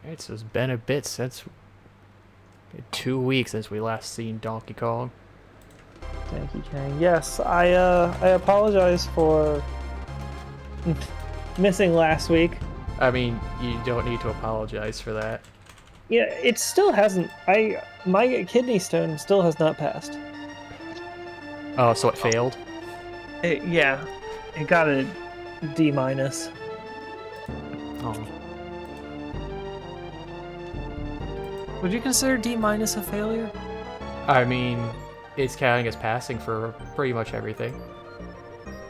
Alright, so it's been a bit since... 2 weeks since we last seen Donkey Kong. Donkey Kong. Yes, I apologize for missing last week. I mean, you don't need to apologize for that. Yeah, it still hasn't. My kidney stone still has not passed. Oh, so it failed? Yeah, it got a D minus. Oh. Would you consider D minus a failure? I mean, it's counting as passing for pretty much everything.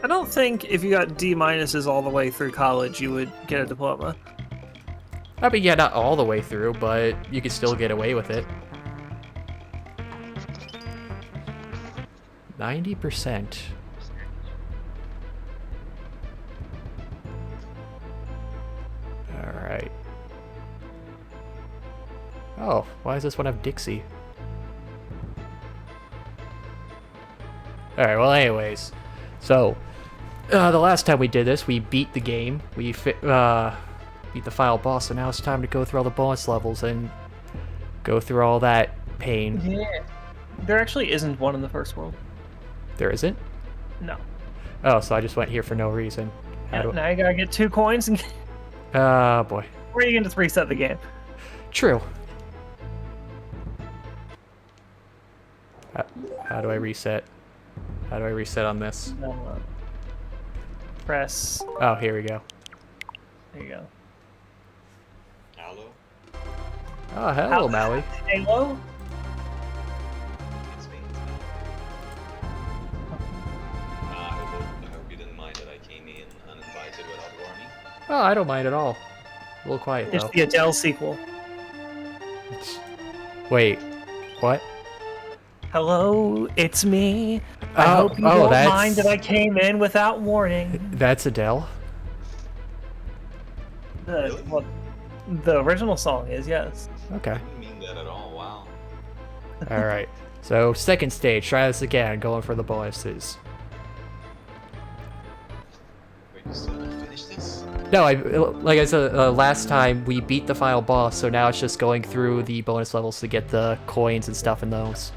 I don't think if you got D minuses all the way through college, you would get a diploma. I mean, yeah, not all the way through, but you could still get away with it. 90%. Alright. Oh, why does this one have Dixie? Alright, well anyways. So, the last time we did this, we beat the game. We beat the final boss, so now it's time to go through all the bonus levels and go through all that pain. Yeah. There actually isn't one in the first world. There isn't? No. Oh, so I just went here for no reason. Now you gotta get 2 coins and Boy. or you can just reset the game. True. How do I reset? How do I reset on this? Press. Oh, here we go. There you go. Hello? Oh, hello, Maui. Halo? It's me. I hope you didn't mind that I came in uninvited without warning. Oh, I don't mind at all. A little quiet, It's though. the Adele sequel. Wait, what? Hello, it's me. I hope you don't mind that I came in without warning. That's Adele? Well, the original song is, yes. Okay. I didn't mean that at all, wow. Alright. So, second stage. Try this again. Going for the bonuses. Wait, you still haven't finished this? No, like I said, last time we beat the final boss, so now it's just going through the bonus levels to get the coins and stuff in those.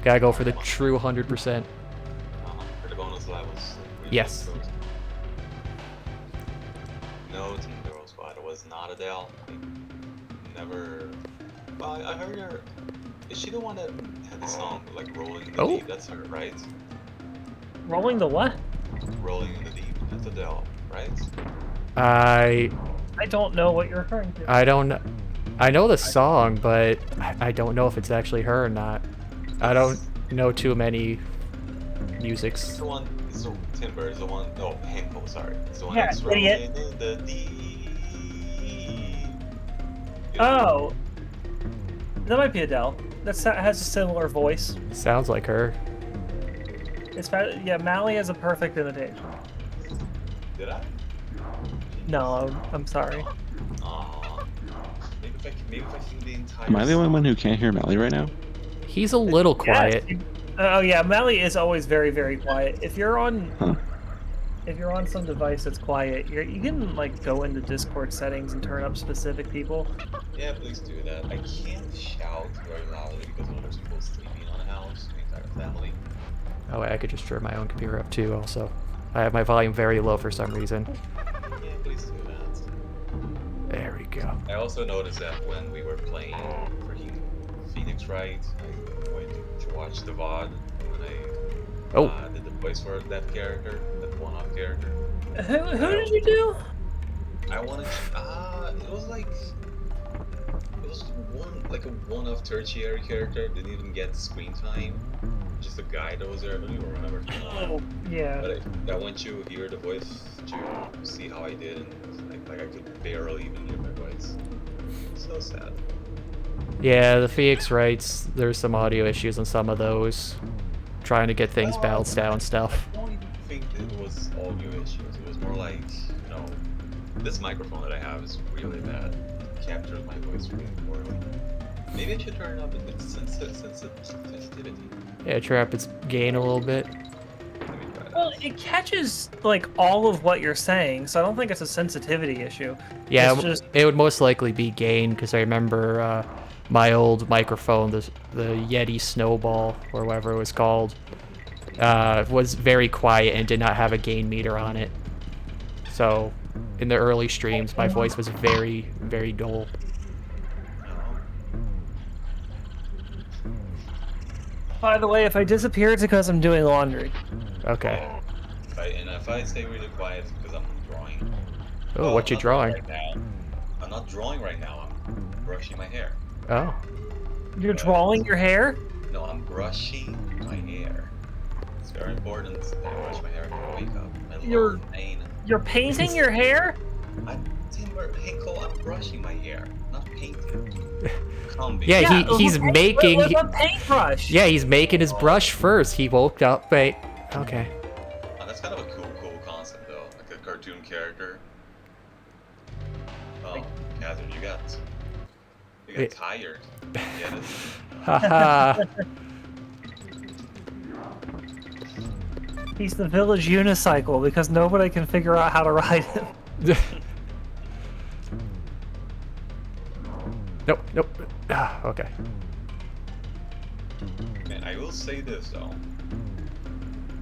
Gotta go for the true 100%. For the bonus levels. Yes. No, Team Girl Squad, it was not Adele. I never... Well, I heard her... Is she the one that had the song, like, Rolling in the Deep? That's her, right? Rolling the what? Rolling in the Deep. That's Adele, right? I don't know what you're referring to. I don't... I know the song, but I don't know if it's actually her or not. I don't know too many musics. It's the one... It's the Timber is the one... Oh, Hinkle, sorry. It's the one Yeah, that's rolling idiot. in the deep. Oh. That might be Adele. That has a similar voice. Sounds like her. Yeah, Maali has a perfect imitation. Did I? No, I'm sorry. Aww. Maybe if I sing the entire Am I the only song. one who can't hear Maali right now? He's a little quiet. Yes. Oh yeah, Maali is always very, very quiet. If you're on some device that's quiet, you can like go into Discord settings and turn up specific people. Yeah, please do that. I can't shout very loudly because there's people sleeping on the house, the entire family. Oh, wait, I could just turn my own computer up too, also. I have my volume very low for some reason. Yeah, please do that. There we go. I also noticed that when we were playing freaking Phoenix Wright, I went to watch the VOD when I did the voice for that character, that one-off character. Who did you do? I wanted to, it was like, a one-off tertiary character, didn't even get screen time. Just a guy that was there, I don't even remember. Oh, yeah. But I went to hear the voice to see how I did, and like I could barely even hear my voice. So sad. Yeah, the Phoenix Wrights, there's some audio issues on some of those. Trying to get things balanced out and stuff. I don't even think it was audio issues. It was more like, you know, this microphone that I have is really bad. It captures my voice really poorly. Maybe I should turn up its sensitivity. Yeah, try up its gain a little bit. Let me try that. Well, it catches like all of what you're saying, so I don't think it's a sensitivity issue. Yeah, It's just it would most likely be gain because I remember my old microphone, the Yeti Snowball or whatever it was called, was very quiet and did not have a gain meter on it. So in the early streams, my voice was very, very dull. By the way, if I disappear, it's because I'm doing laundry. Okay. And if I stay really quiet, it's because I'm drawing. Oh, what you drawing? Right now. I'm not drawing right now. I'm brushing my hair. Oh. You're drawing your hair? No, I'm brushing my hair. It's very important that I brush my hair when I wake up. You're painting your hair? I'm Hinkle, I'm brushing my hair, not painting. Yeah, he's making. With a paintbrush. Yeah, he's making his brush first. He woke up. Wait. Okay. Oh, that's kind of a cool concept though, like a cartoon character. Oh, Catherine, you got tired. Yeah. Haha. He's the village unicycle because nobody can figure out how to ride him. Nope. Okay. Man, I will say this though.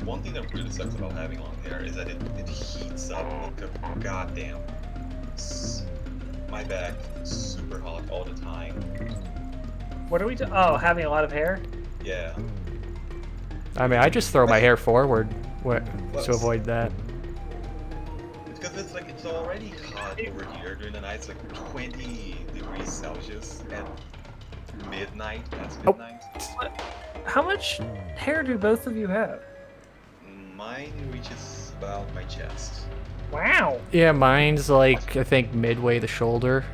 One thing that really sucks about having long hair is that it heats up like a goddamn. My back super hot all the time. What are we doing? Oh, having a lot of hair? Yeah. I mean, I just throw my hair forward to avoid that. It's because it's already hot over here during the night. It's like 20 degrees Celsius at midnight. That's midnight. How much hair do both of you have? Mine reaches about my chest. Wow. Yeah, mine's like, I think midway the shoulder.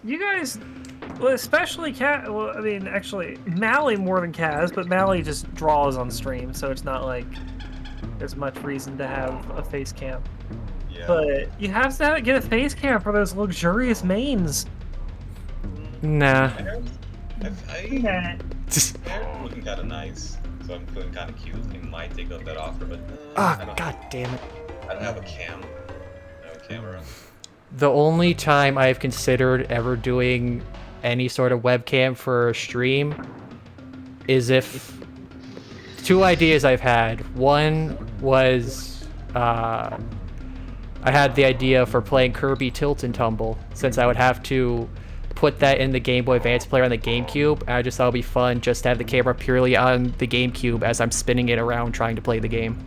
You guys, well, especially Cat. Well, I mean, actually, Maali more than Kaz, but Maali just draws on stream, so it's not like there's much reason to have a face cam. Yeah. But you have to get a face cam for those luxurious manes. Nah. Hair looking kind of nice, so I'm feeling kind of cute. I might take up that offer, but God damn it. I don't have a cam. I have a camera. The only time I've considered ever doing any sort of webcam for a stream is if two ideas I've had. One was I had the idea for playing Kirby Tilt and Tumble, since I would have to put that in the Game Boy Advance player on the GameCube. I just thought it would be fun just to have the camera purely on the GameCube as I'm spinning it around trying to play the game.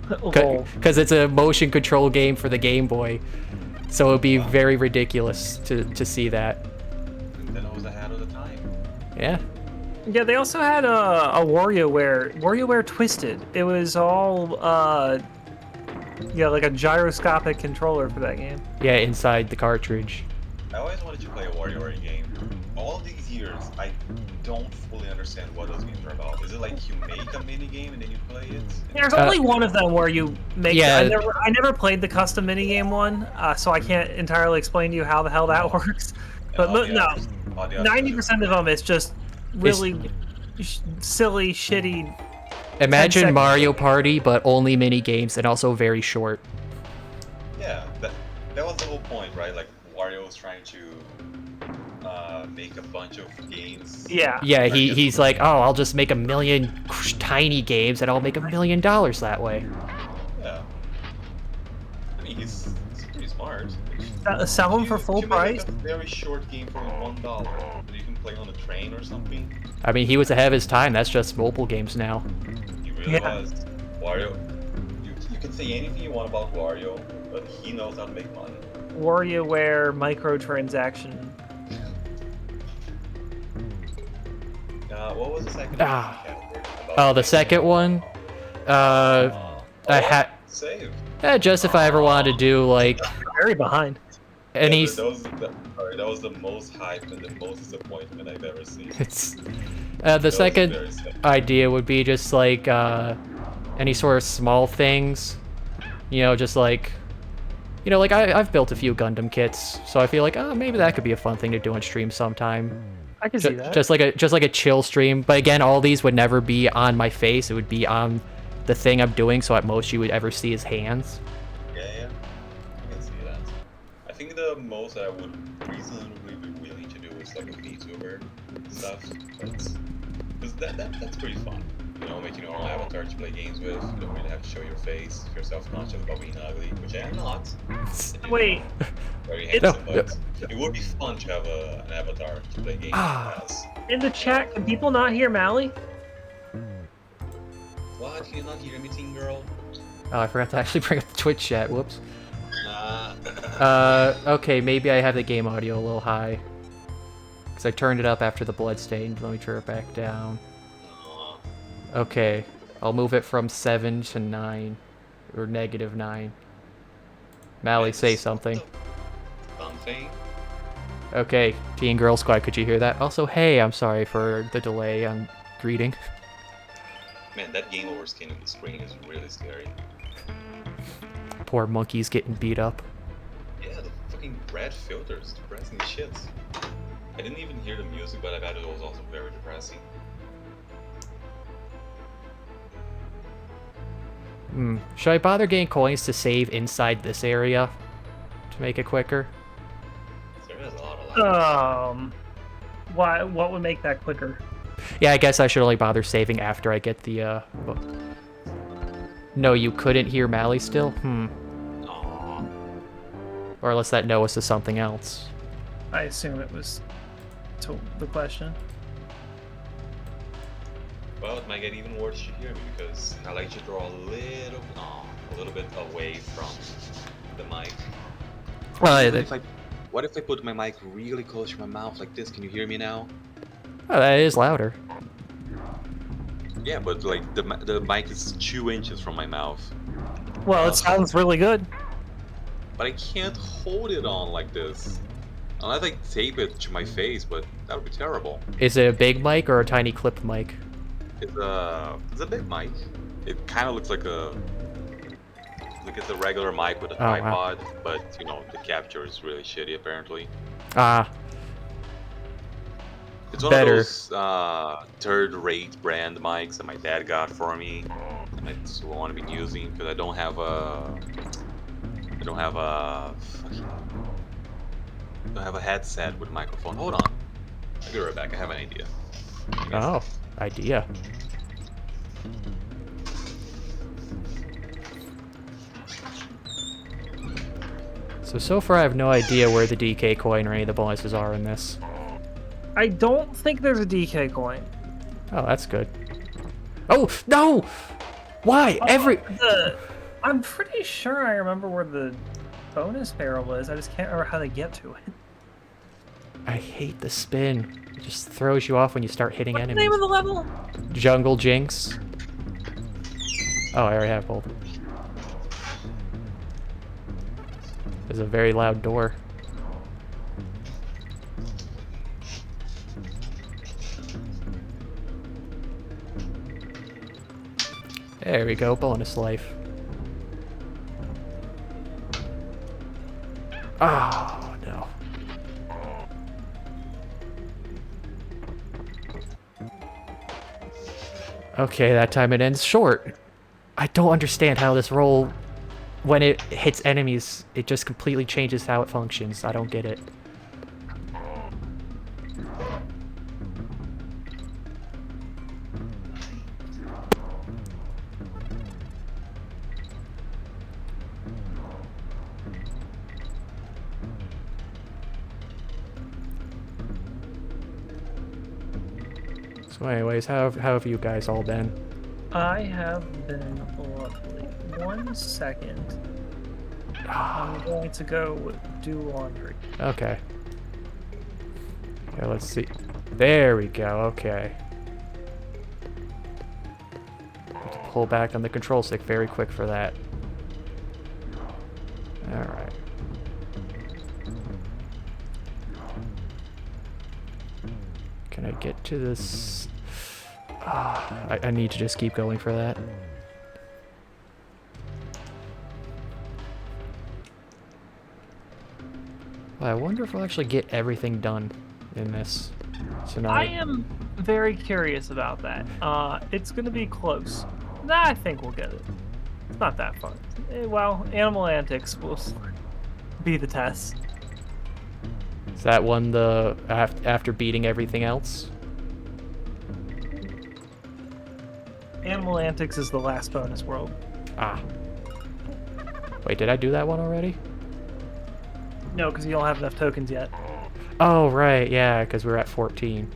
Because it's a motion control game for the Game Boy. So it would be very ridiculous to see that. Then it was ahead of the time. Yeah. Yeah, they also had a WarioWare Twisted. It was all like a gyroscopic controller for that game. Yeah, inside the cartridge. I always wanted to play a WarioWare game. All these years, I don't fully understand what those games are about. Is it like you make a mini game and then you play it? There's only one of them where you make. Yeah. I never played the custom minigame one, so I can't entirely explain to you how the hell that works. But no, 90% of them is just really silly, shitty. Imagine Mario Party, but only mini games and also very short. Yeah, that was the whole point, right? Like Wario was trying to make a bunch of games. Yeah. Yeah, he's like, oh, I'll just make 1 million tiny games and I'll make $1 million that way. Yeah. I mean, he's pretty smart. Sell them for full price. Make a very short game for $1 that you can play on a train or something. I mean, he was ahead of his time. That's just mobile games now. He really was. Wario. You can say anything you want about Wario, but he knows how to make money. WarioWare microtransaction. What was the second Oh, the second one? I had... Save. Just if I ever wanted to do, like... Very behind. And that was the most hype and the most disappointment I've ever seen. The second idea would be just, like, any sort of small things. You know, just like... You know, like, I've built a few Gundam kits, so I feel like, oh, maybe that could be a fun thing to do on stream sometime. I can see that. Just like a chill stream, but again, all these would never be on my face. It would be on the thing I'm doing, so at most you would ever see his hands. Yeah, I can see that. I think the most I would reasonably be willing to do is like a VTuber stuff. Because that's pretty fun. You know, making your own avatar to play games with. You don't really have to show your face. If you're self-conscious about being ugly, which I am not. Wait. Very handsome, but it would be fun to have an avatar to play games as. In the chat, can people not hear Maali? What? Can you not hear me, teen girl? Oh, I forgot to actually bring up the Twitch chat. Whoops. Okay, maybe I have the game audio a little high. Because I turned it up after the bloodstained. Let me turn it back down. Okay, I'll move it from 7 to 9. Or -9. Maali, say something. Something? Okay, Teen Girl Squad, could you hear that? Also, hey, I'm sorry for the delay on greeting. Man, that game over skin on the screen is really scary. Poor monkeys getting beat up. Yeah, the fucking red filters, depressing as shit. I didn't even hear the music, but I bet it was also very depressing. Should I bother getting coins to save inside this area to make it quicker? There is a lot of lag. What would make that quicker? Yeah, I guess I should only bother saving after I get the, No, you couldn't hear Maali still? Aww. Or unless that no was to something else. I assume it was to the question. Well, it might get even worse to hear me because I like to draw a little bit away from the mic. Well, What if I put my mic really close to my mouth like this? Can you hear me now? oh, that is louder. Yeah, but like the mic is 2 inches from my mouth. Well, it sounds really good. But I can't hold it on like this. Unless I tape it to my face, but that would be terrible. Is it a big mic or a tiny clip mic? It's a big mic. It kind of looks like it's a regular mic with a tripod, but you know the capture is really shitty apparently. It's one of those third-rate brand mics that my dad got for me. That's what I want to be using because I don't have a headset with a microphone. Hold on, I'll be right back. I have an idea. Oh, idea. So far I have no idea where the DK coin or any of the bonuses are in this. I don't think there's a DK coin. Oh, that's good. Oh, no! Why? I'm pretty sure I remember where the bonus barrel is. I just can't remember how to get to it. I hate the spin. It just throws you off when you start hitting What's enemies. the name of the level? Jungle Jinx. Oh, I already have both. There's a very loud door. There we go, bonus life. Oh, no. Okay, that time it ends short. I don't understand how this roll, when it hits enemies, it just completely changes how it functions. I don't get it. So anyways, how have you guys all been? I have been lovely. 1 second. I'm going to go do laundry. Okay. Okay, let's see. There we go, okay. Have to pull back on the control stick very quick for that. Alright. Can I get to this? I need to just keep going for that. Well, I wonder if I'll actually get everything done in this tonight. I am very curious about that. It's going to be close. Nah, I think we'll get it. It's not that fun. Well, Animal Antics will be the test. Is that one the after beating everything else? Animal Antics is the last bonus world. Ah. Wait, did I do that one already? No, because you don't have enough tokens yet. Oh, right, yeah, because we're at 14.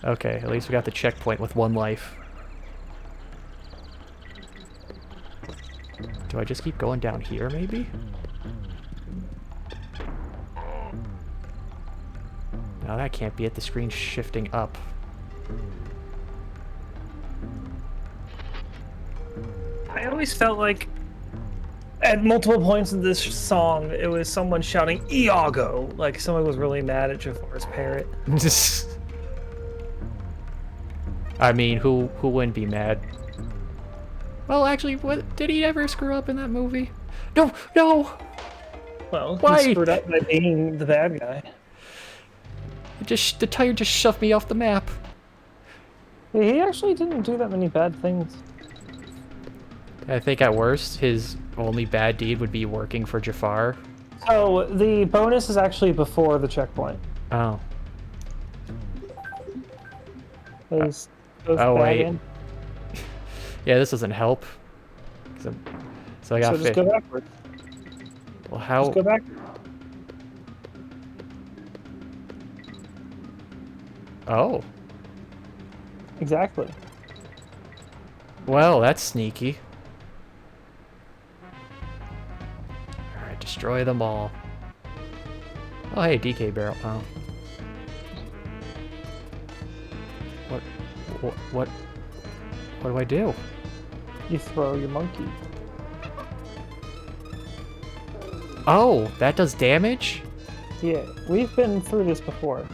Okay, at least we got the checkpoint with 1 life. Do I just keep going down here, maybe? No, that can't be it. The screen's shifting up. I always felt like at multiple points in this song, it was someone shouting Iago, like someone was really mad at Jafar's parrot. I mean, who wouldn't be mad? Well, actually, what did he ever screw up in that movie? No, no! Well, Why? he screwed up by being the bad guy. The tire just shoved me off the map. He actually didn't do that many bad things. I think at worst, his only bad deed would be working for Jafar. So the bonus is actually before the checkpoint. Oh. Oh wait. Yeah, this doesn't help. So I got So just go backwards. Well, how? Just go back. Oh. Exactly. Well, that's sneaky. Alright, destroy them all. Oh, hey, DK barrel. Oh. What do I do? You throw your monkey. Oh, that does damage? Yeah, we've been through this before.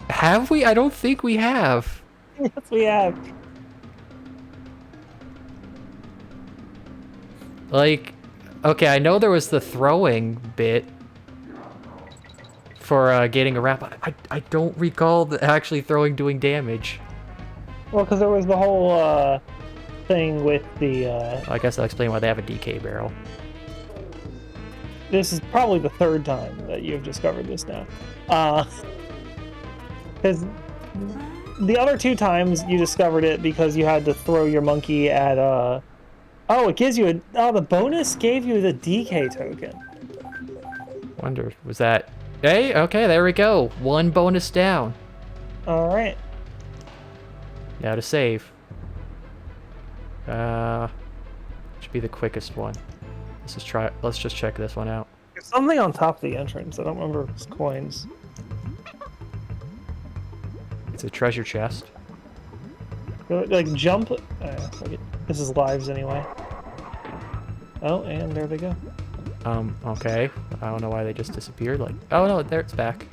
Have we? I don't think we have. Yes, we have. Like, okay, I know there was the throwing bit for getting around, but I don't recall actually throwing doing damage. Well, because there was the whole thing with the... I guess I'll explain why they have a DK barrel. This is probably the 3rd time that you've discovered this now. Because the other 2 times you discovered it because you had to throw your monkey at... Oh, it gives you a... Oh, the bonus gave you the DK token. Wonder, was that... Hey, okay, there we go. 1 bonus down. Alright. Now to save. Should be the quickest one. Let's just check this one out. There's something on top of the entrance. I don't remember if it's coins. It's a treasure chest. Like, jump... This is lives anyway. Oh, and there they go. Okay. I don't know why they just disappeared. Like, oh no, there it's back.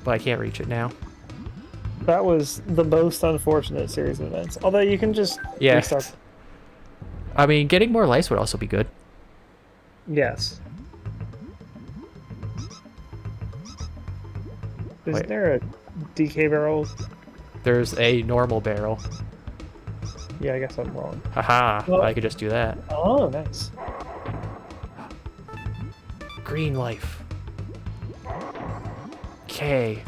But I can't reach it now. That was the most unfortunate series of events. Although you can just restart. I mean, getting more lives would also be good. Yes. Is Wait. there a DK barrel? There's a normal barrel. Yeah, I guess I'm wrong. Haha, Well- I could just do that. Oh, nice. Green life. K.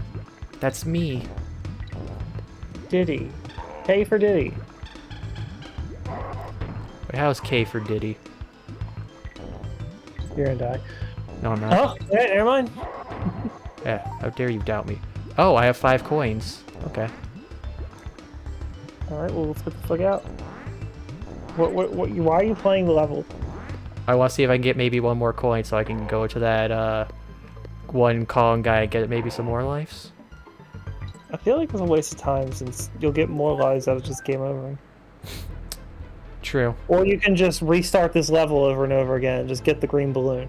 That's me. Diddy. K for Diddy. Wait, how's K for Diddy? You're gonna die. No, I'm not. Oh, yeah, never mind. Yeah, how dare you doubt me. Oh, I have 5 coins. Okay. Alright, well, let's get the fuck out. Why are you playing the level? I want to see if I can get maybe 1 more coin so I can go to that, one Kong guy and get maybe some more lives. I feel like it's a waste of time since you'll get more lives out of just game over. True. Or you can just restart this level over and over again and just get the green balloon.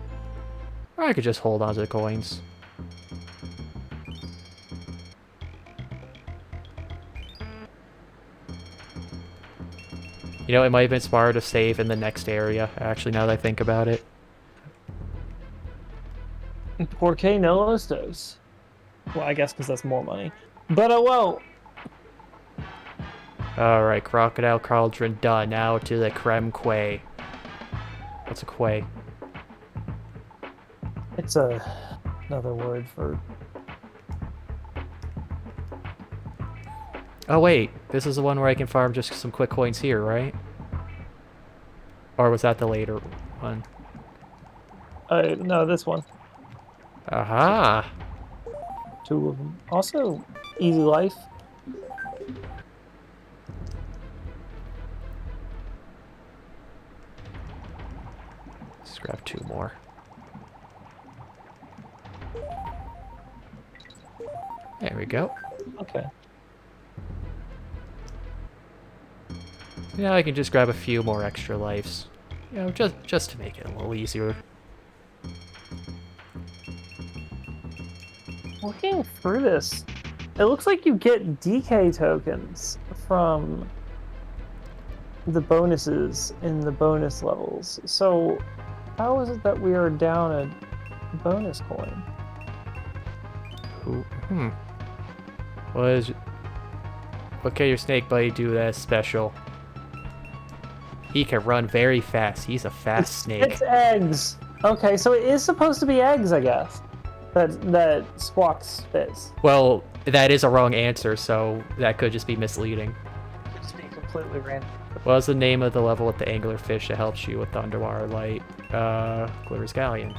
Or I could just hold on to the coins. You know, it might have been smarter to save in the next area, actually, now that I think about it. ¿Por qué no los dos? Well, I guess because that's more money. But oh well. Alright, Crocodile Cauldron done. Now to the creme quay. What's a quay? It's another word for... Oh wait, this is the one where I can farm just some quick coins here, right? Or was that the later one? No, this one. Aha! 2 of them. Also, easy life. Let's grab 2 more. There we go. Okay. Now I can just grab a few more extra lives. You know, just to make it a little easier. Looking through this, it looks like you get DK tokens from the bonuses in the bonus levels. So, how is it that we are down a bonus coin? Ooh, what can your snake buddy do that's special? He can run very fast. He's a fast snake. It's eggs. Okay, so it is supposed to be eggs, I guess. That Squawk spits. Well, that is a wrong answer, so that could just be misleading. Just be completely random. What's the name of the level with the anglerfish that helps you with the underwater light? Glitters Galleon.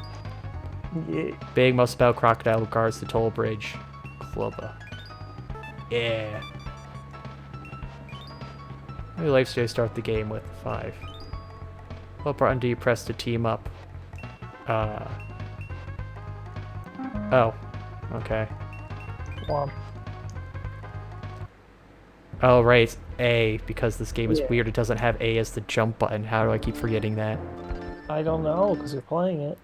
Yeah. Big must-spout crocodile who guards the toll bridge. Clubba. Yeah. How many lives do I start the game with? 5. What button do you press to team up? Oh. Okay. Womp. Oh, right, it's A, because this game is Yeah. weird. It doesn't have A as the jump button. How do I keep forgetting that? I don't know, because you're playing it.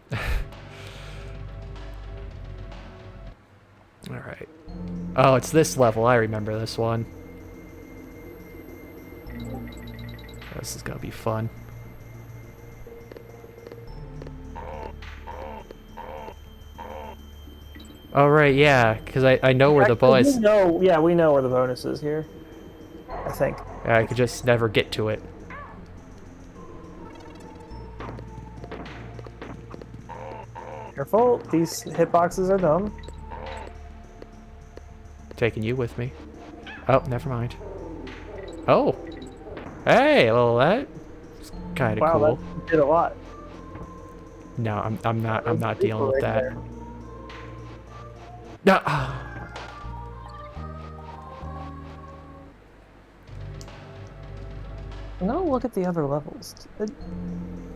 Alright. Oh, it's this level. I remember this one. This is gonna be fun. Alright, yeah, because I know where the bonus... Yeah, we know where the bonus is here. I think. I could just never get to it. Careful, these hitboxes are dumb. Taking you with me. Oh, never mind. Oh! Hey, well that's kind of Wow, cool. that did a lot. No, I'm not dealing with Right that. there. No. No, look at the other levels.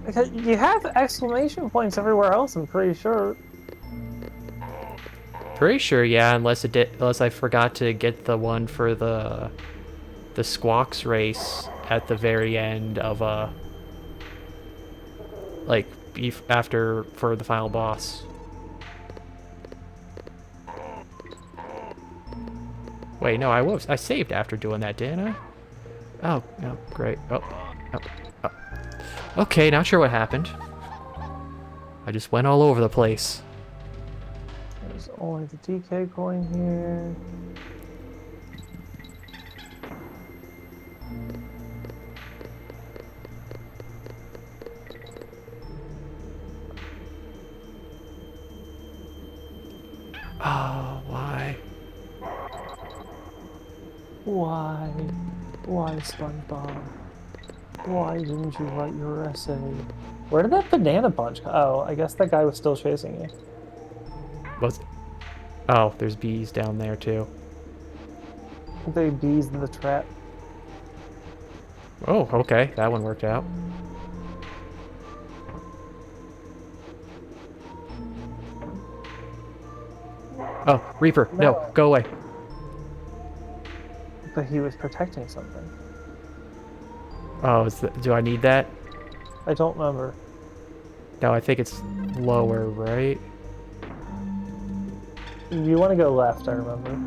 Because you have exclamation points everywhere else, I'm pretty sure. Pretty sure, yeah, unless I forgot to get the one for the Squawks race at the very end of like after for the final boss. Wait, no, I saved after doing that, didn't I? Oh, no, great. Oh. Okay, not sure what happened. I just went all over the place. There's only the DK coin here. Oh, why? Why, SpongeBob? Why didn't you write your essay? Where did that banana bunch go? Oh, I guess that guy was still chasing you. Oh, there's bees down there too. They bees in the trap. Oh, okay, that one worked out. Oh, Reaper, no, go away. But he was protecting something. Oh, do I need that? I don't remember. No, I think it's lower, right? You want to go left, I remember.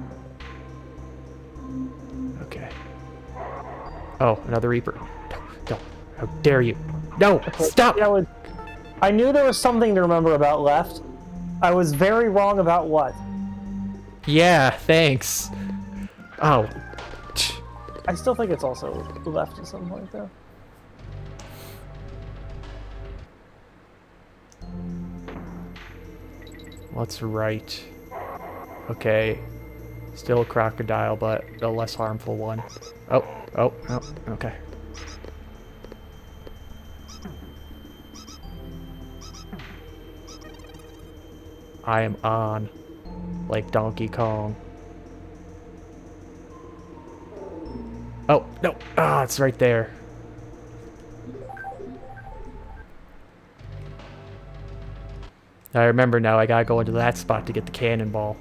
Okay. Oh, another Reaper. No, How dare you? No, stop! I knew there was something to remember about left. I was very wrong about what. Yeah, thanks. Oh. I still think it's also left at some point, though. What's right? Okay. Still a crocodile, but a less harmful one. Oh, okay. I am on, like Donkey Kong. Oh, no. Ah, it's right there. I remember now, I gotta go into that spot to get the cannonball.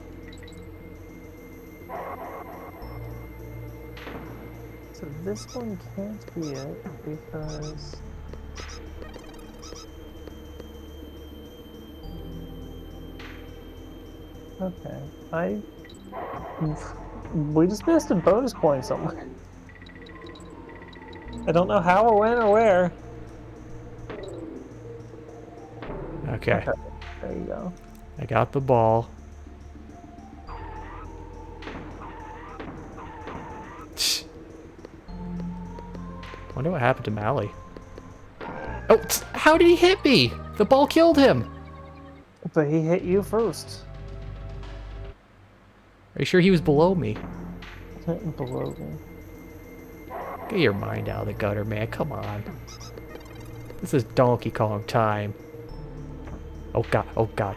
So this one can't be it, because... Okay, we just missed a bonus point somewhere. I don't know how or when or where. Okay. There you go. I got the ball. Wonder what happened to Maali. Oh, how did he hit me? The ball killed him. But he hit you first. Are you sure he was below me? Below me. Get your mind out of the gutter, man. Come on. This is Donkey Kong time. Oh god, oh god.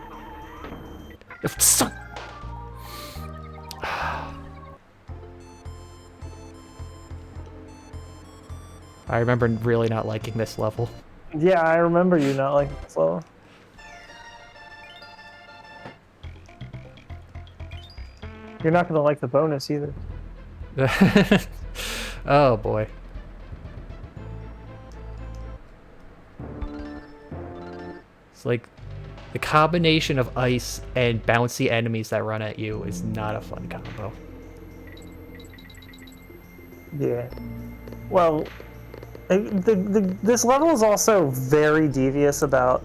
I remember really not liking this level. Yeah, I remember you not liking this level. You're not gonna like the bonus either. Oh boy. It's like the combination of ice and bouncy enemies that run at you is not a fun combo. Yeah. Well, this level is also very devious about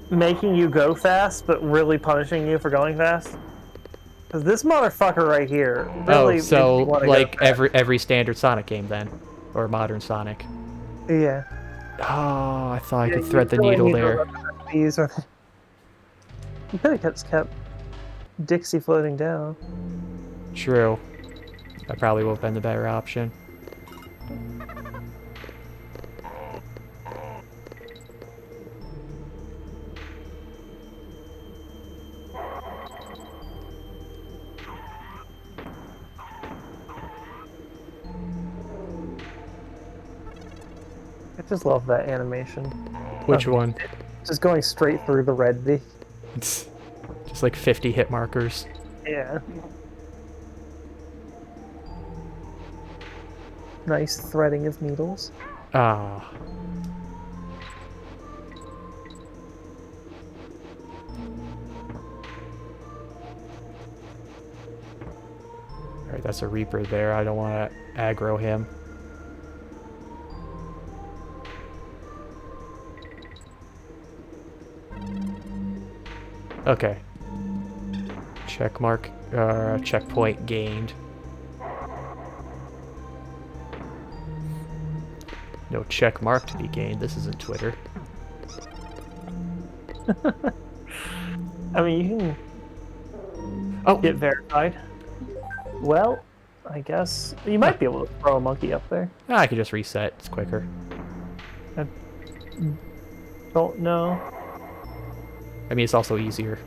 making you go fast, but really punishing you for going fast. Because this motherfucker right here really so makes me wanna like go fast. every standard Sonic game then, or modern Sonic. Yeah. Oh, I thought I could you thread the really needle need to there. remember these are- You could have just kept Dixie floating down. True. That probably would have been the better option. I just love that animation. Which one? Just going straight through the red V. It's just like 50 hit markers. Yeah. Nice threading of needles. Ah. Alright, that's a Reaper there. I don't want to aggro him. Okay. Check mark, checkpoint gained. No check mark to be gained. This isn't Twitter. I mean, you Oh, can get verified. Well, I guess you might be able to throw a monkey up there. I can just reset. It's quicker. Don't know. I mean, it's also easier.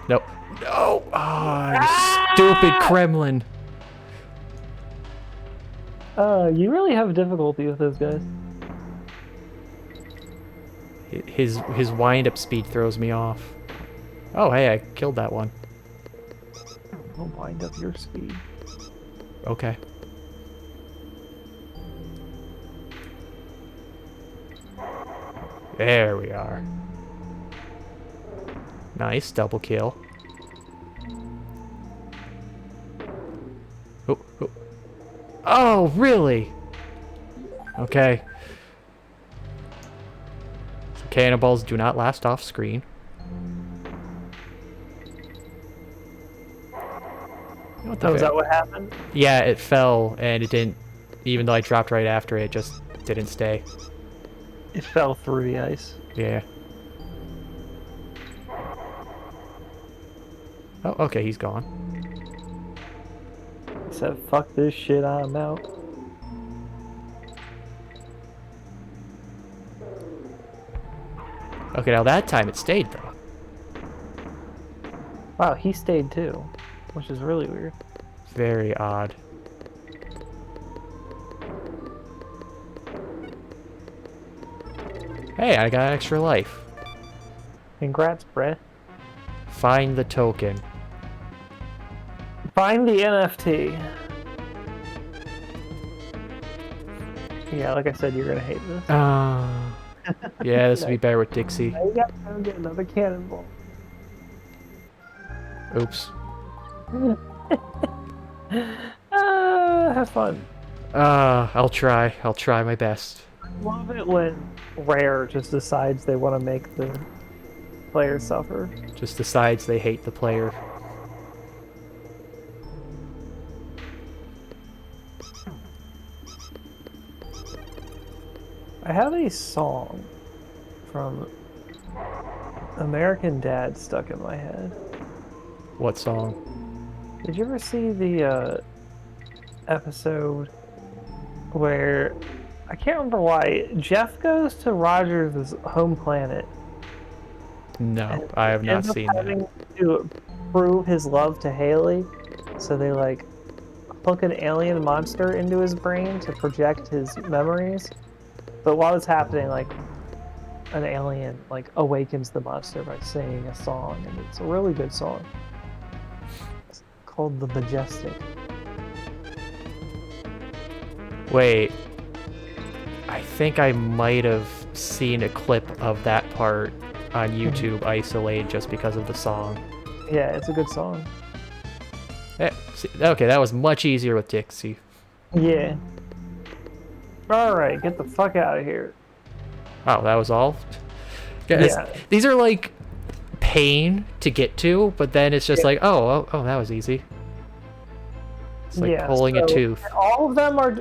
No. No! Ah, stupid Kremlin. You really have difficulty with those guys. His wind-up speed throws me off. Oh, hey, I killed that one. I'll wind up your speed. Okay. There we are. Nice, double kill. Oh, oh. Oh, really? Okay. So cannonballs do not last off screen. What the Oh, is fuck? that what happened? Yeah, it fell and it didn't, even though I dropped right after it, just didn't stay. It fell through the ice. Yeah. Oh, okay, he's gone. He said, fuck this shit, I'm out. Okay, now that time it stayed though. Wow, he stayed too, which is really weird. Very odd. Hey, I got extra life. Congrats, Brett. Find the token. Find the NFT. Yeah, like I said, you're gonna hate this. Yeah, this would be better with Dixie. Now you got to get another cannonball. Oops. Have fun. I'll try. I'll try my best. Love it when Rare just decides they want to make the player suffer. Just decides they hate the player. I have a song from American Dad stuck in my head. What song? Did you ever see the episode where I can't remember why Jeff goes to Roger's home planet? No, I have not ends up seen having that. to prove his love to Haley, so they like hook an alien monster into his brain to project his memories. But while it's happening, like an alien like awakens the monster by singing a song, and it's a really good song. It's called "The Majestic." Wait. I think I might have seen a clip of that part on YouTube isolated just because of the song. Yeah, it's a good song. Okay, that was much easier with Dixie. Yeah. Alright, get the fuck out of here. Oh, that was all? Guys, Yeah. these are like pain to get to, but then it's just like, oh, that was easy. It's like pulling a tooth. All of them are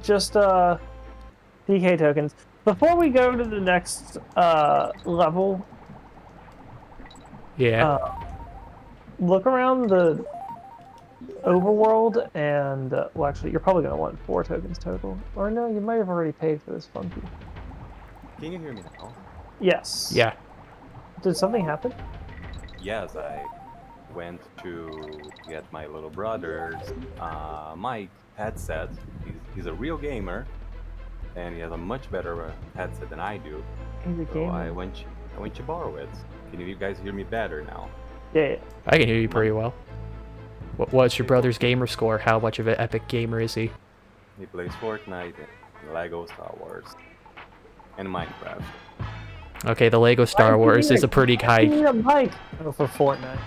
just DK tokens. Before we go to the next level, Yeah. look around the overworld and well, actually, you're probably gonna want 4 tokens total. Or no, you might have already paid for this funky. Can you hear me now? Yes. Yeah. Did something happen? Yes, I went to get my little brother's mic headset. He's a real gamer, and he has a much better headset than I do. He's a So gamer. I went to borrow it. Can you guys hear me better now? Yeah. I can hear you pretty well. What's your brother's gamer score? How much of an epic gamer is he? He plays Fortnite, and Lego Star Wars, and Minecraft. Okay, the Lego Star Wars is a pretty You high. need a mic. Oh, for Fortnite.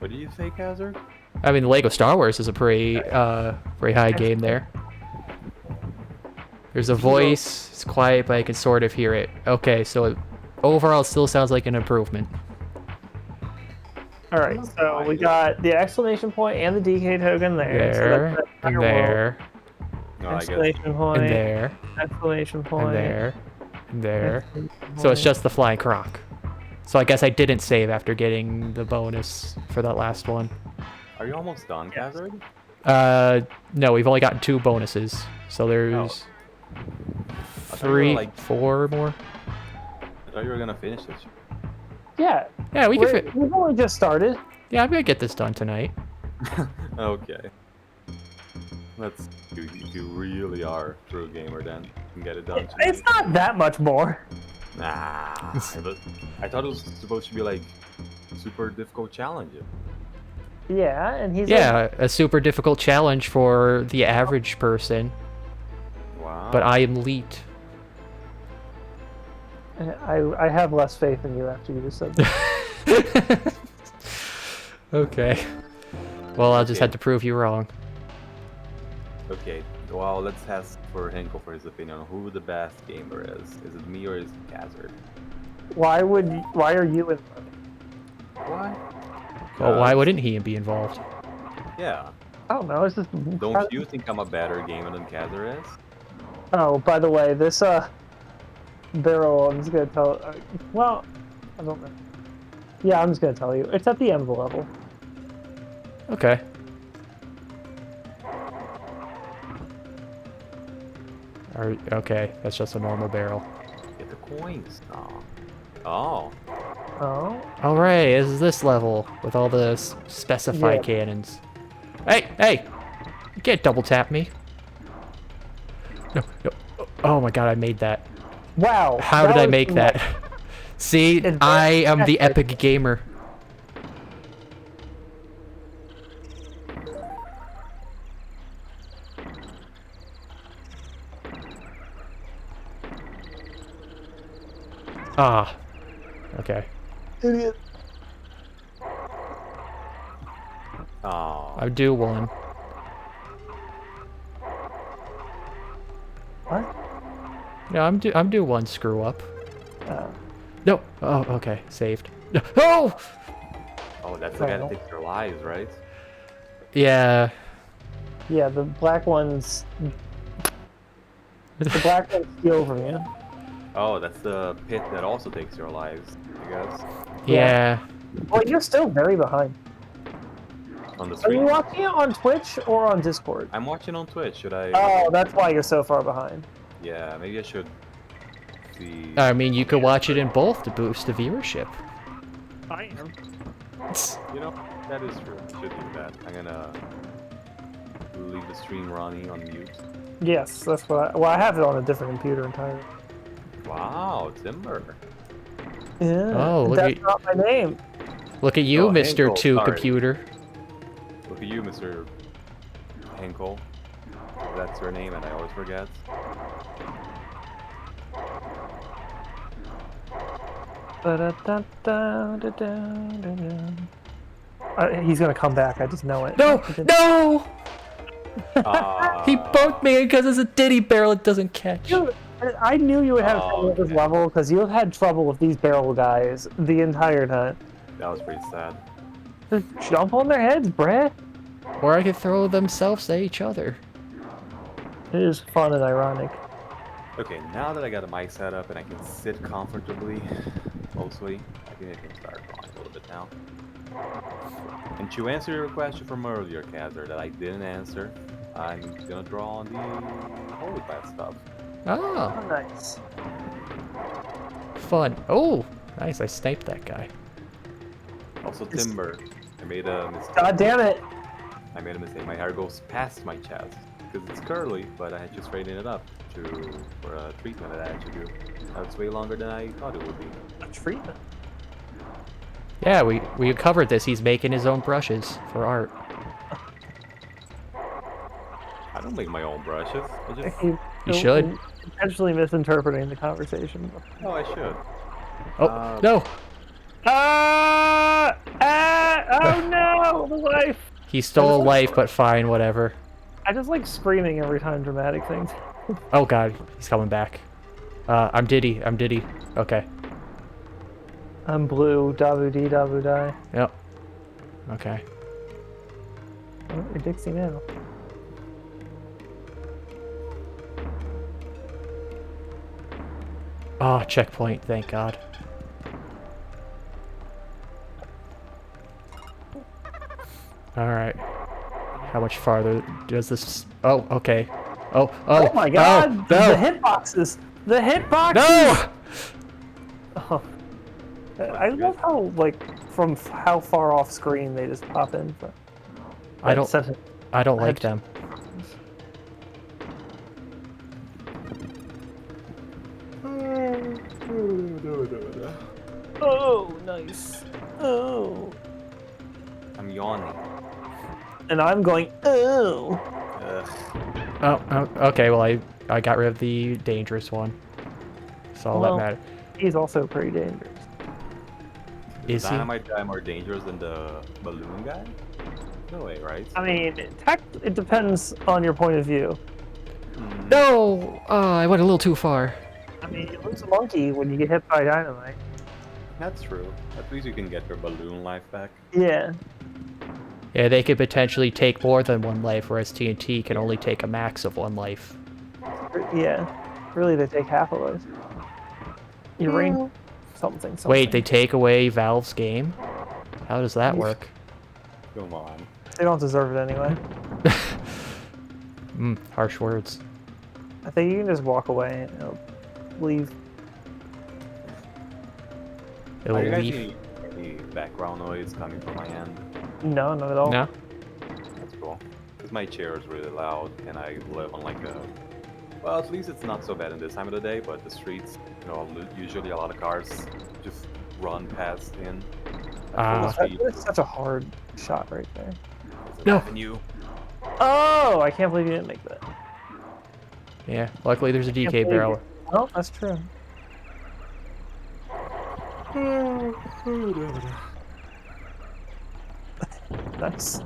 What do you say, Kazar? I mean, the Lego Star Wars is a pretty high game there. There's a voice. It's quiet, but I can sort of hear it. Okay, so overall, it still sounds like an improvement. All right, so we got the exclamation point and the DK token there. So There, that's the and entire world. there, No, I guess. Exclamation point. and there, Exclamation point. and there, and there. exclamation So it's point. just the flying croc. So I guess I didn't save after getting the bonus for that last one. Are you almost done, Yes. No, we've only gotten 2 bonuses. So there's I thought you were 3, like- 4 more. I thought you were gonna finish this. Yeah, Yeah, we can fit. we've only just started. Yeah, I'm gonna get this done tonight. Okay. You really are a true gamer then. You can get it done. It's not that much more. Nah. I thought it was supposed to be like super difficult challenge. Yeah, and he's Yeah, a super difficult challenge for the average person. Wow. Wow. but I am elite. I have less faith in you after you just said that. Okay. Well, I'll just Okay. have to prove you wrong. Okay, well, let's ask for Hinkle for his opinion on who the best gamer is. Is it me or is it Kazard? Why are you in? Why? Well, why wouldn't he be involved? Yeah. I don't know. It's just. Don't you think I'm a better gamer than Kazard is? Oh, by the way, this barrel. I'm just gonna tell. Well, I don't know. Yeah, I'm just gonna tell you. It's at the end of the level. Okay. Okay, that's just a normal barrel. Get the coins. Oh. Oh. Alright, this is this level with all the specified Yeah. cannons. Hey! You can't double tap me. No. Oh my god, I made that. Wow. How did I make that? See, It's I very am the epic. epic gamer. Ah. Okay. Idiot. Oh. I do one. What? No, I'm due one screw up. Oh. No. Oh, okay. Saved. No. Oh! Oh, that's the guy Well. that takes your lives, right? Yeah. Yeah, the black ones. The black ones steal from you. Oh, that's the pit that also takes your lives, I guess. Yeah. Well, you're still very behind. On the Are you stream. watching it on Twitch or on Discord? I'm watching on Twitch. Should I? Oh, that's why you're so far behind. Yeah, maybe I should see. I mean, you could watch it in both to boost the viewership. I am. You know, that is true. I should do that. I'm gonna leave the stream running on mute. Yes, that's what. I have it on a different computer entirely. Wow, Timber. Yeah. Oh, look that's at- not my name. Look at you, Oh, Mr. Hinkle, Two sorry. Computer. Look at you, Mr. Hinkle. That's your name, and I always forget. He's gonna come back. I just know it. No! No! He Ah, bumped me because it's a Diddy barrel it doesn't catch. Dude, I knew you would have Oh, trouble with this okay. level because you've had trouble with these barrel guys the entire time. that was pretty sad. Just jump on their heads, bruh. Or I could throw themselves at each other. It is fun and ironic. Okay, now that I got a mic set up and I can sit comfortably, mostly, I think I can start drawing a little bit now. And to answer your question from earlier, Kazar, that I didn't answer, I'm gonna draw on the holy class stuff. Oh, Oh, nice. fun. Oh, nice. I sniped that guy. Also, Timber, I made a mistake. God damn it. I made a mistake. My hair goes past my chest because it's curly, but I had to straighten it up for a treatment that I had to do. That's way longer than I thought it would be. A treatment. Yeah, we covered this. He's making his own brushes for art. I don't make my own brushes. I just. You should. Potentially misinterpreting the conversation. Oh, I should. Oh, no! Oh no! The life! He stole a life, but fine, whatever. I just like screaming every time dramatic things. Oh god, he's coming back. I'm Diddy. Okay. I'm blue. Dabu dee dabu die. Yep. Okay. Oh, you're Dixie now. Oh, checkpoint, thank god. Alright. How much farther does this... Oh, okay. Oh, Oh my god! Oh, The no! hitboxes! The hitboxes! No! Oh. I love how, like, from how far off screen they just pop in. But I don't like them. Oh, nice. Oh. I'm yawning. And I'm going, oh. Ugh. Oh, okay. Well, I got rid of the dangerous one. That's all Well, that matters. He's also pretty dangerous. Is Is the he? dynamite guy more dangerous than the balloon guy? No way, right? I mean, it depends on your point of view. No! I went a little too far. I mean, you lose a monkey when you get hit by dynamite. That's true. At least you can get your balloon life back. Yeah. Yeah, they could potentially take more than one life, whereas TNT can only take a max of one life. Yeah. Really, they take half of those. Your rain... Something. Wait, they take away Valve's game? How does that work? Come on. They don't deserve it anyway. Harsh words. I think you can just walk away and it'll leave. It'll Are you guys leave. hearing any background noise coming from my end? No, not at all. No? That's cool. Because my chair is really loud, and I live on like a... Well, at least it's not so bad in this time of the day, but the streets, you know, usually a lot of cars just run past in full speed. That's such a hard shot right there. No. Avenue. Oh, I can't believe you didn't make that. Yeah, luckily there's a Can't DK believe barrel. it. Oh, that's true. Nice.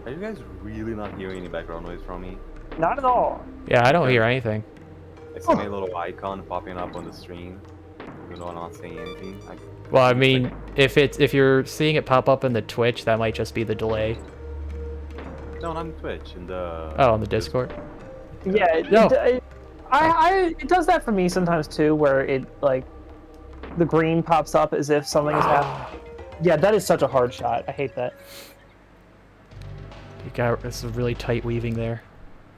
Are you guys really not hearing any background noise from me? Not at all. Yeah, I don't hear anything. I see my little icon popping up on the stream, even though I'm not saying anything. Well, I mean, if you're seeing it pop up in the Twitch, that might just be the delay. No, not on Twitch, in the... Oh, on the Discord? Yeah, No. it does that for me sometimes too, where it like the green pops up as if something is happening. Yeah, that is such a hard shot. I hate that. You got this is really tight weaving there.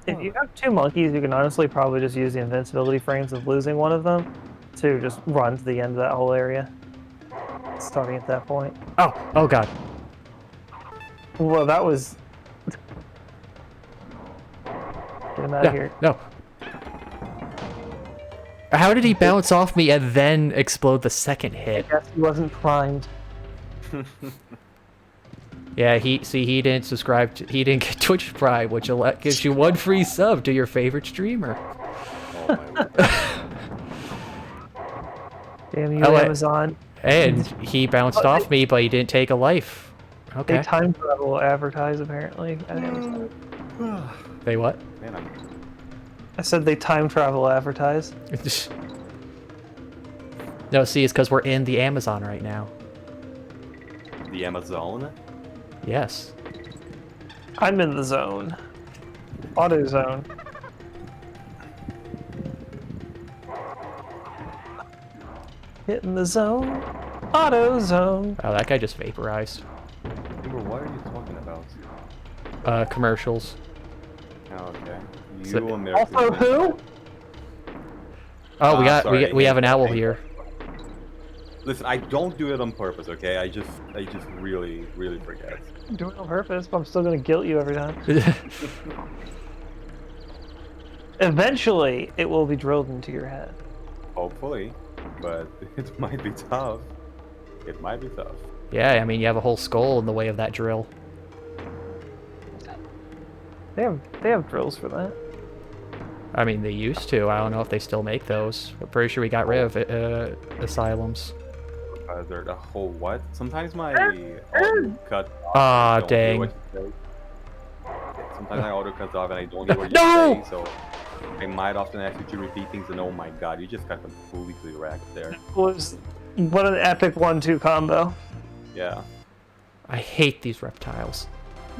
If you have two monkeys, you can honestly probably just use the invincibility frames of losing one of them to just run to the end of that whole area. Starting at that point. Oh god. Well, that was... Get him out of here. No. How did he bounce off me and then explode the second I hit? guess he wasn't primed. Yeah, he didn't subscribe to, he didn't get Twitch Prime, which gives you one free sub to your favorite streamer. Oh my word. Damn you, Oh, wait. Amazon. And he bounced off me, but he didn't take a life. They Okay. time travel advertise apparently. At Amazon. They what? Man, I said they time travel advertise. No, see, it's because we're in the Amazon right now. the Amazon. Yes. I'm in the zone. Auto zone. Hitting the zone. Auto zone. Oh, that guy just vaporized. Amber, what are you talking about? Commercials. Oh, okay. You So- American. Also who? Oh, we got sorry, we have an owl Hinkle. here. Listen, I don't do it on purpose, okay? I just really forget. I'm doing it on purpose, but I'm still gonna guilt you every time. Eventually, it will be drilled into your head. Hopefully, but it might be tough. It might be tough. Yeah, I mean, you have a whole skull in the way of that drill. They have drills for that. I mean, they used to. I don't know if they still make those. I'm pretty sure we got rid of asylums. They're the whole what? Sometimes my audio cut off. Ah, and I don't hear dang. what you say. Sometimes my audio cuts off and I don't hear what No! you're saying, so I might often ask you to repeat things and oh my god, you just got completely wrecked there. What an epic 1-2 combo. Yeah. I hate these reptiles.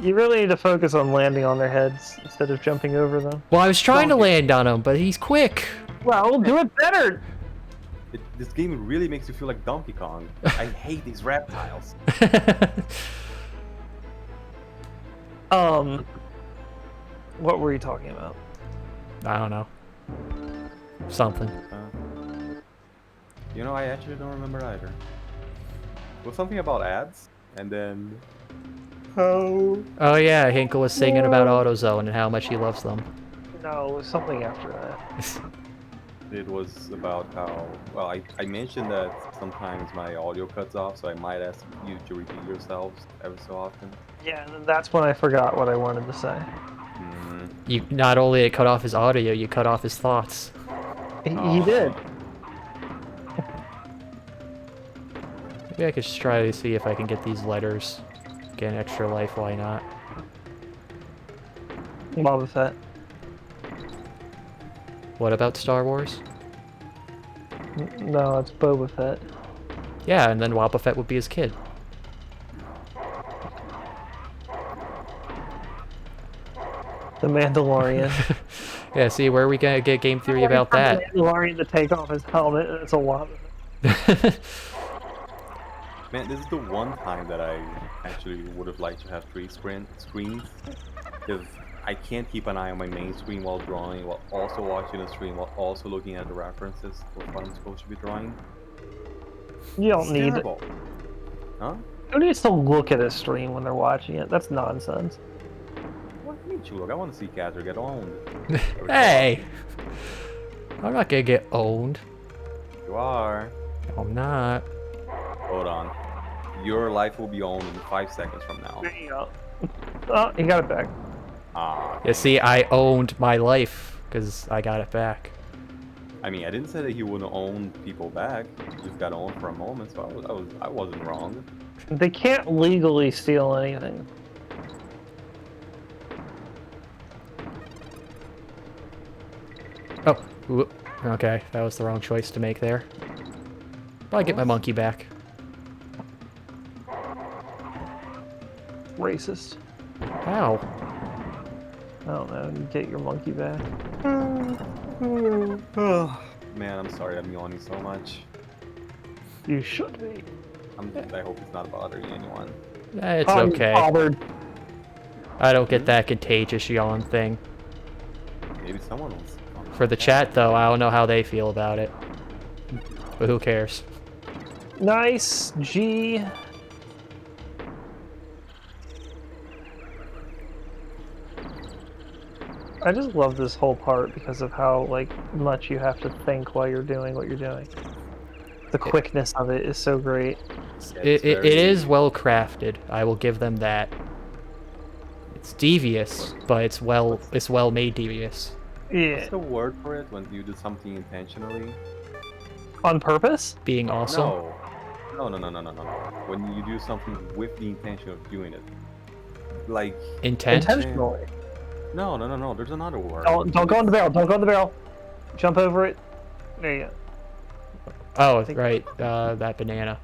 You really need to focus on landing on their heads instead of jumping over them. Well, I was trying to land on him, but he's quick. Well, do it better. This game really makes you feel like Donkey Kong. I hate these reptiles. What were you talking about? I don't know. Something. You know, I actually don't remember either. It was something about ads, and then... Oh yeah, Hinkle was singing about AutoZone and how much he loves them. No, it was something after that. it was about how, well, I mentioned that sometimes my audio cuts off, so I might ask you to repeat yourselves every so often. Yeah, and that's when I forgot what I wanted to say. Hmm. You not only cut off his audio, you cut off his thoughts. He did. Maybe I could just try to see if I can get these letters. Get an extra life, why not? Boba Fett. What about Star Wars? No, it's Boba Fett. Yeah, and then Boba Fett would be his kid. The Mandalorian. Yeah, see, where are we gonna get game theory about that? The Mandalorian to take off his helmet. It's a lot. Man, this is the one time that I actually would have liked to have three screens, because I can't keep an eye on my main screen while drawing, while also watching the stream, while also looking at the references of what I'm supposed to be drawing. You don't It's need it. terrible. Huh? Who needs to look at a stream when they're watching it? That's nonsense. What do you mean, look? I want to see Cather get owned. Hey! I'm not gonna get owned. You are. I'm not. Hold on. Your life will be owned in 5 seconds from now. There you go. Oh, he got it back. Ah. You see, I owned my life, because I got it back. I mean, I didn't say that he wouldn't own people back. He just got owned for a moment, so I wasn't wrong. They can't legally steal anything. Oh, whoop. Okay, that was the wrong choice to make there. But I get my monkey back. Racist. How? I don't know. You get your monkey back. Man, I'm sorry I'm yawning so much. You should be. I hope it's not bothering anyone. It's I'm okay. bothered. I don't get that contagious yawn thing. Maybe someone will. For the chat, though, I don't know how they feel about it. But who cares? Nice. G. I just love this whole part because of how much you have to think while you're doing what you're doing. The quickness of it is so great. It is well crafted. I will give them that. It's devious, but it's well made devious. Yeah. What's the word for it when you do something intentionally? On purpose? Being awesome. No. When you do something with the intention of doing it, like Intent. Intentionally. No. There's another word. Don't go in the barrel. Don't go in the barrel. Jump over it. There you go. Oh, right. That banana.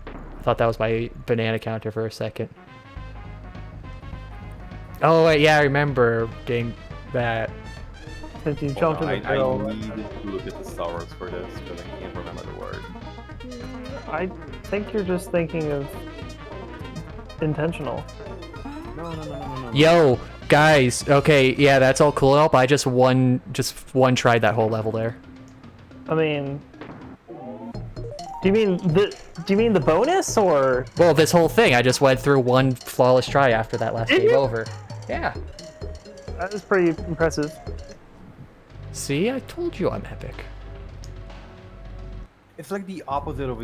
I thought that was my banana counter for a second. Oh, wait, yeah, I remember getting that. Since you Hold jumped on, in the I barrel. need to look at the stars for this because I can't remember the word. I think you're just thinking of intentional. No. Yo, guys. Okay, yeah, that's all cool and all, but I just one tried that whole level there. I mean, do you mean the bonus or? Well, this whole thing, I just went through one flawless try after that last Did game you? over. Yeah. That is pretty impressive. See, I told you I'm epic. It's like the opposite of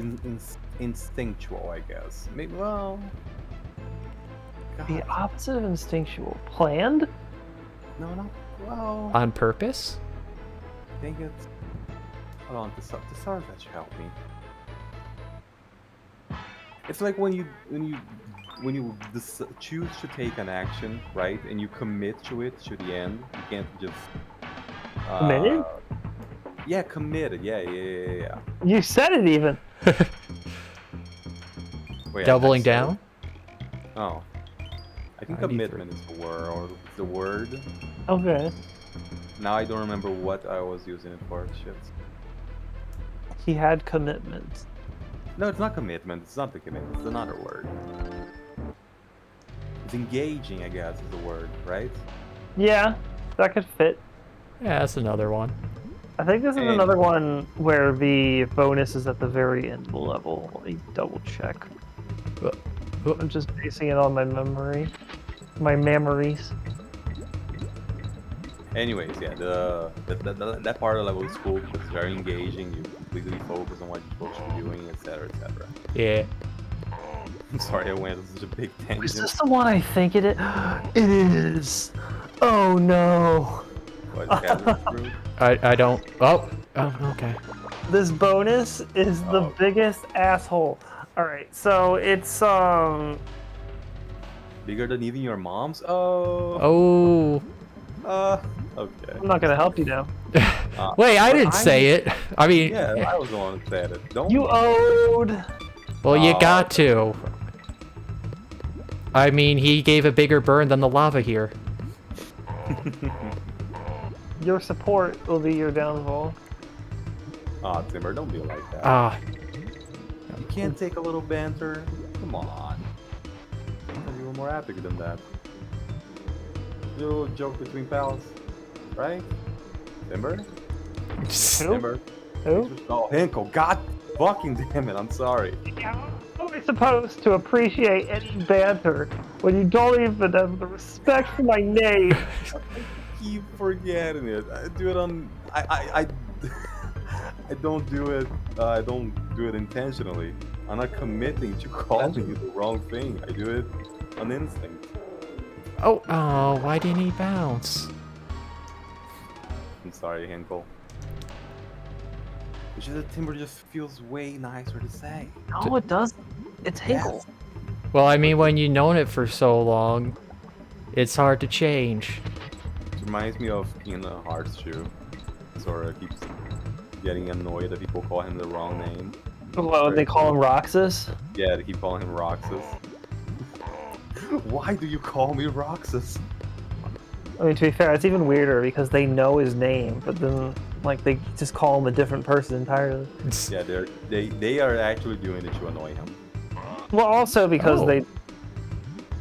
instinctual, I guess. Maybe, well... The God. opposite of instinctual. Planned? No, well... On purpose? I think it's... Hold on, the stars that should help me. It's like when you choose to take an action, right, and you commit to it to the end. You can't just... Committed? Yeah, committed. Yeah. You said it even. Wait, Doubling I said down? it? Oh. I think 93. commitment is the word, or the word. Okay. Now I don't remember what I was using it for. Shit. He had commitment. No, it's not commitment. It's not the commitment. It's another word. It's engaging, I guess, is the word, right? Yeah, that could fit. Yeah, that's another one. I think this is And- another one where the bonus is at the very end of the level. Let me double check. I'm just basing it on my memory. My memories. Anyways, yeah, that part of the level is cool because it's very engaging. You completely focus on what you're supposed to be doing, etc., etc. Yeah. I'm sorry, I went on such a big Is tangent. this the one I think it is? It is. Oh no. What, Chasm Fruit? I don't. Oh. Oh. Okay. This bonus is the Oh. biggest asshole. All right, so it's Bigger than even your mom's? Oh. Oh. Okay. I'm not gonna help you now. Wait, I but didn't say it. I mean. Yeah, I was the one who said it. Don't. You owed. Well, you Oh. got to. I mean, he gave a bigger burn than the lava here. Your support will be your downfall. Aw, Timber, don't be like that. Ah. You can't take a little banter. Come on. You were more epic than that. Little joke between pals, right? Timber? Timber? Who? Oh, Hinkle. God fucking damn it. I'm sorry. How am I supposed to appreciate any banter when you don't even have the respect for my name? Keep forgetting it. I do it on. I don't do it. I don't do it intentionally. I'm not committing to calling you the wrong thing. I do it on instinct. Oh. Oh. Why didn't he bounce? I'm sorry, Hinkle. It's just that Timber just feels way nicer to say. No, it doesn't. It's Hinkle. Well, I mean, when you've known it for so long, it's hard to change. It reminds me of Kingdom Hearts too. Sora keeps getting annoyed that people call him the wrong name. Well, they call him Roxas. Yeah, they keep calling him Roxas. Why do you call me Roxas? I mean, to be fair, it's even weirder because they know his name, but then like they just call him a different person entirely. Yeah, they are actually doing it to annoy him. Well, also because Oh.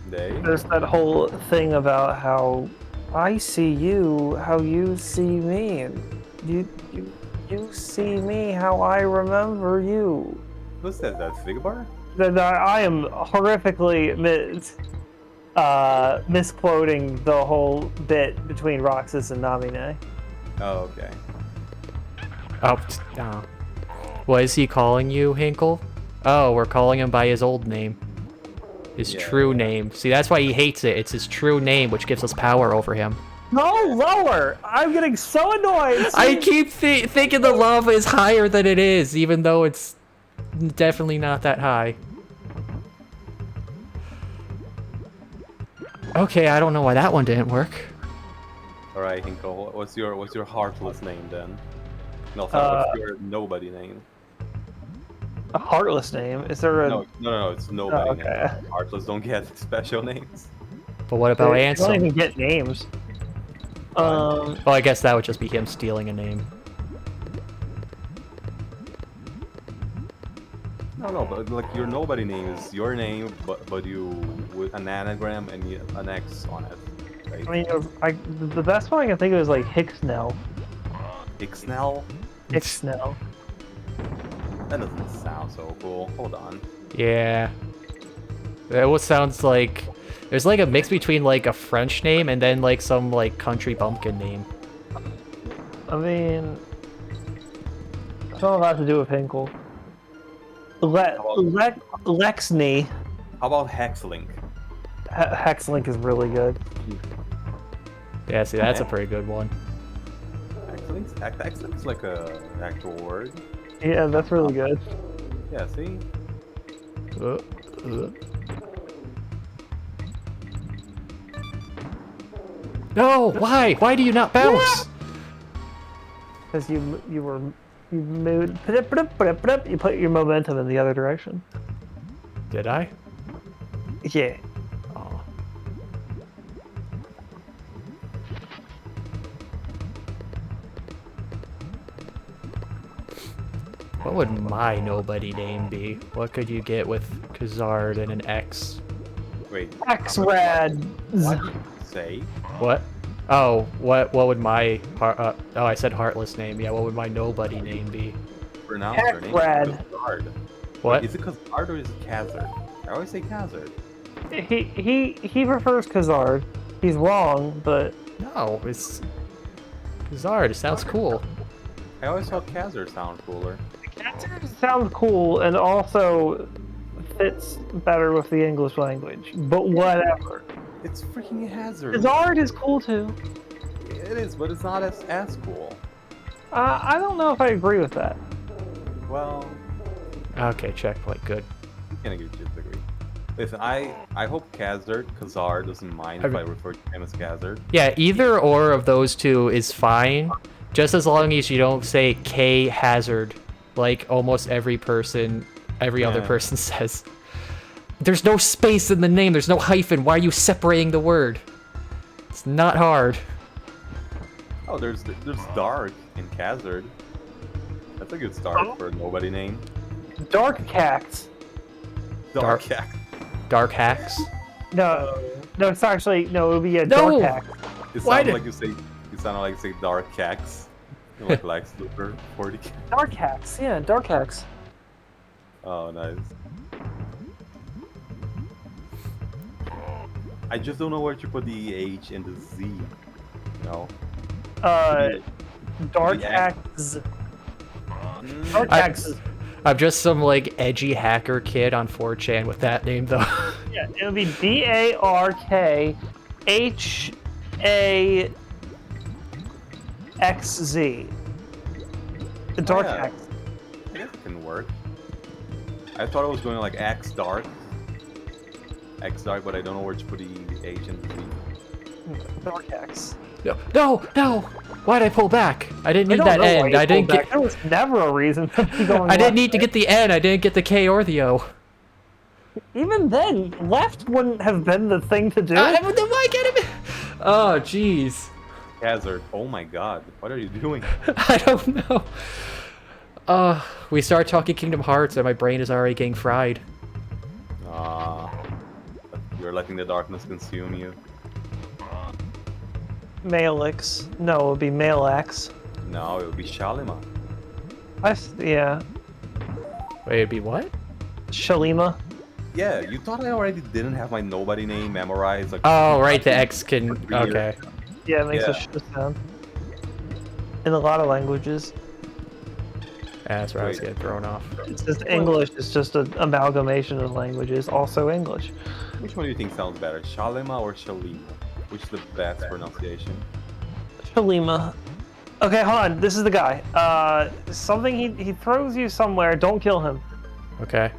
there's that whole thing about how I see you, how you see me, and you see me how I remember you. Who says that? Figbar? That I am horrifically misquoting the whole bit between Roxas and Namine. Oh, okay. Oh. What is he calling you, Hinkle? Oh, we're calling him by his old name. His Yeah. true name. See, that's why he hates it. It's his true name, which gives us power over him. No, lower! I'm getting so annoyed! I keep thinking the lava is higher than it is, even though it's definitely not that high. Okay, I don't know why that one didn't work. All right, Hinkle. What's your heartless name then? No, sorry, what's your nobody name? A heartless name? Is there a... No, it's nobody okay. name. Heartless don't get special names. But what about They don't Ansem? even get names. Well, I guess that would just be him stealing a name. No, but like your nobody name is your name, but you with an anagram and an X on it, right? I mean, the best one I can think of is like Hicksnell. Ixnell? Hicksnell. That doesn't sound so cool. Hold on. Yeah. That what sounds like... There's like a mix between like a French name and then like some like country bumpkin name. I mean, I don't know what that has to do with Hinkle. Lexney. How about Hexlink? Hexlink is really good. Yeah, see, that's a pretty good one. Hexlink's like a actual word. Yeah, that's really good. Yeah, see? No, why? Why do you not bounce? Because you moved. You put your momentum in the other direction. Did I? Yeah. Oh. What would my nobody name be? What could you get with Khazard and an X? Wait. X-Rad. What did you say? What? Oh, what would my oh, I said heartless name. Yeah, what would my nobody name be? Pronounce her name. Hexrad. Khazard. What? Is it Khazard or is it Khazard? I always say Khazard. He prefers Khazard. He's wrong, but No, it's Zard, it sounds cool. I always thought Kazar sound cooler. Kazar sounds cool and also fits better with the English language, but whatever. It's freaking Hazard. Zard is cool too. It is, but it's not as cool. I don't know if I agree with that. Well, Okay, checkpoint, good. I'm gonna give you a degree. Listen, I hope Kazar doesn't mind if I refer to him as Kazar. Yeah, either or of those two is fine, just as long as you don't say K Hazard, like almost every other person says. There's no space in the name, there's no hyphen, why are you separating the word? It's not hard. Oh, there's Dark in Kazard. That's a good start for a nobody name. Dark Cact. Dark- Cat. Dark hacks. No, it's actually it would be a No! Dark Cact. It Why sounded like you sounded like you say Dark Cax. Like Lex Luthor 40. Dark Hacks, yeah, Dark Hacks. Oh, nice. I just don't know where to put the H and the Z. No. Dark The Hacks. Dark I- Hacks. I'm just some like edgy hacker kid on 4chan with that name though. Yeah, it would be DARKHAXZ. The Dark yeah. Hacks. I guess it can work. I thought it was going like X Dark, but I don't know where to put the H and the Z. Dark Hacks. No! Why'd I pull back? I didn't need that end. I didn't get. There was never a reason for me going I didn't left need to there. get the N. I didn't get the K or the O. Even then, left wouldn't have been the thing to do. Then why get him? Oh, jeez. Hazard. Oh my God! What are you doing? I don't know. We start talking Kingdom Hearts and my brain is already getting fried. You're letting the darkness consume you. Malix. No, it would be Malax. No, it would be Shalima. Yeah. Wait, it'd be what? Shalima. Yeah, you thought I already didn't have my nobody name memorized? Like, Oh, right, the X can. Okay. Yeah, it makes Yeah. a shit sound. In a lot of languages. Yeah, that's where I was Wait. getting thrown off. It's just English. It's just an amalgamation of languages, also English. Which one do you think sounds better, Shalima or Shalima? Which is the best pronunciation? Shalima. Okay, hold on. This is the guy. Something he throws you somewhere. Don't kill him. Okay.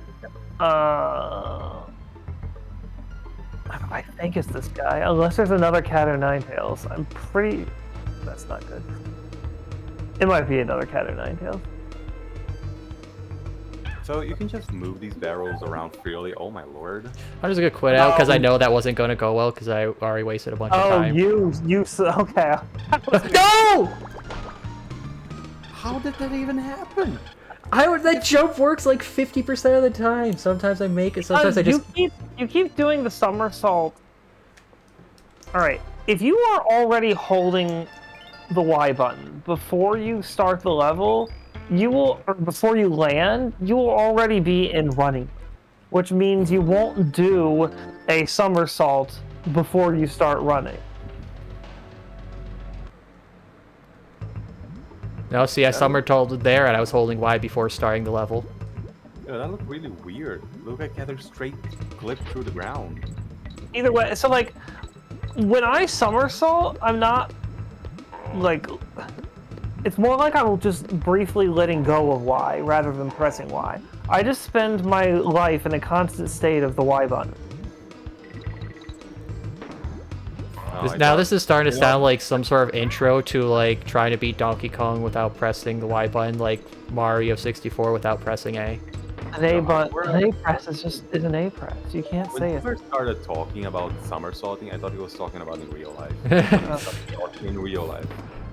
I think it's this guy. Unless there's another cat or nine tails. I'm pretty. That's not good. It might be another cat or nine tails. So you can just move these barrels around freely. Oh my lord! I'm just gonna quit out because I know that wasn't gonna go well because I already wasted a bunch of Oh, time. okay. No! How did that even happen? That jump works like 50% of the time. Sometimes I make it, sometimes I just. you keep doing the somersault. All right, if you are already holding the Y button before you start the level, before you land, you will already be in running, which means you won't do a somersault before you start running. No, see, I somersaulted there and I was holding Y before starting the level. Yeah, that looked really weird. It looked like Heather straight clipped through the ground. Either way, so like, when I somersault, I'm not, like, it's more like I'm just briefly letting go of Y rather than pressing Y. I just spend my life in a constant state of the Y button. This is starting to sound like some sort of intro to like trying to beat Donkey Kong without pressing the Y button, like Mario 64 without pressing A. An A button, an A press is an A press. You can't When say he it. first started talking about somersaulting, I thought he was talking about in real life. In real life.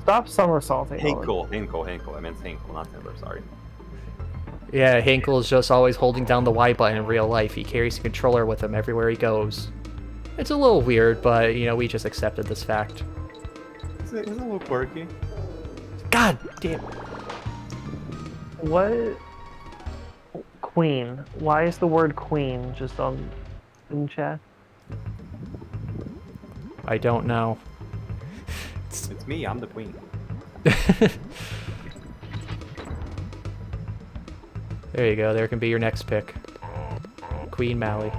Stop somersaulting. Hinkle. I meant Hinkle, not Timber, sorry. Yeah, Hinkle is just always holding down the Y button in real life. He carries the controller with him everywhere he goes. It's a little weird, but, you know, we just accepted this fact. Is it a little quirky? God damn. What? Queen. Why is the word queen just in chat? I don't know. It's me, I'm the queen. There you go. There can be your next pick. Queen Maali.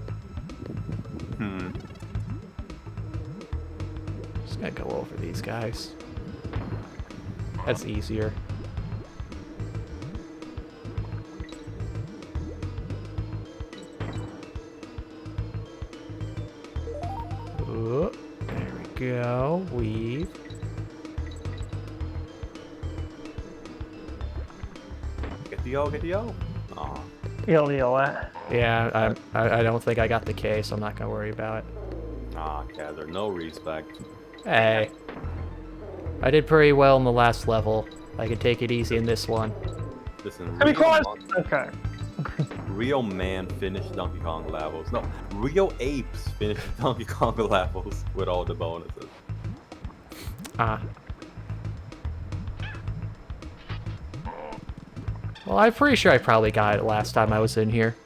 Just gonna go over these guys. That's easier. Ooh, there we go. Weave. Get the O, get the O. Aw. You'll what? Yeah, I don't think I got the K, so I'm not gonna worry about it. Ah, Cather, no respect. Hey. I did pretty well in the last level. I could take it easy in this one. Listen, I mean, real, okay. real man finished Donkey Kong levels. No, real apes finished Donkey Kong levels with all the bonuses. Ah. Well, I'm pretty sure I probably got it last time I was in here.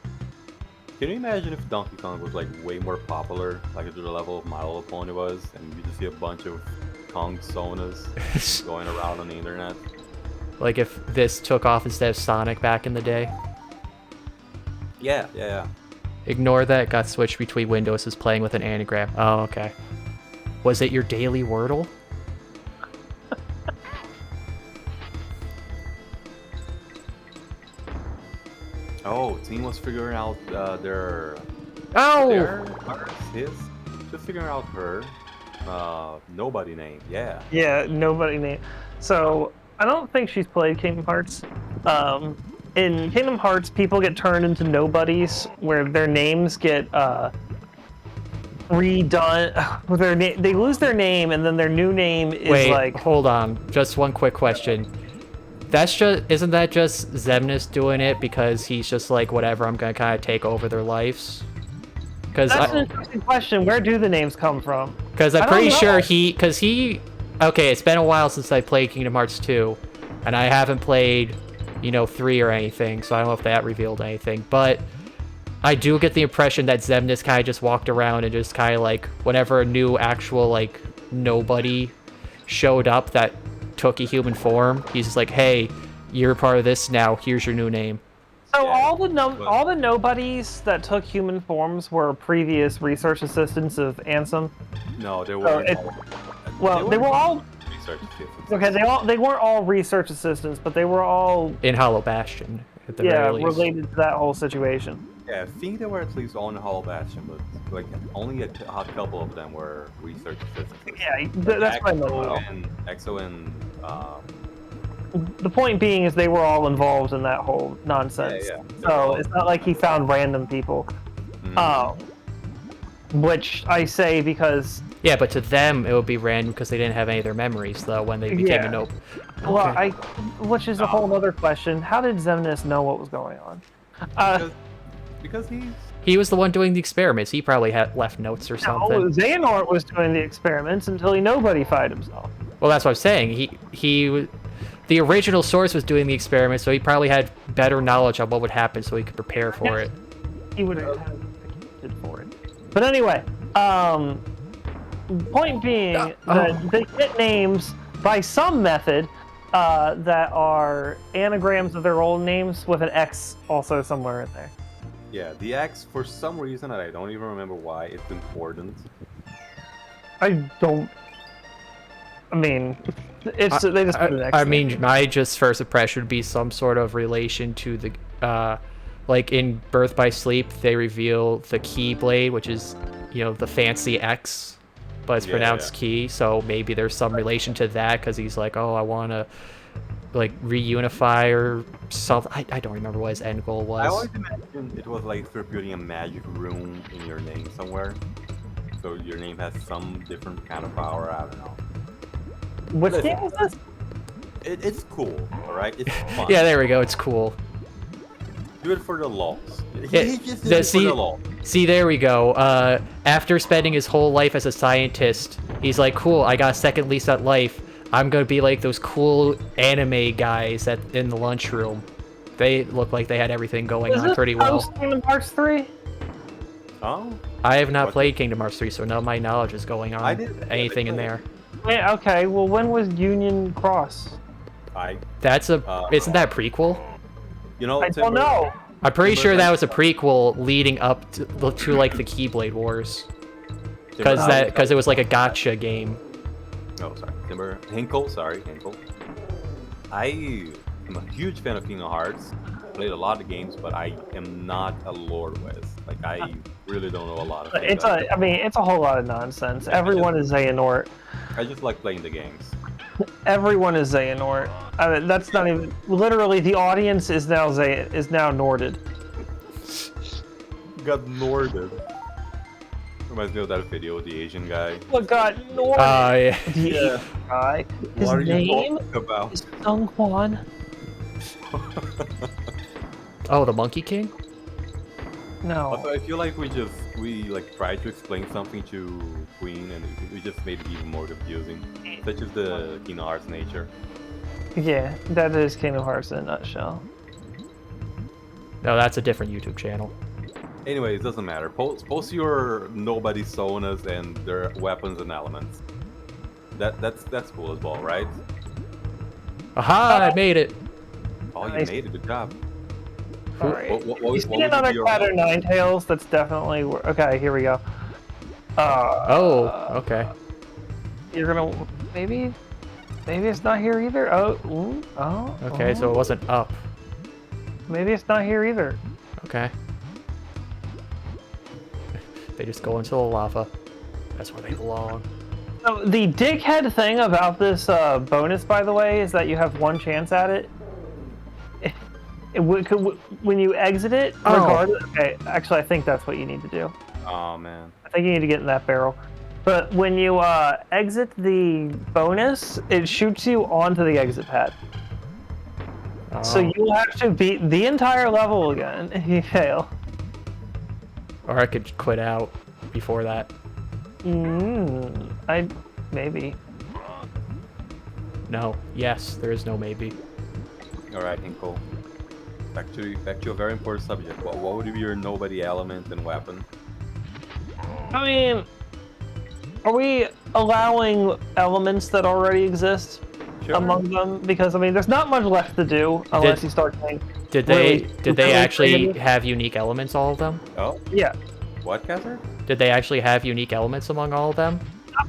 Can you imagine if Donkey Kong was like way more popular, like to the level of My Little Pony was, and you just see a bunch of Kong Sonas going around on the internet? Like if this took off instead of Sonic back in the day. Yeah. Ignore that, got switched between windows as playing with an anagram. Oh, okay. Was it your daily Wordle? Oh, team was figuring out their Oh! his, just figuring out her nobody name. Yeah. Yeah, nobody named. So I don't think she's played Kingdom Hearts. In Kingdom Hearts, people get turned into nobodies, where their names get redone. With their they lose their name, and then their new name is Wait, like. hold on. Just one quick question. Isn't that just Xemnas doing it because he's just like, whatever, I'm gonna kind of take over their lives? That's an interesting question. Where do the names come from? Because I'm pretty sure okay, it's been a while since I played Kingdom Hearts 2, and I haven't played, 3 or anything, so I don't know if that revealed anything, but I do get the impression that Xemnas kind of just walked around and just kind of like, whenever a new actual, like, nobody showed up that took a human form, he's just like, hey, you're part of this now, here's your new name. So Yeah, all the nobodies that took human forms were previous research assistants of Ansem. No, they So weren't. they were all research assistants. okay. They weren't all research assistants, but they were all In Hollow Bastion, at the very least. related to that whole situation. Yeah, I think they were at least on the Hollow Bastion, but like only a couple of them were research assistants. Yeah, that's what I meant. Exo and The point being is they were all involved in that whole nonsense. Yeah. So it's not like he found random people. Which I say because Yeah, but to them, it would be random because they didn't have any of their memories, though, when they became a nope. well, Okay. which is a whole other question. How did Xemnas know what was going on? Because He was the one doing the experiments. He probably had left notes or No, something. Xehanort was doing the experiments until he nobody-fied himself. Well, that's what I'm saying. The original source was doing the experiment, so he probably had better knowledge on what would happen, so he could prepare for it. He would have accounted for it. But anyway, point being that they get names by some method that are anagrams of their old names with an X also somewhere in there. yeah, the X for some reason, and I don't even remember why, it's important. I mean, they just put an X. I mean, my just first impression would be some sort of relation to the, like in Birth by Sleep, they reveal the Keyblade, which is, the fancy X, but it's pronounced key. So maybe there's some relation to that because he's like, oh, I want to, like, reunify or something. I don't remember what his end goal was. I always imagined it was like for putting a magic rune in your name somewhere, so your name has some different kind of power. I don't know. Which game was this? It's cool, all right. It's fun. Yeah, there we go. It's cool. Do it for the lols. Yeah, He just did it for the lols. See, there we go. After spending his whole life as a scientist, he's like, cool, I got a second lease at life. I'm gonna be like those cool anime guys in the lunchroom. They look like they had everything going on pretty well. Is this Kingdom Hearts 3? Oh, I have not What? played Kingdom Hearts 3, so none of my knowledge is going on I did- anything in there. Yeah, okay, well when was Union Cross? That's a. Isn't that prequel? You know, I don't know. I'm pretty Timber, sure that was a prequel leading up to like the Keyblade Wars, because it was like a gotcha game. Oh, sorry, Timber. Hinkle, sorry, Hinkle. I am a huge fan of Kingdom Hearts. Played a lot of games, but I am not a lore whiz. Like, I really don't know a lot of things. I mean, it's a whole lot of nonsense. Everyone is Xehanort. I just like playing the games. Everyone is Xehanort. I mean, that's not even literally the audience is now Norded. Got Norded. Reminds me of that video with the Asian guy. What got Norded? Yeah. The Asian guy. His What are you name talking about? is Sung Hwan. Oh, the Monkey King. No. Also, I feel like we like tried to explain something to Queen, and we just made it even more confusing. Such is the Kingdom Hearts nature. Yeah, that is Kingdom Hearts in a nutshell. No, that's a different YouTube channel. Anyways, doesn't matter. Post your nobody sonas and their weapons and elements. That's cool as well, right? Aha! I made it. Oh, you Nice. made it. Good job. Alright. What You would see be another your Cat or Ninetales? That's definitely okay. Here we go. Oh, okay. You're gonna maybe it's not here either. Oh, ooh, oh. Okay, so it wasn't up. Maybe it's not here either. Okay. They just go into the lava. That's where they belong. So the dickhead thing about this bonus, by the way, is that you have one chance at it. When you exit it, Oh. regardless. Okay, actually, I think that's what you need to do. Oh man. I think you need to get in that barrel. But when you exit the bonus, it shoots you onto the exit pad. So Oh. you'll have to beat the entire level again if you fail. Or I could quit out before that. Maybe. No. Yes, there is no maybe. All right, Hinkle. Back to a very important subject. What would be your nobody element and weapon? I mean, are we allowing elements that already exist Sure. among them? Because I mean, there's not much left to do unless you start playing. Did they really actually creative. have unique elements, all of them? Oh, Yeah, what, Kazar? Did they actually have unique elements among all of them?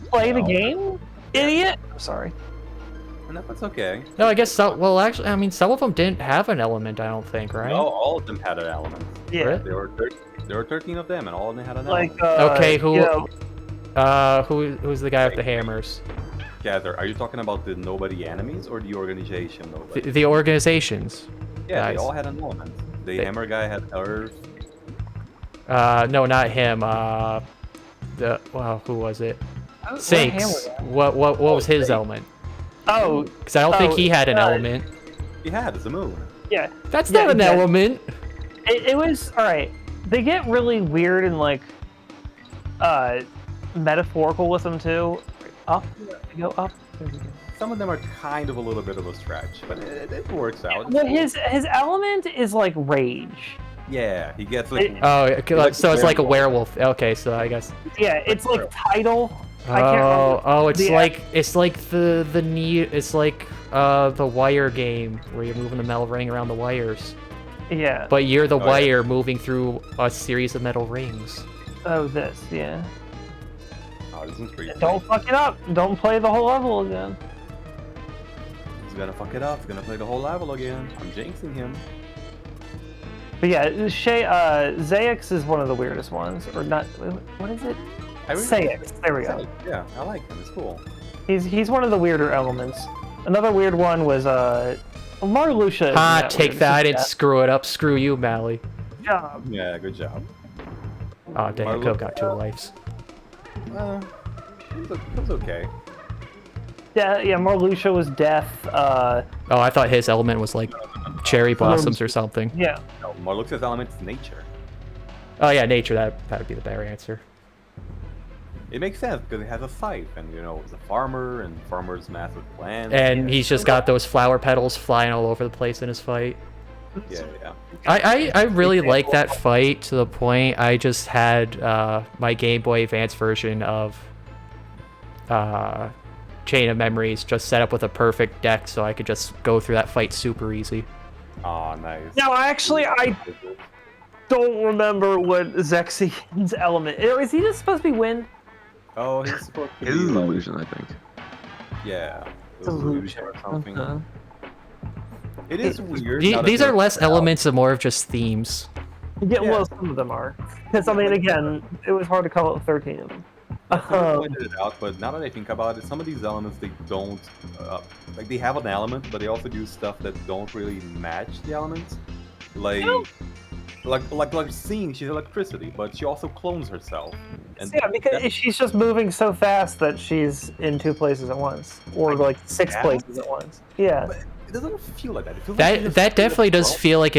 play the No. game, idiot. I'm sorry. No, that's okay. No, I guess so. Well, actually, I mean, some of them didn't have an element, I don't think, right? No, all of them had an element. Yeah, Really? There were 13 of them, and all of them had an like element. Okay, who- You know, who's the guy with the hammers? Kazar, are you talking about the nobody enemies or the organization nobody? The organizations. Yeah, they guys. all had an element. The They- hammer guy had earth. No, not him. Who was it? what Sinks. hammer? What was his Sinks. element? Oh, Because I don't think he had an element. He had the moon. yeah. That's Yeah, not an exactly. element. It was all right. They get really weird and like metaphorical with them too. Up, go up. Some of them are kind of a little bit of a stretch, but it works out. Well, his element is like rage. Yeah, he gets like. Oh, okay, Like so it's like a werewolf. werewolf. Okay, so I guess. Yeah, it's like title. I can't remember. It's the- like the knee. It's like the wire game where you're moving the metal ring around the wires, Yeah. but you're the Oh, yeah. wire moving through a series of metal rings. Oh, this. Yeah. Oh, this one's pretty. Don't fuck it up. Don't play the whole level again. He's gonna fuck it up. He's gonna play the whole level again. I'm jinxing him. But yeah, Zayx is one of the weirdest ones, or not? What is it? I really Sayx. There we go. Yeah, I like him. It's cool. He's one of the weirder elements. Another weird one was Marluxia. isn't Ha! that Take weird. that! I didn't screw it up. Screw you, Maali. Good job. Yeah, good job. Oh dang! I could have got 2 lives. It was okay. Yeah, Marluxia was death. Oh, I thought his element was like cherry blossoms or something. Yeah. No, Marluxia's element is nature. Oh yeah, nature. That'd be the better answer. It makes sense because he has a scythe, and he's a farmer, and farmers mess with plants. And he's just got those flower petals flying all over the place in his fight. Yeah. I really like that fight to the point I just had my Game Boy Advance version of chain of memories just set up with a perfect deck, so I could just go through that fight super easy. Oh, nice. Now, actually, I don't remember what Zexian's element is. He just supposed to be wind? Oh, he's supposed to His be is like, illusion, I think. yeah, It's illusion. or something. Uh-huh. It is weird. now that These are they're less out. elements and more of just themes. Yeah, Yeah. well, some of them are. Because, I mean, again, it was hard to come up with 13 of them. I could have pointed it out, but now that I think about it, some of these elements they don't like. They have an element, but they also do stuff that don't really match the elements. Like, like seeing she's electricity, but she also clones herself. And Yeah, because she's just moving so fast that she's in 2 places at once, or like 6 guess. places at once. Yeah. But it doesn't feel like that. It feels like she That just that definitely does herself. feel like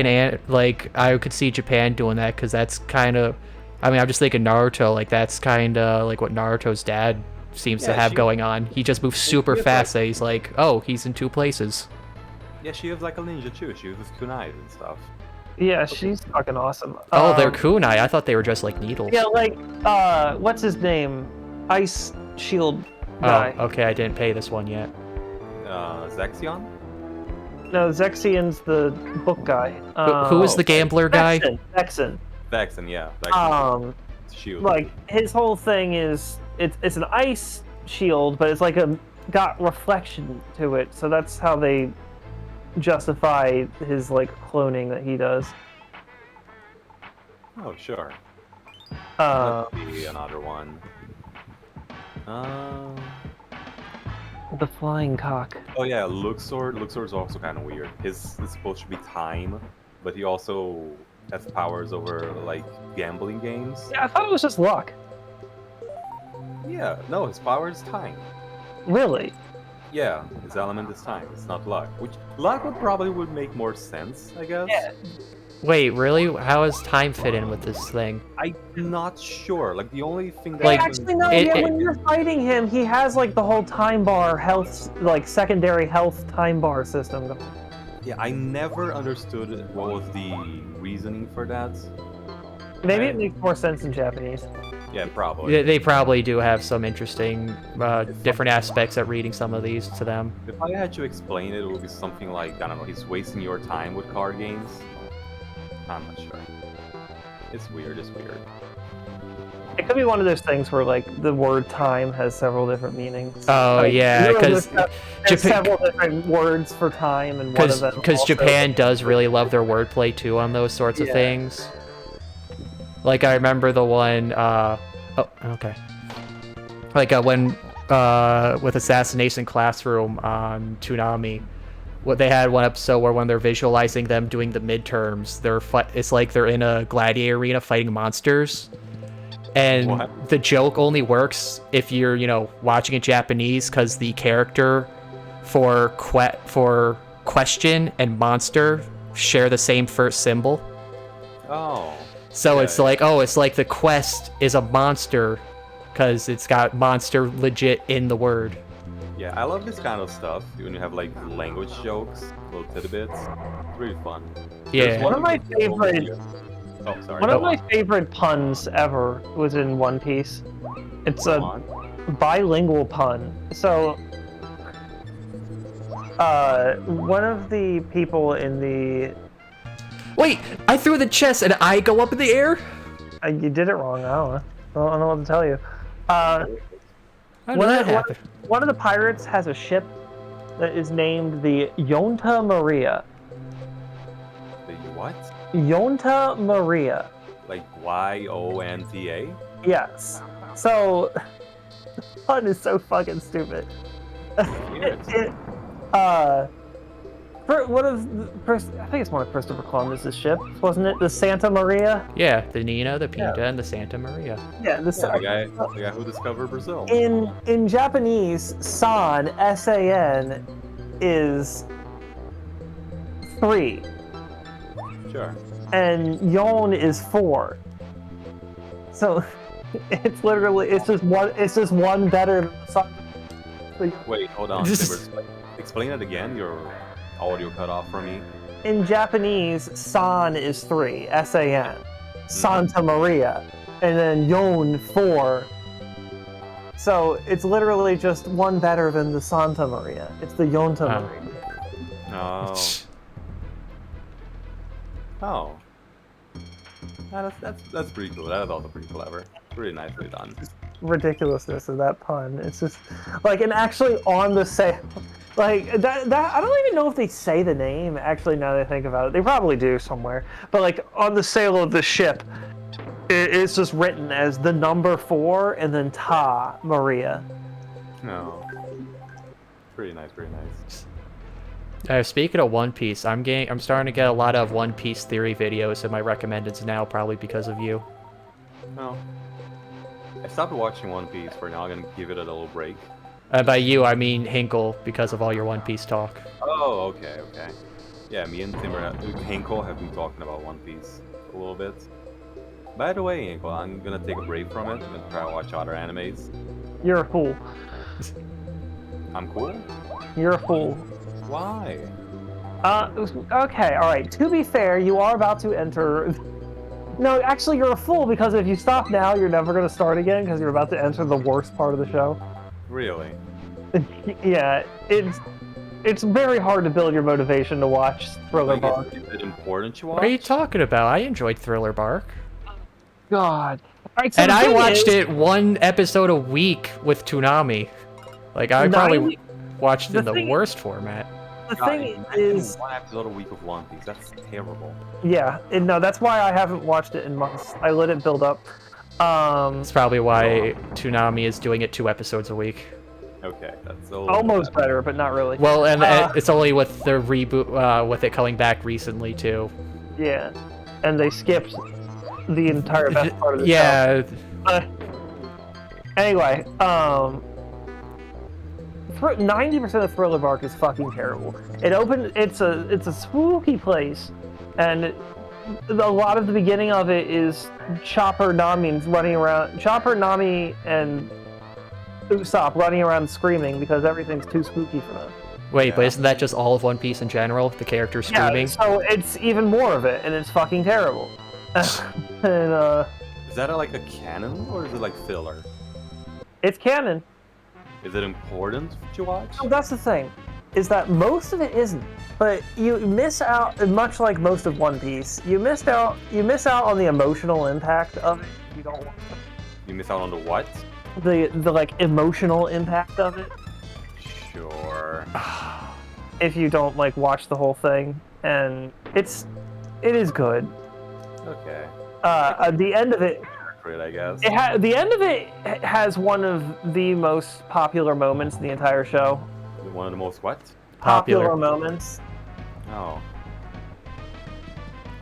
like I could see Japan doing that, because that's kind of, I mean, I'm just thinking Naruto, like that's kind of like what Naruto's dad seems to Yeah, have she- going on. He just moves super feels fast like- that he's like, oh, he's in 2 places. Yeah, she is like a ninja too. She uses kunais and stuff. Yeah, she's fucking awesome. Oh, they're kunai. I thought they were just like needles. Yeah, like, what's his name? Ice Shield Oh, guy. okay, I didn't pay this one yet. Zexion? No, Zexian's the book guy. Who is the gambler guy? Vexen. Vexen, yeah. Vexen. Shield. Like, his whole thing is, it's an ice shield, but it's like got reflection to it, so that's how they justify his, like, cloning that he does. Oh, sure. Uh, Let's see another one. the flying cock. Oh yeah, Luxor. Luxor is also kind of weird. His is supposed to be time, but he also has powers over like gambling games. Yeah, I thought it was just luck. Yeah, no, his power is time. Really? Yeah, his element is time. It's not luck. Which luck would make more sense, I guess. Yeah. Wait, really? How does time fit in with this thing? I'm not sure. Like the only thing that Like, Actually, no. it- Yeah, it- when you're fighting him, he has like the whole time bar health, like secondary health time bar system. yeah, I never understood what was the reasoning for that. Maybe it makes more sense in Japanese. Yeah, probably. They probably do have some interesting, different aspects at reading some of these to them. If I had to explain it, it would be something like, I don't know, he's wasting your time with card games. I'm not sure. It's weird, it's weird. It could be one of those things where like the word time has several different meanings. Oh, Like, yeah, literally 'cause there's Japan- several different words for time, and one of them. Because also- Japan does really love their wordplay too on those sorts of Yeah. things. Like I remember the one. Oh, okay. Like when with Assassination Classroom on Toonami, what they had one episode where when they're visualizing them doing the midterms, it's like they're in a gladiator arena fighting monsters. And What? the joke only works if you're, watching in Japanese, because the character for question and monster share the same first symbol. Oh. So Yeah, it's yeah. like, it's like the quest is a monster, because it's got monster legit in the word. Yeah, I love this kind of stuff. When you have like language jokes, little tidbits. It's really fun. Yeah. There's One of my with- favorite- Oh, sorry. One of go my on. favorite puns ever was in One Piece. It's Go a on. bilingual pun. So, one of the people in the Wait, I threw the chest and I go up in the air? you did it wrong. I don't know what to tell you. How did One that of, happen? one of the pirates has a ship that is named the Yonta Maria. The what? Yonta Maria. Like YONTA? Yes. So, the pun is so fucking stupid. Weird. For one of I think it's one of Christopher Columbus's ships, wasn't it? The Santa Maria. Yeah, the Nina, the Pinta, and the Santa Maria. Yeah, the Yeah, the guy who discovered Brazil. In Japanese, san S-A-N is 3, Sure. and yon is 4. So it's literally it's just one better than the sun. Wait, hold on. Explain it again. Your audio cut off for me. In Japanese, san is 3, S-A-N, Santa Maria, and then yon 4, So it's literally just one better than the Santa Maria. It's the Yonta Oh. Maria. Oh. Oh. Yeah, that's pretty cool. That is also pretty clever. Pretty nicely done. Ridiculousness of that pun. It's just like, and actually on the sale, like that I don't even know if they say the name. Actually, now that I think about it, they probably do somewhere. But like on the sale of the ship, it's just written as the number 4 and then Ta Maria. No. Pretty nice. Pretty nice. Speaking of One Piece, I'm starting to get a lot of One Piece theory videos in my recommendeds now, probably because of you. No. I stopped watching One Piece for now. I'm gonna give it a little break. By you, I mean Hinkle, because of all your One Piece talk. Oh, okay. Yeah, me and Hinkle have been talking about One Piece a little bit. By the way, Hinkle, I'm gonna take a break from it. I'm gonna try to watch other animes. You're a fool. I'm cool? You're a fool. Why? Okay, alright. To be fair, you are about to enter... No, actually, you're a fool, because if you stop now, you're never going to start again, because you're about to enter the worst part of the show. Really? Yeah, it's very hard to build your motivation to watch Thriller Bark. Is it important to watch? What are you talking about? I enjoyed Thriller Bark. God. Alright, so And the I thing watched is, it one episode a week with Toonami. Like, I probably watched it in the worst format. The God, thing imagine is... one episode a week of One Piece. That's terrible. Yeah, and no, that's why I haven't watched it in months. I let it build up. That's probably why Toonami is doing it 2 episodes a week. Okay, that's a little Almost better, but not really. Well, and it's only with the reboot, with it coming back recently, too. Yeah, and they skipped the entire best part of the show. Yeah. Anyway, 90% of Thriller Bark is fucking terrible. It's a spooky place, and a lot of the beginning of it is Chopper, Nami running around. Chopper, Nami, and Usopp running around screaming because everything's too spooky for them. Wait, but isn't that just all of One Piece in general? The characters screaming? Yeah, so it's even more of it, and it's fucking terrible. And Is that like a canon, or is it like filler? it's canon. Is it important to watch? So that's the thing, is that most of it isn't. But you miss out, much like most of One Piece, you miss out on the emotional impact of it. You don't want You miss out on the what? the like emotional impact of it Sure. if you don't like watch the whole thing. And it is good. Okay. The end of it, Great, I guess. the end of it has one of the most popular moments in the entire show. One of the most what? Popular. moments. Oh.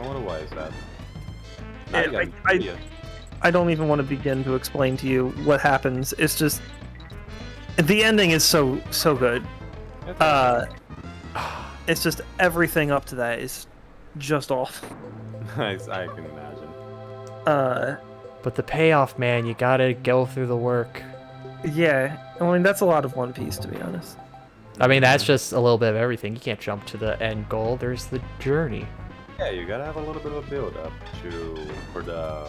I wonder why is that. Now you got me curious. I don't even want to begin to explain to you what happens. It's just the ending is so good. Okay. It's just everything up to that is just awful. Nice, I can imagine. But the payoff, man, you gotta go through the work. Yeah, I mean that's a lot of One Piece, to be honest. I mean, that's just a little bit of everything. You can't jump to the end goal. There's the journey. Yeah, you gotta have a little bit of a build up for the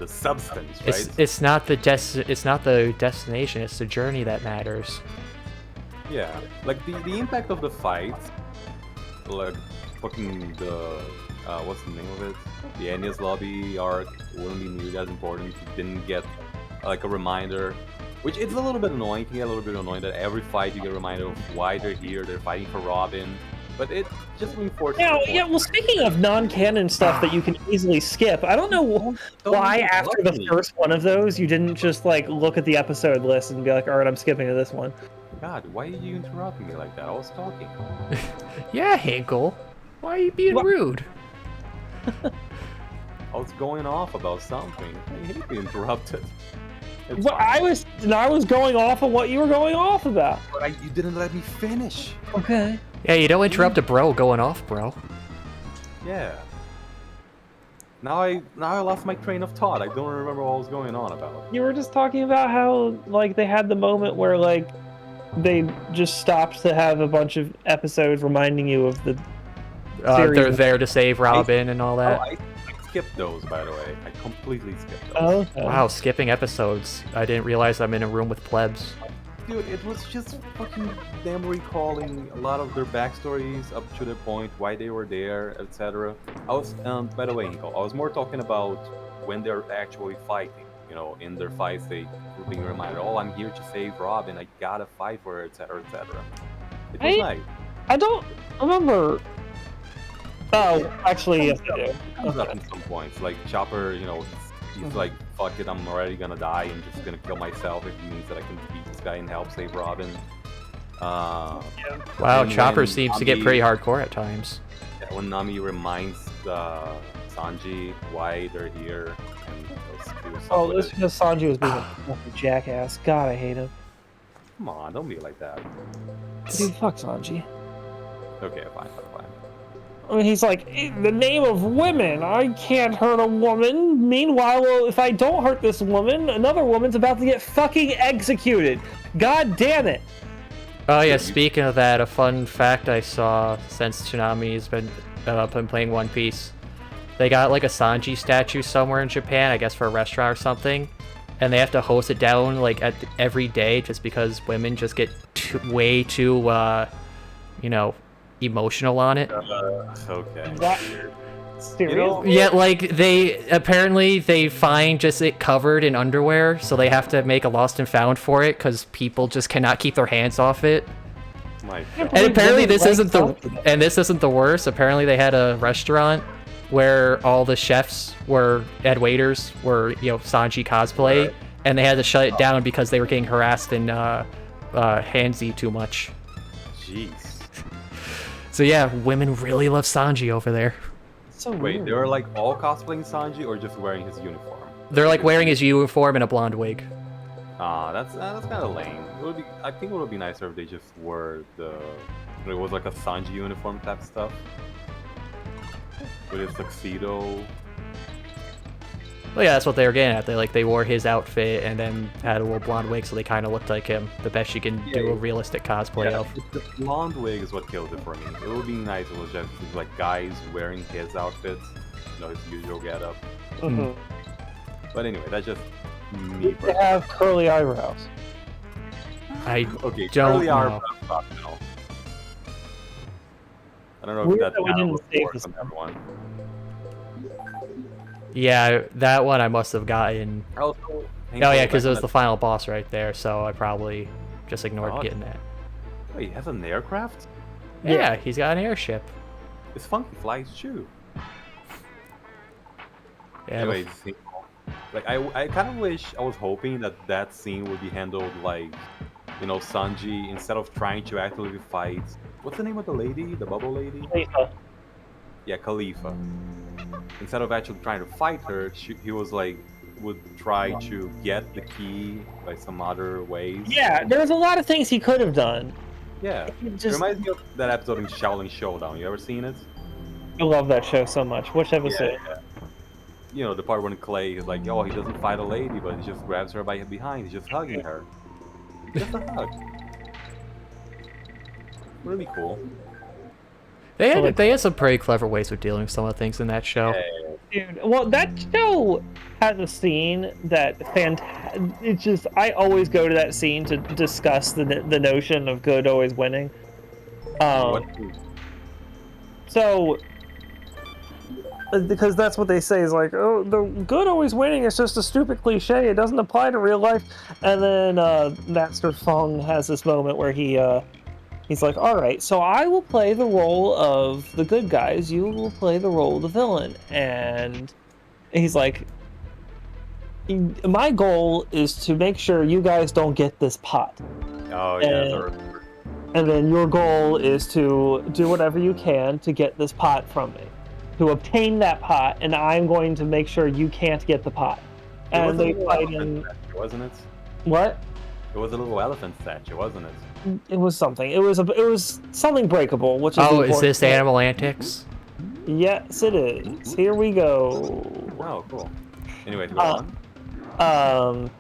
substance, right? It's not the destination. It's the journey that matters. Yeah, like the impact of the fight, like fucking the what's the name of it? The Enies Lobby arc wouldn't be nearly as important if you didn't get like a reminder. Which it's a little bit annoying. You get a little bit annoying that every fight you get a reminder of why they're here. They're fighting for Robin, but it just reinforces. Yeah. Well, speaking of non-canon stuff that you can easily skip, I don't know why after the first one of those you didn't just like look at the episode list and be like, all right, I'm skipping to this one. God, why are you interrupting me like that? I was talking. Yeah, Hinkle. Why are you being rude? I was going off about something. I hate being interrupted. It's Well, fine. I was going off on what you were going off about. But you didn't let me finish. Okay. Yeah, you don't interrupt a bro going off, bro. Yeah. Now I lost my train of thought. I don't remember what I was going on about. You were just talking about how like they had the moment where like they just stopped to have a bunch of episodes reminding you of the series. They're there to save Robin and all Oh, that. I skipped those, by the way. I completely skipped those. Oh, okay. Wow, skipping episodes. I didn't realize I'm in a room with plebs. Dude, it was just fucking them recalling a lot of their backstories up to the point why they were there, etc. I was, by the way, Hinkle, I was more talking about when they're actually fighting. You know, in their fights, they were being reminded, "Oh, I'm here to save Robin. I gotta fight for her," etc., etc. It was nice. I don't remember. Oh, actually, yes, I do. It comes up in some points, like Chopper. You know, he's like, "Fuck it, I'm already gonna die. I'm just gonna kill myself if it means that I can beat this guy and help save Robin." Wow, and Chopper when seems to get Nami- pretty hardcore at times. When Nami reminds Sanji why they're here, and those stuff Oh, with it's it. because Sanji was being a fucking jackass. God, I hate him. Come on, don't be like that. Dude, fuck Sanji. Okay, fine. I mean, he's like, in the name of women, I can't hurt a woman. Meanwhile, well, if I don't hurt this woman, another woman's about to get fucking executed. God damn it. Oh yeah, speaking of that, a fun fact I saw since Tsunami's been playing One Piece. They got like a Sanji statue somewhere in Japan, I guess for a restaurant or something, and they have to host it down like every day just because women just get way too, you know, emotional on it. Okay. That, serious? Yeah, like they find just it covered in underwear, so they have to make a lost and found for it because people just cannot keep their hands off it. My Yeah, God. And apparently women this like isn't the Sanji. and this isn't the worst. Apparently they had a restaurant where all the chefs and waiters were, you know, Sanji cosplay, Right. and they had to shut it down because they were getting harassed and handsy too much. Jeez. So yeah, women really love Sanji over there. So Wait, weird. they were like all cosplaying Sanji or just wearing his uniform? They're like wearing his uniform and a blonde wig. That's kind of lame. It would be. I think it would be nicer if they just wore it was like a Sanji uniform type stuff with his tuxedo. Well, yeah, that's what they were getting at. They wore his outfit and then had a little blonde wig, so they kind of looked like him. The best you can do a realistic cosplay of. The blonde wig is what kills it for me. It would be nice if it was just like guys wearing his outfits, you know, his usual getup. Mhm. But anyway, that's just me. They personally. have curly eyebrows. I Okay, don't curly know. eyebrows, optional. I don't know Weird if that's that we kind didn't of save work this on one. everyone. Yeah, that one I must have gotten. Also, Oh yeah, because it was the final boss right there, so I probably just ignored Oh. getting that. Wait, he has an aircraft? Yeah, he's got an airship. It's Funky Flies too. Yeah, Anyways, like I kind of wish I was hoping that scene would be handled like, you know, Sanji instead of trying to actively fight. What's the name of the lady? The bubble lady? Khalifa. Yeah, Khalifa. Instead of actually trying to fight her, he was like would try to get the key by some other ways. Yeah, there's a lot of things he could have done. Yeah. He It just, reminds me of that episode in Shaolin Showdown. You ever seen it? I love that show so much. Which episode? You know, the part when Clay is like, oh, he doesn't fight a lady, but he just grabs her by behind. He's just hugging her. Just a hug. Really cool. they had some pretty clever ways of dealing with some of the things in that show. Dude, well, that show has a scene that it's just, I always go to that scene to discuss the notion of good always winning. So, because that's what they say is like, oh, the good always winning is just a stupid cliche. It doesn't apply to real life. And then Master Fong has this moment where he's like, all right, so I will play the role of the good guys. You will play the role of the villain. And he's like, my goal is to make sure you guys don't get this pot. Oh, yeah. And then your goal is to do whatever you can to get this pot from me. To obtain that pot, and I'm going to make sure you can't get the pot. And they fight in... Wasn't it? What? It was a little elephant statue, wasn't it? It was something. It was something breakable, which is Oh, the is this important thing. Animal Antics? Yes, it is. Here we go. Oh, cool. Anyway, go on.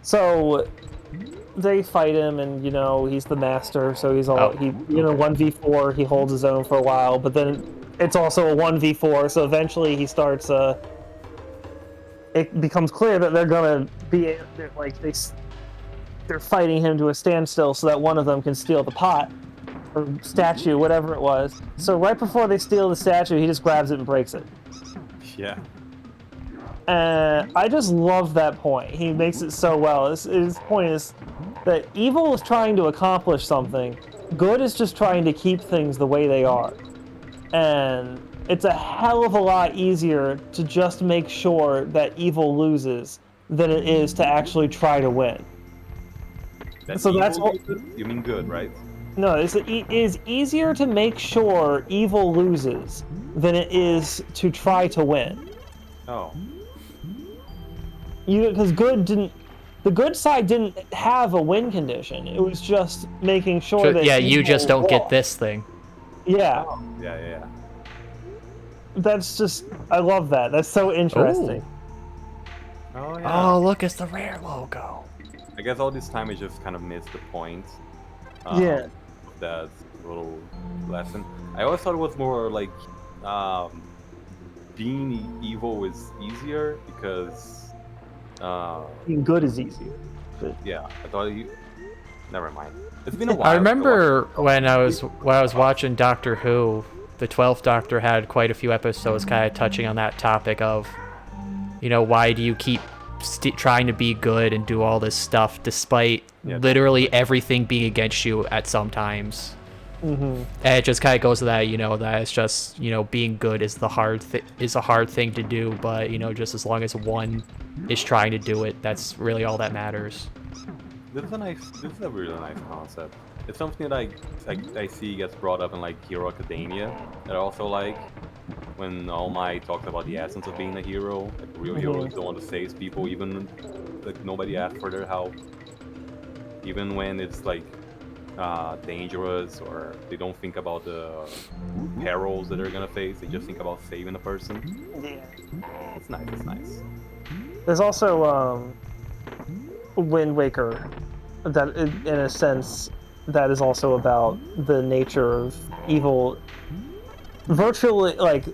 So they fight him, and you know he's the master, so he's all Oh. he 1v4. He holds his own for a while, but then it's also a 1v4, so eventually he starts it becomes clear that they're gonna be like they're fighting him to a standstill so that one of them can steal the pot or statue, whatever it was. So right before they steal the statue, he just grabs it and breaks it. Yeah. And I just love that point. He makes it so well. His point is that evil is trying to accomplish something. Good is just trying to keep things the way they are. And it's a hell of a lot easier to just make sure that evil loses than it is to actually try to win. So that's what you mean good, right? No, it is easier to make sure evil loses than it is to try to win. Oh. Because the good side didn't have a win condition. It was just making sure that yeah, you just don't get lost. this thing. Yeah, Yeah. that's just I love that. That's so interesting. Oh yeah. Oh, look, it's the rare logo. I guess all this time I just kind of missed the point. Yeah. Of that little lesson. I always thought it was more like being evil is easier because Being good is easy. But yeah, I thought you. Never mind. It's been a while. I remember when I was watching Doctor Who, the 12th Doctor had quite a few episodes kind of touching on that topic of, why do you keep trying to be good and do all this stuff despite literally everything being against you at some times. Mm-hmm. And it just kind of goes to that, that it's just, being good is a hard thing to do, but just as long as one is trying to do it, that's really all that matters. This is a really nice concept. It's something that I see gets brought up in like Hero Academia. That I also like when All Might talks about the essence of being a hero. Like real heroes don't want to save people, even like nobody asks for their help. Even when it's like dangerous or they don't think about the perils that they're gonna face. They just think about saving a person. Yeah. It's nice. It's nice. There's also Wind Waker, that in a sense that is also about the nature of evil. Virtually, like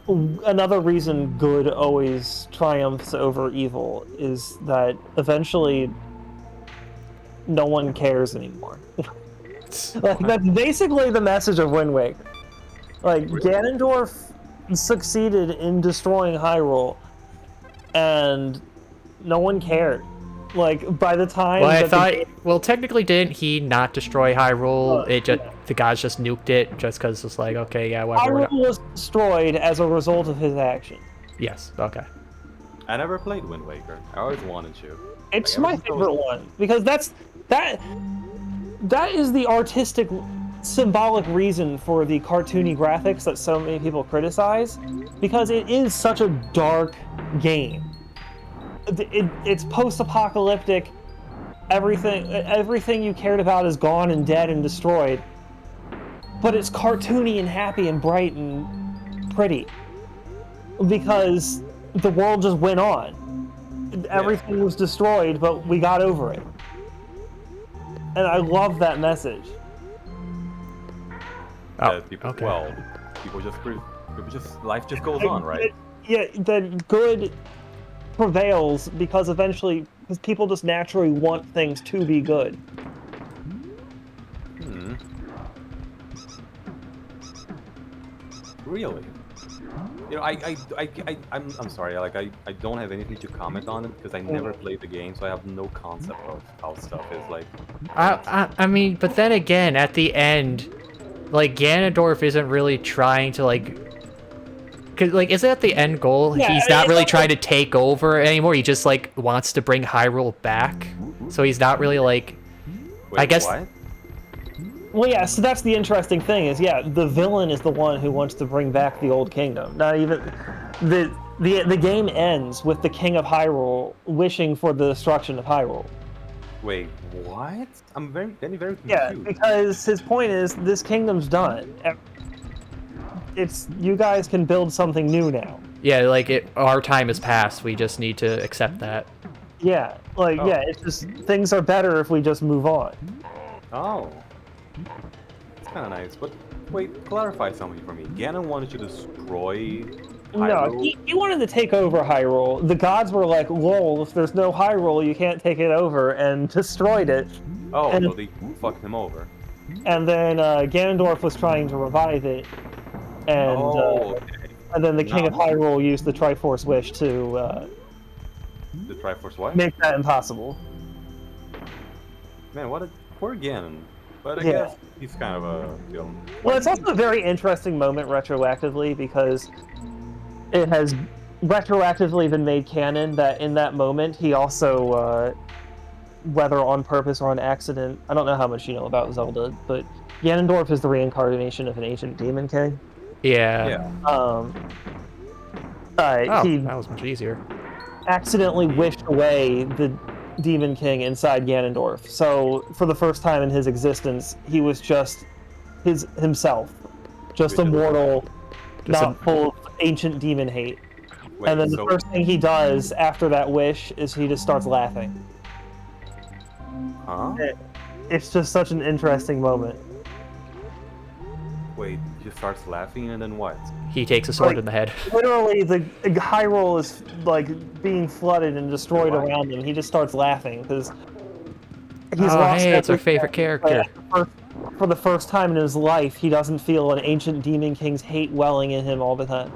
another reason good always triumphs over evil is that eventually no one cares anymore. Like that's basically the message of Wind Waker. Like Ganondorf succeeded in destroying Hyrule, and no one cared. Like by the time. Well, I thought. Technically, didn't he not destroy Hyrule? The gods just nuked it just because it's like, okay, yeah, whatever. Hyrule was destroyed as a result of his action. Yes. Okay. I never played Wind Waker. I always wanted to. It's my favorite one because that is the artistic, symbolic reason for the cartoony graphics that so many people criticize, because it is such a dark game. It's post-apocalyptic. Everything you cared about is gone and dead and destroyed. But it's cartoony and happy and bright and pretty because the world just went on. Everything was destroyed, but we got over it. And I love that message. Life just goes on, right? Yeah, that good prevails because people just naturally want things to be good. Really? I'm sorry. I don't have anything to comment on it because I never played the game, so I have no concept of how stuff is like. I mean, but then again, at the end, like Ganondorf isn't really trying to cause isn't that the end goal? Yeah, he's not really trying to take over anymore. He just wants to bring Hyrule back. So he's not really Wait, I guess. What? Well, yeah, so that's the interesting thing is, the villain is the one who wants to bring back the old kingdom. Not even the game ends with the king of Hyrule wishing for the destruction of Hyrule. Wait, what? I'm very confused. Yeah, because his point is this kingdom's done. You guys can build something new now. Yeah, our time has passed. We just need to accept that. Yeah, it's just things are better if we just move on. Oh. It's kind of nice, but Wait, clarify something for me. Ganon wanted to destroy No, Hyrule? he wanted to take over Hyrule. The gods were like, lol, if there's no Hyrule, you can't take it over, and destroyed it. Oh, and- so they fucked him over. And then Ganondorf was trying to revive it, and Okay. and then the King of No. Hyrule used the Triforce Wish to The Triforce what? make that impossible. Man, what a poor Ganon. But I Yeah. guess he's kind of a villain. Well, it's also a very interesting moment retroactively because it has retroactively been made canon that in that moment he also, whether on purpose or on accident, I don't know how much you know about Zelda, but Ganondorf is the reincarnation of an ancient demon king. Yeah. Yeah. Oh, He that was much easier. accidentally wished away the demon king inside Ganondorf. So for the first time in his existence, he was just himself, just a Which is- mortal, Just not full of ancient demon hate. Wait, And then the so, first thing he does after that wish is he just starts laughing. huh? It's just such an interesting moment. Wait, he just starts laughing and then what? He takes a sword Like- in the head. Literally, the Hyrule is like being flooded and destroyed Why? around him. He just starts laughing because he's Oh, lost hey, it's our everything. favorite character. For the first time in his life, he doesn't feel an ancient demon king's hate welling in him all the time.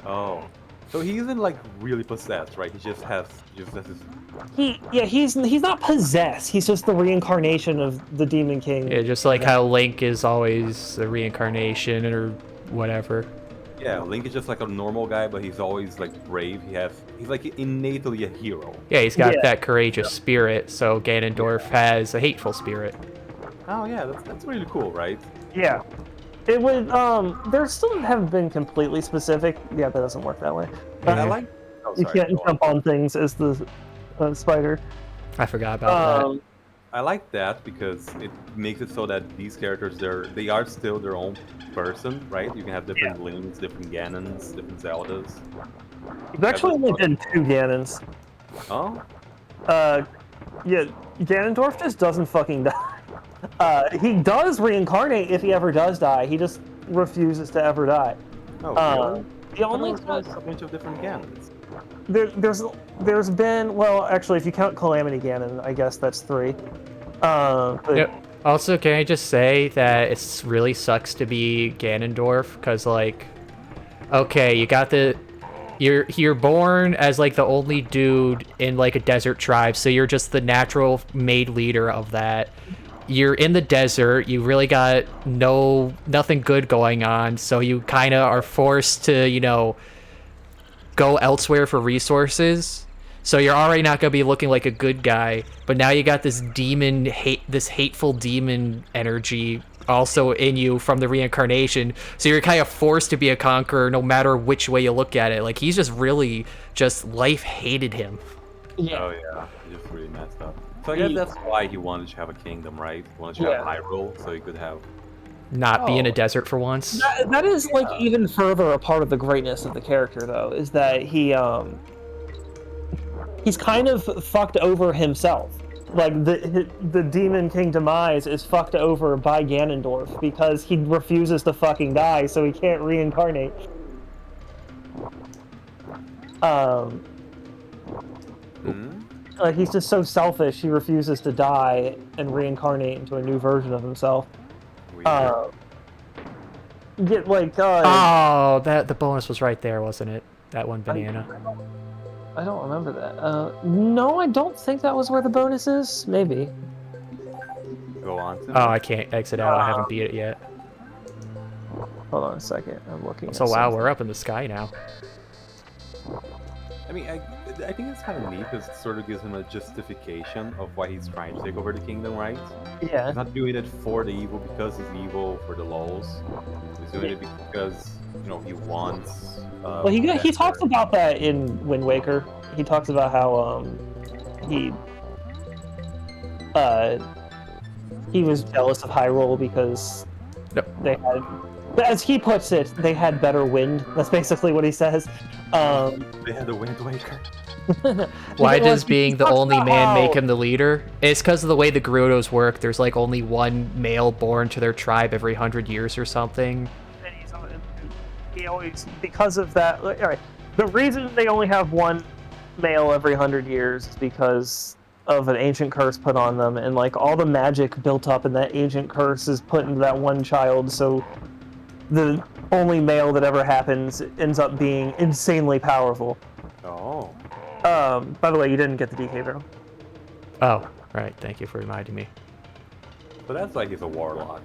Oh. So he isn't like really possessed, right? He just has his He's not possessed. He's just the reincarnation of the demon king. Yeah, just like how Link is always a reincarnation or whatever. yeah, Link is just like a normal guy, but he's always like brave. He's like innately a hero. Yeah, he's got Yeah. that courageous spirit, so Ganondorf has a hateful spirit. Oh yeah, that's really cool, right? Yeah. It would, there still haven't been completely specific. Yeah, that doesn't work that way. But I Yeah. like. Oh, You sorry, can't go jump on things as the spider. I forgot about Um, I like that because it makes it so that these characters they are still their own person, right? You can have different Links, different Ganons, different Zeldas. You've actually only been 2 Ganons. Oh, Yeah, Ganondorf just doesn't fucking die. He does reincarnate if he ever does die. He just refuses to ever die. oh, The really? I thought only it was a bunch of different Ganons. there's been, well, actually, if you count Calamity Ganon, I guess that's 3. But that. Yep. Also, can I just say that it really sucks to be Ganondorf, because, like, okay, you got you're born as, like, the only dude in, like, a desert tribe, so you're just the natural made leader of that. You're in the desert, you really got nothing good going on, so you kind of are forced to, you know, go elsewhere for resources. So you're already not going to be looking like a good guy, but now you got this this hateful demon energy also in you from the reincarnation. So you're kind of forced to be a conqueror no matter which way you look at it. Like, he's just really life hated him. yeah. Oh yeah, he just really messed up. So I guess that's why he wanted to have a kingdom, right? He wanted to have Hyrule, so he could have. Not be in a Oh. desert for once. That is like even further a part of the greatness of the character, though, is that he's kind of fucked over himself. Like the Demon King demise is fucked over by Ganondorf because he refuses to fucking die, so he can't reincarnate. Hmm? Like, he's just so selfish. He refuses to die and reincarnate into a new version of himself. Weird. Get like Oh, the bonus was right there, wasn't it? That one banana. I don't remember that. No, I don't think that was where the bonus is. Maybe. Go on. To Oh, I can't exit out. I haven't beat it yet. Hold on a second. I'm looking. So at wow, something. we're up in the sky now. I mean, I think it's kind of neat because it sort of gives him a justification of why he's trying to take over the kingdom, right? Yeah. He's not doing it for the evil because he's evil for the lulz. He's doing it because, you know, he wants. Well, he talks about that in Wind Waker. He talks about how he was jealous of Hyrule because Yep. they had, as he puts it, they had better wind. That's basically what he says. They had a Wind Waker. Why It does was- being the talks only about man make how- him the leader? It's because of the way the Gerudos work. There's like only one male born to their tribe every 100 years or something. And he always, because of that. All right, the reason they only have one male every 100 years is because of an ancient curse put on them, and like all the magic built up in that ancient curse is put into that one child. So the only male that ever happens ends up being insanely powerful. Oh. By the way, you didn't get the DK bro. Oh, right. Thank you for reminding me. So that's like he's a warlock.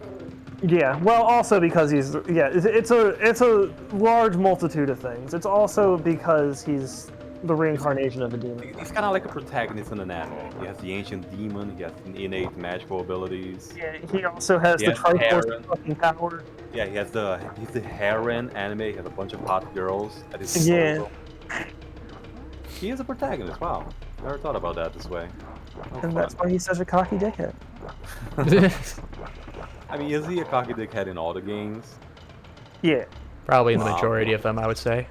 Yeah, well, also because he's it's a large multitude of things. It's also because he's the reincarnation of a demon. He's kind of like a protagonist in an anime. He has the ancient demon. He has innate magical abilities. Yeah, he also has He the has Triforce Heron. fucking power. Yeah, he's the Heron anime. He has a bunch of hot girls at his Yeah. disposal. He is a protagonist. Wow, never thought about that this way. Oh, And that's fun. why he's such a cocky dickhead. I mean, is he a cocky dickhead in all the games? Yeah. Probably in the Wow. majority of them, I would say.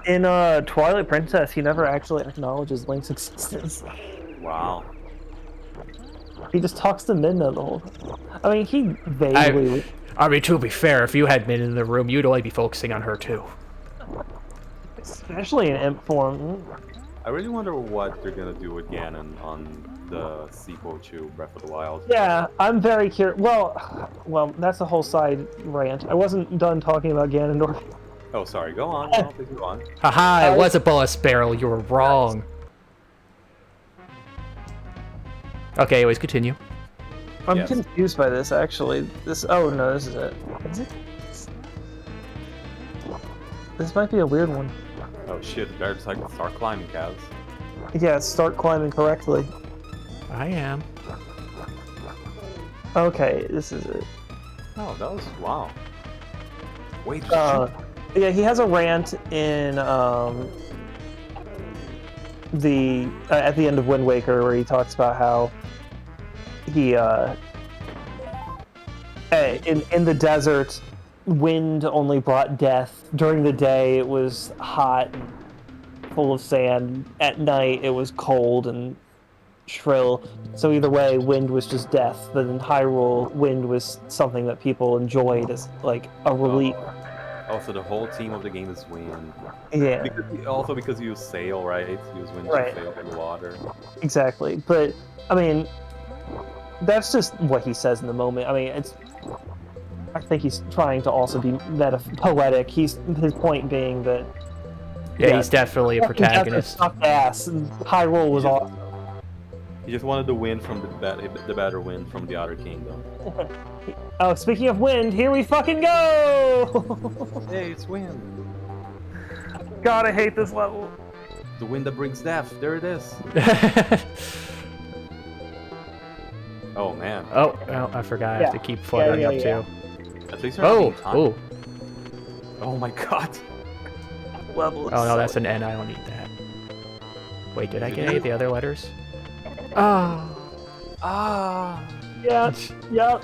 In Twilight Princess, he never actually acknowledges Link's existence. Wow. He just talks to Midna the whole time. I mean, he vaguely... I mean, to be fair, if you had been in the room, you'd only be focusing on her too. Especially in imp form. I really wonder what they're gonna do with Ganon on the sequel to Breath of the Wild. Yeah, I'm very curious. Well, that's a whole side rant. I wasn't done talking about Ganondorf. Oh, sorry. Go on. No, please go on. Haha, it was a bonus barrel. You were wrong. Okay, anyways, continue. I'm Yes. confused by this, actually. Oh, no, this is it. Is it? This might be a weird one. Oh shit! You better just like start climbing, Kaz. Yeah, start climbing correctly. I am. Okay, this is it. Oh, that was wow. Wait. Yeah, he has a rant in the at the end of Wind Waker where he talks about how he in the desert, wind only brought death. During the day, it was hot and full of sand. At night, it was cold and shrill. So either way, wind was just death. But in Hyrule, wind was something that people enjoyed as like a relief. Oh, so the whole theme of the game is wind. Yeah. Also because you sail, right? You use wind Right. to sail in the water. Exactly, but I mean, that's just what he says in the moment. I mean, I think he's trying to also be poetic. His point being that Yeah, he's definitely a fucking desert protagonist. sucked ass, and Hyrule was awesome. He just wanted the wind from the better wind from the Outer Kingdom. Oh, speaking of wind, here we fucking go! Hey, it's wind. God, I hate this level. The wind that brings death. There it is. Oh man. Oh, well, I forgot. I have to keep fluttering yeah, up yeah. too. At least you're Oh, having time. oh, Oh my god. Level. oh no, that's an N. I don't need that. Wait, did I get any of the other letters? Oh. Ah. Yeah, yep.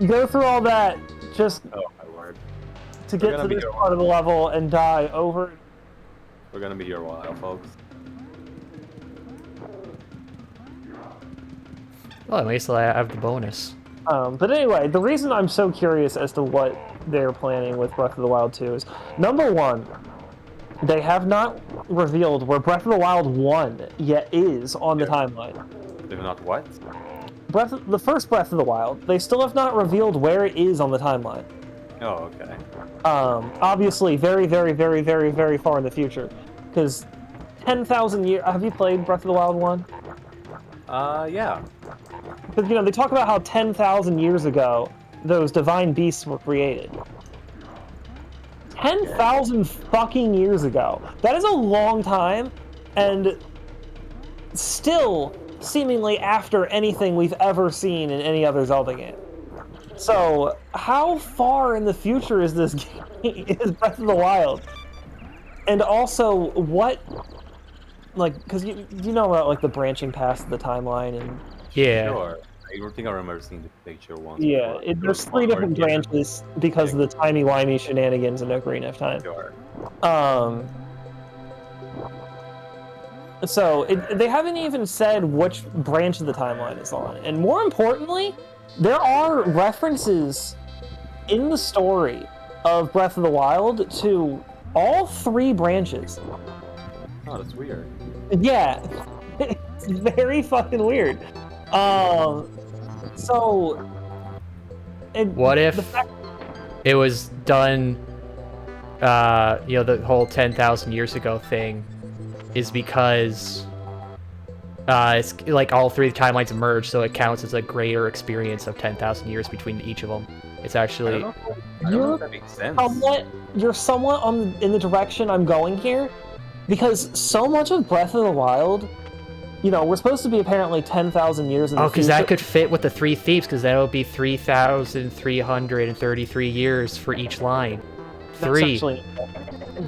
You go through all that just Oh my word. to We're get gonna to be this here. part of the level and die over. We're gonna be here a while, folks. Well, at least I have the bonus. But anyway, the reason I'm so curious as to what they're planning with Breath of the Wild 2 is, number one, they have not revealed where Breath of the Wild 1 yet is on the timeline. They're not what? The first Breath of the Wild, they still have not revealed where it is on the timeline. Oh, okay. Obviously, very, very, very, very, very far in the future. Because 10,000 years... Have you played Breath of the Wild 1? Yeah. Because, you know, they talk about how 10,000 years ago, those divine beasts were created. 10,000 fucking years ago. That is a long time, and still seemingly after anything we've ever seen in any other Zelda game. So, how far in the future is this game? Is Breath of the Wild? And also, what... Like, because you know about, like, the branching past of the timeline and... Yeah. Sure. I think I remember seeing the picture once. Yeah, before. there's three different branches because of the timey-wimey shenanigans in Ocarina of Time. Sure. So they haven't even said which branch of the timeline is on. And more importantly, there are references in the story of Breath of the Wild to all 3 branches. Oh, that's weird. Yeah, it's very fucking weird. So, What if it was done, the whole 10,000 years ago thing is because it's like all 3 timelines merge, so it counts as a greater experience of 10,000 years between each of them. It's actually... I don't know if that makes sense. You're somewhat in the direction I'm going here, because so much of Breath of the Wild, we're supposed to be apparently 10,000 years in the future. Oh, because that could fit with the 3 thieves, because that would be 3,333 years for each line. That's 3. actually,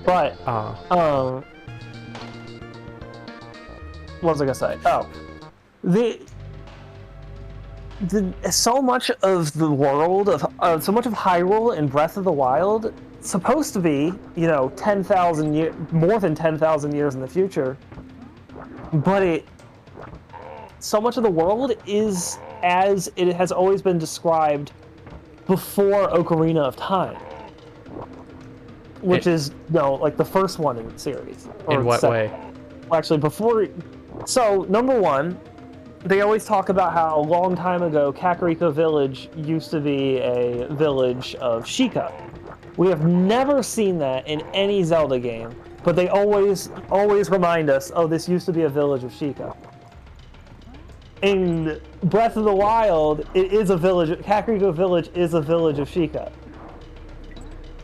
but what was I gonna say? Oh, so much of the world so much of Hyrule in Breath of the Wild supposed to be 10,000 years, more than 10,000 years in the future, but so much of the world is as it has always been described before Ocarina of Time, which is like the first one in the series. In what way? Well, actually, before. So number one, they always talk about how a long time ago Kakariko Village used to be a village of Sheikah. We have never seen that in any Zelda game, but they always remind us, oh, this used to be a village of Sheikah. In Breath of the Wild, it is a village. Kakariko Village is a village of Sheikah.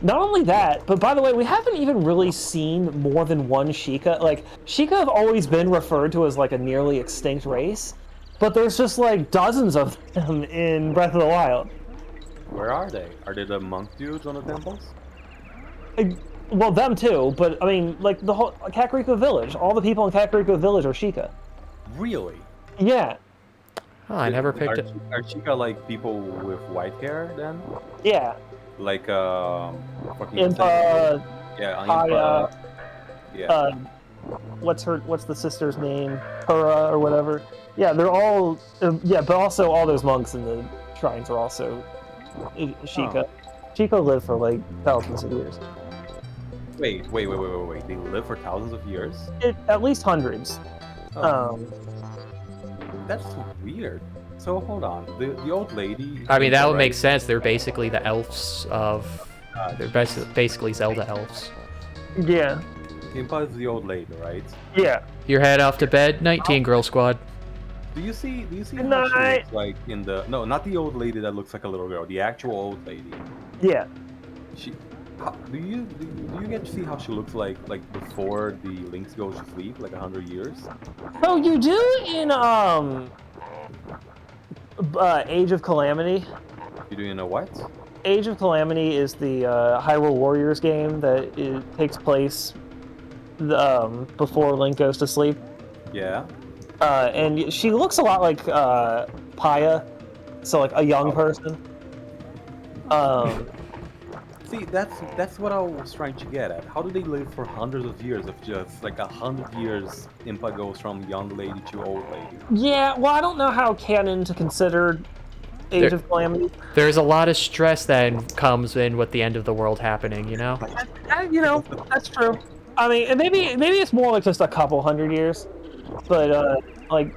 Not only that, but by the way, we haven't even really seen more than one Sheikah. Like, Sheikah have always been referred to as like a nearly extinct race, but there's just like dozens of them in Breath of the Wild. Where are they? Are they the monk dudes on the temples? Well, them too, but I mean, like the whole Kakariko Village. All the people in Kakariko Village are Sheikah. Really? Yeah. Oh, I never picked it. Are Sheikah like people with white hair then? Yeah. Like fucking Impa. yeah, Aya. Yeah. What's the sister's name? Pura or whatever. Yeah, they're all. But also all those monks in the shrines are also Sheikah. Sheikah lived for like thousands of years. Wait. They live for thousands of years? At least hundreds. Oh. That's weird. So hold on, the old lady. I mean, that would make sense. They're basically the elves of. They're basically Zelda elves. Yeah. Impa is the old lady, right? Yeah. Your head off to bed, 19 Girl Squad. Do you see how she night. looks like in the? No, not the old lady that looks like a little girl. The actual old lady. Yeah. Do you get to see how she looks like before the Link goes to sleep, like 100 years? Oh, you do in Age of Calamity. You doing a what? Age of Calamity is the Hyrule Warriors game that takes place before Link goes to sleep. Yeah. And she looks a lot like Paya, so like a young person. See, that's what I was trying to get at. How do they live for hundreds of years if just like 100 years Impa goes from young lady to old lady? Yeah, well, I don't know how canon to consider Age of Calamity. There's a lot of stress that comes in with the end of the world happening, you know? That's true. I mean, and maybe it's more like just a couple hundred years, but like.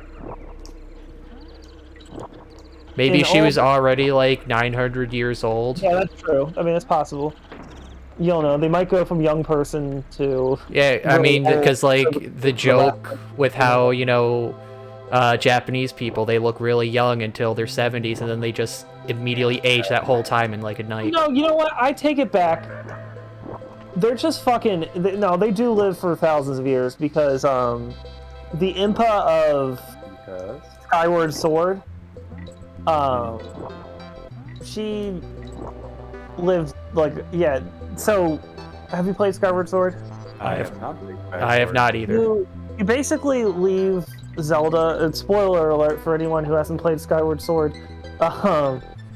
Maybe she was already like 900 years old. Yeah, that's true. I mean, it's possible. You don't know. They might go from young person to. Yeah, I mean, because like the joke with how Japanese people, they look really young until their 70s, and then they just immediately age that whole time in like a night. No, you know what? I take it back. They're just fucking. No, they do live for thousands of years because the Impa of Skyward Sword. She lived so have you played Skyward Sword? I have not either. You basically leave Zelda, and spoiler alert for anyone who hasn't played Skyward Sword,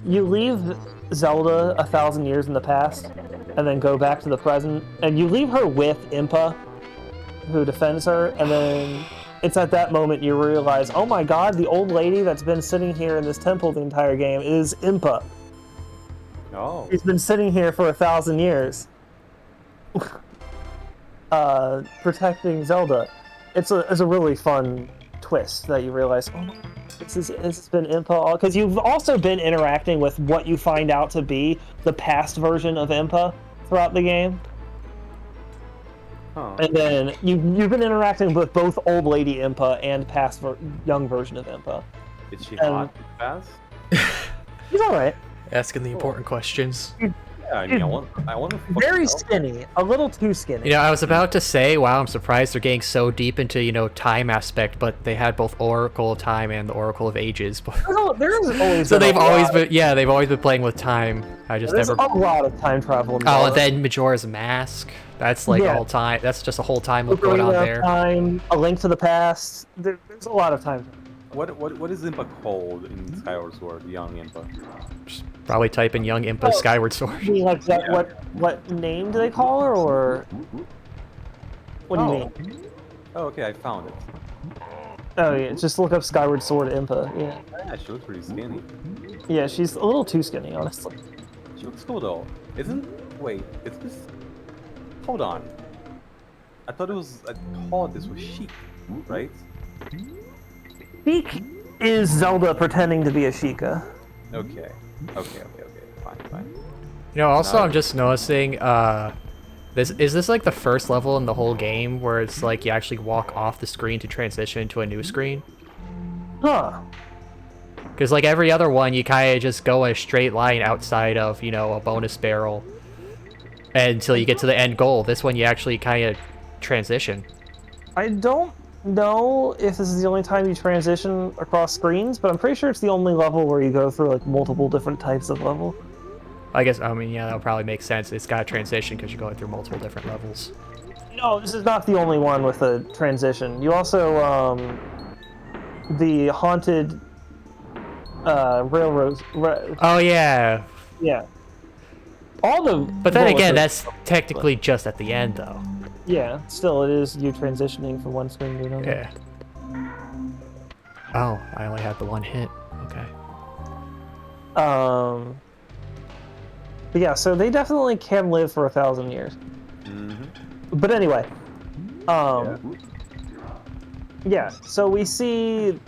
you leave Zelda 1,000 years in the past and then go back to the present, and you leave her with Impa, who defends her, and then it's at that moment you realize, oh my god, the old lady that's been sitting here in this temple the entire game is Impa. Oh. He's been sitting here for 1,000 years. Protecting Zelda. It's a really fun twist that you realize, oh, this has been Impa, because you've also been interacting with what you find out to be the past version of Impa throughout the game. Huh. And then you've been interacting with both old lady Impa and past young version of Impa. Is she hot and fast? He's all right. Asking the important questions. Yeah, I mean, I want to. Very skinny, a little too skinny. You know, I was about to say, wow, I'm surprised they're getting so deep into, you know, time aspect, but they had both Oracle of Time and the Oracle of Ages. But There's always so been they've always been, yeah, they've always been playing with time. I just there's never. a lot of time travel. In Oh, and Zelda. then Majora's Mask. That's like Yeah. all time. That's just a whole time loop going on Ocarina of there. Time, A Link to the Past. There's a lot of time. What is Impa called in Skyward Sword? Young Impa. Probably type in Young Impa Skyward Sword. You mean like that? Yeah. What name do they call her, or what do you mean? Oh, okay, I found it. Oh yeah, just look up Skyward Sword Impa. Yeah, Yeah, she looks pretty skinny. yeah, she's a little too skinny, honestly. She looks cool though. Wait, is this? Hold on. I thought this was Sheik, right? Sheik is Zelda pretending to be a Sheikah. Okay. Fine. You know, also No. I'm just noticing, is this like the first level in the whole game where it's like you actually walk off the screen to transition into a new screen? Huh. Because like every other one, you kind of just go in a straight line outside of, you know, a bonus barrel until you get to the end goal. This one, you actually kind of transition. I don't know if this is the only time you transition across screens, but I'm pretty sure it's the only level where you go through like multiple different types of level. I guess, I mean, yeah, that'll probably make sense. It's got a transition because you're going through multiple different levels. No, this is not the only one with a transition. You also, the haunted railroads. Oh, yeah. Yeah. All the. But then bullets again, are- that's technically just at the end, though. Yeah, still, it is you transitioning from one screen to another. Yeah. Oh, I only had the one hit. Okay. But yeah, so they definitely can live for 1,000 years. Mm-hmm. But anyway, yeah. So we see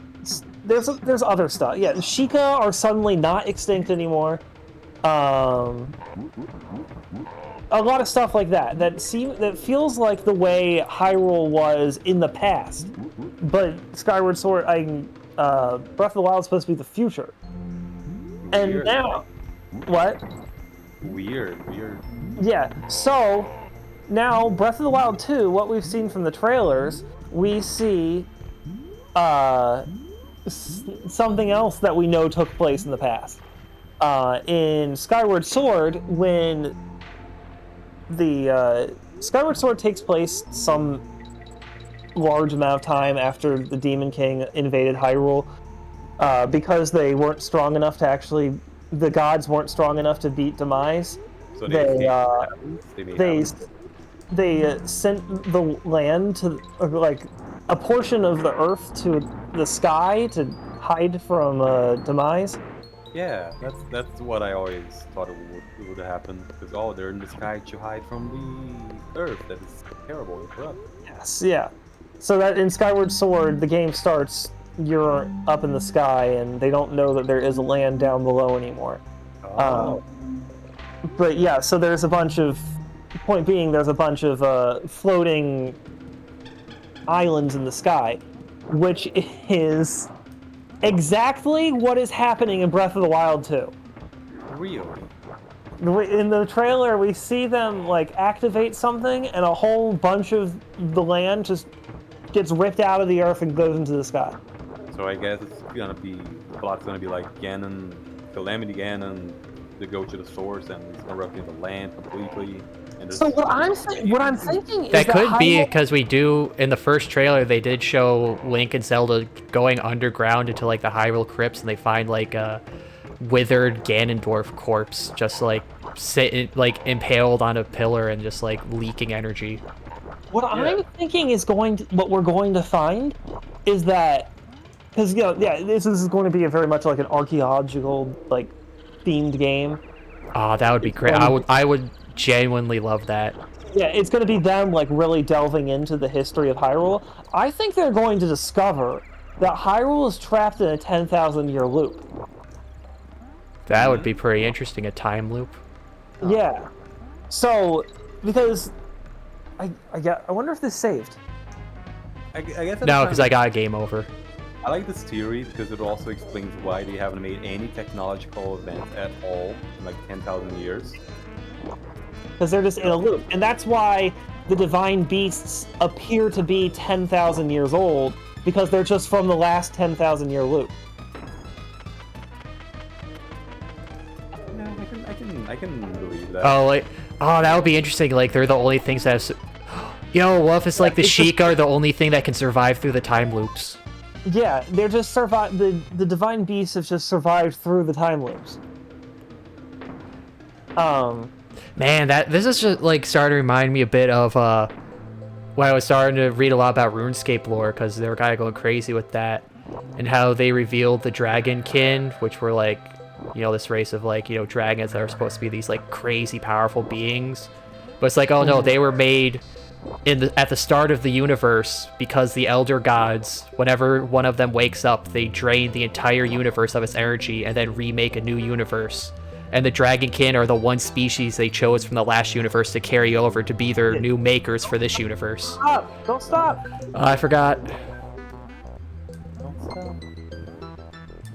there's other stuff. Yeah, the Sheikah are suddenly not extinct anymore. A lot of stuff like that that feels like the way Hyrule was in the past, but Skyward Sword, Breath of the Wild is supposed to be the future, and Weird. now, what? Weird. Yeah, so now Breath of the Wild 2, what we've seen from the trailers, we see something else that we know took place in the past. In Skyward Sword, when the Skyward Sword takes place some large amount of time after the Demon King invaded Hyrule, because they weren't strong enough to actually, the gods weren't strong enough to beat Demise. So They sent the land to, like, a portion of the earth to the sky to hide from Demise. Yeah, that's what I always thought it would happen. Because they're in the sky to hide from the earth. That is terrible and corrupt. Yes, yeah. So that in Skyward Sword, the game starts, you're up in the sky, and they don't know that there is a land down below anymore. Oh. But yeah, so there's a bunch of, point being, there's a bunch of floating islands in the sky, which is exactly what is happening in Breath of the Wild 2. Really? In the trailer, we see them like activate something, and a whole bunch of the land just gets ripped out of the earth and goes into the sky. So I guess it's gonna be, the plot's gonna be like Ganon, Calamity Ganon, to go to the source and it's erupting the land completely. And So what I'm thinking is That could be Hyrule- because we do, in the first trailer, they did show Link and Zelda going underground into like the Hyrule crypts, and they find like a withered Ganondorf corpse just like sitting, like impaled on a pillar and just like leaking energy. What I'm thinking is what we're going to find is that because this is going to be a very much like an archaeological like themed game. Oh, that would be great. I would genuinely love that. Yeah, it's going to be them like really delving into the history of Hyrule. I think they're going to discover that Hyrule is trapped in a 10,000-year loop. That would be pretty interesting, a time loop. Yeah. So, because I wonder if this saved. I guess No, because I got a game over. I like this theory because it also explains why they haven't made any technological advance at all in like 10,000 years. Because they're just in a loop. And that's why the divine beasts appear to be 10,000 years old, because they're just from the last 10,000-year loop. Yeah, I can believe that. Oh, that would be interesting. Like, they're the only things that have... Yo, what if it's like the Sheik are the only thing that can survive through the time loops? Yeah, they're just the divine beasts have just survived through the time loops. Man, this is just like starting to remind me a bit of when I was starting to read a lot about RuneScape lore, because they were kind of going crazy with that, and how they revealed the Dragonkin, which were like, you know, this race of like, you know, dragons that are supposed to be these like crazy powerful beings, but it's like, oh no, they were made at the start of the universe because the Elder Gods, whenever one of them wakes up, they drain the entire universe of its energy and then remake a new universe. And the Dragonkin are the one species they chose from the last universe to carry over to be their new makers for this universe. Stop! Don't stop! I forgot. Don't stop.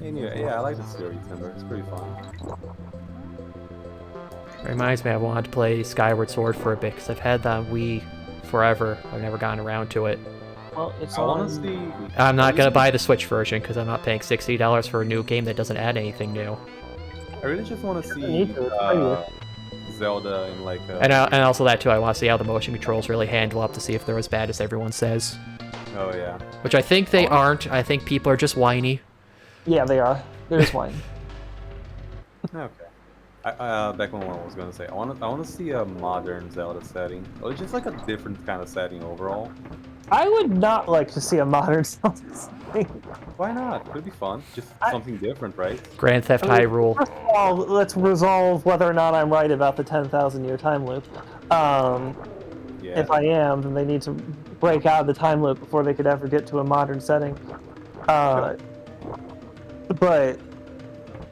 Anyway, yeah, I like this theory, Timber. It's pretty fun. It reminds me, I wanted to play Skyward Sword for a bit, because I've had that on Wii forever. I've never gotten around to it. Well, it's I on... want to see. I'm not going to buy the Switch version, because I'm not paying $60 for a new game that doesn't add anything new. I really just want to see need to. Zelda in like. And also that too, I want to see how the motion controls really handle up to see if they're as bad as everyone says. Oh yeah. Which I think they aren't. I think people are just whiny. Yeah, they are. They're just whining. Okay. Back when I was gonna say, I want to see a modern Zelda setting, or just like a different kind of setting overall. I would not like to see a modern Zelda setting. Why not? It'd be fun. Just something different, right? Grand Theft Hyrule. First of all, let's resolve whether or not I'm right about the 10,000-year time loop. Yeah. If I am, then they need to break out of the time loop before they could ever get to a modern setting. But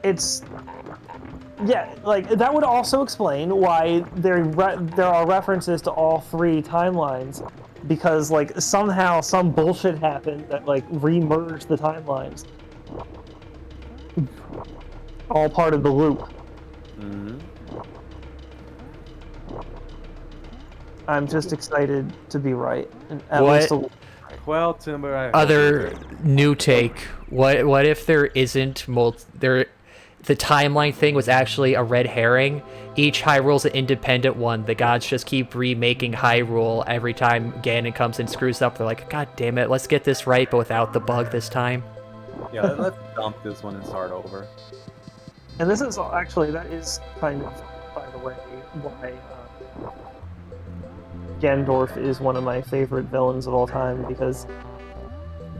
it's... Yeah, like, that would also explain why there are references to all three timelines, because, like, somehow some bullshit happened that, like, re-merged the timelines. All part of the loop. Mm-hmm. I'm just excited to be right. And Well, Timber, Other new take. What if there isn't the timeline thing was actually a red herring? Each Hyrule's an independent one. The gods just keep remaking Hyrule every time Ganon comes and screws up. They're like, God damn it, let's get this right, but without the bug this time. Yeah, let's dump this one and start over. And this is actually, that is kind of, by the way, why Ganondorf is one of my favorite villains of all time, because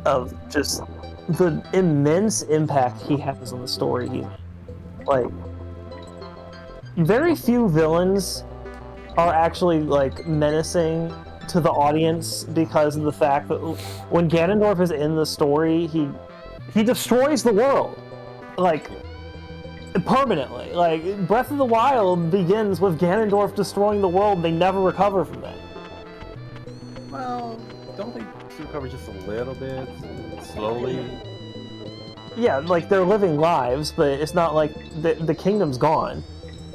of just the immense impact he has on the story. Like, very few villains are actually, like, menacing to the audience because of the fact that when Ganondorf is in the story, he destroys the world. Like, permanently. Like, Breath of the Wild begins with Ganondorf destroying the world, and they never recover from that. Well, don't they recover just a little bit, slowly? Yeah, like, they're living lives, but it's not like the kingdom's gone.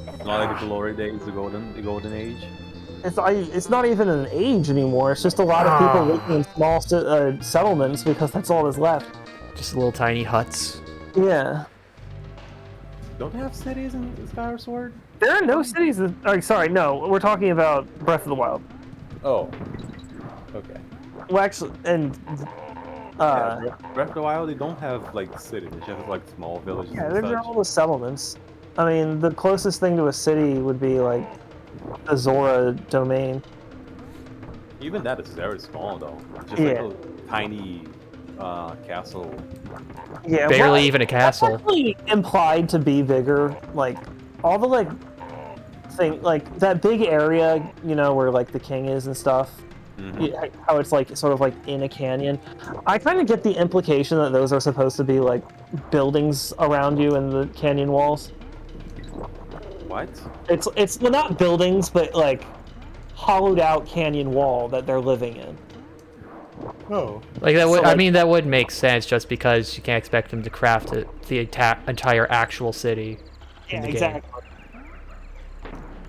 It's not like the glory days, the golden age. It's not even an age anymore. It's just a lot of people living in small settlements because that's all that's left. Just little tiny huts. Yeah. Don't they have cities in Skyward Sword? There are no cities. Sorry, no. We're talking about Breath of the Wild. Oh. Okay. Well, actually, and Yeah, Breath of the Wild, they don't have like cities. They just have like small villages. yeah, and they're such. all the settlements. I mean, the closest thing to a city would be like Azora domain. Even that is very small though. Just Yeah. like a tiny castle. Yeah, Barely well, even a it's castle. actually implied to be bigger. Like all the thing, like that big area, you know, where like the king is and stuff. Mm-hmm. How it's like sort of like in a canyon. I kind of get the implication that those are supposed to be like buildings around you in the canyon walls. What? It's well, not buildings, but like hollowed out canyon wall that they're living in. Oh. Like that would, So, I like- mean, that would make sense just because you can't expect them to craft the entire actual city in Yeah, the game. exactly.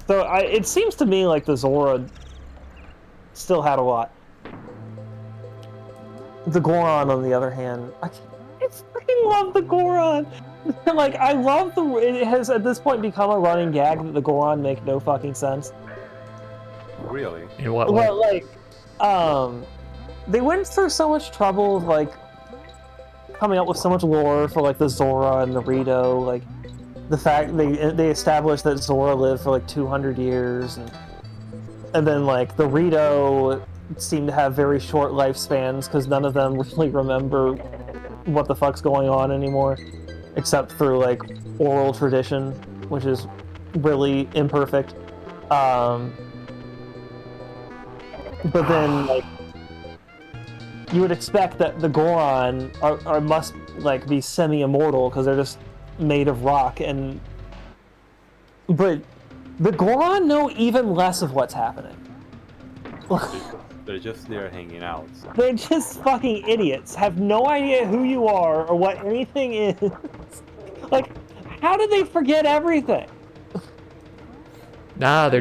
So it seems to me like the Zora still had a lot. The Goron, on the other hand, I freaking love the Goron. Like I love it has at this point become a running gag that the Goron make no fucking sense. Really? In what way? Well, like, they went through so much trouble, of, like, coming up with so much lore for like the Zora and the Rito, like the fact they established that Zora lived for like 200 years, and then like the Rito seem to have very short lifespans because none of them really remember what the fuck's going on anymore, except through like oral tradition, which is really imperfect. But then like you would expect that the Goron must like be semi-immortal because they're just made of rock, but the Goron know even less of what's happening. They're just there hanging out. They're just fucking idiots. Have no idea who you are or what anything is. Like, how did they forget everything? Nah, they're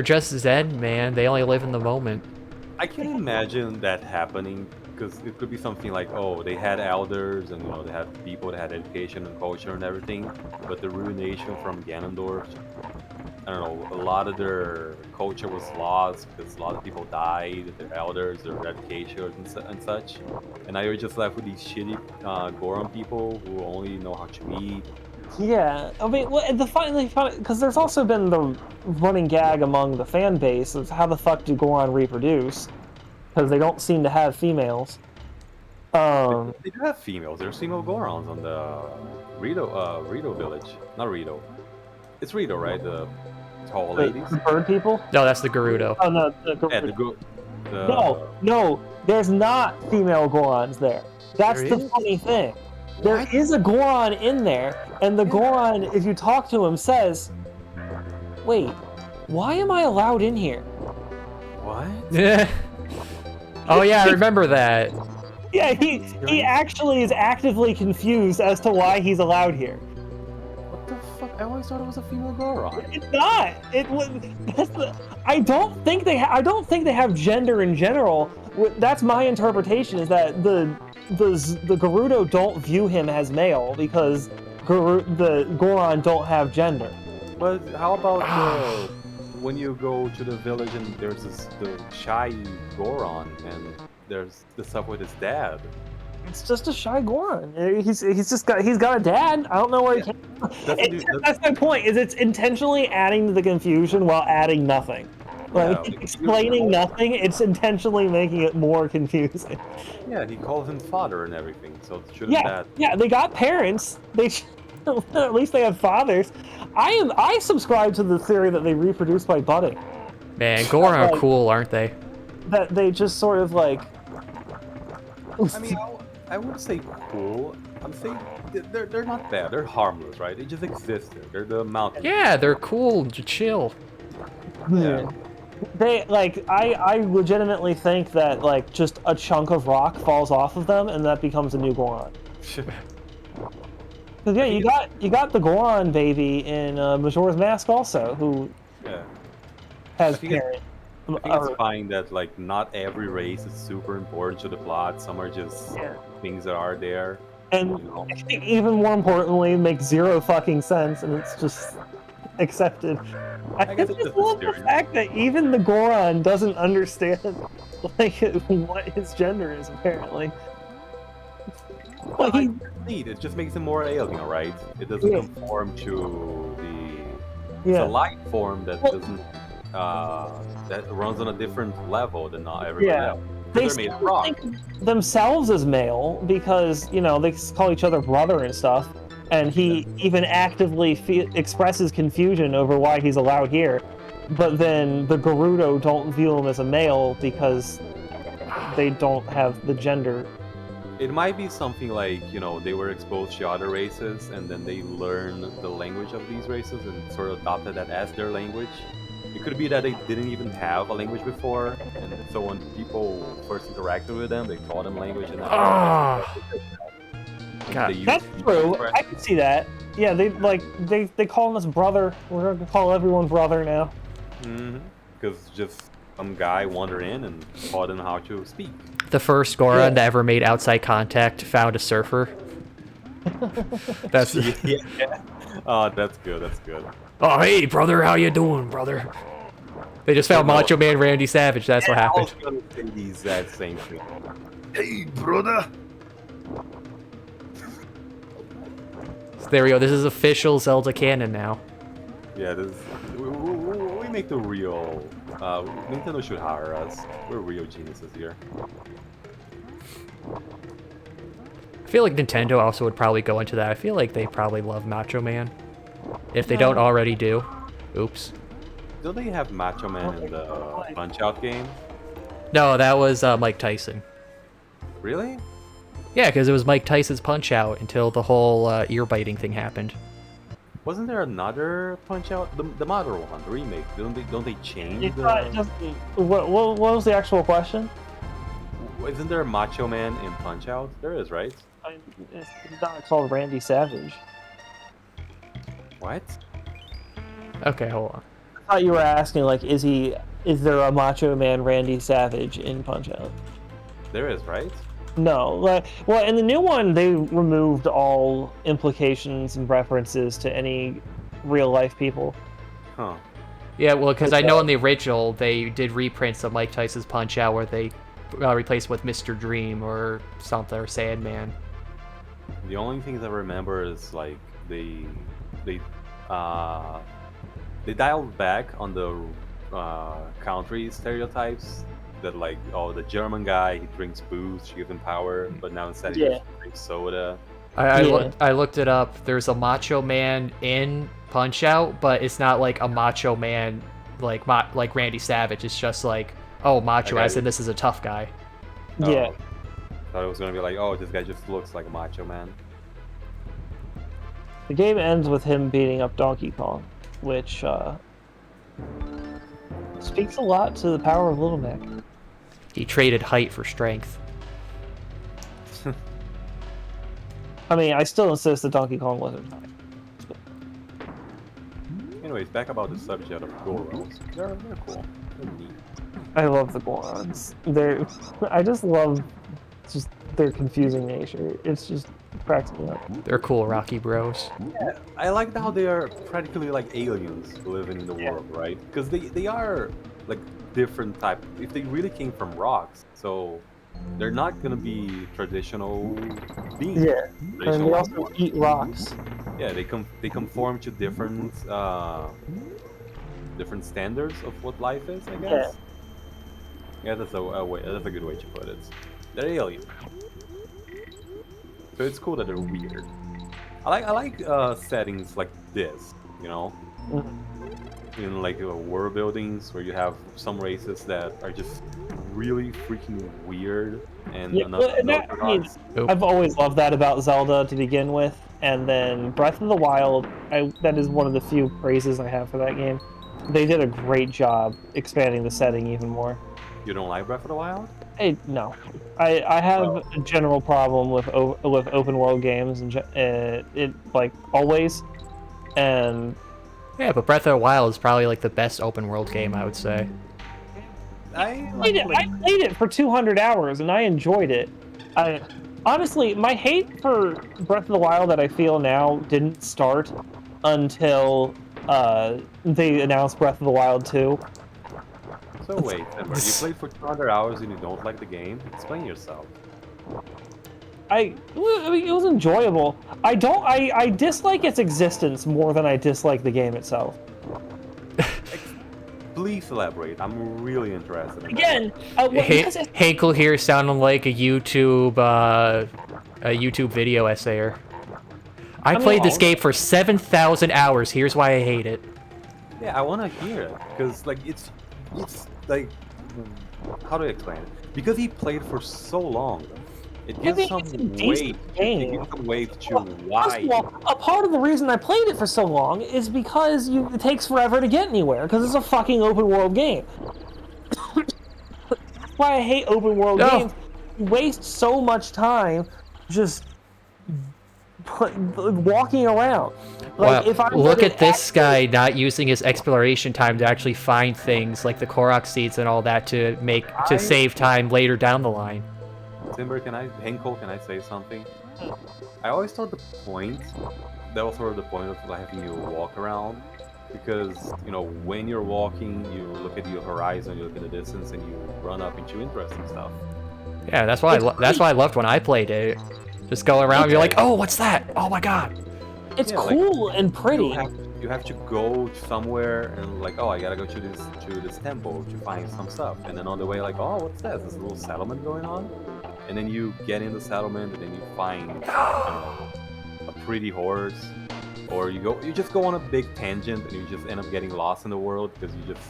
just Zen, man. They only live in the moment. I can imagine that happening because it could be something like, oh, they had elders and they had people that had education and culture and everything, but the ruination from Ganondorf, I don't know, a lot of their culture was lost because a lot of people died, their elders, their education and such, and now you're just left with these shitty Goron people who only know how to eat. Yeah, I mean, well, because there's also been the running gag among the fan base of how the fuck do Goron reproduce? Because they don't seem to have females. They do have females. There's female Gorons on the Rito village. Not Rito. It's Rito, right? The tall ladies. The bird people? No, that's the Gerudo. Oh no, no, there's not female Gorons there. That's There the is? funny thing. There is a Goron in there, and the Goron, if you talk to him, says, "Wait, why am I allowed in here?" What? Yeah. Oh yeah, I remember that. Yeah, he actually is actively confused as to why he's allowed here. What the fuck? I always thought it was a female Goron. It's not. It was. I don't think they have gender in general. That's my interpretation. Is that the Gerudo don't view him as male because the Goron don't have gender. But how about when you go to the village and there's the shy Goron and there's the stuff with his dad? It's just a shy Goron. He's got a dad. I don't know where he came from. That's my point. Is it's intentionally adding to the confusion while adding nothing. Like explaining nothing, it's intentionally making it more confusing. Yeah, he calls him father and everything. So shouldn't that? Yeah, they got parents. They at least they have fathers. I subscribe to the theory that they reproduce by budding. Man, Goron are cool, aren't they? That they just sort of like. I mean, I wouldn't say cool. I'm saying they're not bad. They're harmless, right? They just exist there. They're the mountain. Yeah, they're cool. Chill. Yeah. They like I legitimately think that like just a chunk of rock falls off of them and that becomes a new Goron. Cause yeah, you got the Goron baby in Majora's Mask also, who has parents. I think it's fine that like not every race is super important to the plot. Some are just things that are there. And I think even more importantly, makes zero fucking sense, and it's just accepted. I guess just it's just love the fact that even the Goron doesn't understand like what his gender is apparently. Well, it just makes him more alien, right? It doesn't conform to the light form that doesn't that runs on a different level than everybody else. they they're made of still rock. think themselves as male because they call each other brother and stuff, and he even actively expresses confusion over why he's allowed here. But then the Gerudo don't view him as a male because they don't have the gender. It might be something like, they were exposed to other races and then they learned the language of these races and sort of adopted that as their language. It could be that they didn't even have a language before, and so when people first interacted with them, they taught them language and Ah. God. they used That's to true. express- I can see that. Yeah, they call us brother. We're gonna call everyone brother now. Because just some guy wandered in and taught them how to speak. The first Goron Yeah. that ever made outside contact found a surfer. That's Yeah. Oh, that's good. That's good. Oh, hey, brother, how you doing, brother? They just found No. Macho Man Randy Savage. That's what I happened. was gonna say the exact same thing. Hey, brother. So there we go. This is official Zelda canon now. Yeah, we make the real. Nintendo should hire us. We're real geniuses here. I feel like Nintendo also would probably go into that. I feel like they probably love Macho Man. If they don't already do. Oops. Don't they have Macho Man in the Punch-Out game? No, that was Mike Tyson. Really? Yeah, because it was Mike Tyson's Punch-Out until the whole ear-biting thing happened. Wasn't there another Punch-Out? The modern one, the remake. Don't they change It's the? not just, what was the actual question? Isn't there a Macho Man in Punch-Out? There is, right? It's not called Randy Savage. What? Okay, hold on. I thought you were asking, like, is there a Macho Man Randy Savage in Punch-Out? There is, right? No. Well, in the new one, they removed all implications and references to any real-life people. Huh. Yeah, well, because I know in the original, they did reprints of Mike Tyson's Punch-Out where they replaced with Mr. Dream or something, or Sandman. The only things I remember is like they dialed back on the country stereotypes that like, oh, the German guy, he drinks booze to give him power, but now instead he Yeah. just drinks soda. I looked it up. There's a Macho Man in Punch-Out, but it's not like a Macho Man like Randy Savage. It's just like, oh, Macho, Okay. as in this is a tough guy. Yeah. Thought it was gonna be like, oh, this guy just looks like a Macho Man. The game ends with him beating up Donkey Kong, which speaks a lot to the power of Little Mac. He traded height for strength. I mean, I still insist that Donkey Kong wasn't. Anyways, back about the subject of Goros. They're cool. They're neat. I love the Gorons. I just love just their confusing nature. It's just cracks me up. They're cool, Rocky Bros. I like how they are practically like aliens living in the world, right? Because they are like different type. If they really came from rocks, so they're not gonna be traditional beings. Yeah, and Traditional they also forms. eat rocks. Yeah, they conform to different different standards of what life is, I guess. Yeah, that's a good way to put it. They're alien. So it's cool that they're weird. I like settings like this, you know? In like world buildings where you have some races that are just really freaking weird and Yeah, another, well, and that- I mean, gods. I've always loved that about Zelda to begin with, and then Breath of the Wild, that is one of the few praises I have for that game. They did a great job expanding the setting even more. You don't like Breath of the Wild? No, I have a general problem with open world games and it like always, and Yeah, but Breath of the Wild is probably like the best open world game, I would say. I played it for 200 hours and I enjoyed it. Honestly, my hate for Breath of the Wild that I feel now didn't start until they announced Breath of the Wild 2. So wait, Ember, you played for 200 hours and you don't like the game? Explain yourself. I mean, it was enjoyable. I dislike its existence more than I dislike the game itself. Please elaborate. I'm really interested. In Again, because it's Hinkle here sounding like a YouTube video essayer. I played this game for 7,000 hours. Here's why I hate it. Yeah, I want to hear it because like it's like how do I explain it? Because he played for so long, it gives some it's a weight. decent game. It gives some weight to First why. of all, a part of the reason I played it for so long is because it takes forever to get anywhere, because it's a fucking open world game. That's why I hate open world games. You waste so much time just walking around. Like, Wow. if I Look were at this guy not using his exploration time to actually find things like the Korok seeds and all that to save time later down the line. Timber, Hinkle, can I say something? I always thought that was sort of the point of having you walk around, because when you're walking, you look at your horizon, you look at the distance, and you run up into interesting stuff. Yeah, that's why I loved when I played it. Just go around, you're like, oh, what's that? Oh my god. It's Yeah, cool and pretty. You have to go somewhere and like, oh, I gotta go to this temple to find some stuff, and then on the way, like, oh, what's that? There's a little settlement going on, and then you get in the settlement, and then you find a pretty horse, or you just go on a big tangent, and you just end up getting lost in the world because you just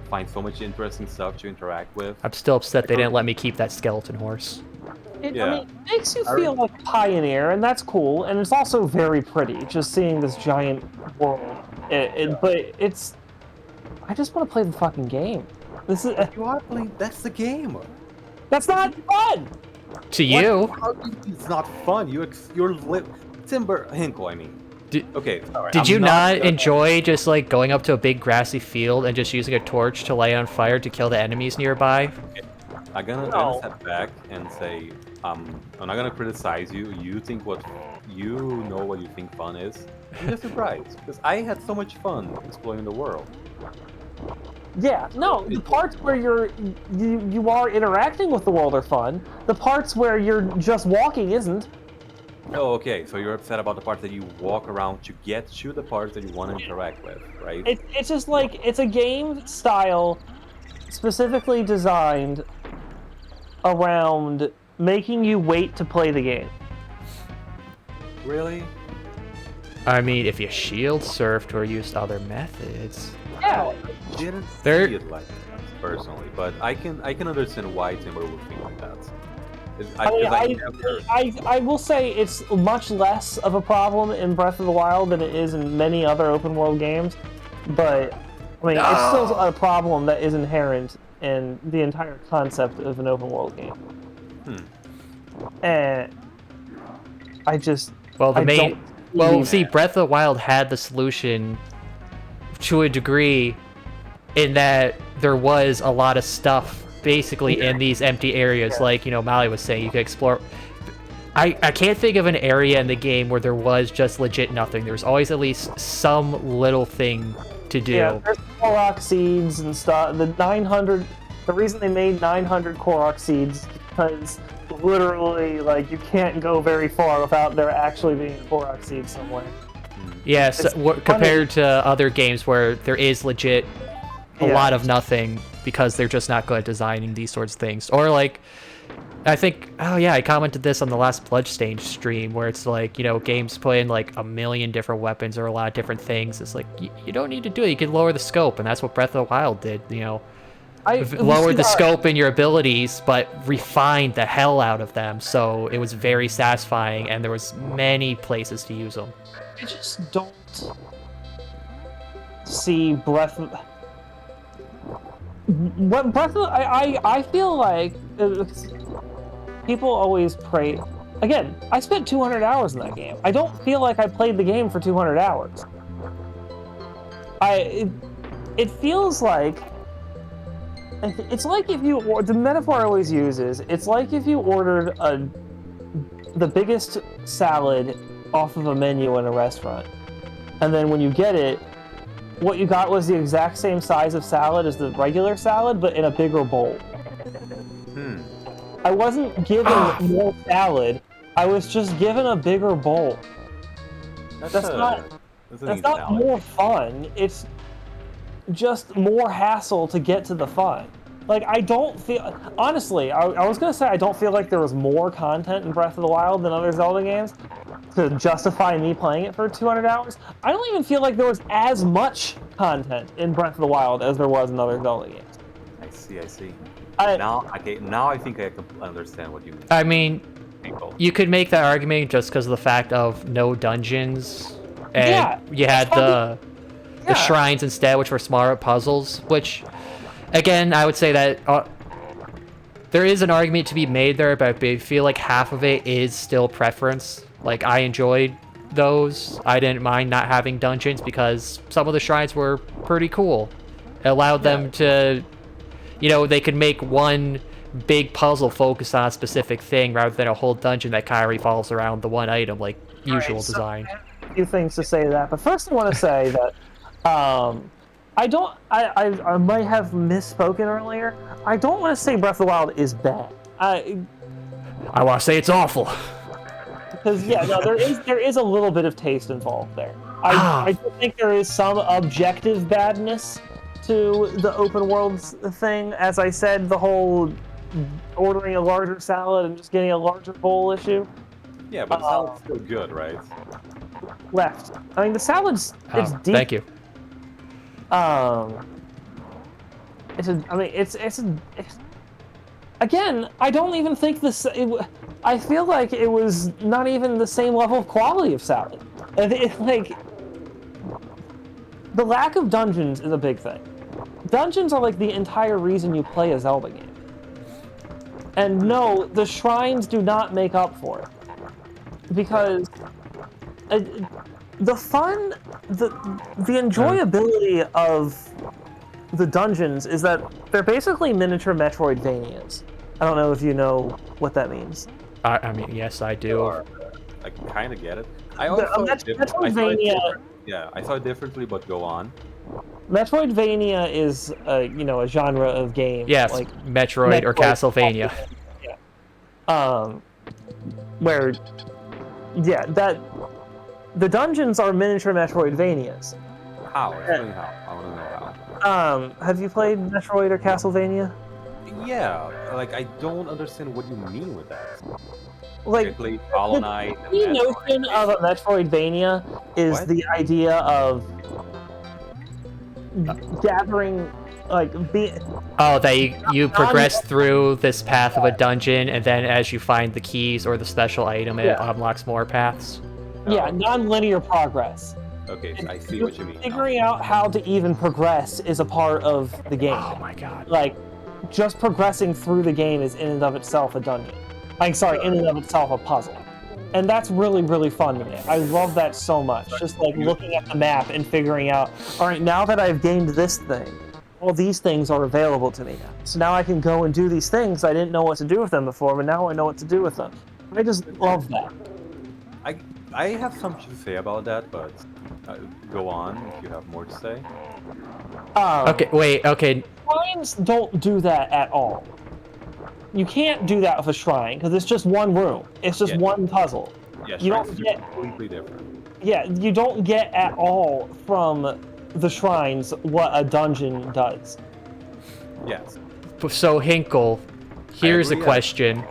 find so much interesting stuff to interact with. I'm still upset they didn't let me keep that skeleton horse. I mean, it makes you feel like a pioneer, and that's cool, and it's also very pretty, just seeing this giant world. But I just want to play the fucking game. This is. That's the game. That's not fun. To you. It's not fun. Timber Hinkle, I mean. Okay, sorry. Did you not enjoy just like going up to a big grassy field and just using a torch to light on fire to kill the enemies nearby? I'm gonna step back and say, I'm not gonna criticize you. You think what you think fun is. I'm just surprised because I had so much fun exploring the world. Yeah, no, the parts where you are interacting with the world are fun. The parts where you're just walking isn't. Oh, okay. So you're upset about the parts that you walk around to get to the parts that you want to interact with, right? It's just like it's a game style specifically designed around making you wait to play the game. Really? I mean, if you shield surfed or used other methods. Yeah. I didn't see it like that personally, but I can understand why Timber would think like that. I will say it's much less of a problem in Breath of the Wild than it is in many other open world games, but I mean it's still a problem that is inherent in the entire concept of an open world game. And see, Breath of the Wild had the solution to a degree in that there was a lot of stuff basically in these empty areas, like Maali was saying, you could explore. I can't think of an area in the game where there was just legit nothing. There's always at least some little thing to do. Yeah, there's Korok seeds and stuff. The reason they made 900 Korok seeds because literally, like, you can't go very far without there actually being a Korok seed somewhere. Yeah, compared to other games where there is legit a lot of nothing because they're just not good at designing these sorts of things. Or like, I think, I commented this on the last Bloodstain stream where it's like, games put in like a million different weapons or a lot of different things. It's like, you don't need to do it. You can lower the scope, and that's what Breath of the Wild did, lowered the scope in your abilities, but refined the hell out of them. So it was very satisfying, and there was many places to use them. I just don't see Breath of... I feel like people always pray. Again, I spent 200 hours in that game. I don't feel like I played the game for 200 hours. It feels like it's like if you the metaphor I always use is it's like if you ordered the biggest salad off of a menu in a restaurant, and then when you get it, what you got was the exact same size of salad as the regular salad, but in a bigger bowl. I wasn't given more salad. I was just given a bigger bowl. That's not more fun. just more hassle to get to the fun. Like, I don't feel... Honestly, I was going to say I don't feel like there was more content in Breath of the Wild than other Zelda games to justify me playing it for 200 hours. I don't even feel like there was as much content in Breath of the Wild as there was in other Zelda games. I see. I- Now I think I can understand what you mean. I mean, People. you could make that argument just because of the fact of no dungeons, and Yeah, you had the Yeah. shrines instead, which were smaller puzzles. Which, again, I would say that there is an argument to be made there, but I feel like half of it is still preference. Like, I enjoyed those. I didn't mind not having dungeons because some of the shrines were pretty cool. It allowed them to, you know, they could make one big puzzle focus on a specific thing rather than a whole dungeon that kind of revolves around the one item, like usual so design. I have a few things to say to that, but first I want to say that I might have misspoken earlier. I don't want to say Breath of the Wild is bad. I want to say it's awful. Because no, there is a little bit of taste involved there. I do think there is some objective badness to the open worlds thing. As I said, the whole ordering a larger salad and just getting a larger bowl issue. Yeah, but it sounds still good, right? Left. I mean, the salad's it's deep. Thank you. Again, I don't even think this. I feel like it was not even the same level of quality of salad. Like, the lack of dungeons is a big thing. Dungeons are like the entire reason you play a Zelda game. And no, the shrines do not make up for it. Because the fun, the enjoyability of the dungeons is that they're basically miniature Metroidvanias. I don't know if you know what that means. I mean, yes, I do. I kind of get it. I always saw it Metroidvania. I saw it differently, but go on. Metroidvania is a genre of game. Yes, like Metroid or Castlevania. Where that the dungeons are miniature Metroidvanias. How? Explain how. I want to know how. Have you played Metroid or Castlevania? Yeah, like I don't understand what you mean with that. Like, Particularly Hollow Knight. and the Metroid. notion of a Metroidvania is What? the idea of gathering, like, Oh, that you progress through this path of a dungeon, and then as you find the keys or the special item, it unlocks more paths. non-linear progress. Okay, so I see what you mean. Figuring out how to even progress is a part of the game. Oh my god. Like, just progressing through the game is in and of itself a dungeon. In and of itself a puzzle. And that's really, really fun to me. I love that so much. Just like looking at the map and figuring out, all right, now that I've gained this thing, all these things are available to me now. So now I can go and do these things. I didn't know what to do with them before, but now I know what to do with them. I just love that. I have something to say about that, but go on if you have more to say. Okay, wait, okay. Shrines don't do that at all. You can't do that with a shrine, because it's just one room. It's just one puzzle. Yeah, You don't shrines are get- completely different. Yeah, you don't get at all from the shrines what a dungeon does. Yes. So, Hinkle, here's a agree, yeah. question.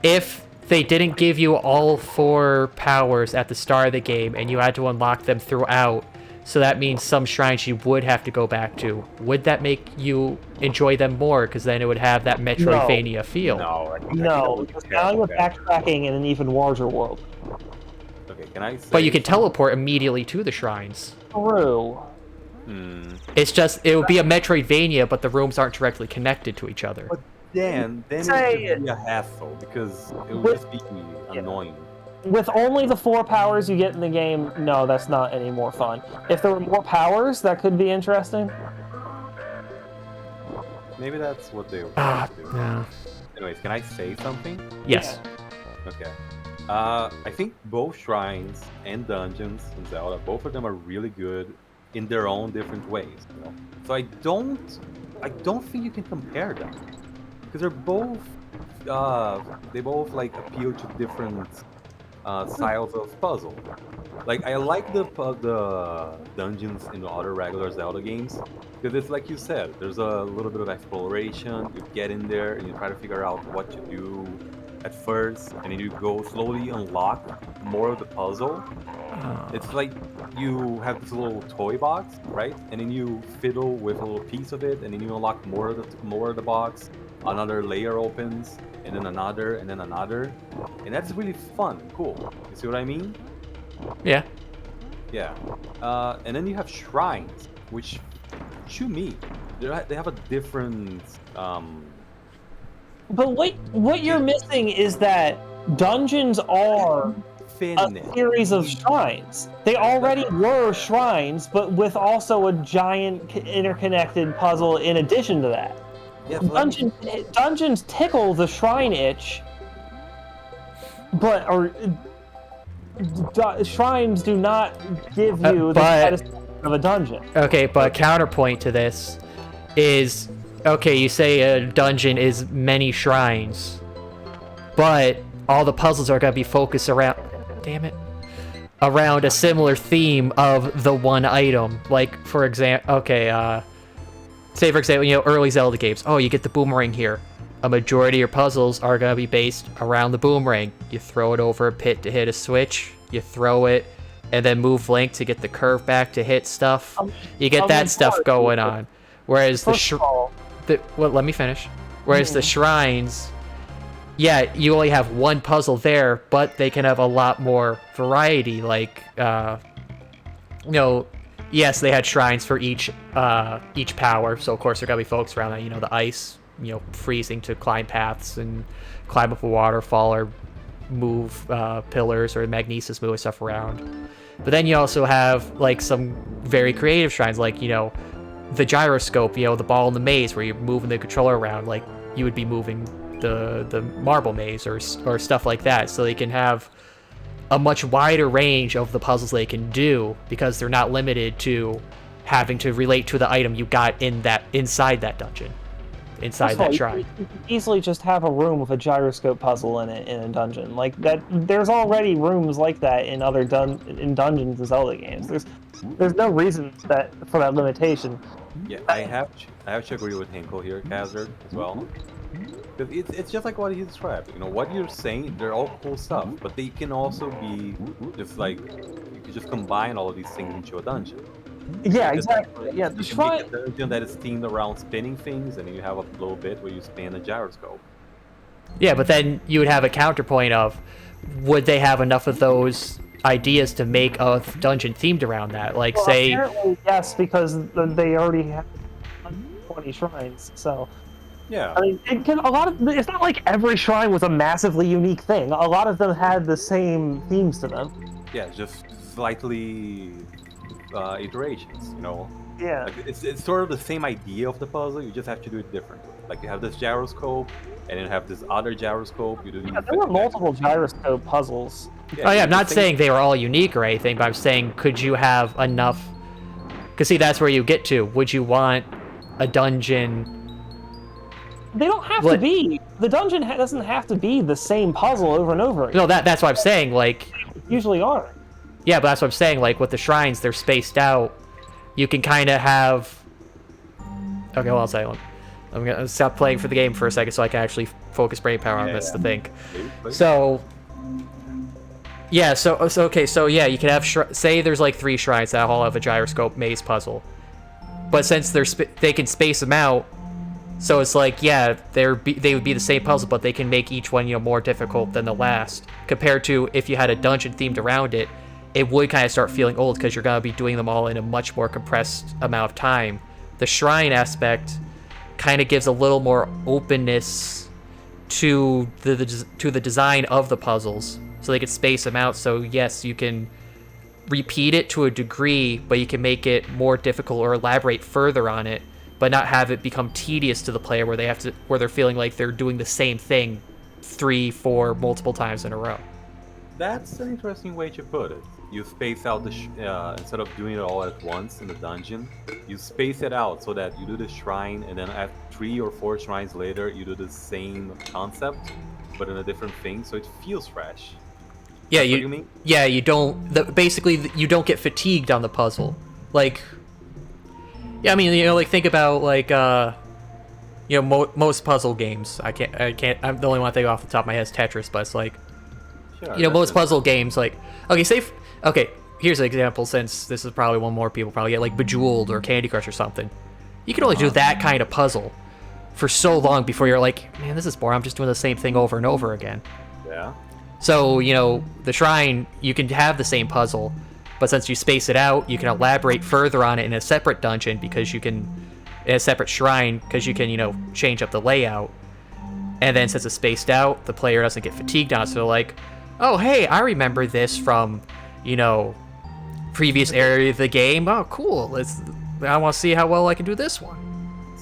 If they didn't give you all 4 powers at the start of the game, and you had to unlock them throughout, so that means some shrines you would have to go back to, would that make you enjoy them more? Because then it would have that Metroidvania feel. No, I think No, because now you're backtracking in an even larger world. Okay, can I say? But you could teleport immediately to the shrines. True. It's just, it would be a Metroidvania, but the rooms aren't directly connected to each other. But then Say- it would be a hassle because it would just be annoying. With only the 4 powers you get in the game, no, that's not any more fun. If there were more powers, that could be interesting. Maybe that's what they were Ah, trying to do. no. Anyways, can I say something? Yes. Okay. I think both shrines and dungeons in Zelda, both of them are really good in their own different ways. You know? So I don't think you can compare them because they're both they both like appeal to different styles of puzzle. Like I like the dungeons in the other regular Zelda games because it's like you said, there's a little bit of exploration. You get in there and you try to figure out what to do at first, and then you go slowly unlock more of the puzzle. It's like you have this little toy box, right? And then you fiddle with a little piece of it, and then you unlock more of the box. Another layer opens, and then another, and then another, and that's really fun and cool. You see what I mean? Yeah. Yeah. And then you have shrines, which, to me, they have a different. But what you're missing is that dungeons are Finite. a series of shrines. They already were shrines, but with also a giant interconnected puzzle in addition to that. Yeah, so let me- Dungeons tickle the shrine itch, but shrines do not give you the but- satisfaction of a dungeon. Okay, but counterpoint to this is, okay, you say a dungeon is many shrines, but all the puzzles are gonna be focused around, damn it, around a similar theme of the one item. Like, for example, okay, say for example, you know, early Zelda games. Oh, you get the boomerang here. A majority of your puzzles are gonna be based around the boomerang. You throw it over a pit to hit a switch. You throw it, and then move Link to get the curve back to hit stuff. You get that stuff going on. Whereas First of all, well, let me finish. Whereas the shrines, yeah, you only have one puzzle there, but they can have a lot more variety. Like, you know, yes, they had shrines for each power, so of course they're gonna be focused around that. You know, the ice, you know, freezing to climb paths and climb up a waterfall or move pillars, or magnesis move stuff around. But then you also have like some very creative shrines, like, you know, the gyroscope, you know, the ball in the maze where you're moving the controller around, like you would be moving the marble maze or stuff like that. So they can have a much wider range of the puzzles they can do, because they're not limited to having to relate to the item you got inside that dungeon, inside first of all, that shrine. you can easily just have a room with a gyroscope puzzle in it in a dungeon like that. There's already rooms like that in other dungeons and Zelda games. There's no reason for that limitation. Yeah, I have to agree with Hinkle here, Kazard, as well. Because it's just like what he described. You know, what you're saying, they're all cool stuff, but they can also be just like, you could just combine all of these things into a dungeon. Yeah, exactly. Yeah, the You can shrine. make a dungeon that is themed around spinning things, and then you have a little bit where you spin a gyroscope. Yeah, but then you would have a counterpoint of, would they have enough of those ideas to make a dungeon themed around that? Like, Well, say, apparently, yes, because they already have 20 shrines. So, Yeah. I mean, it's not like every shrine was a massively unique thing. A lot of them had the same themes to them. Yeah, just slightly iterations, you know? Yeah. Like it's sort of the same idea of the puzzle, you just have to do it differently. Like you have this gyroscope, and then you have this other gyroscope, you do Yeah, there were multiple gyroscope puzzles. oh yeah, I'm not saying they were all unique or anything, but I'm saying, could you have enough? Because see, that's where you get to. Would you want a dungeon? They don't have to be. The dungeon doesn't have to be the same puzzle over and over again. No, that's what I'm saying. Like, Usually aren't. yeah, but that's what I'm saying. Like with the shrines, they're spaced out. You can kind of have. Okay, well, I'll say. I'm gonna stop playing for the game for a second so I can actually focus brain power on this to think. So. Yeah, so okay, so yeah, you can have say there's like 3 shrines that all have a gyroscope maze puzzle, but since they can space them out, so it's like, yeah, they would be the same puzzle, but they can make each one, you know, more difficult than the last. Compared to if you had a dungeon themed around it, it would kind of start feeling old because you're gonna be doing them all in a much more compressed amount of time. The shrine aspect kind of gives a little more openness to the design of the puzzles. So they can space them out. So yes, you can repeat it to a degree, but you can make it more difficult or elaborate further on it, but not have it become tedious to the player where they're feeling like they're doing the same thing 3, 4 multiple times in a row. That's an interesting way to put it. You space out instead of doing it all at once in the dungeon, you space it out so that you do the shrine, and then at 3 or 4 shrines later, you do the same concept, but in a different thing, so it feels fresh. Yeah, What do you mean? Yeah, you don't. Basically, you don't get fatigued on the puzzle. Like, yeah, I mean, like think about like most puzzle games. I can't. I'm the only one I think off the top of my head is Tetris, but it's like, Sure, most that's puzzle games, like, okay, okay, here's an example, since this is probably one more people probably get, like Bejeweled or Candy Crush or something. You can only do that kind of puzzle for so long before you're like, man, this is boring, I'm just doing the same thing over and over again. Yeah. So, the shrine, you can have the same puzzle, but since you space it out, you can elaborate further on it in a separate dungeon because you can, in a separate shrine, because you can, change up the layout. And then since it's spaced out, the player doesn't get fatigued on it, so they're like, oh, hey, I remember this from, previous area of the game. Oh, cool. I want to see how well I can do this one.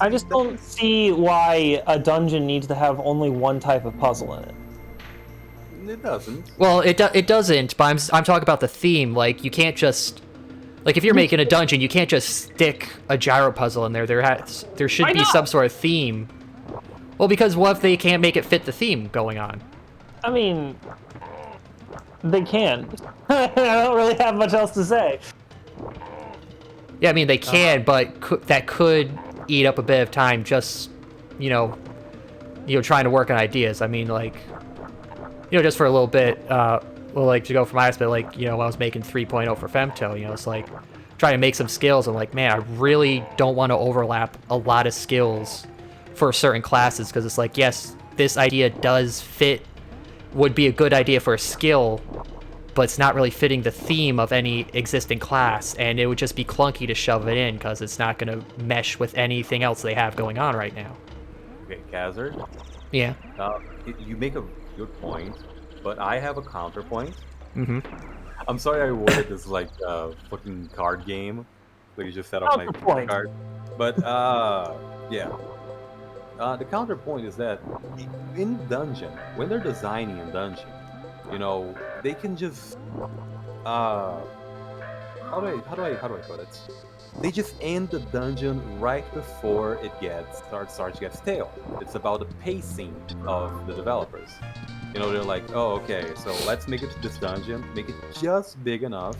I just don't see why a dungeon needs to have only one type of puzzle in it. It doesn't. Well, it doesn't, but I'm talking about the theme. Like, you can't just... Like, if you're making a dungeon, you can't just stick a gyro puzzle in there. There should be some sort of theme. Well, because what if they can't make it fit the theme going on? I mean, they can. I don't really have much else to say. Yeah, I mean, they can, but that could eat up a bit of time just, trying to work on ideas. I mean, like, just for a little bit, like, to go from my aspect, like, when I was making 3.0 for Femto, it's like, trying to make some skills. I'm like, man, I really don't want to overlap a lot of skills for certain classes, because it's like, yes, this idea does fit, would be a good idea for a skill, but it's not really fitting the theme of any existing class, and it would just be clunky to shove it in because it's not going to mesh with anything else they have going on right now. Okay, Kazard. Yeah. You make a good point, but I have a counterpoint. Mm-hmm. I'm sorry I worded this like fucking card game, like you just set up my Counterpoint. card. But yeah. The counterpoint is that in dungeon, when they're designing a dungeon, they can just how do I put it? They just end the dungeon right before it starts to get stale. It's about the pacing of the developers. They're like, oh, okay, so let's make it to this dungeon, make it just big enough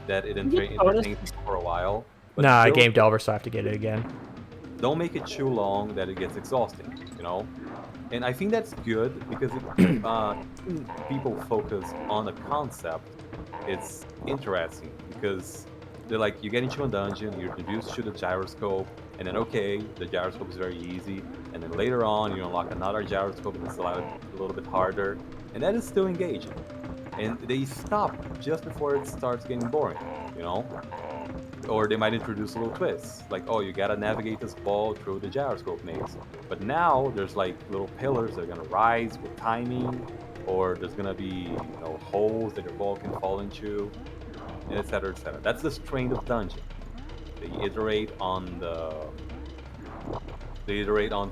that it entertains people for a while. But Nah, I still, gamed over, so I have to get it again. don't make it too long that it gets exhausting, And I think that's good because people focus on a concept. It's interesting because they're like, you get into a dungeon, you're introduced to the gyroscope, and then okay, the gyroscope is very easy, and then later on you unlock another gyroscope and it's a little bit harder, and that is still engaging. And they stop just before it starts getting boring, Or they might introduce a little twist, like, oh, you gotta navigate this ball through the gyroscope maze. But now there's like little pillars that are gonna rise with timing, or there's gonna be holes that your ball can fall into, etc., etc. That's the strength of dungeon. They iterate on the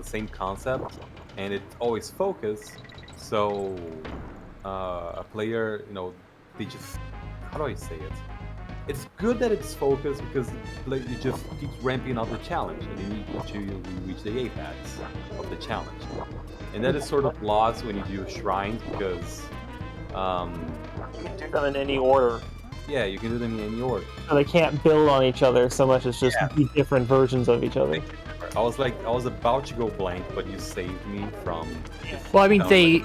same concept, and it's always focused. So a player, they just, how do I say it? It's good that it's focused because it just keeps ramping up the challenge, and you need to reach the apex of the challenge. And that is sort of lost when you do shrines because You can do them in any order. yeah, you can do them in any order. So they can't build on each other so much as just be different versions of each other. I was about to go blank, but you saved me from. Well, I mean, they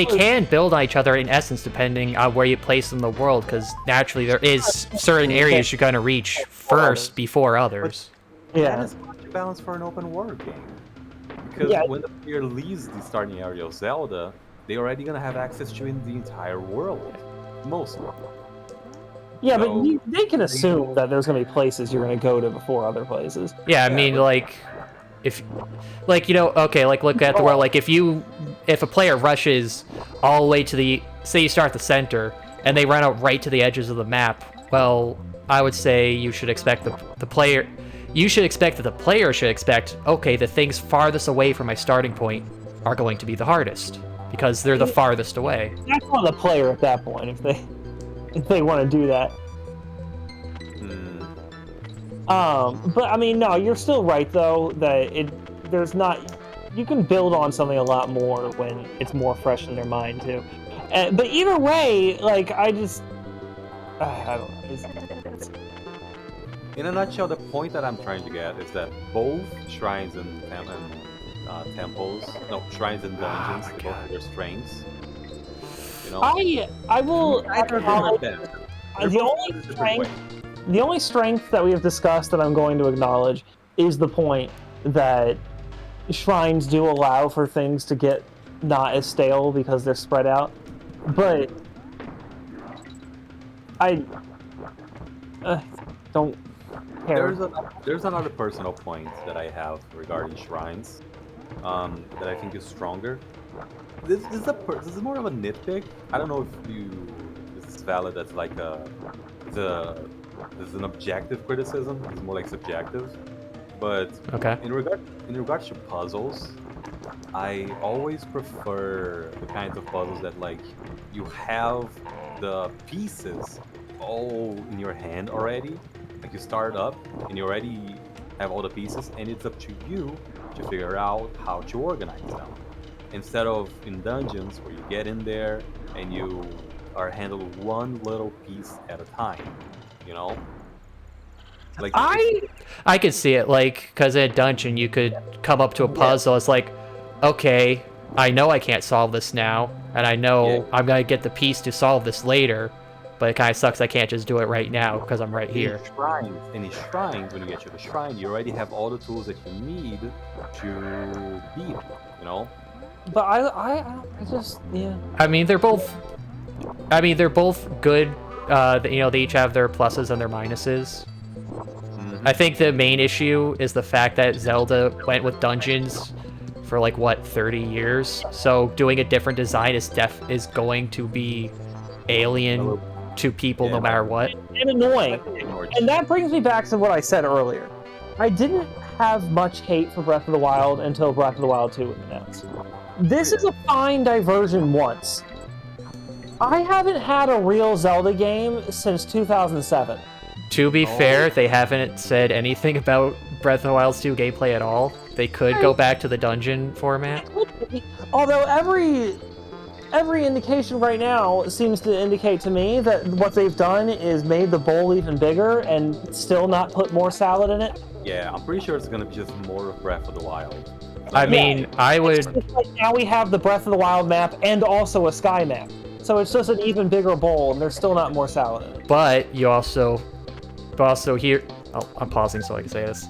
can build on each other in essence, depending on where you place them in the world, because naturally there is certain areas you're going to reach first before others. That Yeah. is much balance for an open world game. Because when the player leaves the starting area of Zelda, they're already gonna have access to the entire world, mostly. Yeah, but So- they can assume that there's going to be places you're going to go to before other places. Yeah, I mean, like, okay, like, look at the world, like, if a player rushes all the way to say you start at the center, and they run out right to the edges of the map, well, I would say you should expect the player should expect, okay, the things farthest away from my starting point are going to be the hardest, because they're the farthest away. That's on the player at that point, if they want to do that. But I mean, no, you're still right though that you can build on something a lot more when it's more fresh in their mind too. But either way, like I just, I don't know. In a nutshell, the point that I'm trying to get is that both shrines and temples, no, shrines and dungeons, they both have their strengths. You know, I will. neither of them are bad. They're The both only in a different strength, way. the only strength that we have discussed that I'm going to acknowledge is the point that shrines do allow for things to get not as stale because they're spread out. But I don't care. There's another personal point that I have regarding shrines that I think is stronger. This is more of a nitpick. I don't know if this is valid as like this is an objective criticism. It's more like subjective. But Okay. in regards to puzzles, I always prefer the kinds of puzzles that like you have the pieces all in your hand already. Like you start up and you already have all the pieces, and it's up to you to figure out how to organize them. Instead of in dungeons where you get in there and you are handled one little piece at a time, you know? Like I could see it, like, because in a dungeon you could come up to a puzzle. It's like, okay, I know I can't solve this now, and I know I'm gonna get the piece to solve this later, but it kind of sucks I can't just do it right now because I'm right here. In these shrines, when you get to the shrine, you already have all the tools that you need to beat it, you know? But I just yeah. I mean, they're both good. You know, they each have their pluses and their minuses. I think the main issue is the fact that Zelda went with dungeons for like what 30 years. So doing a different design is going to be alien to people no matter what. And annoying. And that brings me back to what I said earlier. I didn't have much hate for Breath of the Wild until Breath of the Wild 2 was announced. This is a fine diversion once. I haven't had a real Zelda game since 2007. To be fair, they haven't said anything about Breath of the Wild's 2 gameplay at all. They could go back to the dungeon format. Although every indication right now seems to indicate to me that what they've done is made the bowl even bigger and still not put more salad in it. Yeah, I'm pretty sure it's gonna be just more of Breath of the Wild. I mean, I would... It's like now we have the Breath of the Wild map and also a sky map. So it's just an even bigger bowl, and there's still not more salad in it. But you also here... Oh, I'm pausing so I can say this.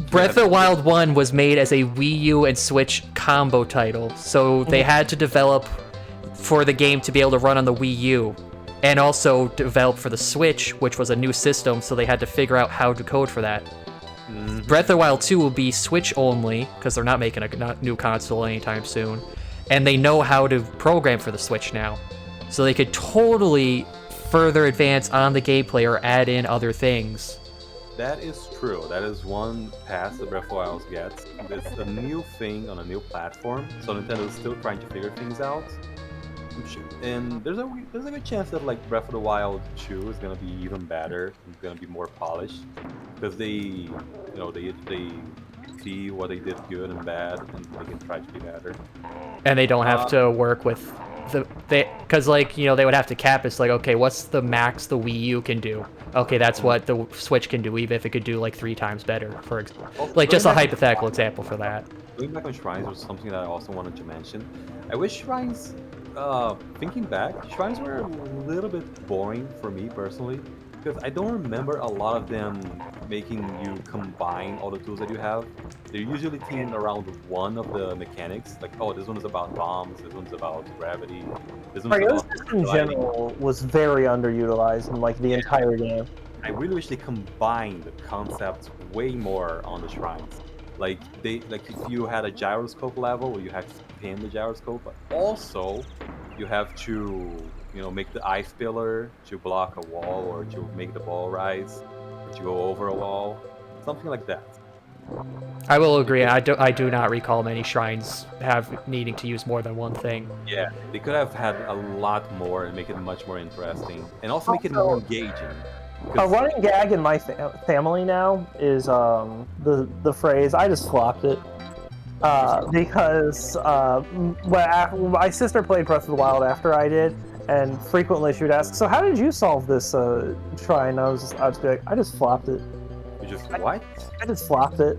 Breath of the Wild 1 was made as a Wii U and Switch combo title, so they had to develop for the game to be able to run on the Wii U, and also develop for the Switch, which was a new system, so they had to figure out how to code for that. Breath of the Wild 2 will be Switch only, because they're not making a new console anytime soon, and they know how to program for the Switch now, so they could totally further advance on the gameplay or add in other things. That is true. That is one pass that Breath of the Wild gets. It's a new thing on a new platform, so Nintendo is still trying to figure things out. And there's a good chance that like Breath of the Wild 2 is gonna be even better. It's gonna be more polished because they see what they did good and bad, and they can try to be better. And they don't have to work with because like, you know, they would have to cap it's like, okay, what's the max the Wii U can do? Okay, that's what the Switch can do, even if it could do like 3 times better, for like just a hypothetical example for that. Going back on Shrines was something that I also wanted to mention. I wish Shrines, thinking back, Shrines were a little bit boring for me personally, because I don't remember a lot of them making you combine all the tools that you have. They're usually themed around one of the mechanics, like, oh, this one is about bombs, this one's about gravity, this one's about in general was very underutilized in like the entire game. I really wish they combined the concepts way more on the shrines. Like if you had a gyroscope level where you have to spin the gyroscope, but also you have to, you know, make the ice pillar to block a wall or to make the ball rise or to go over a wall, something like that. I will agree. I do not recall many shrines needing to use more than one thing. Yeah, they could have had a lot more and make it much more interesting, and also make it more engaging. A running gag in my family now is the phrase "I just flopped it." because my sister played Breath of the Wild after I did, and frequently she would ask, "So how did you solve this shrine?" I'd be like, "I just flopped it. You just what? I just flopped it.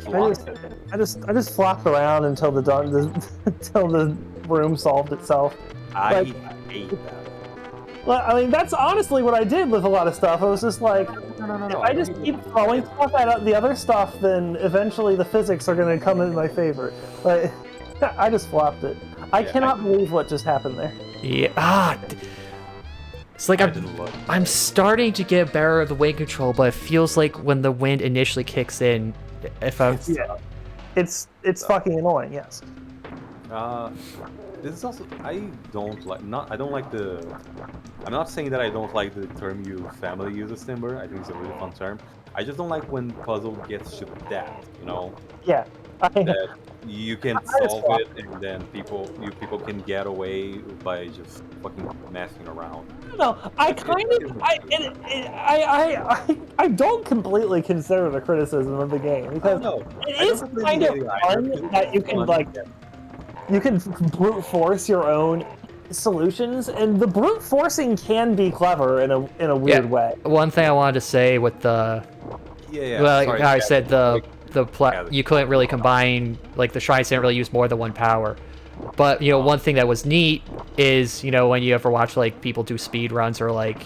Flopped I just flopped around until until the room solved itself." I Like- hate that. Well, I mean, that's honestly what I did with a lot of stuff. I was just like, No. if I just keep throwing stuff at the other stuff, then eventually the physics are going to come in my favor. Like, I just flopped it. I cannot believe what just happened there. Yeah. It's like I I'm didn't love it. I'm starting to get better at the wind control, but it feels like when the wind initially kicks in, if I'm Yeah, it's fucking annoying. Yes. This is also I don't like the. I'm not saying that I don't like the term you family uses, Timber. I think it's a really fun term. I just don't like when puzzle gets to that. You know, Yeah. that you can solve it and then people can get away by just fucking messing around. No, I don't completely consider the criticism of the game because No, it is kind of fun that you can you can brute force your own solutions, and the brute forcing can be clever in a weird way. One thing I wanted to say with the Yeah. like how I said you couldn't really combine, like the shrines didn't really use more than one power. But one thing that was neat is when you ever watch like people do speed runs or like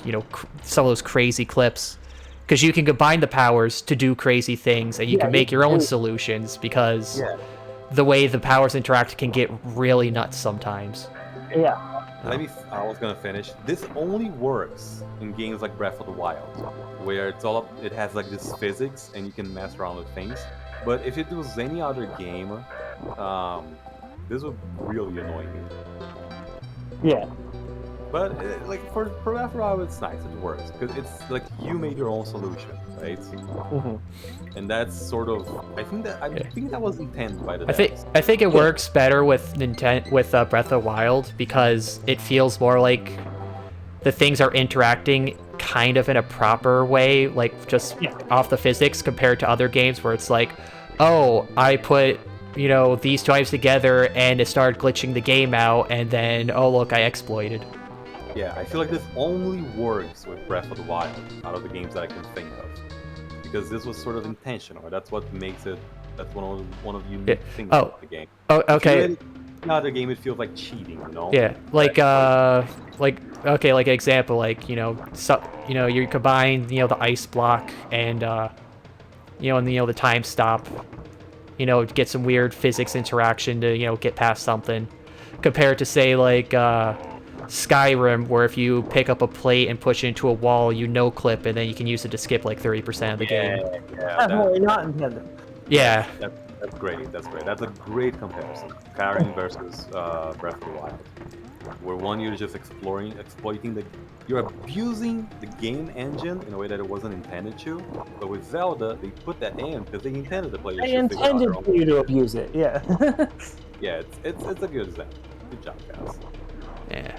some of those crazy clips, because you can combine the powers to do crazy things, and you can make your own solutions because the way the powers interact can get really nuts sometimes. Yeah. I was gonna finish. This only works in games like Breath of the Wild, where it has like this physics and you can mess around with things. But if it was any other game, this would really annoy me. Yeah. But like for Breath of the Wild, it's nice. It works because it's like you made your own solution, right? Mm-hmm. And that's sort of I think that was intended by the devs. I think it works better with Breath of the Wild because it feels more like the things are interacting kind of in a proper way, like just off the physics, compared to other games where it's like, oh, I put these two items together and it started glitching the game out, and then oh look, I exploited. Yeah, I feel like this only works with Breath of the Wild out of the games that I can think of, because this was sort of intentional. That's what makes it. That's one of the unique things about the game. Oh, okay. Another game, it feels like cheating, Yeah, like like an example, like you combine the ice block and and the time stop, get some weird physics interaction to get past something, compared to say like Skyrim, where if you pick up a plate and push it into a wall, clip, and then you can use it to skip like 30% of the game. That's really not intended. Yeah. That's great. That's a great comparison. Skyrim versus Breath of the Wild, where one you're just exploiting you're abusing the game engine in a way that it wasn't intended to. But with Zelda, they put that in because they intended the players. They intended for you to abuse it. Yeah. Yeah, it's a good example. Good job, guys. Yeah.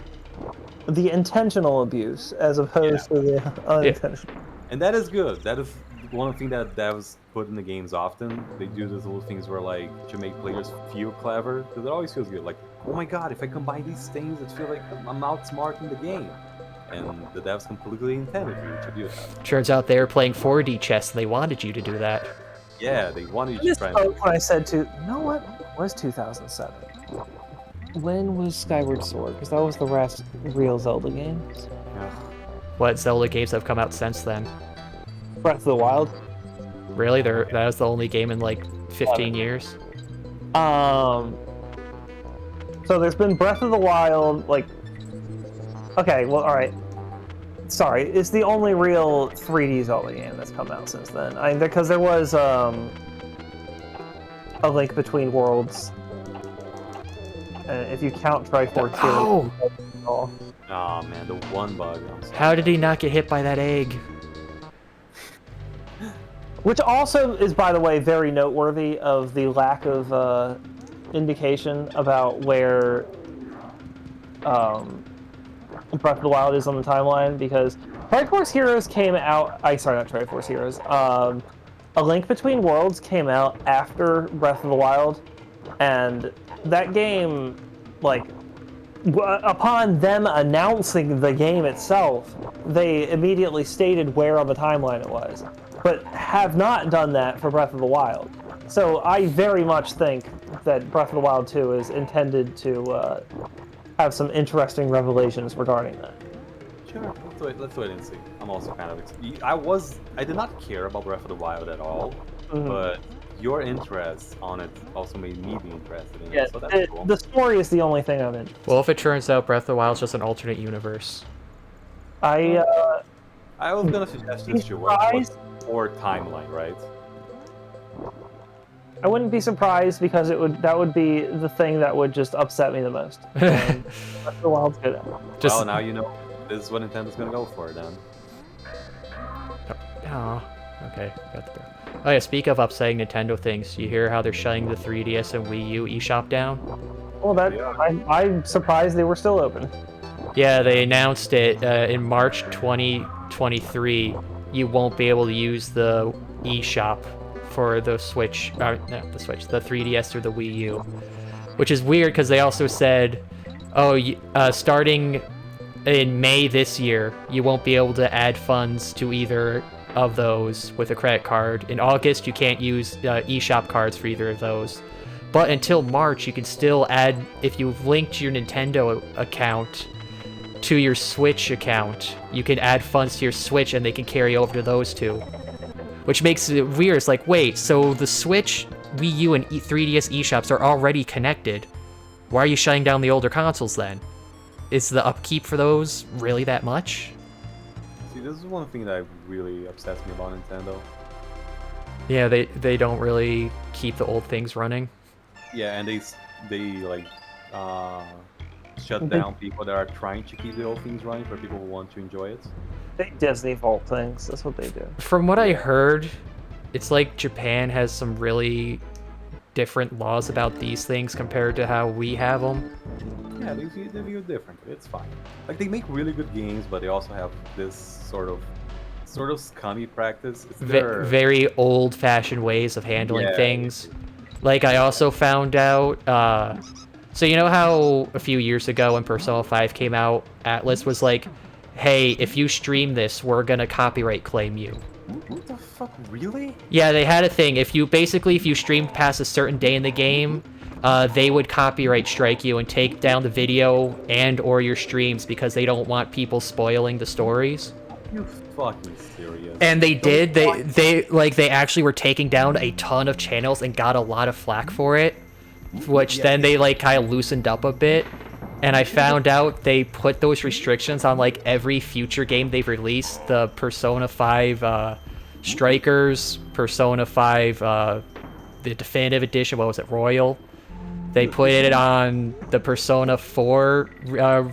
The intentional abuse as opposed to the unintentional. And that is good. That is one of the things that devs put in the games often. They do these little things where like to make players feel clever, because it always feels good. Like, oh my god, if I combine these things, it feels like I'm outsmarting the game. And the devs completely intended for you to do that. Turns out they were playing 4D chess and they wanted you to do that. Yeah, they wanted you to try. When I said what was 2007? When was Skyward Sword? Because that was the last real Zelda games. What Zelda games have come out since then? Breath of the Wild. Really? That was the only game in like 15 years? So there's been Breath of the Wild, like... Okay, well, alright. Sorry, it's the only real 3D Zelda game that's come out since then. I mean, because there was, A Link Between Worlds. If you count Triforce Heroes. Oh man, the one bug. How did he not get hit by that egg? Which also is, by the way, very noteworthy of the lack of indication about where Breath of the Wild is on the timeline, because Triforce Heroes came out... sorry, not Triforce Heroes. A Link Between Worlds came out after Breath of the Wild, And that game, like, upon them announcing the game itself, they immediately stated where on the timeline it was, but have not done that for Breath of the Wild. So I very much think that Breath of the Wild 2 is intended to have some interesting revelations regarding that. Sure, let's wait and see. I'm also kind of I did not care about Breath of the Wild at all, but your interest on it also made me be interested in it, so that's cool. The story is the only thing I'm in. Well, if it turns out Breath of the Wild is just an alternate universe. I was gonna suggest this to you, or timeline, right? I wouldn't be surprised because that would be the thing that would just upset me the most. And Breath of the Wild's good at it. Well, now you know this is what Nintendo's gonna go for then. Oh, okay. Oh yeah, speak of upsetting Nintendo things, you hear how they're shutting the 3DS and Wii U eShop down? Well, I'm surprised they were still open. Yeah, they announced it in March 2023. You won't be able to use the eShop for the Switch, not the Switch, the 3DS or the Wii U, which is weird because they also said, starting in May this year, you won't be able to add funds to either of those with a credit card. In August, you can't use eShop cards for either of those. But until March, you can still add, if you've linked your Nintendo account to your Switch account, you can add funds to your Switch and they can carry over to those two. Which makes it weird. It's like, wait, so the Switch, Wii U, and 3DS eShops are already connected. Why are you shutting down the older consoles then? Is the upkeep for those really that much? See, this is one thing that really upsets me about Nintendo. Yeah, they don't really keep the old things running. Yeah, and they like shut down people that are trying to keep the old things running for people who want to enjoy it. They Disney Vault things. That's what they do. From what I heard, it's like Japan has some really different laws about these things compared to how we have them. Yeah, they view it differently. It's fine. Like, they make really good games, but they also have this sort of scummy practice. It's very old-fashioned ways of handling things. Like, I also found out, so you know how a few years ago when Persona 5 came out, Atlas was like, hey, if you stream this, we're gonna copyright claim you. What the fuck, really? Yeah, they had a thing. If you streamed past a certain day in the game, they would copyright strike you and take down the video and or your streams because they don't want people spoiling the stories. You fucking serious? And they did. They actually were taking down a ton of channels and got a lot of flack for it, which then they like kind of loosened up a bit. And I found out they put those restrictions on like every future game they've released. The Persona 5 Strikers, Persona 5 the Definitive Edition, what was it, Royal? They put it on the Persona 4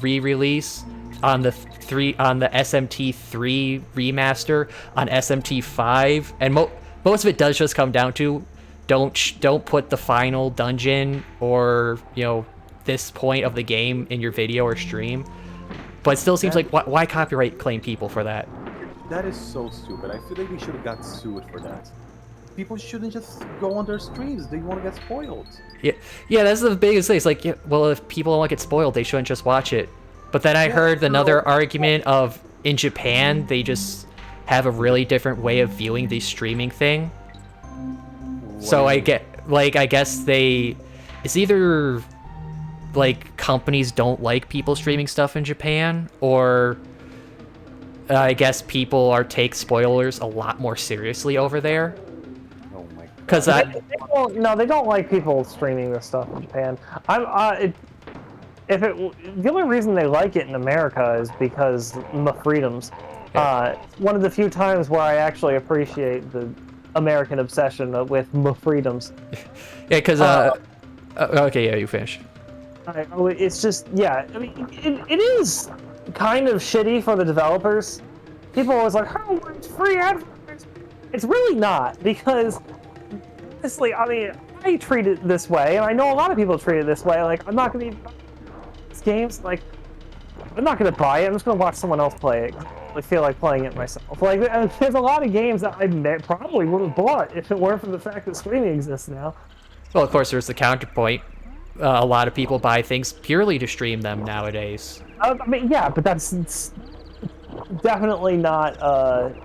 re-release, on the SMT 3 remaster, on SMT 5, and most of it does just come down to don't put the final dungeon or this point of the game in your video or stream. But it still seems like why copyright claim people for that? That is so stupid. I feel like we should have got sued for that. People shouldn't just go on their streams. They want to get spoiled. Yeah, that's the biggest thing. It's like, well, if people don't want to get spoiled, they shouldn't just watch it. But then I heard another argument of, in Japan, they just have a really different way of viewing the streaming thing. So I guess it's either like companies don't like people streaming stuff in Japan, or I guess people take spoilers a lot more seriously over there. Oh my god. Because they don't like people streaming this stuff in Japan. The only reason they like it in America is because the freedoms. One of the few times where I actually appreciate the American obsession with the freedoms. Yeah, because okay, yeah, you finish. It's just, I mean, it is kind of shitty for the developers. People are always like, oh, it's free advertising. It's really not, because honestly, I mean, I treat it this way, and I know a lot of people treat it this way. Like, I'm not going to be these games, like, I'm not going to buy it. I'm just going to watch someone else play it. I feel like playing it myself. Like, there's a lot of games that I probably would have bought if it weren't for the fact that streaming exists now. Well, of course, there's the counterpoint. A lot of people buy things purely to stream them nowadays. I mean, yeah, but it's definitely not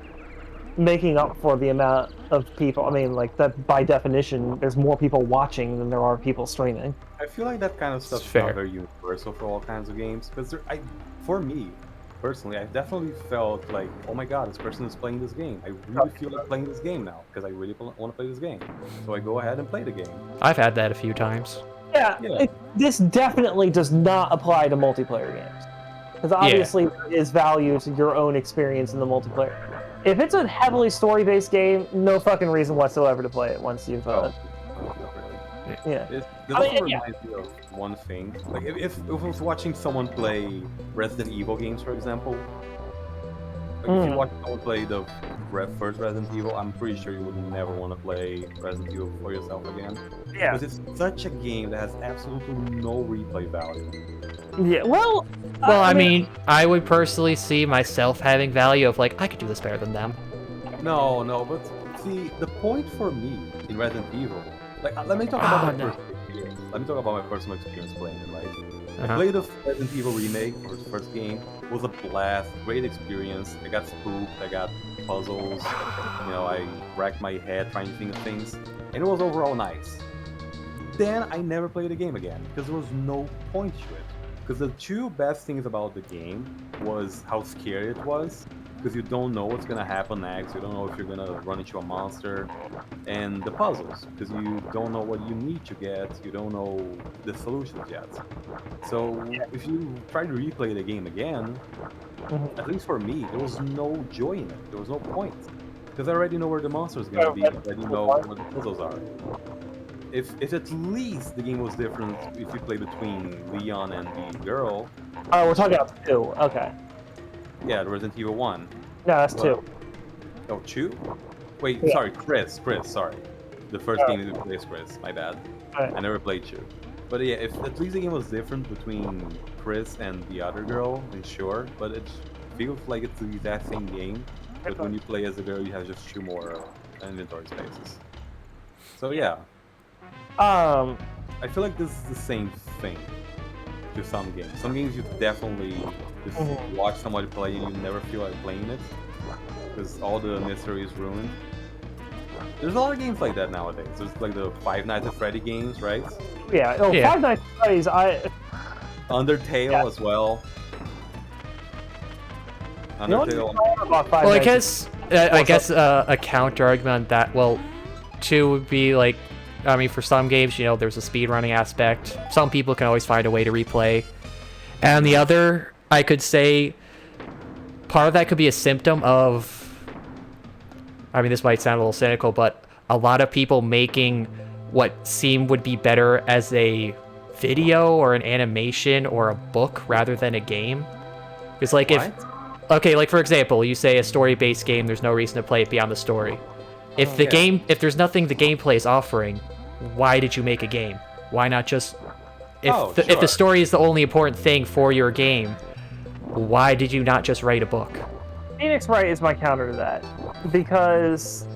making up for the amount of people. I mean, like that by definition, there's more people watching than there are people streaming. I feel like that kind of stuff is fair. not very universal for all kinds of games. Because for me, personally, I definitely felt like, oh my god, this person is playing this game. I really feel like playing this game now because I really want to play this game. So I go ahead and play the game. I've had that a few times. Yeah, Yeah. this definitely does not apply to multiplayer games. Because obviously there is value to your own experience in the multiplayer. If it's a heavily story-based game, no fucking reason whatsoever to play it once you've... Oh, not really. yeah. This I mean, also yeah. reminds me of one thing. Like if I was watching someone play Resident Evil games, for example, like if you watch someone play the first Resident Evil, I'm pretty sure you would never want to play Resident Evil for yourself again. Yeah. Because it's such a game that has absolutely no replay value. Yeah, well... Well, I mean, I would personally see myself having value of like, I could do this better than them. No, but see, the point for me in Resident Evil, like, let me talk about my personal experience. Let me talk about my personal experience playing it, right? I played the Resident Evil remake, or the first game. It was a blast, great experience. I got spooked, I got puzzles, you know, I racked my head trying to think of things, and it was overall nice. Then I never played the game again, because there was no point to it. Because the two best things about the game was how scary it was, because you don't know what's gonna happen next, you don't know if you're gonna run into a monster, and the puzzles, because you don't know what you need to get, you don't know the solutions yet. So if you try to replay the game again, at least for me, there was no joy in it, there was no point. Because I already know where the monster's gonna be, I already know what the puzzles are. If at least the game was different if you play between Leon and the girl. Oh, we're talking about 2. Okay. Yeah, the Resident Evil 1. No, that's 2. Oh, 2? Wait, Yeah. sorry, Chris, sorry. The first game that we played is Chris, my bad. Alright. I never played 2. But yeah, if at least the game was different between Chris and the other girl, then sure, but it feels like it's the exact same game, but when you play as a girl, you have just 2 more inventory spaces. So yeah. I feel like this is the same thing to some games. Some games you definitely just watch somebody play and you never feel like playing it because all the mystery is ruined. There's a lot of games like that nowadays. There's like the Five Nights at Freddy games, right? Yeah. Oh, Yeah. Five Nights at Freddy's. Undertale as well. The only thing Undertale. I know about Five Well, I Nights guess a counter argument on that. Well, 2 would be like, I mean, for some games, you know, there's a speedrunning aspect. Some people can always find a way to replay. And the other, I could say, part of that could be a symptom of, I mean, this might sound a little cynical, but a lot of people making what would be better as a video or an animation or a book rather than a game. Because, like, okay, like, for example, you say a story-based game, there's no reason to play it beyond the story. If if there's nothing the gameplay is offering, why did you make a game? Why not just... If the story is the only important thing for your game, why did you not just write a book? Phoenix Wright is my counter to that, because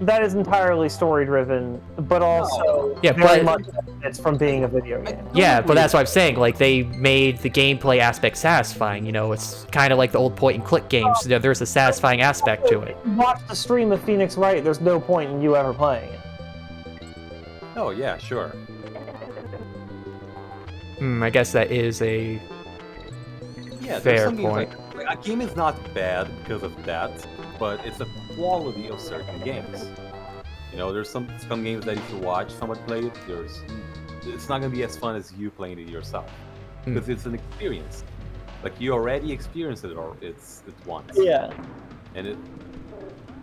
that is entirely story-driven, but also very much it's from being a video game. Yeah, but that's what I'm saying. Like, they made the gameplay aspect satisfying. You know, it's kind of like the old point-and-click games. You know, there's a satisfying aspect to it. Watch the stream of Phoenix Wright. There's no point in you ever playing it. Oh yeah, sure. I guess that is a there's fair some games point. like a game is not bad because of that, but it's the quality of certain games. You know, there's some games that if you watch someone play it, it's not gonna be as fun as you playing it yourself because it's an experience. Like you already experienced it or it's once. Yeah. And it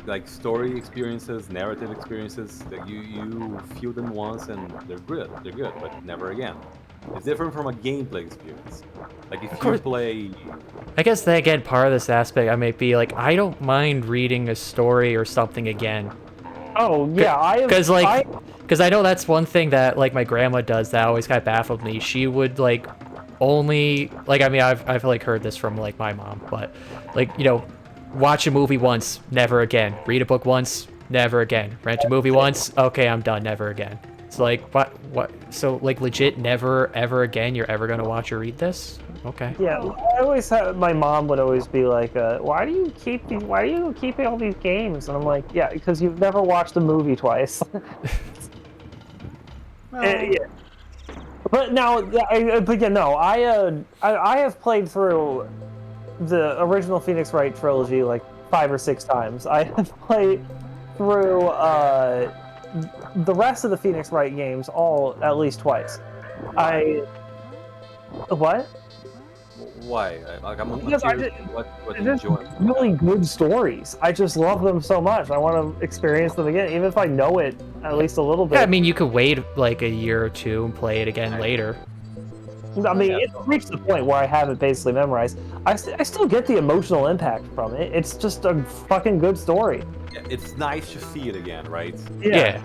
like story experiences, narrative experiences, that you feel them once and they're good, but never again. It's different from a gameplay experience. Like if you play... I guess that, again, part of this aspect, I may be like, I don't mind reading a story or something again. Oh, yeah, Because I know that's one thing that, like, my grandma does that always kind of baffled me. She would, like, only... Like, I mean, I've like, heard this from, like, my mom, but, like, you know, watch a movie once, never again. Read a book once, never again. Rent a movie once, okay, I'm done, never again. It's like, what? So, like, legit never, ever again you're ever gonna watch or read this? Okay. Yeah, I always had, my mom would always be like, why do you keep all these games? And I'm like, yeah, because you've never watched the movie twice. Yeah. But now, I have played through the original Phoenix Wright trilogy like 5 or 6 times. I have played through the rest of the Phoenix Wright games all at least twice. What? Why? Like, I'm Because curious what you They're enjoy. really good stories. I just love them so much. I want to experience them again, even if I know it at least a little bit. Yeah, I mean, you could wait like a year or two and play it again later. I mean, it's reached the point where I have it basically memorized. I still get the emotional impact from it. It's just a fucking good story. Yeah, it's nice to see it again, right? Yeah.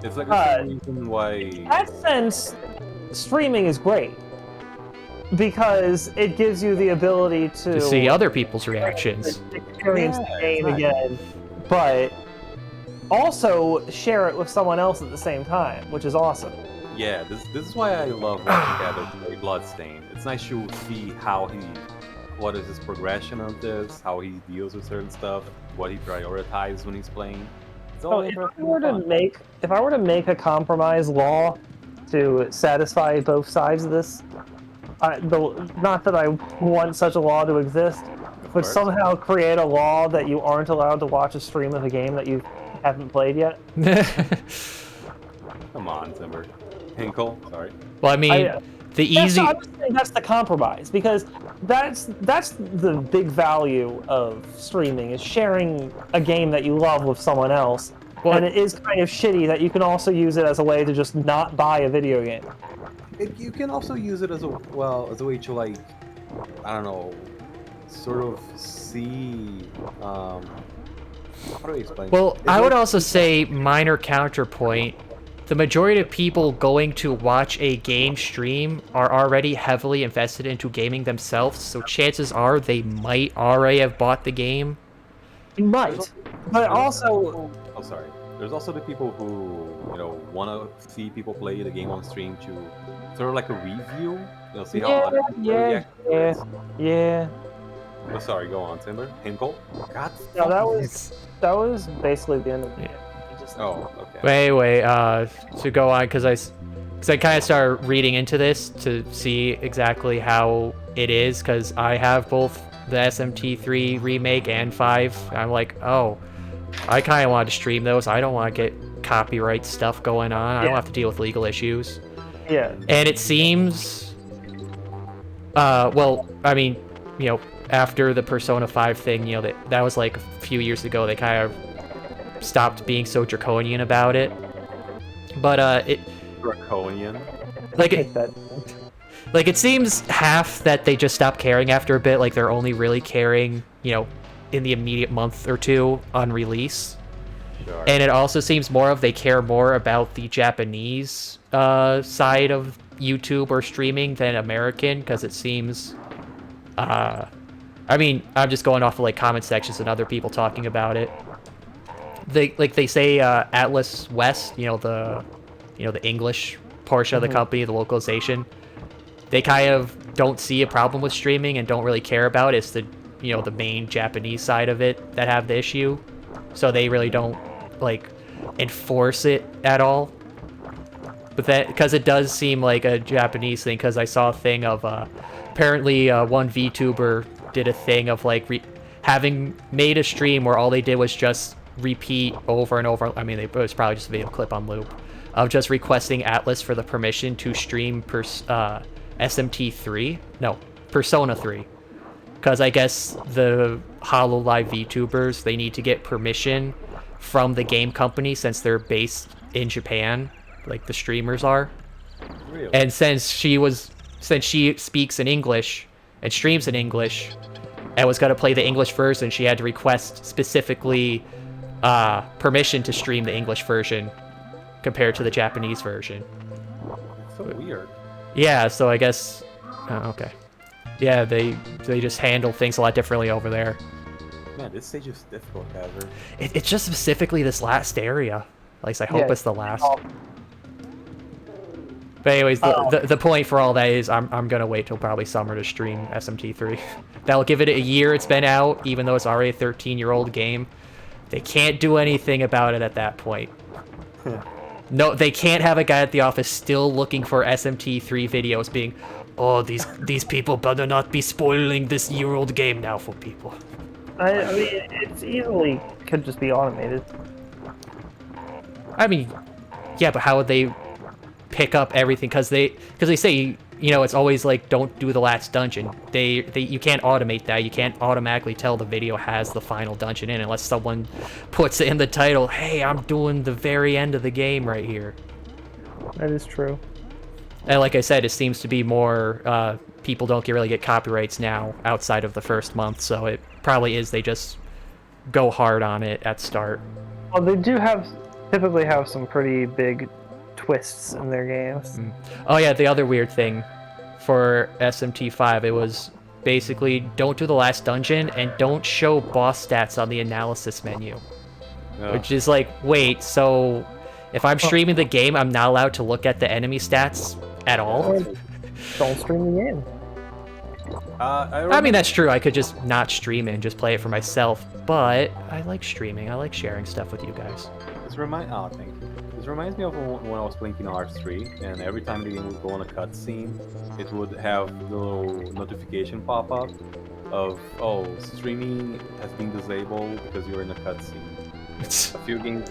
It's like the same reason why. In that sense, streaming is great because it gives you the ability To see other people's reactions. experience the game again, but also share it with someone else at the same time, which is awesome. Yeah, this is why I love watching Gather play Bloodstain. It's nice to see what is his progression of this, how he deals with certain stuff, what he prioritizes when he's playing. It's all If I interesting were and to fun. make a compromise law to satisfy both sides of this, not that I want such a law to exist, but course. somehow create a law that you aren't allowed to watch a stream of a game that you haven't played yet. Come on, Timber. Hinkle, sorry. Well, I mean, the easy. I'm just saying that's the compromise because that's the big value of streaming is sharing a game that you love with someone else. Well, and it is kind of shitty that you can also use it as a way to just not buy a video game. You can also use it as a way to, like, I don't know, sort of see. How do I explain? Well, I would also say minor counterpoint. The majority of people going to watch a game stream are already heavily invested into gaming themselves, so chances are they might already have bought the game. You might, but also. Oh, sorry. There's also the people who, want to see people play the game on stream to sort of like a review. See how other people react. Yeah. Oh, sorry, go on, Timber. Hinkle? God. No, that was basically the end of it. Oh, okay. Wait, to go on, because I kind of started reading into this to see exactly how it is, because I have both the SMT3 remake and 5. I'm like, oh, I kind of want to stream those. I don't want to get copyright stuff going on. I don't have to deal with legal issues. Yeah. And it seems, well, I mean, after the Persona 5 thing, that was like a few years ago. They kind of stopped being so draconian about it. But Draconian. Like it seems half that they just stopped caring after a bit. Like they're only really caring, in the immediate month or two on release. Sure. And it also seems more of they care more about the Japanese side of YouTube or streaming than American, because it seems. I mean, I'm just going off of like comment sections and other people talking about it. They say Atlas West, the English portion of the company, the localization. They kind of don't see a problem with streaming and don't really care about it. It's the the main Japanese side of it that have the issue, so they really don't like enforce it at all. But that because it does seem like a Japanese thing, because I saw a thing of apparently one VTuber did a thing of like having made a stream where all they did was just repeat over and over. I mean, it was probably just a video clip on loop of just requesting Atlas for the permission to stream SMT3, no, Persona 3, because I guess the HoloLive VTubers, they need to get permission from the game company since they're based in Japan, like the streamers are. Really? And since she speaks in English and streams in English and was going to play the English version, she had to request specifically permission to stream the English version compared to the Japanese version. That's so weird. Yeah, so I guess okay. Yeah, they just handle things a lot differently over there. Man, this stage is difficult, Kazzer. It's just specifically this last area. At least I hope it's the last. But anyways, the point for all that is I'm gonna wait till probably summer to stream SMT3. That'll give it a year it's been out, even though it's already a 13-year-old game. They can't do anything about it at that point. No, they can't have a guy at the office still looking for SMT3 videos being, oh, these people better not be spoiling this year-old game now for people. I mean, it's easily could just be automated. I mean, yeah, but how would they pick up everything? Because they say, you know, it's always like, don't do the last dungeon. You can't automate that. You can't automatically tell the video has the final dungeon in unless someone puts in the title, hey, I'm doing the very end of the game right here. That is true. And like I said, it seems to be more, people don't really get copyrights now outside of the first month, so it probably is they just go hard on it at start. Well, they do typically have some pretty big twists in their games. Oh yeah, the other weird thing for SMT5, it was basically don't do the last dungeon and don't show boss stats on the analysis menu. Which is like, wait, so if I'm streaming the game, I'm not allowed to look at the enemy stats at all? Don't stream the game. I mean, that's true. I could just not stream it and just play it for myself, but I like streaming. I like sharing stuff with you guys. This reminds me of when I was playing Kingdom Hearts 3, and every time the game would go on a cutscene, it would have the little notification pop up of, oh, streaming has been disabled because you're in a cutscene. A few games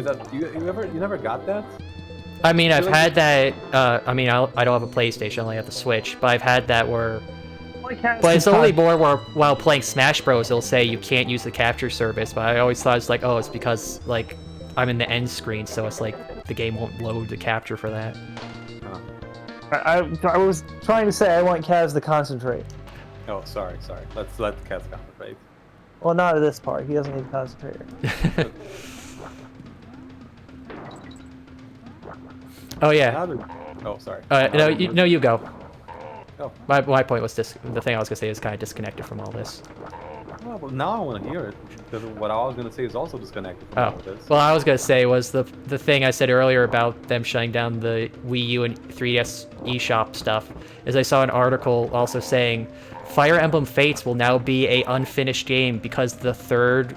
that you never got that. I mean, I've had that. I mean, I don't have a PlayStation. I only have the Switch, but I've had that where. But it's only more where while playing Smash Bros, it'll say you can't use the capture service. But I always thought it's like, oh, it's because like I'm in the end screen, so it's like the game won't load the capture for that. I was trying to say I want Kaz to concentrate. Oh, sorry. Let's let Kaz concentrate. Well, not at this part. He doesn't need to concentrate. Oh yeah. Oh, sorry. No, you go. Oh. My point was the thing I was gonna say is kind of disconnected from all this. Well, now I want to hear it, because what I was going to say is also disconnected from all of this. Well, I was gonna say was the thing I said earlier about them shutting down the Wii U and 3DS eShop stuff, is I saw an article also saying Fire Emblem Fates will now be a unfinished game because the third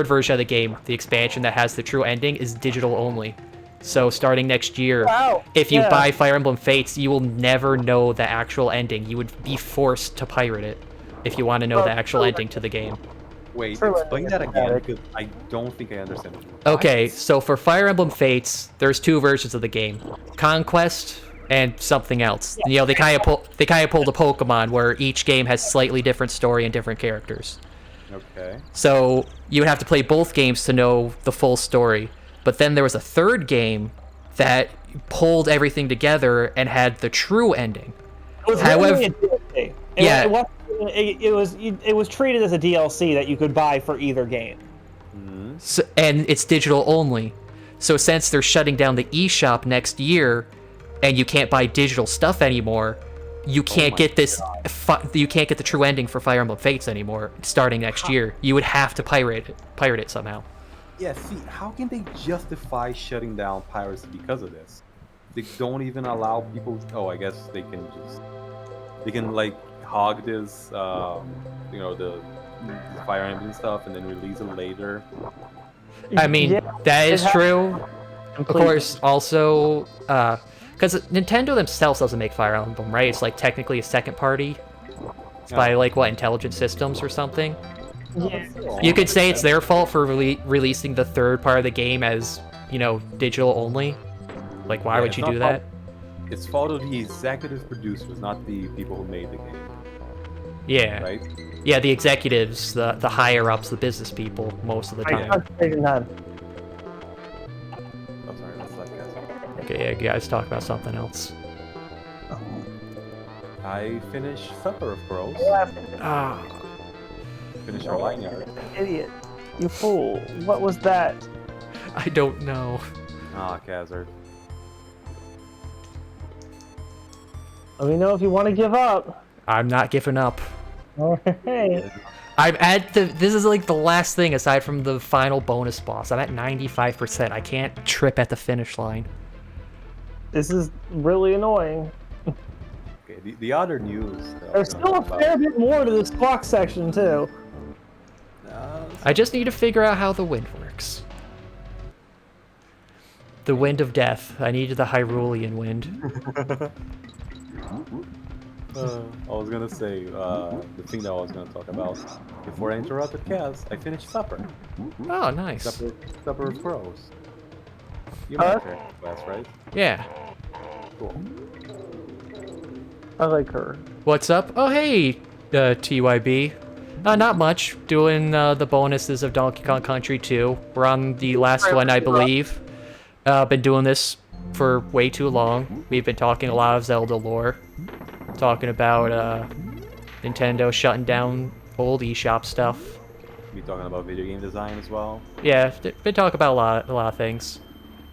version of the game, the expansion that has the true ending, is digital only. So starting next year, if you buy Fire Emblem Fates, you will never know the actual ending. You would be forced to pirate it if you want to know the actual ending to the game. Wait, explain that again, because I don't think I understand it. Okay, so for Fire Emblem Fates, there's two versions of the game: Conquest and something else. You know, they kind of pulled a Pokemon where each game has slightly different story and different characters. Okay. So you would have to play both games to know the full story. But then there was a third game that pulled everything together and had the true ending. It was treated as a DLC that you could buy for either game. So, and it's digital only. So since they're shutting down the eShop next year, and you can't buy digital stuff anymore, you can't get you can't get the true ending for Fire Emblem Fates anymore. Starting next year, you would have to pirate it somehow. Yeah, see, how can they justify shutting down piracy because of this? They don't even allow people. Oh, I guess they can like hog this, the Fire Emblem stuff and then release it later. I mean, that is true. Of course, also, because Nintendo themselves doesn't make Fire Emblem, right? It's like technically a second party. It's by like what, Intelligent Systems or something. Yeah. You could say it's their fault for releasing the third part of the game as, digital only. Like, why would you do that? It's fault of the executive producers, not the people who made the game. Yeah. Right? Yeah, the executives, the higher ups, the business people, most of the time. Oh, sorry, that's not Kaz. Okay, yeah, you guys talk about something else. I finished Supper of Crows. Finish our line yard. Idiot. You fool. What was that? I don't know. Kazard. Let me know if you want to give up. I'm not giving up. Alright. I'm at the. This is like the last thing aside from the final bonus boss. I'm at 95%. I can't trip at the finish line. This is really annoying. Okay, the other news. that I was There's gonna still a talk fair bit more to this clock section, too. I just need to figure out how the wind works. The wind of death. I needed the Hyrulean wind. I was gonna say the thing that I was gonna talk about before I interrupted Kaz. I finished supper. Oh, nice. Supper of Crows. You Huh? met her in class, right? Yeah. Cool. I like her. What's up? Oh, hey, TYB. Not much. Doing the bonuses of Donkey Kong Country 2. We're on the last one, I believe. Been doing this for way too long. We've been talking a lot of Zelda lore. Talking about Nintendo shutting down old eShop stuff. We talking about video game design as well. Yeah, been talking about a lot of things.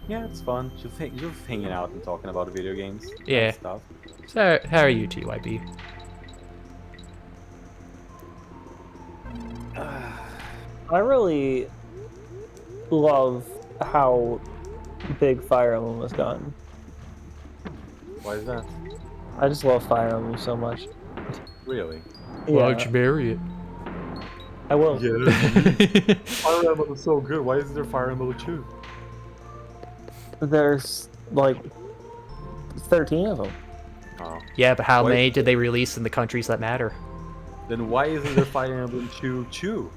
Yeah, it's fun. Just hanging out and talking about video games. and Yeah. Stuff. So, how are you, TYB? I really love how big Fire Emblem has gotten. Why is that? I just love Fire Emblem so much. Really? Why don't you marry it? I will. Yeah. Fire Emblem is so good. Why isn't there Fire Emblem 2? There's like 13 of them. Oh. Yeah, but how Why- many did they release in the countries that matter? Then why isn't there Fire Emblem 2?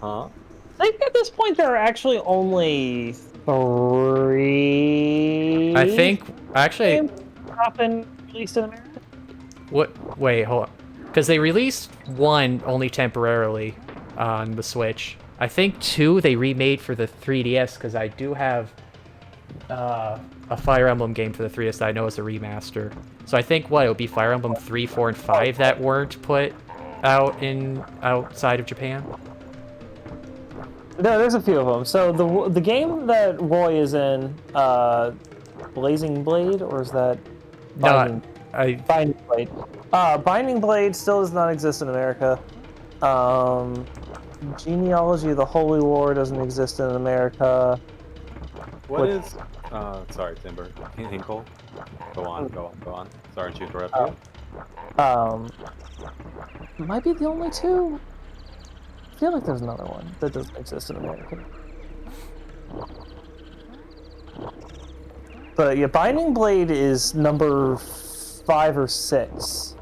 Huh? I think at this point there are actually only 3. I think, actually, games have been released in America. wait, hold on. Because they released one only temporarily on the Switch. I think 2 they remade for the 3DS, because I do have a Fire Emblem game for the 3DS that I know is a remaster. So I think, it would be Fire Emblem 3, 4, and 5 that weren't put out outside of Japan? No, there's a few of them. So the game that Roy is in, Blazing Blade, or is that Binding? Binding Blade. Binding Blade still does not exist in America. Genealogy of the Holy War doesn't exist in America. What is? Sorry, Timber. Hinkle. Go on. Sorry to interrupt you. Might be the only two. I feel like there's another one that doesn't exist in America. But yeah, Binding Blade is number 5 or 6.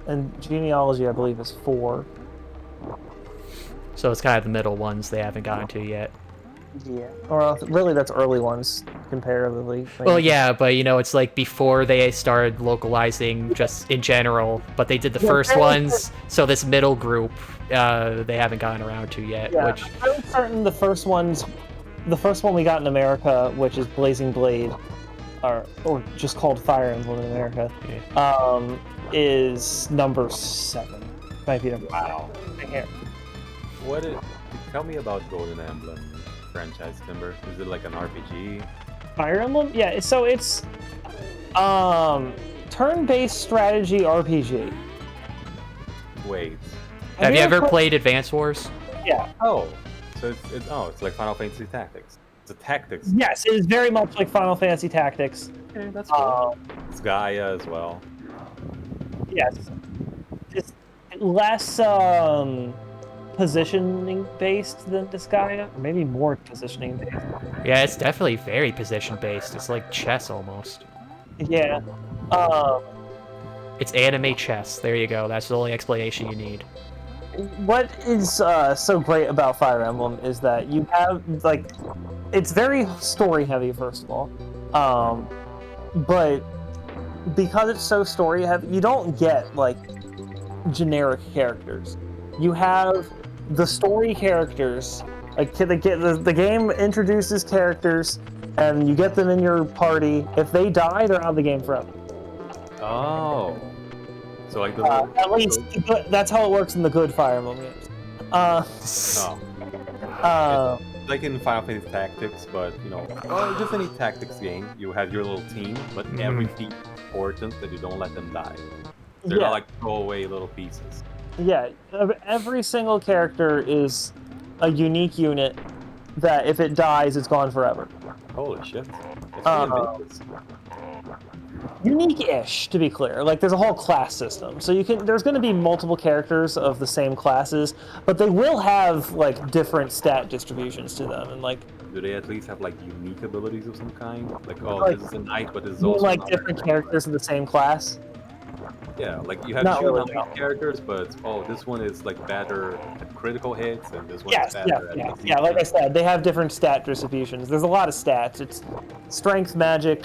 And Genealogy, I believe, is 4. So it's kind of the middle ones they haven't gotten to yet. Yeah. Or really, that's early ones, comparatively. Well, yeah, but it's like before they started localizing just in general, but they did the first ones, so this middle group, they haven't gotten around to yet, Yeah, which... I'm certain the first one we got in America, which is Blazing Blade, or just called Fire Emblem in America, is number 7. Might be number 5. Here. Tell me about Golden Emblem franchise, Timber. Is it like an RPG? Fire Emblem? Yeah, so it's turn-based strategy RPG. Wait. Have you ever played Advance Wars? Yeah. Oh, so it's like Final Fantasy Tactics. It's a tactics. Yes, it is very much like Final Fantasy Tactics. Okay, that's cool. It's Gaia as well. Yes. It's less positioning based than Disgaea, or maybe more positioning based. Yeah, it's definitely very position based. It's like chess almost. Yeah. It's anime chess. There you go. That's the only explanation you need. What is so great about Fire Emblem is that you have it's very story heavy, first of all, but because it's so story heavy, you don't get generic characters. You have the story characters. The game introduces characters, and you get them in your party. If they die, they're out of the game forever. Oh. So like the At least that's how it works in the good Fire Emblem games. like in Final Fantasy Tactics, but just any tactics game, you have your little team, but every team is important that you don't let them die. They're not like throwaway little pieces. Yeah, every single character is a unique unit that if it dies, it's gone forever. Holy shit. It's Uh, pretty ambitious. Unique-ish, to be clear. Like, there's a whole class system, so there's going to be multiple characters of the same classes, but they will have like different stat distributions to them, and like Do they at least have like unique abilities of some kind? Like, oh, Like, this is a knight, but this is you mean, also like another different knight. characters in the same class. Yeah, like you have Not two really, knight characters, but oh, this one is like better at critical hits, and this one Yes, is yeah, better at yeah, the yeah. Like I defense. said, they have different stat distributions. There's a lot of stats. It's strength, magic,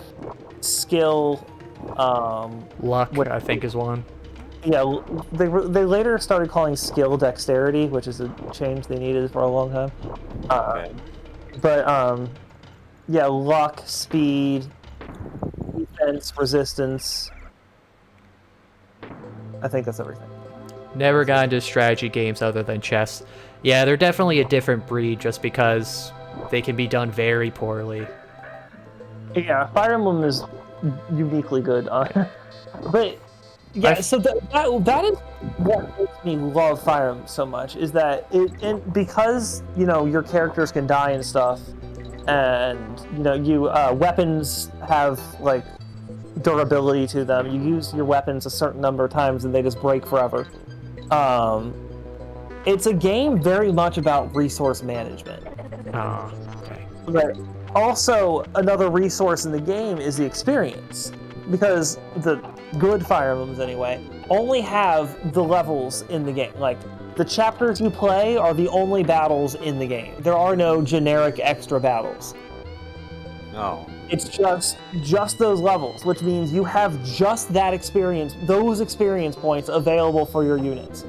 skill. Luck, What- I think, is one. Yeah, they later started calling skill dexterity, which is a change they needed for a long time. Okay. But yeah, luck, speed, defense, resistance. I think that's everything. Never got into strategy games other than chess. Yeah, they're definitely a different breed just because they can be done very poorly. Yeah, Fire Emblem is uniquely good. But yeah, so that is what makes me love Fire Emblem so much, is that because your characters can die and stuff, and weapons have like durability to them. You use your weapons a certain number of times and they just break forever. It's a game very much about resource management. Oh, okay. But also, another resource in the game is the experience, because the good Fire Emblems, anyway, only have the levels in the game. Like, the chapters you play are the only battles in the game. There are no generic extra battles. No. It's just those levels, which means you have just that experience, those experience points available for your units.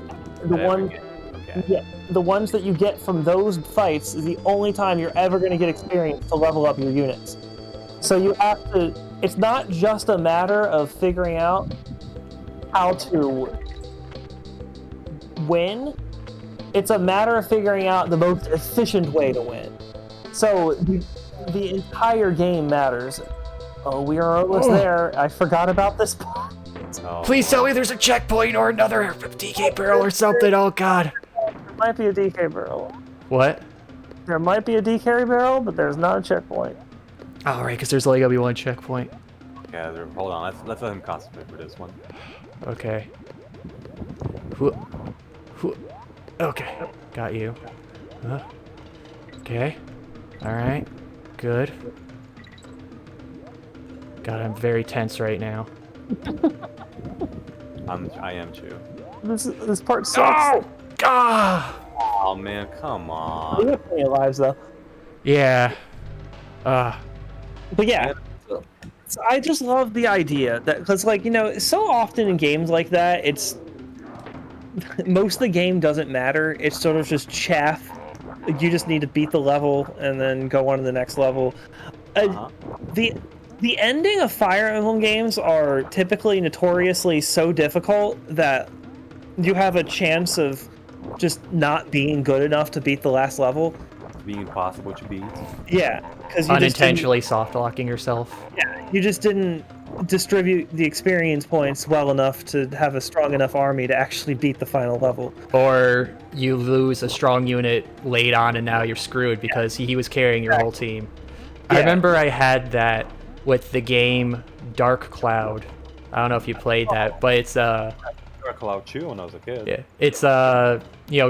The ones that you get from those fights is the only time you're ever going to get experience to level up your units. So you have to. It's not just a matter of figuring out how to win. It's a matter of figuring out the most efficient way to win. So the entire game matters. Oh, we are almost there. I forgot about this part. Oh, Please tell me there's a checkpoint or another DK barrel or something. Oh god. There might be a DK barrel. What? There might be a DK barrel, but there's not a checkpoint. Oh, right, because there's only gonna be one checkpoint. Yeah, hold on. Let's let him concentrate for this one. Okay. Okay, got you. Okay. Alright. Good. God, I'm very tense right now. I am too. This part sucks. Ah! Oh man, come We on. have plenty of lives though. Yeah. But yeah, so I just love the idea that, because so often in games like that, it's most of the game doesn't matter. It's sort of just chaff. You just need to beat the level and then go on to the next level. The ending of Fire Emblem games are typically notoriously so difficult that you have a chance of just not being good enough to beat the last level. Being impossible to beat. Yeah, because you Unintentionally soft locking yourself. you just didn't distribute the experience points well enough to have a strong enough army to actually beat the final level. Or you lose a strong unit late on and now you're screwed because he was carrying your whole team. I Yeah. remember I had that with the game Dark Cloud. I don't know if you played that, but it's Cloud 2 when I was a kid. yeah, it's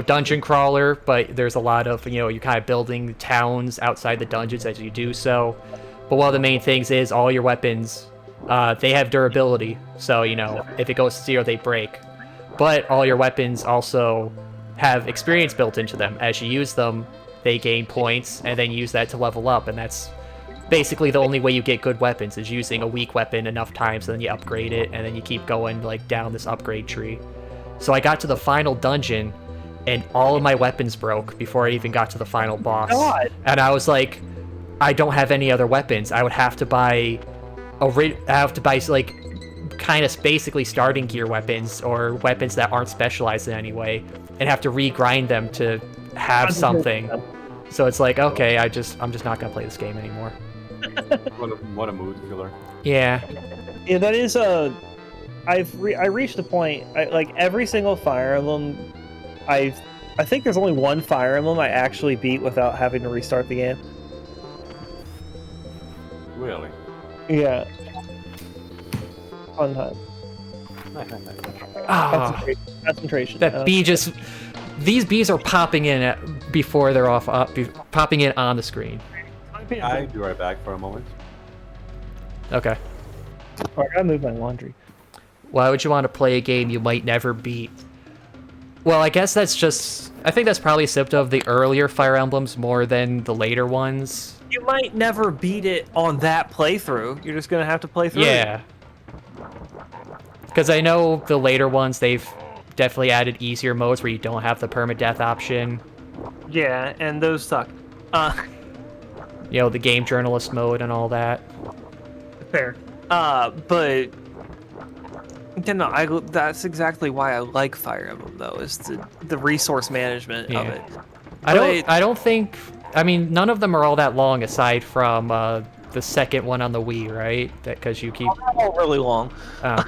dungeon crawler, but there's a lot of you're kind of building towns outside the dungeons as you do so. But one of the main things is all your weapons, they have durability, so if it goes to 0, they break. But all your weapons also have experience built into them. As you use them, they gain points, and then use that to level up, and that's basically the only way you get good weapons is using a weak weapon enough times, and then you upgrade it, and then you keep going down this upgrade tree. So I got to the final dungeon, and all of my weapons broke before I even got to the final boss. God. And I was like, I don't have any other weapons. I would have to buy kind of basically starting gear weapons or weapons that aren't specialized in any way, and have to regrind them to have something. So it's like, okay, I'm just not gonna play this game anymore. What a mood killer. Yeah. Yeah, that is I reached the point. Like every single Fire Emblem, I think there's only one Fire Emblem I actually beat without having to restart the game. Really? Yeah. Fun time. Ah, Concentration. that bee just... These bees are popping in before they're popping in on the screen. I'll be right back for a moment. Okay. Oh, I gotta move my laundry. Why would you want to play a game you might never beat? Well, I guess that's just... I think that's probably a symptom of the earlier Fire Emblems more than the later ones. You might never beat it on that playthrough. You're just gonna have to play through it. Yeah. Because I know the later ones, they've definitely added easier modes where you don't have the permadeath option. Yeah, and those suck. You know, the game journalist mode and all that. Fair. But you know, that's exactly why I like Fire Emblem though, is the resource management of Yeah. it. I don't think... I mean, none of them are all that long aside from the second one on the Wii, right? Because you keep... Not really long. Oh.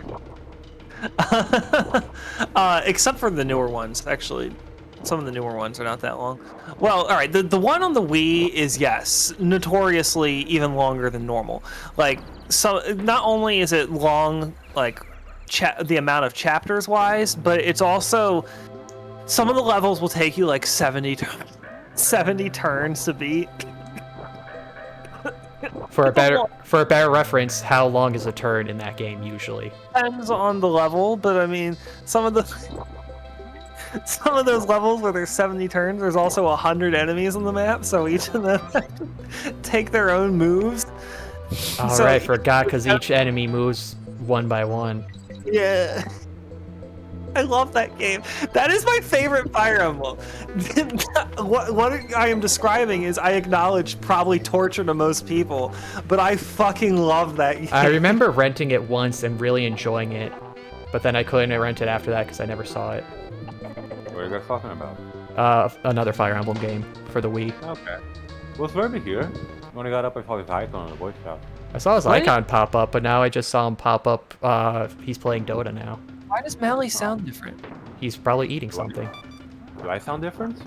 Except for the newer ones, actually. Some of the newer ones are not that long. Well, all right, the one on the Wii is, yes, notoriously even longer than normal. Like, so not only is it long, like, the amount of chapters wise, but it's also... Some of the levels will take you like 70 turns to beat. For a better reference, how long is a turn in that game usually? Depends on the level, but I mean, some of those levels where there's 70 turns, there's also 100 enemies on the map, so each of them take their own moves. All right, forgot because each enemy moves one by one. Yeah. I love that game. That is my favorite Fire Emblem. What I am describing is, I acknowledge, probably torture to most people, but I fucking love that game. I remember renting it once and really enjoying it, but then I couldn't rent it after that because I never saw it. What are you guys talking about? Another Fire Emblem game for the Wii. Okay. Was Verby here? When I got up, I saw his icon on the voice chat. I saw his icon pop up, but now I just saw him pop up. He's playing Dota now. Why does Maali sound different? He's probably eating something. Do I sound different?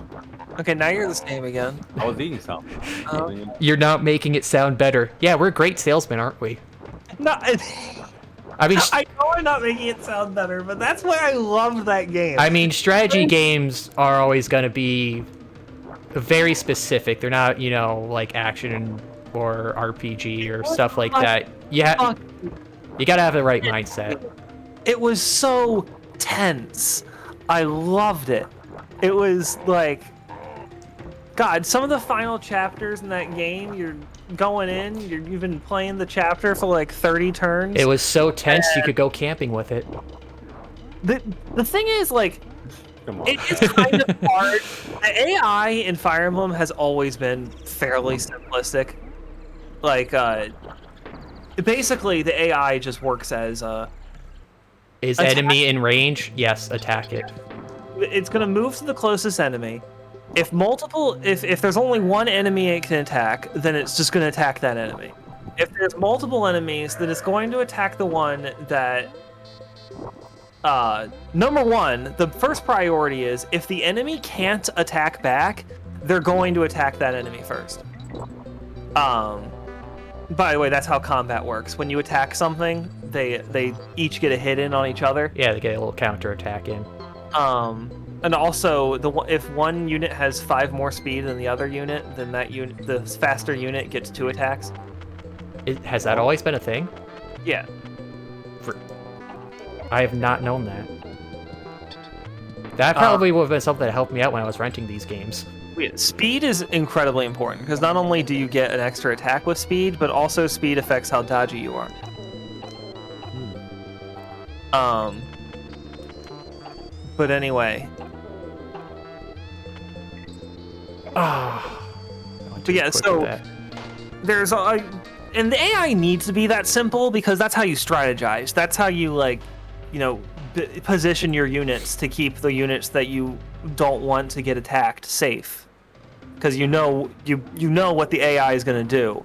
Okay, now you're the same again. I was eating something. You're not making it sound better. Yeah, we're great salesmen, aren't we? No, I mean, I know I'm not making it sound better, but that's why I love that game. I mean, strategy games are always going to be very specific. They're not, you know, like action or RPG or stuff like that. Yeah, you got to have the right mindset. It was so tense. I loved it. It was like, God, some of the final chapters in that game, you're going in, you've been playing the chapter for like 30 turns. It was so tense you could go camping with it. The thing is, like, Come on. it's kind of hard. The AI in Fire Emblem has always been fairly simplistic. Like, basically, the AI just works as Is enemy in range? Yes, attack it. it's gonna move to the closest enemy. If there's only one enemy it can attack, then it's just gonna attack that enemy. If there's multiple enemies, then it's going to attack the one that number one, the first priority is if the enemy can't attack back, they're going to attack that enemy first. By the way, that's how combat works. When you attack something, they each get a hit in on each other. Yeah, they get a little counter attack in. And also, if one unit has 5 more speed than the other unit, then the faster unit gets 2 attacks. Has that always been a thing? Yeah. I have not known that. That probably would have been something that helped me out when I was renting these games. Speed is incredibly important, because not only do you get an extra attack with speed, but also speed affects how dodgy you are. But anyway. But yeah, so there's and the AI needs to be that simple because that's how you strategize. That's how you, like, you know, position your units to keep the units that you don't want to get attacked safe. Because you know what the AI is going to do.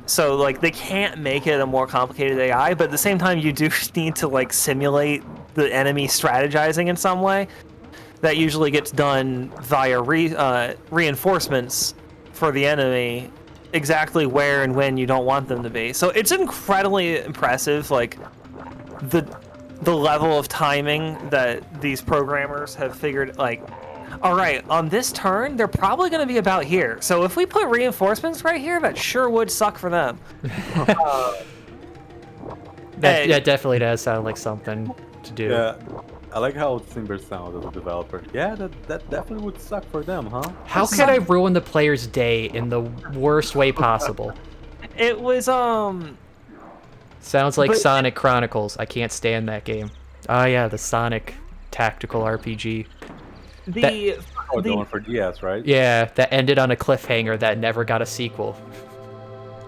So like they can't make it a more complicated AI, but at the same time you do need to like simulate the enemy strategizing in some way. That usually gets done via reinforcements for the enemy, exactly where and when you don't want them to be. So it's incredibly impressive, like the level of timing that these programmers have figured. Like, all right, on this turn they're probably going to be about here. So if we put reinforcements right here, that sure would suck for them. That definitely does sound like something to do. Yeah, I like how Simber sounds as a developer. Yeah, that definitely would suck for them, huh? How could I ruin the player's day in the worst way possible? It was Sounds like But- Sonic Chronicles. I can't stand that game. Oh yeah, the Sonic tactical RPG. the Oh, the one for DS, right? Yeah, that ended on a cliffhanger that never got a sequel.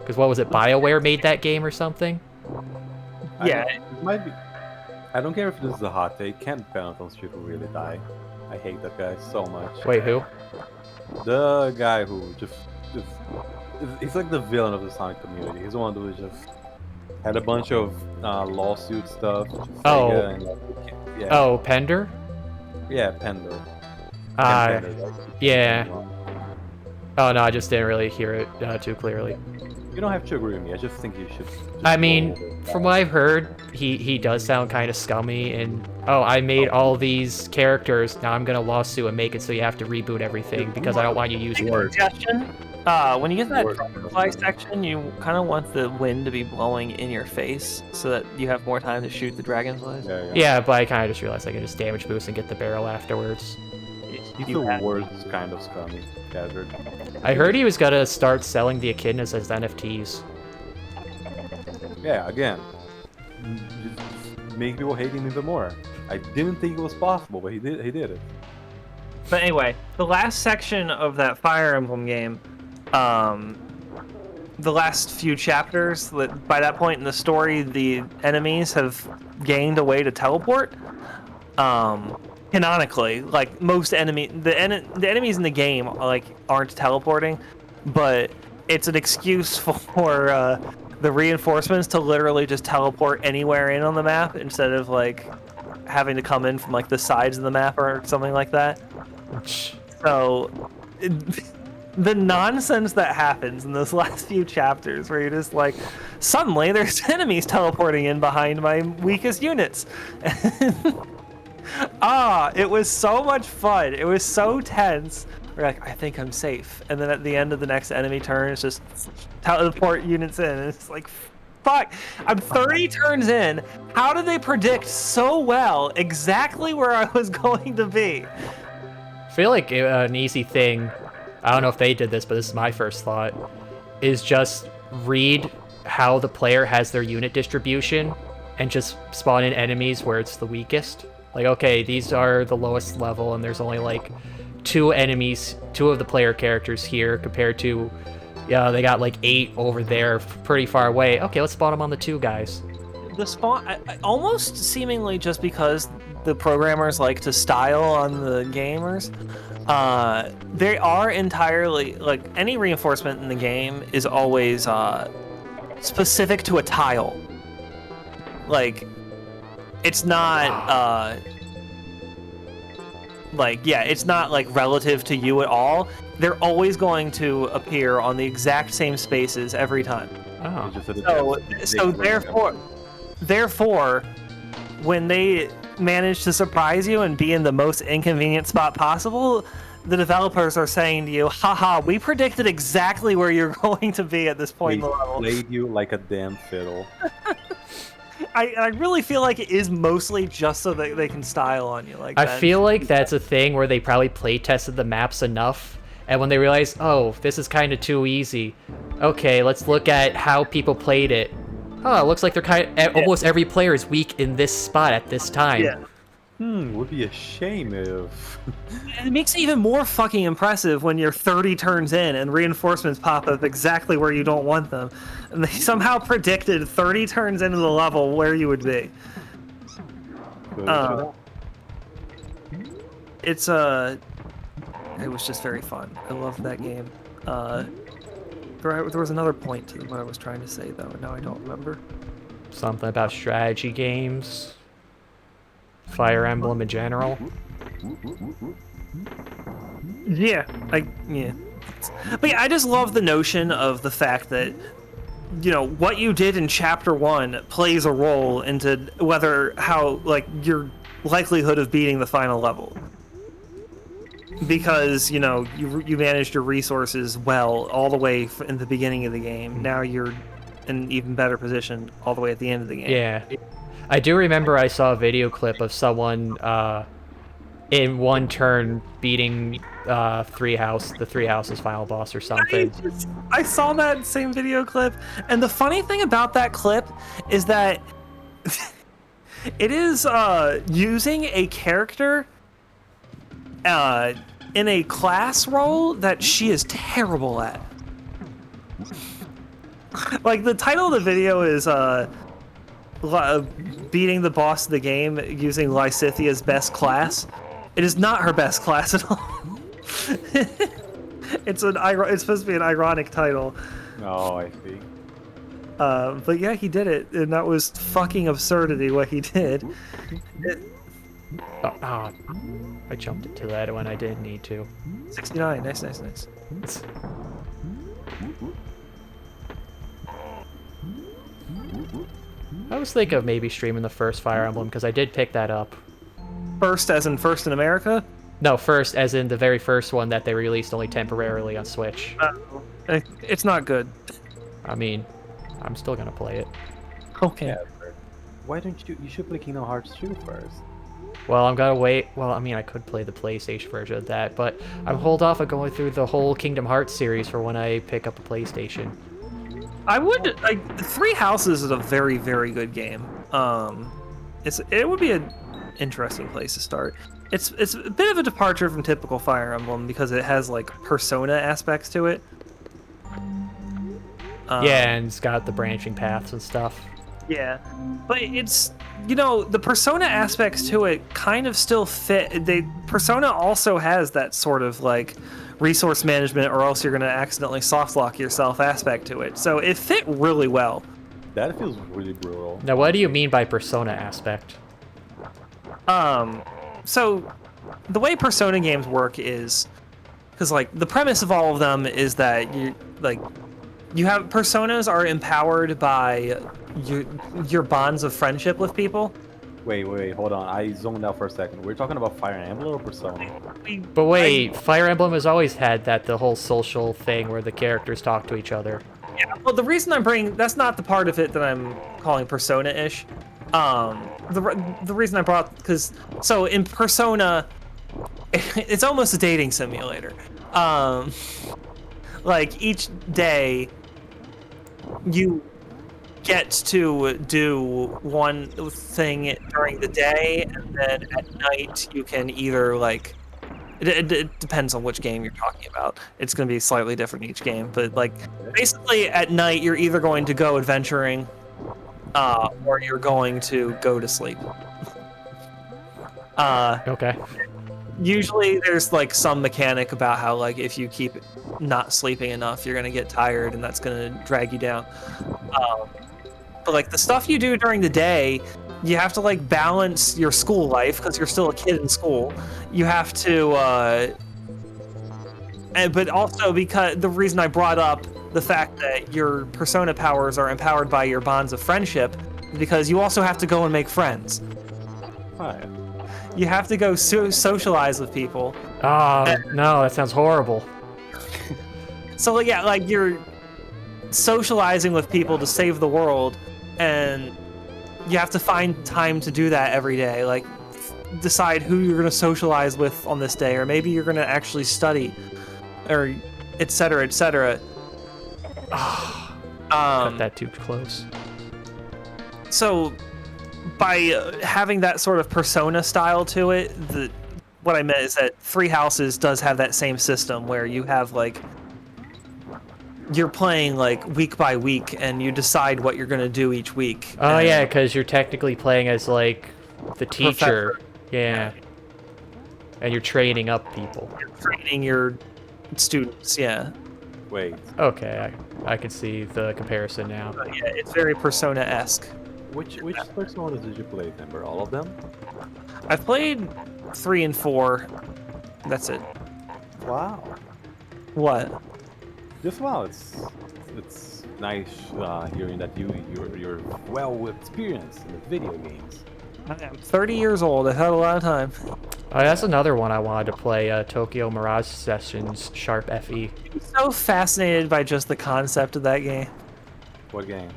Because what was it, BioWare made that game or something? Yeah. It might be. I don't care if this is a hot take. Ken Pendleton's people really die. I hate that guy so much. Wait, who? The guy who just he's like the villain of the Sonic community. He's the one who just had a bunch of lawsuit stuff. Oh. Sega and, yeah. Oh, Pender? Yeah, Pender. Uh, Ken Pender, yeah. Oh no, I just didn't really hear it too clearly. You don't have to agree with me. I just think you should. Just I go mean, with it. from what I've heard, he does sound kind of scummy, and I made all these characters, now I'm gonna lawsuit and make it so you have to reboot everything because I don't want you using it. Suggestion: when you get that Worse. dragonfly section, you kind of want the wind to be blowing in your face so that you have more time to shoot the dragonflies. Yeah. Yeah, but I kind of just realized I can just damage boost and get the barrel afterwards. He's You the have- worst kind of scummy hazard. I heard he was gonna start selling the echidnas as NFTs. Yeah, again, just make people hate him even more. I didn't think it was possible, but he did it. But anyway, the last section of that Fire Emblem game, the last few chapters, by that point in the story, the enemies have gained a way to teleport. Canonically, like most the enemies in the game aren't teleporting, but it's an excuse for the reinforcements to literally just teleport anywhere in on the map instead of like having to come in from like the sides of the map or something like that. So the nonsense that happens in those last few chapters where you're just like, suddenly there's enemies teleporting in behind my weakest units. It was so much fun. It was so tense. We're like, I think I'm safe. And then at the end of the next enemy turn, it's just teleport units in. And it's like, fuck, I'm 30 turns in. How did they predict so well exactly where I was going to be? I feel like an easy thing, I don't know if they did this, but this is my first thought, is just read how the player has their unit distribution and just spawn in enemies where it's the weakest. Like, okay, these are the lowest level and there's only like two of the player characters here compared to, they got like 8 over there pretty far away. Okay, let's spawn them on the 2 guys. The spawn, almost seemingly just because the programmers like to style on the gamers, they are entirely, like, any reinforcement in the game is always specific to a tile. Like, it's not, it's not, like, relative to you at all. They're always going to appear on the exact same spaces every time. Oh. It's just that it's So big therefore, when they manage to surprise you and be in the most inconvenient spot possible, the developers are saying to you, haha, we predicted exactly where you're going to be at this point in the level. played you like a damn fiddle. I really feel like it is mostly just so that they can style on you like I that. feel like that's a thing where they probably play tested the maps enough, and when they realize, oh, this is kind of too easy, okay, let's look at how people played it. Oh, it looks like they're almost every player is weak in this spot at this time. Yeah. Would be a shame if. It makes it even more fucking impressive when you're 30 turns in and reinforcements pop up exactly where you don't want them. And they somehow predicted 30 turns into the level where you would be. It was just very fun. I loved that game. There was another point to what I was trying to say, though, and now I don't remember. Something about strategy games. Fire Emblem in general. Yeah. But yeah, I just love the notion of the fact that, you know, what you did in Chapter 1 plays a role into how, like, your likelihood of beating the final level. Because, you know, you managed your resources well all the way in the beginning of the game. Now you're in an even better position all the way at the end of the game. Yeah. I do remember I saw a video clip of someone in one turn beating the Three Houses final boss or something. I saw that same video clip, and the funny thing about that clip is that it is using a character in a class role that she is terrible at. Like, the title of the video is beating the boss of the game using Lysithia's best class. It is not her best class at all. It's supposed to be an ironic title. Oh, I see. But yeah, he did it, and that was fucking absurdity what he did. I jumped into that when I didn't need to. 69, nice. I was thinking of maybe streaming the first Fire Emblem, because I did pick that up. First as in first in America? No, first as in the very first one that they released only temporarily on Switch. It's not good. I mean, I'm still gonna play it. Okay. Yeah, why don't you should play Kingdom Hearts 2 first. Well, I'm gonna wait. Well, I mean, I could play the PlayStation version of that, but I'm hold off on going through the whole Kingdom Hearts series for when I pick up a PlayStation. I would like Three Houses is a very, very good game. It would be an interesting place to start. It's a bit of a departure from typical Fire Emblem because it has like Persona aspects to it. Yeah, and it's got the branching paths and stuff. Yeah, but it's, you know, the Persona aspects to it kind of still fit. Persona also has that sort of like resource management or else you're going to accidentally soft lock yourself aspect to it. So it fit really well. That feels really brutal. Now, what do you mean by Persona aspect? So the way Persona games work is, because like the premise of all of them is that you have personas are empowered by your bonds of friendship with people. Wait, hold on. I zoned out for a second. We're talking about Fire Emblem or Persona? But wait, Fire Emblem has always had the whole social thing where the characters talk to each other. Yeah, well, the reason I'm bringing that's not the part of it that I'm calling Persona-ish. The reason I brought so in Persona, it's almost a dating simulator. Like each day, you get to do one thing during the day, and then at night you can either like it depends on which game you're talking about. It's going to be slightly different each game, but like basically at night you're either going to go adventuring or you're going to go to sleep. Okay. Usually there's like some mechanic about how like if you keep not sleeping enough you're going to get tired and that's going to drag you down. But like the stuff you do during the day, you have to like balance your school life because you're still a kid in school. You have to, but also because the reason I brought up the fact that your persona powers are empowered by your bonds of friendship is because you also have to go and make friends. Hi. You have to go socialize with people. Oh, no, that sounds horrible. So yeah, like you're socializing with people to save the world, and you have to find time to do that every day. Like decide who you're going to socialize with on this day, or maybe you're going to actually study, or etc. etc. Cut that too close. So by having that sort of persona style to it, what I meant is that Three Houses does have that same system where you have like you're playing like week by week and you decide what you're going to do each week. Oh yeah, because you're technically playing as like the teacher. Yeah. And you're training up people. You're training your students, yeah. Wait, Okay, I can see the comparison now. Yeah, it's very Persona-esque. which personas did you play, Timber? All of them? I've played 3 and 4. That's it. Wow. What? Just wow, it's nice hearing that you're well experienced in the video games. I am 30 years old. I've had a lot of time. That's another one I wanted to play. Tokyo Mirage Sessions Sharp FE. I'm so fascinated by just the concept of that game. What game?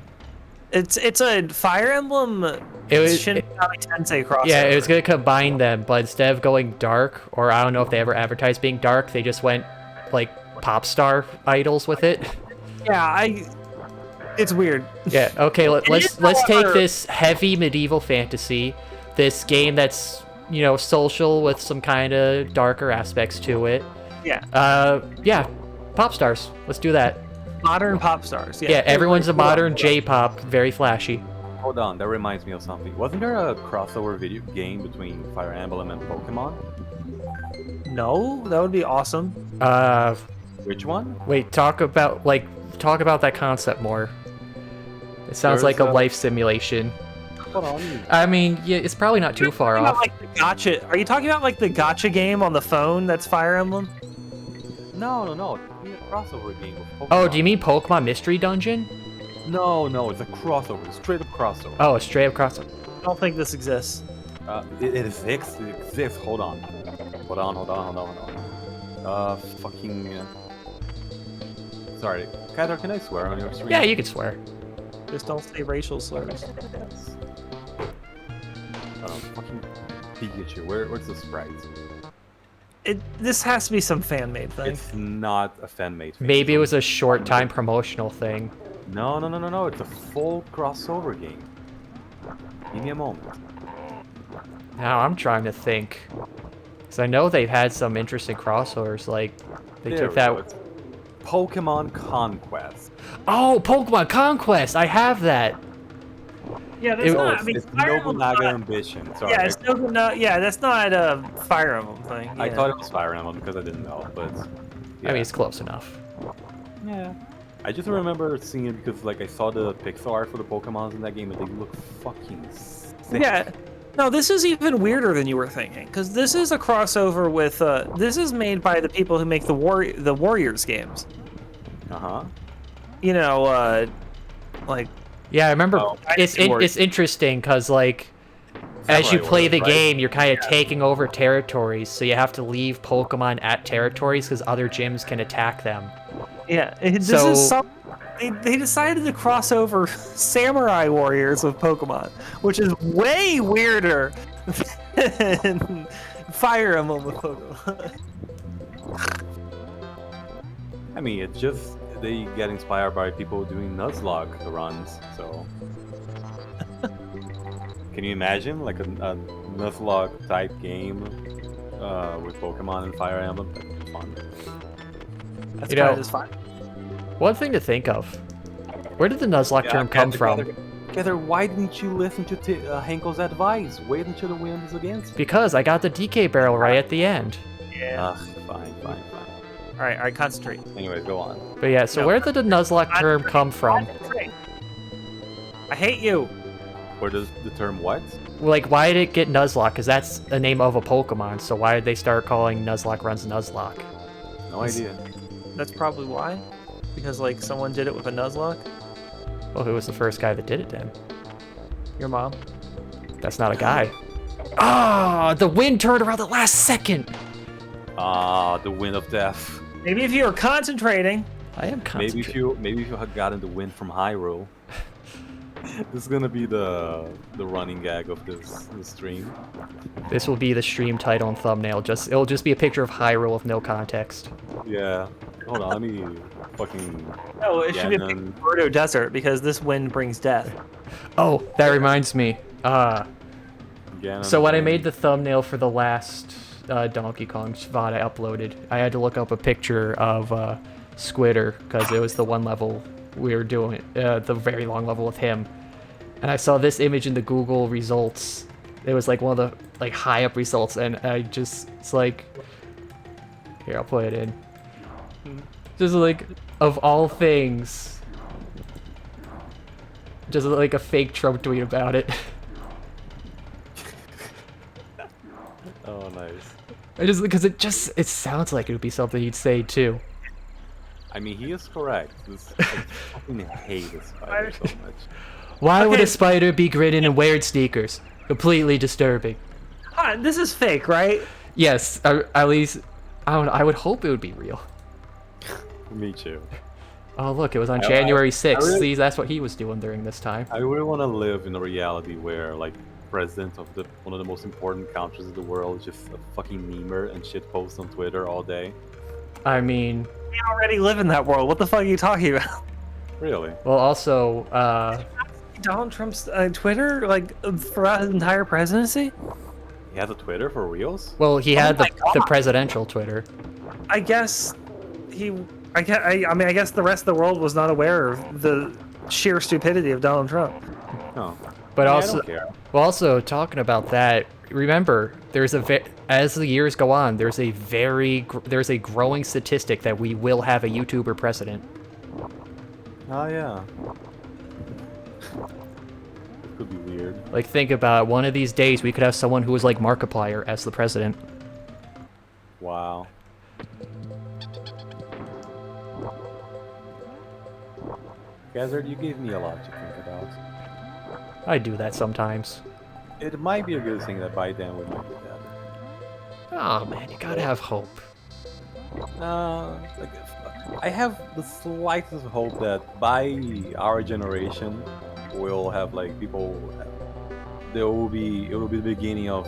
It's a Fire Emblem It was- Shin Megami Tensei crossover. Yeah, it was gonna combine them, but instead of going dark, or I don't know if they ever advertised being dark, they just went like pop star idols with it. Yeah, it's weird. Yeah. Okay. Let's is, take however- this heavy medieval fantasy, this game that's social with some kind of darker aspects to it. Yeah. Yeah, pop stars. Let's do that. Modern pop stars. Yeah, Yeah, everyone's a Hold on, modern hold on. J-pop, very flashy. Hold on, that reminds me of something. Wasn't there a crossover video game between Fire Emblem and Pokemon? No, that would be awesome. Which one? Wait, talk about that concept more. It sounds There's like a a- life simulation. Hold on. I mean, yeah, it's probably not too far Talking about, off. like, the gotcha. Are you talking about like the gotcha game on the phone that's Fire Emblem? No. It's a crossover game with Pokemon. Oh, do you mean Pokemon Mystery Dungeon? No, it's a crossover. Straight up crossover. Oh, a straight up cross. I don't think this exists. It exists. It exists. Hold on. Sorry. Kyler, can I swear on your stream? Yeah, you can swear. Just don't say racial slurs. Yes. Fucking Pikachu. Where's the sprite? This has to be some fan-made thing. It's not a fan-made thing. Maybe it was a short time promotional thing. No. It's a full crossover game. Give me a moment. Now I'm trying to think. Because I know they've had some interesting crossovers, like they There took we that. go. It's Pokemon Conquest. Oh, Pokemon Conquest! I have that. Yeah, that's It- not. Oh, I mean, It's Fire Emblem's Nobunaga not- Ambition. Sorry, Yeah, it's yeah, that's not a Fire Emblem thing. I yeah. thought it was Fire Emblem because I didn't know, but yeah. I mean, it's close enough. Yeah. I just remember seeing it because like I saw the pixel art for the Pokemons in that game and they look fucking sick. Yeah. No, this is even weirder than you were thinking, because this is a crossover with. This is made by the people who make the Warriors games. Uh-huh. You know, like Yeah, I remember. Oh, It's interesting because like, as you Samurai play the Warriors, right? game, you're kind of taking over territories, so you have to leave Pokemon at territories because other gyms can attack them. yeah, this So- is some. They decided to cross over Samurai Warriors with Pokemon, which is way weirder than Fire Emblem with Pokemon. I mean, it's just they get inspired by people doing Nuzlocke runs, so. Can you imagine like a Nuzlocke type game with Pokemon and Fire Emblem? That'd be fun. That's You kind know- of just fine. One thing to think of. Where did the Nuzlocke Yeah, term come from? Gather, why didn't you listen to Hinkle's advice? Wait until the wind is against you. Because I got the DK barrel right at the end. Yeah. Ugh, fine. All right, concentrate. Anyways, go on. But yeah, so No. where did the Nuzlocke term come from? Concentrate. I hate you. Where does the term what? Like, why did it get Nuzlocke? Because that's the name of a Pokemon, so why did they start calling Nuzlocke runs Nuzlocke? No idea. That's probably why. Because like someone did it with a Nuzlocke. Well, who was the first guy that did it then? Your mom. That's not a guy. Ah, the wind turned around the last second. Ah, the wind of death. Maybe if you were concentrating. I am Maybe concentrating. if you had gotten the wind from Hyrule. This is gonna be the running gag of this stream. This will be the stream title and thumbnail. It'll just be a picture of Hyrule with no context. Yeah. Hold on, let me fucking. No, it should be a big Ganon. Birdo Desert because this wind brings death. Oh, that reminds me. Ganon So when I and- made the thumbnail for the last Donkey Kong VOD I uploaded, I had to look up a picture of Squitter because it was the one level we were doing, the very long level with him. And I saw this image in the Google results. It was like one of the like high up results, and I just it's like, here I'll put it in. Just like, of all things. Just like a fake Trump tweet about it. Oh, nice. I just because it sounds like it would be something he'd say too. I mean, he is correct. I fucking hate this spider so much. Why would Okay. a spider be grinning and wearing sneakers? Completely disturbing. Huh, this is fake, right? Yes, at least I don't know, I would hope it would be real. Me too. Oh look, it was on I- January I 6th. really- See, that's what he was doing during this time. I really want to live in a reality where, like, president of one of the most important countries in the world is just a fucking memer and shit posts on Twitter all day. I mean, We already live in that world. What the fuck are you talking about? Really? well, also, Donald Trump's Twitter, like, throughout his entire presidency? He has a Twitter for reals? well, he had my the presidential Twitter. I guess I guess the rest of the world was not aware of the sheer stupidity of Donald Trump. No. But I also, don't care. well, also talking about that, remember, there's as the years go on, there's a growing statistic that we will have a YouTuber president. Oh, yeah. It could be weird. Like, think about it, one of these days we could have someone who was like Markiplier as the president. Wow. Gazzard, you gave me a lot to think about. I do that sometimes. It might be a good thing that by then we might be dead. Oh man, you gotta have hope. Like, I have the slightest hope that by our generation, we'll have like people. It will be the beginning of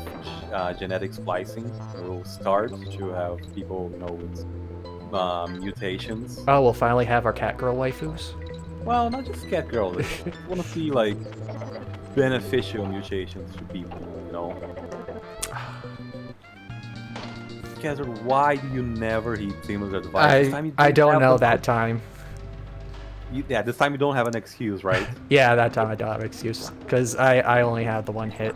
genetic splicing. We'll start to have people, with mutations. Oh, we'll finally have our cat girl waifus. Well, not just cat girls. I want to see like beneficial mutations to people. Gazzard, why do you never heed Timu's advice? This time you I don't have know a- that time. Yeah, this time you don't have an excuse, right? Yeah, that time I don't have an excuse. Because I only had the one hit.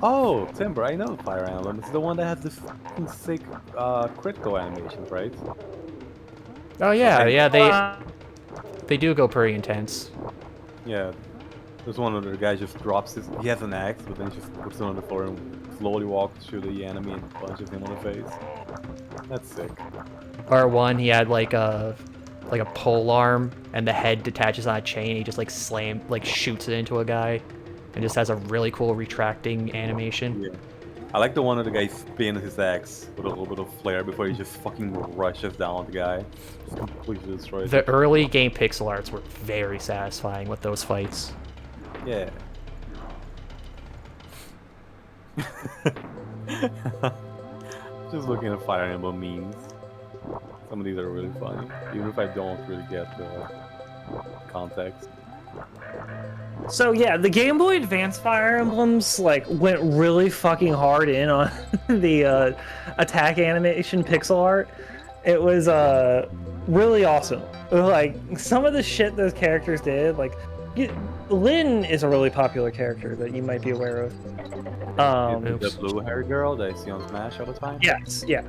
Oh, Timber, I know Fire Emblem. It's the one that has the fucking sick critical animations, right? Oh yeah, Okay. yeah, they do go pretty intense. Yeah. There's one where the guy just drops his. He has an axe, but then he just puts it on the floor and slowly walks through the enemy and punches him on the face. That's sick. Or one, he had like a pole arm, and the head detaches on a chain. He just like shoots it into a guy, and just has a really cool retracting animation. Yeah. I like the one where the guy spins his axe with a little bit of flair before he just fucking rushes down on the guy. Just completely destroys The it. early game pixel arts were very satisfying with those fights. Yeah. Just looking at Fire Emblem memes. Some of these are really funny, even if I don't really get the context. So yeah, the Game Boy Advance Fire Emblems like went really fucking hard in on the attack animation pixel art. It was really awesome. Like some of the shit those characters did, like Lynn is a really popular character that you might be aware of. The blue-haired girl that I see on Smash all the time? Yes, yeah.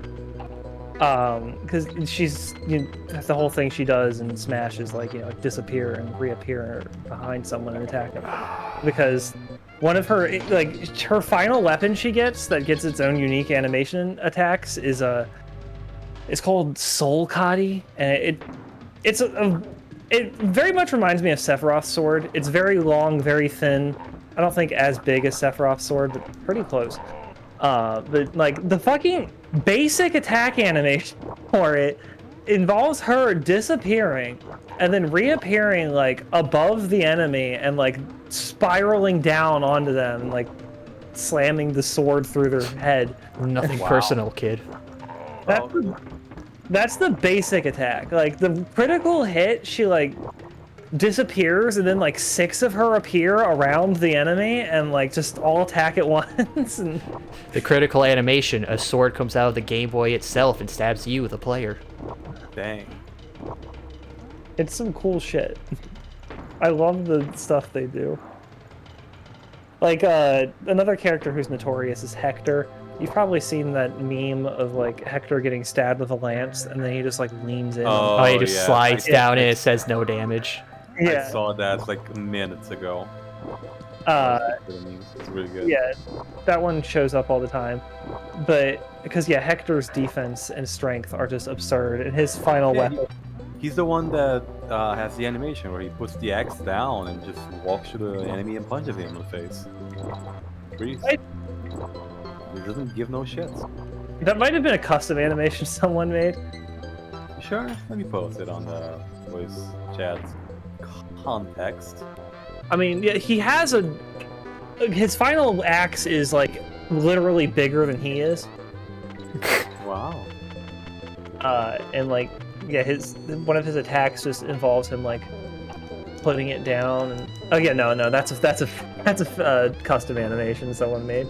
Because she's that's the whole thing she does in Smash is like disappear and reappear behind someone and attack them. Because one of her her final weapon she gets that gets its own unique animation attacks is it's called Soul Kadi, and it very much reminds me of Sephiroth's sword. It's very long, very thin. I don't think as big as Sephiroth's sword, but pretty close. But like the fucking basic attack animation for it involves her disappearing and then reappearing like above the enemy and like spiraling down onto them and like slamming the sword through their head. Nothing Wow. personal, kid. That's the basic attack. Like the critical hit, she like disappears and then like 6 of her appear around the enemy and like just all attack at once. And The critical animation, a sword comes out of the Game Boy itself and stabs you, the player. Dang. it's some cool shit. I love the stuff they do. Like another character who's notorious is Hector. You've probably seen that meme of like Hector getting stabbed with a lance, and then he just like leans in. Oh, he just yeah, slides I- down and it says no damage. I saw that like minutes ago. It's really good. Yeah, that one shows up all the time. But because yeah, Hector's defense and strength are just absurd, and his final Yeah, weapon. He's the one that has the animation where he puts the axe down and just walks to the enemy and punches him in the face. Pretty. Right. He doesn't give no shits. That might have been a custom animation someone made. Sure, let me post it on the voice chat context. I mean, yeah, he has his final axe is like literally bigger than he is. Wow. And like, yeah, one of his attacks just involves him like putting it down. And oh yeah, no, that's a custom animation someone made.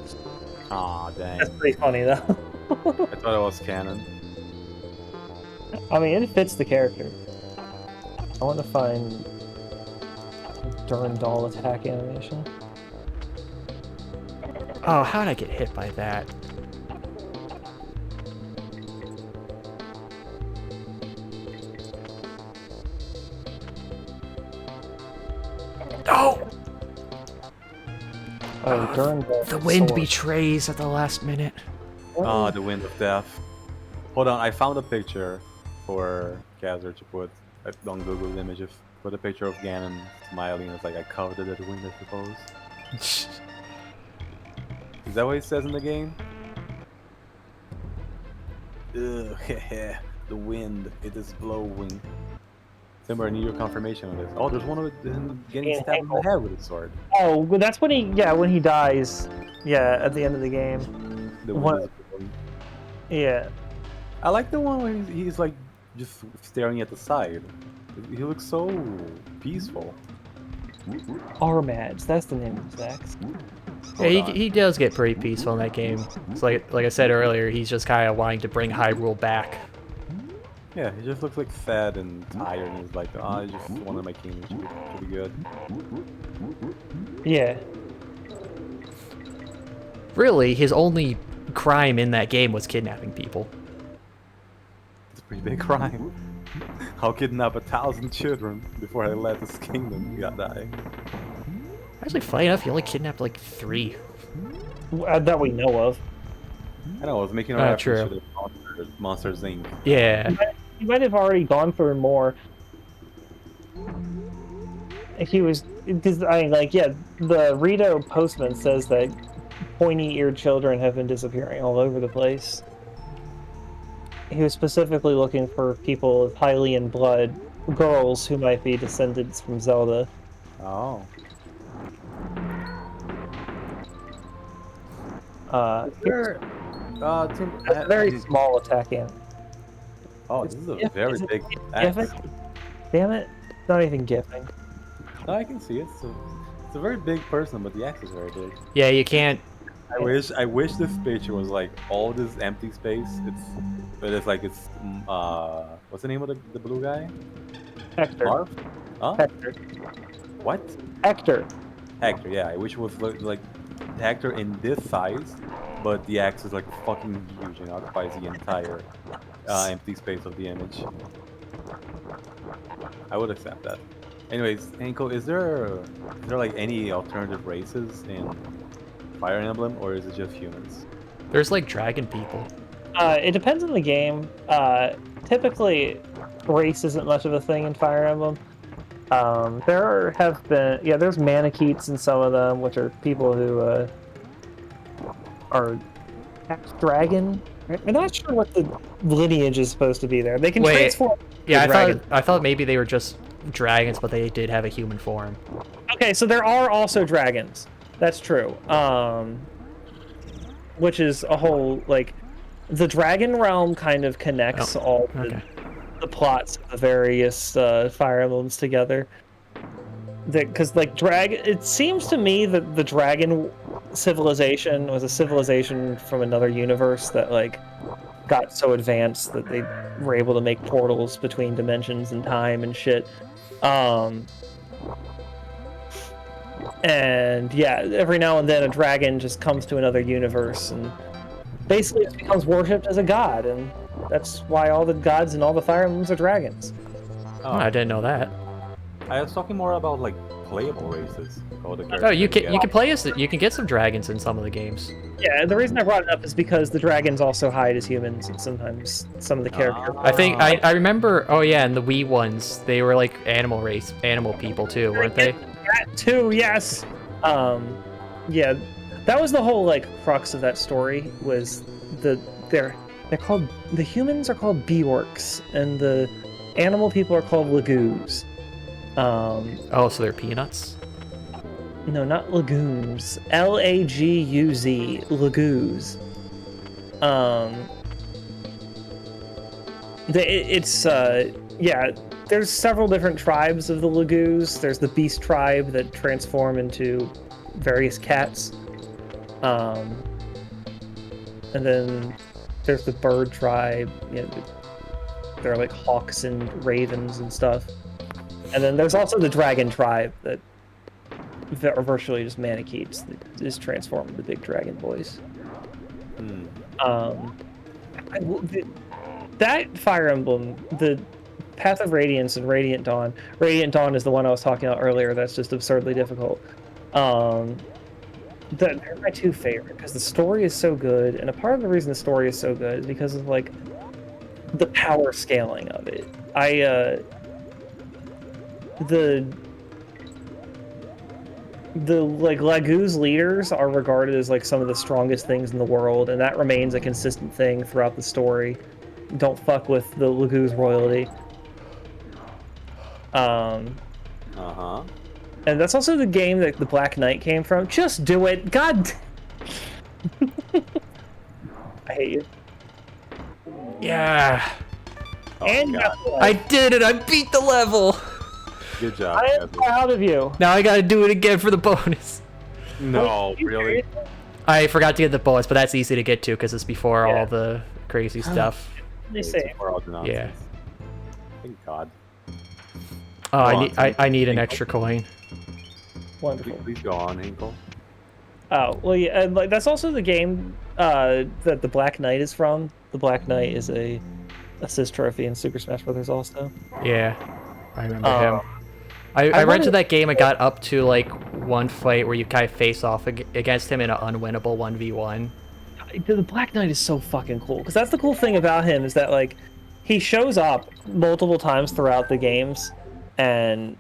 Aw, dang. That's pretty funny though. I thought it was canon. I mean, it fits the character. I want to find Durandal attack animation. Oh, how did I get hit by that? Oh! Oh, Durandal. The wind sword. betrays at the last minute. Ah, the wind of death. Hold on, I found a picture for Kazir to put on Google Images. Put a picture of Ganon smiling. It's like I coveted the wind, I suppose. Is that what it says in the game? Ugh, the wind, it is blowing. Somewhere need your confirmation on this. Oh, there's one of them getting Yeah, stabbed in the Hinkle. head with a sword. Oh, well, that's when when he dies. Yeah, at the end of the game. The What? wind is blowing. Yeah. I like the one where he's like just staring at the side. He looks so peaceful. Armads, that's the name of his axe. Yeah, Hold on. he does get pretty peaceful in that game. It's like I said earlier, he's just kind of wanting to bring Hyrule back. Yeah, he just looks like sad and tired, and he's like, oh, I just wanted my kingdom to be good. Yeah. Really, his only crime in that game was kidnapping people. It's a pretty big crime. I'll kidnap 1,000 children before I let this kingdom die. Actually, funny enough, he only kidnapped like 3. That we know of. I know, I was making a reference true. to the Monsters Inc. Yeah. He might have already gone through more. He was, because I mean, like, yeah, the Rito postman says that pointy-eared children have been disappearing all over the place. He was specifically looking for people of Hylian blood, girls who might be descendants from Zelda. Oh. Here's Tim, a very small attack in. oh, this is a Gif- very is it big Gif axe. it? Damn it. It's not even gifting. No, I can see it. It's a very big person, but the axe is very big. Yeah, you can't... I wish this picture was like all this empty space. It's what's the name of the blue guy? Hector. Marv? Huh? Hector. What? Hector. Hector, yeah. I wish it was like Hector in this size, but the axe is like fucking huge and occupies the entire empty space of the image. I would accept that. Anyways, Hinkle, is there like any alternative races in Fire Emblem, or is it just humans? There's like dragon people. It depends on the game. Typically, race isn't much of a thing in Fire Emblem. There's Manicheets in some of them, which are people who are dragon. I'm not sure what the lineage is supposed to be there. They can Wait, transform. Yeah, into dragon. I thought maybe they were just dragons, but they did have a human form. Okay, so there are also dragons. That's true. Which is a whole, like, the dragon realm kind of connects all the plots of the various Fire Emblems together. Because, like, it seems to me that the dragon civilization was a civilization from another universe that, like, got so advanced that they were able to make portals between dimensions and time and shit. And yeah, every now and then a dragon just comes to another universe and basically it becomes worshipped as a god, and that's why all the gods and all the Fire Emblems are dragons. Oh, I didn't know that. I was talking more about like playable races. All the Oh, you characters can play as you can get some dragons in some of the games. Yeah, the reason I brought it up is because the dragons also hide as humans, and sometimes some of the characters. I think I remember. Oh yeah, and the Wii ones, they were like animal people too, weren't they? That too, yes. Yeah, that was the whole like crux of that story. Was they're called, the humans are called Bjorks, and the animal people are called Lagoos. Oh, so they're peanuts. No, not Lagoons. Laguz. Lagoos. Yeah. There's several different tribes of the Lagoos. There's the beast tribe that transform into various cats. And then there's the bird tribe. You know, they're like hawks and ravens and stuff. And then there's also the dragon tribe that are virtually just Manichees that is transformed into big dragon boys. That Fire Emblem, the Path of Radiance and Radiant Dawn. Radiant Dawn is the one I was talking about earlier. That's just absurdly difficult. They're my two favorite because the story is so good, and a part of the reason the story is so good is because of like the power scaling of it. The like Lagoos leaders are regarded as like some of the strongest things in the world, and that remains a consistent thing throughout the story. Don't fuck with the Lagoos royalty. And that's also the game that the Black Knight came from. Just do it, God. I hate you. Yeah. And I did it! I beat the level! Good job. I am proud of you. Now I gotta do it again for the bonus. No, really? I forgot to get the bonus, but that's easy to get to because it's before all the crazy stuff. They say. Yeah. Thank God. Oh, I need an extra coin. Wonderful. Please go on, Hinkle. Oh, well, yeah, and like that's also the game that the Black Knight is from. The Black Knight is a assist trophy in Super Smash Bros. Also. Yeah, I remember him. I rented that game and got up to like one fight where you kind of face off against him in an unwinnable 1v1. The Black Knight is so fucking cool because that's the cool thing about him is that like he shows up multiple times throughout the games and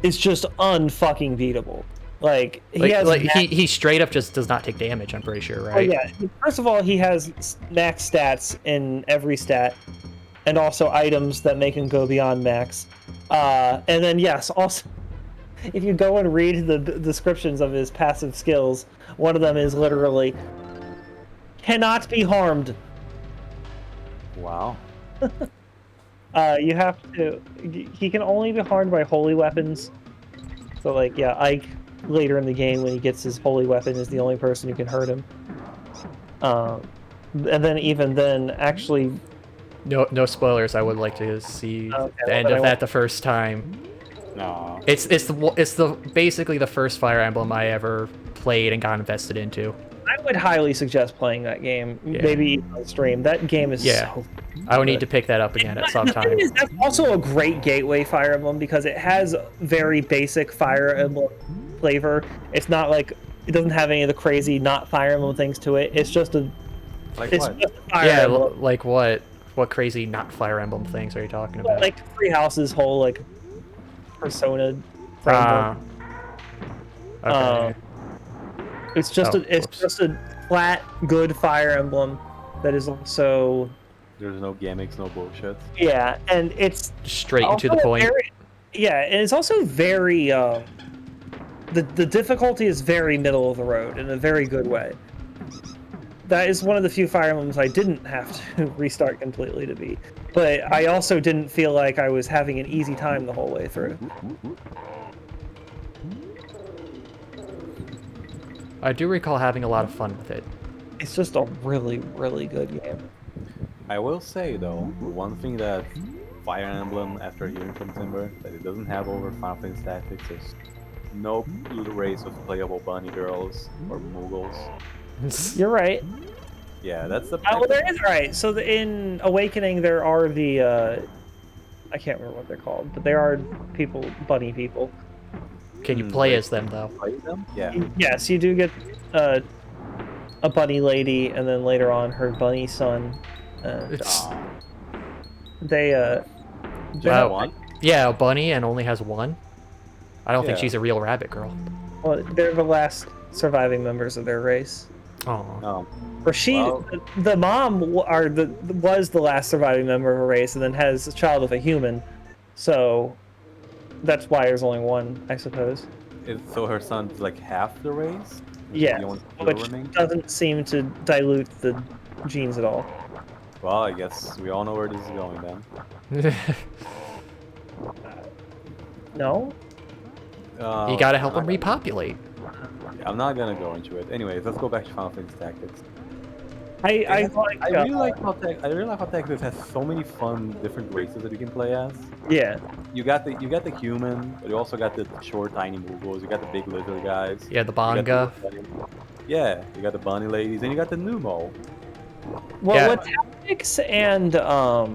it's just unfucking beatable. Like he straight up just does not take damage. I'm pretty sure, right? Oh, yeah. First of all, he has max stats in every stat, and also items that make him go beyond max. And then yes, also if you go and read the descriptions of his passive skills, one of them is literally cannot be harmed. Wow. You have to. He can only be harmed by holy weapons. So like, yeah, Ike later in the game when he gets his holy weapon is the only person who can hurt him. And then even then, actually. No spoilers. I would like to see the end of that the first time. No. It's basically the first Fire Emblem I ever played and got invested into. I would highly suggest playing that game. Yeah. Maybe even on stream. That game is so I would need to pick that up again at some time. That's also a great gateway Fire Emblem because it has very basic Fire Emblem flavor. It's not like it doesn't have any of the crazy not Fire Emblem things to it. It's just a Like what? Just a Fire Emblem. Like what? What crazy not Fire Emblem things are you talking about? Like Three Houses' whole like persona framework. Okay. It's just a flat good Fire Emblem that is also There's no gimmicks, no bullshit. yeah, and it's straight and to the point. And it's also very the difficulty is very middle of the road in a very good way. That is one of the few Fire Emblems I didn't have to restart completely to beat. But I also didn't feel like I was having an easy time the whole way through. I do recall having a lot of fun with it. It's just a really, really good game. I will say though, one thing that Fire Emblem, after hearing from Timber, that it doesn't have over Final Fantasy Tactics is no race of playable bunny girls or Moogles. You're right. Yeah, that's the. Well, there is right. So in Awakening, there are the I can't remember what they're called, but there are people, bunny people. Can you play as them though? Play them? Yeah. Yes, you do get a bunny lady, and then later on her bunny son. It's They Just Wow. one? yeah, a bunny and only has one. I don't think Yeah. she's a real rabbit girl. well, they're the last surviving members of their race. Oh, Or she, Well- the mom, was the last surviving member of her race, and then has a child with a human. So that's why there's only one, I suppose. So her son's like half the race? Yeah, The only two which remaining? doesn't seem to dilute the genes at all. Well, I guess we all know where this is going then. No? you gotta help them repopulate. I'm not gonna go into it. Anyways, let's go back to Final Fantasy Tactics. I like. I really like how Tactics has so many fun different races that you can play as. Yeah. You got the human, but you also got the short tiny moogles. You got the big lizard guys. Yeah, the you got Bonga. Yeah, you got the bunny ladies, and you got the Numo. Well, Yeah. with Tactics and I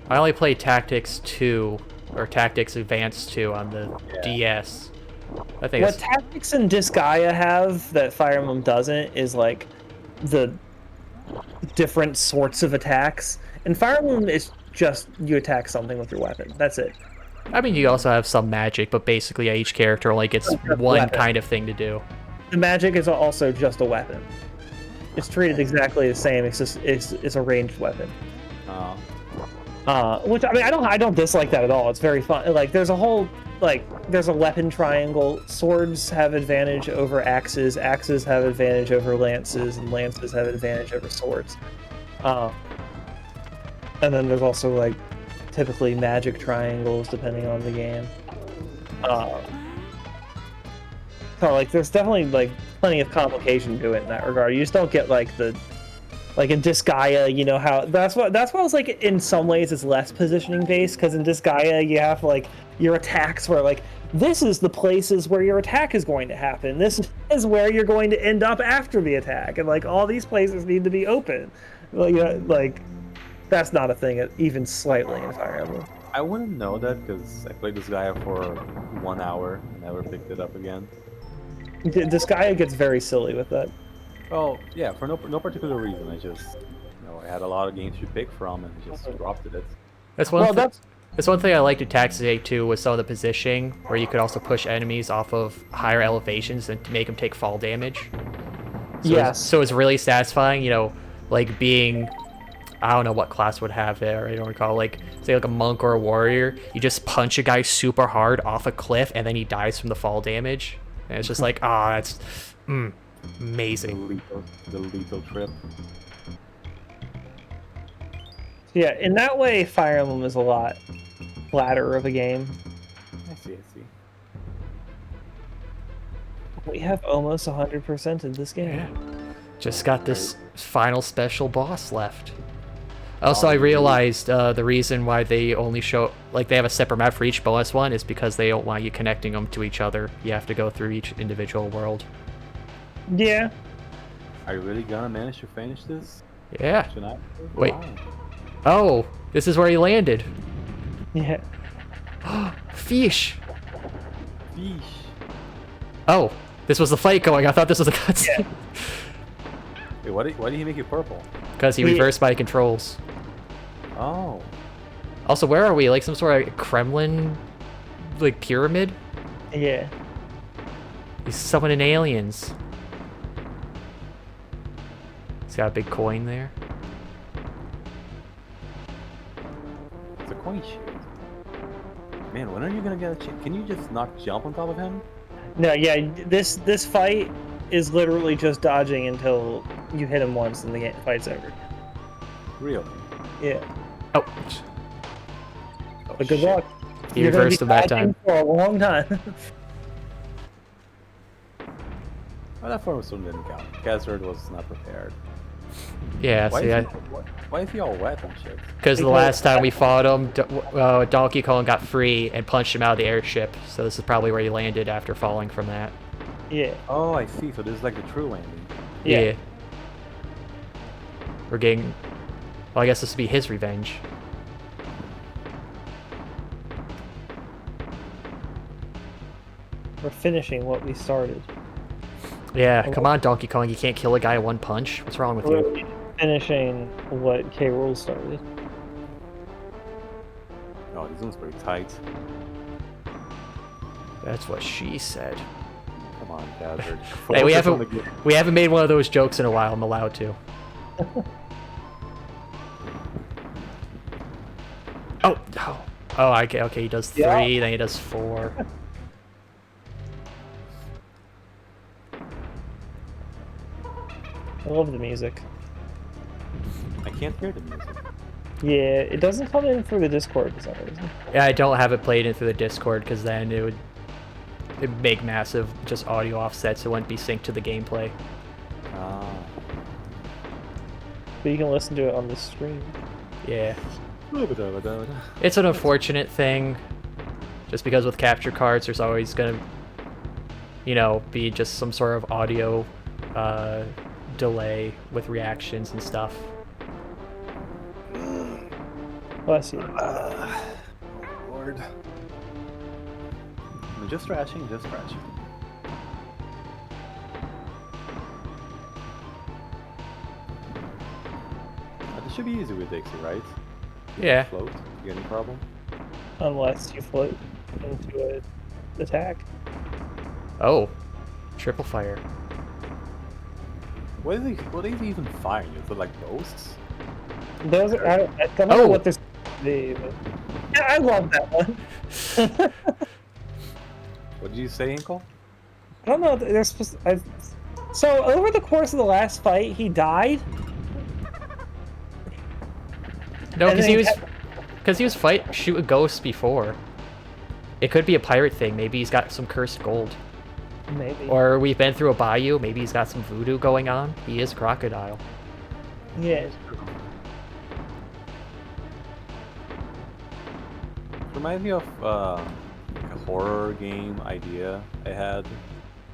only played Tactics 2 or Tactics Advanced 2 on the Yeah. DS. I think what it's Tactics and Disgaea have that Fire Emblem doesn't is like the different sorts of attacks. And Fire Emblem is just you attack something with your weapon. That's it. I mean, you also have some magic, but basically each character only gets one Weapon. kind of thing to do. The magic is also just a weapon. It's treated exactly the same. It's just it's a ranged weapon. Which I mean, I don't dislike that at all. It's very fun. Like there's a whole there's a weapon triangle. Swords have advantage over axes. Axes have advantage over lances, and lances have advantage over swords. And then there's also like typically magic triangles depending on the game. So like there's definitely like plenty of complication to it in that regard. You just don't get like in Disgaea, you know how that's why I was like in some ways it's less positioning based, because in Disgaea you have like your attacks where like this is the places where your attack is going to happen. This is where you're going to end up after the attack, and like all these places need to be open. Like that's not a thing even slightly in Fire Emblem. I wouldn't know that because I played this guy for 1 hour and never picked it up again. Disgaea gets very silly with that. Well, yeah, for no particular reason. I just, I had a lot of games to pick from and just dropped it. That's one thing I liked in Tactics 8 too, was some of the positioning where you could also push enemies off of higher elevations and to make them take fall damage. So Yes. So it's really satisfying, like being, I don't know what class would have there. I don't recall. Like say like a monk or a warrior, you just punch a guy super hard off a cliff and then he dies from the fall damage. And it's just like, that's amazing. The lethal trip. Yeah, in that way, Fire Emblem is a lot flatter of a game. I see. We have almost 100% in this game. Yeah. Just got this final special boss left. Also, I realized the reason why they only show, like, they have a separate map for each bonus one is because they don't want you connecting them to each other. You have to go through each individual world. Yeah. Are you really gonna manage to finish this? Yeah. Tonight? Wait. Wow. Oh, this is where he landed. Yeah. Fish. Yeesh. Oh, this was the fight going. I thought this was a cutscene. Wait, why did he make it purple? Because he reversed my controls. Oh. Also, where are we? Like some sort of Kremlin, like pyramid? Yeah. He's summoning aliens. He's got a big coin there. It's a coin shield. Man, when are you gonna get a chance? Can you just not jump on top of him? No, yeah, this fight is literally just dodging until you hit him once and the fight's over. Really? Yeah. Oh, Oh, But good shit. luck. he You're gonna reversed be him that dodging time. for a long time. Oh, that form still didn't count. Kazard was not prepared. Yeah, Why, see, why is he all wet and shit? because the last time we fought him, Donkey Kong got free and punched him out of the airship. So this is probably where he landed after falling from that. Yeah. Oh, I see. So this is like the true ending. Yeah. We're getting... Well, I guess this would be his revenge. We're finishing what we started. Yeah, come on, Donkey Kong. You can't kill a guy in one punch. What's wrong with you? We're finishing what K. Rool started. Oh, this one's pretty tight. That's what she said. Come on, Kazard. Hey, we haven't made one of those jokes in a while. I'm allowed to. Oh, okay, he does 3, then he does 4. I love the music. I can't hear the music. Yeah, it doesn't come in through the Discord for some reason. Yeah, I don't have it played in through the Discord because then it'd make massive just audio offsets. It wouldn't be synced to the gameplay. Ah. But you can listen to it on the stream. Yeah. It's an unfortunate thing, just because with capture cards, there's always gonna, be just some sort of audio delay with reactions and stuff. Bless you. Lord. I'm just thrashing, just thrashing. This should be easy with Dixie, right? Yeah. Float. You got any problem? Unless you float into an attack. Oh, triple fire. What is he even firing? Is it like ghosts? Those are, I don't know what this be, but yeah, I love that one. What did you say, Hinkle? I don't know. They're supposed. So over the course of the last fight, he died. No, And because then he was shooting ghosts before. It could be a pirate thing. Maybe he's got some cursed gold. Maybe. Or we've been through a bayou. Maybe he's got some voodoo going on. He is Crocodile. Yeah. Reminds me of a horror game idea I had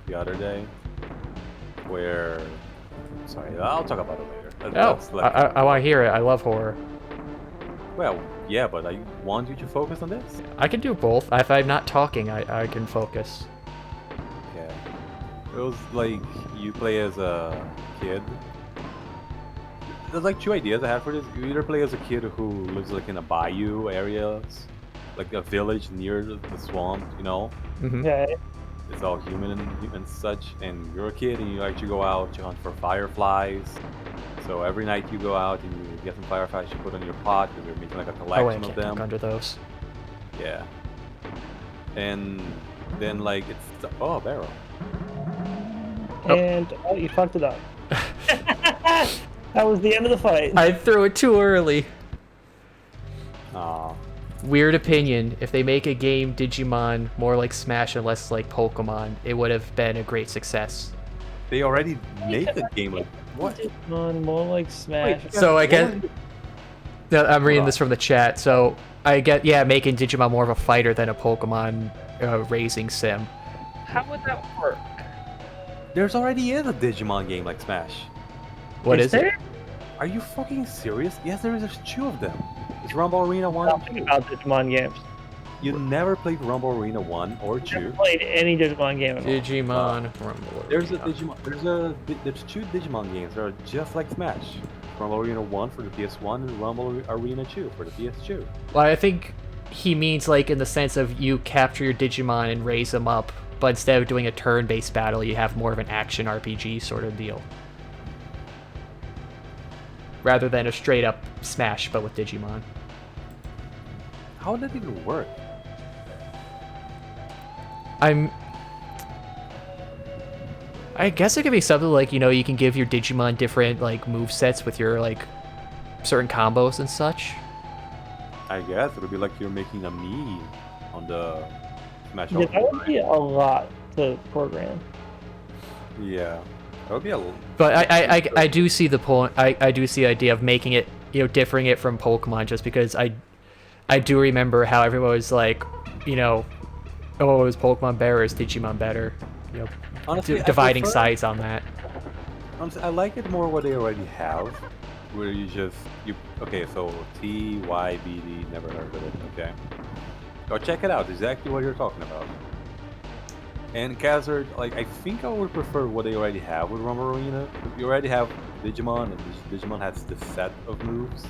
the other day, where... Sorry, I'll talk about it later. I want to hear it. I love horror. Well, yeah, but I want you to focus on this. I can do both. If I'm not talking, I can focus. Yeah. It was like you play as a kid. There's like 2 ideas I had for this. You either play as a kid who lives like in a bayou areas, like a village near the swamp, Mm-hmm. Yeah. It's all human and such, and you're a kid and you like to go out to hunt for fireflies. So every night you go out and you get some fireflies you put on your pot, and you're making like a Oh, collection wait, I of can't them. look under those. Yeah. And then like it's a barrel. And you fucked it up. That was the end of the fight. I threw it too early. Aw. Weird opinion. If they make a game Digimon more like Smash and less like Pokemon, it would have been a great success. They already made the game like what? More like Smash. So I get. No, I'm reading this from the chat. So I get, making Digimon more of a fighter than a Pokemon raising sim. How would that work? There's already is a Digimon game like Smash. What is it? there? Are you fucking serious? Yes, there's 2 of them. It's Rumble Arena 1 and Talking 2. about Digimon games. You never played Rumble Arena 1 or I've 2. never played any Digimon game at all. Digimon Rumble. There's Arena. there's 2 Digimon games that are just like Smash. Rumble Arena 1 for the PS1 and Rumble Arena 2 for the PS2. Well, I think he means like in the sense of you capture your Digimon and raise them up, but instead of doing a turn-based battle, you have more of an action RPG sort of deal. Rather than a straight-up Smash, but with Digimon. How did it even work? I guess it could be something like, you can give your Digimon different, like, move sets with your, like, certain combos and such. I guess it would be like you're making a Mii on the Smash Yeah, Ultimate, that would right? be a lot to program. Yeah. That would be a... But I do see the point. I do see the idea of making it, differing it from Pokemon, just because I do remember how everyone was like, oh, is Pokemon better or is Digimon better? Honestly, I Dividing prefer- sides on that. Honestly, I like it more what they already have. where you just okay, so TYBD, never heard of it. Okay, go check it out. Exactly what you're talking about. And Kazard, like, I think I would prefer what they already have with Rumble Arena. You already have Digimon, and Digimon has the set of moves,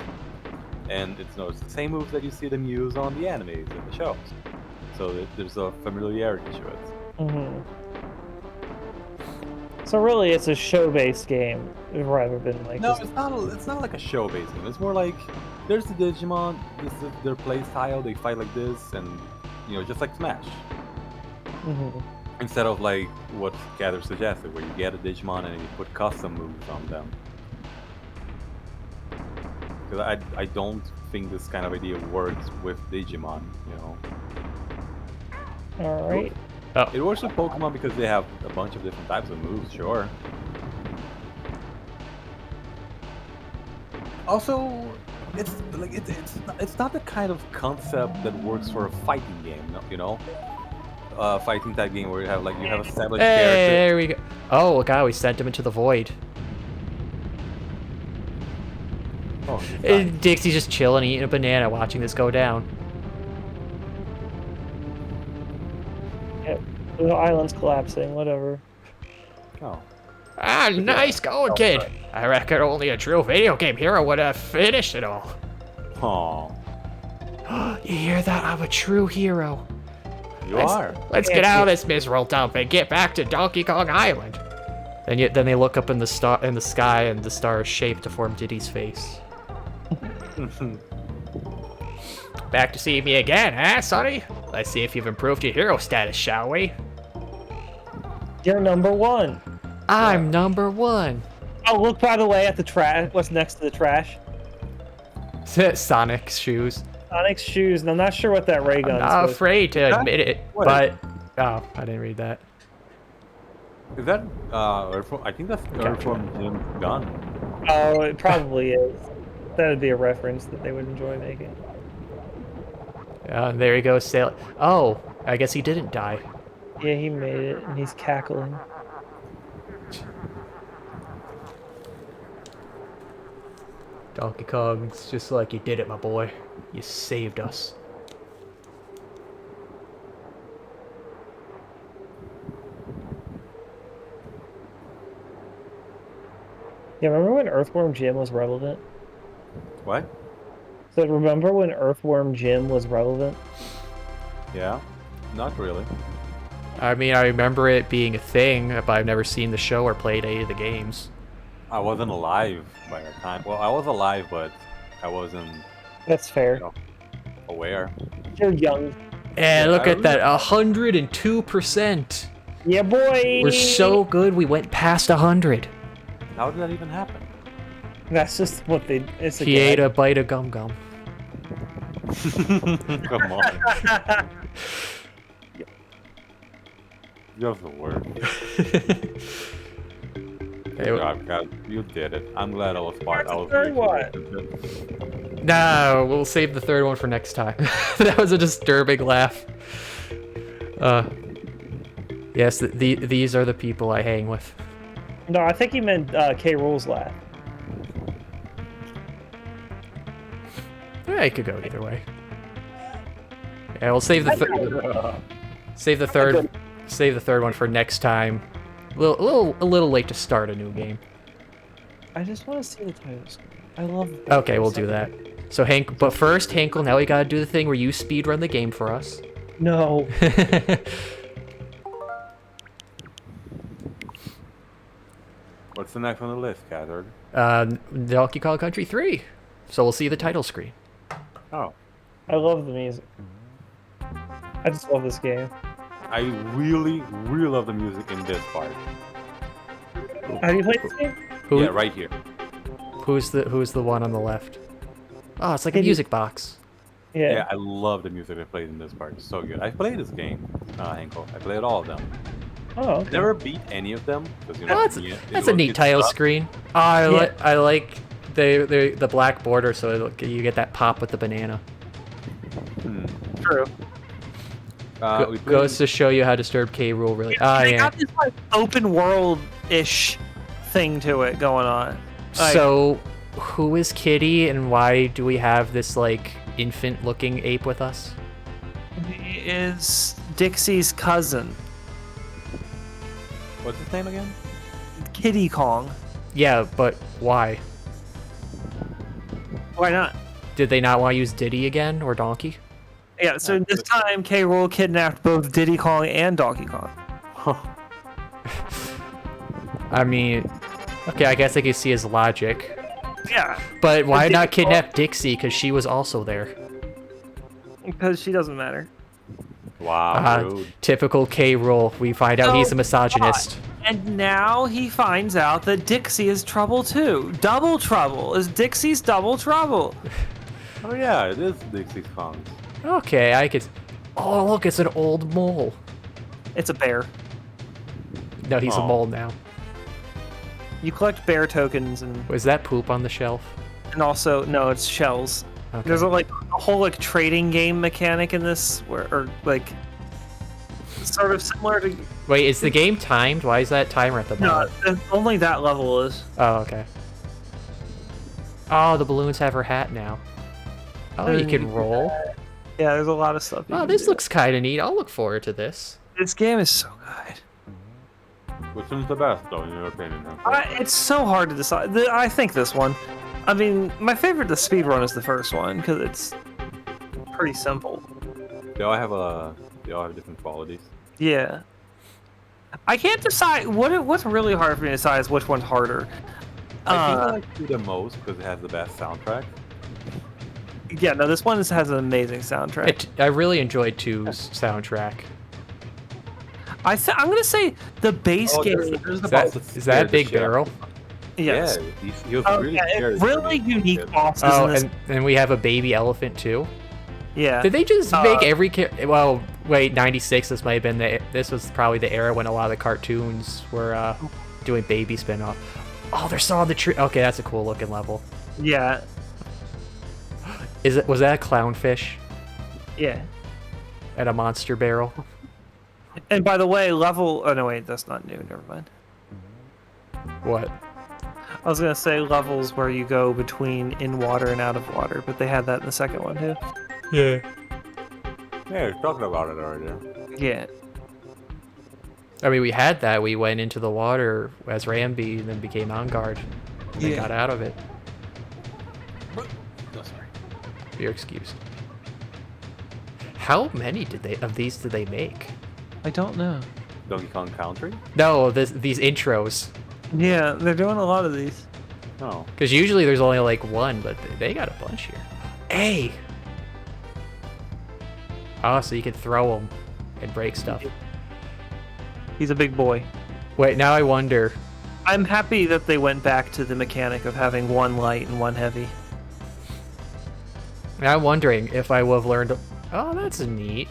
and it's the same moves that you see them use on the animes and the shows. So there's a familiarity to it. Mm-hmm. So really, it's a show-based game rather than like. No, it's not. It's not like a show-based game. It's more like there's the Digimon. This is their play style. They fight like this, and just like Smash. Mm-hmm. Instead of like what Gather suggested, where you get a Digimon and you put custom moves on them. Because I don't think this kind of idea works with Digimon. All right. It works with Pokemon because they have a bunch of different types of moves, sure. Also, it's not the kind of concept that works for a fighting game, fighting type game where you have established characters. There we go. Oh, God, we sent him into the void. Oh, And Dixie's just chilling, eating a banana, watching this go down. Yep. The island's collapsing. Whatever. oh. Ah, nice going, kid. I reckon only a true video game hero would have finished it all. Oh. You hear that? I'm a true hero. You are. Let's get out of this miserable dump and get back to Donkey Kong Island. And yet, then they look up in the sky, and the star is shaped to form Diddy's face. Back to see me again, huh, Sonny? Let's see if you've improved your hero status, shall we? You're number one. I'm number one. Oh, look, by the way, at the trash. What's next to the trash? Sonic's shoes. Sonic's shoes, and I'm not sure what that ray gun I'm not is. afraid to admit it, What? but... Oh, I didn't read that. Is that I think that's Earthworm Jim's gun. Oh, it probably is. That would be a reference that they would enjoy making. There he goes, sail. Oh, I guess he didn't die. Yeah, he made it, and he's cackling. Donkey Kong's just like, you did it, my boy. You saved us. Yeah, remember when Earthworm Jim was relevant? What? So remember when Earthworm Jim was relevant? Yeah. Not really. I mean, I remember it being a thing, but I've never seen the show or played any of the games. I wasn't alive by that time. Well, I was alive, but I wasn't That's fair. aware. You're young. And look at that, 102%. Yeah, boy! We're so good, we went past 100. How did that even happen? That's just what they... It's a He ate a bite of gum gum. Come on. You're the worst. Hey, God, you did it. I'm glad I was part. I was third one. no, we'll save the third one for next time. That was a disturbing laugh. Yes, these are the people I hang with. No, I think he meant K. Rool's laugh. Yeah, it could go either way. Yeah, we'll save the third one for next time. A little late to start a new game. I just want to see the title screen. I love it. Okay, we'll do that. So but first, Hinkle, now we gotta do the thing where you speedrun the game for us. No. What's the next on the list, Catherine? Donkey Kong Country 3. So we'll see the title screen. Oh. I love the music. I just love this game. I really, really love the music in this part. Have you played this game? Yeah, right here. Who's the one on the left? Oh, it's like a music box. Yeah, I love the music they played in this part. It's so good. I played this game, Hinkle. I played all of them. Oh, okay. Never beat any of them. That's a neat title screen. Oh, I like the black border, so you get that pop with the banana. True. Goes to show you how disturbed K. Rool really. They got this like open world-ish thing to it going on. Like, So who is Kitty and why do we have this like infant-looking ape with us? He is Dixie's cousin, What's his name again? Kitty Kong. Yeah, but why? Why not? Did they not want to use Diddy again or Donkey? Yeah, so this time K. Rool kidnapped both Diddy Kong and Donkey Kong. I mean, okay, I guess I can see his logic. Yeah, But why Diddy not Kong- kidnap Dixie? Because she was also there. because she doesn't matter. Wow, rude. Typical K. Rool. We find out he's a Oh, misogynist. And now he finds out that Dixie is trouble too. Double trouble. Is Dixie's double trouble? Oh yeah, it is Dixie's Kong. Okay, I could... Oh, look, it's an old mole. It's a bear. No, he's a Oh. mole now. You collect bear tokens Was that poop on the shelf? and also no, it's shells. Okay. There's a whole like trading game mechanic in this, where or like sort of similar to Wait, is the game timed? Why is that timer at the no, bottom? only that level is. Oh, okay. Oh, the balloons have her hat now. Oh, you can roll. Yeah, there's a lot of stuff. you Oh, can this do. looks kind of neat. I'll look forward to this. This game is so good. Which one's the best, though, in your opinion? Huh? It's so hard to decide. I think this one. I mean, my favorite to speedrun is the first one because it's pretty simple. They all have different qualities. Yeah. I can't decide what's really hard for me to decide is which one's harder. I think I like 2 the most because it has the best soundtrack. Yeah, no, this one has an amazing soundtrack. I really enjoyed 2's soundtrack. I'm gonna say the base game. There's the Is that, boss is that the Big shell. Barrel? Yes. Yeah, he was Oh, really yeah, scared. really unique bosses Oh, in this. and we have a baby elephant too. Yeah. Did they just make every well, wait, 96, this might have been this was probably the era when a lot of the cartoons were doing baby spin-off. Oh, they're still on the tree. Okay, that's a cool looking level. Yeah. Was that a clownfish Yeah. at a monster barrel? And by the way, level. Oh no, wait, that's not new. Never mind. What? I was gonna say levels where you go between in water and out of water, but they had that in the second one too. Yeah. Yeah, you're talking about it already. Yeah. I mean, we had that. We went into the water as Rambi and then became on guard. And then Yeah. got out of it. Oh, sorry. You're excused. How many of these did they make? I don't know. Donkey Kong Country? No, these intros. Yeah, they're doing a lot of these. No. Because usually there's only like one, but they got a bunch here. Hey! Oh, so you can throw them and break stuff. He's a big boy. Wait, now I wonder. I'm happy that they went back to the mechanic of having one light and one heavy. Now I'm wondering if I would have learned. Oh, that's neat.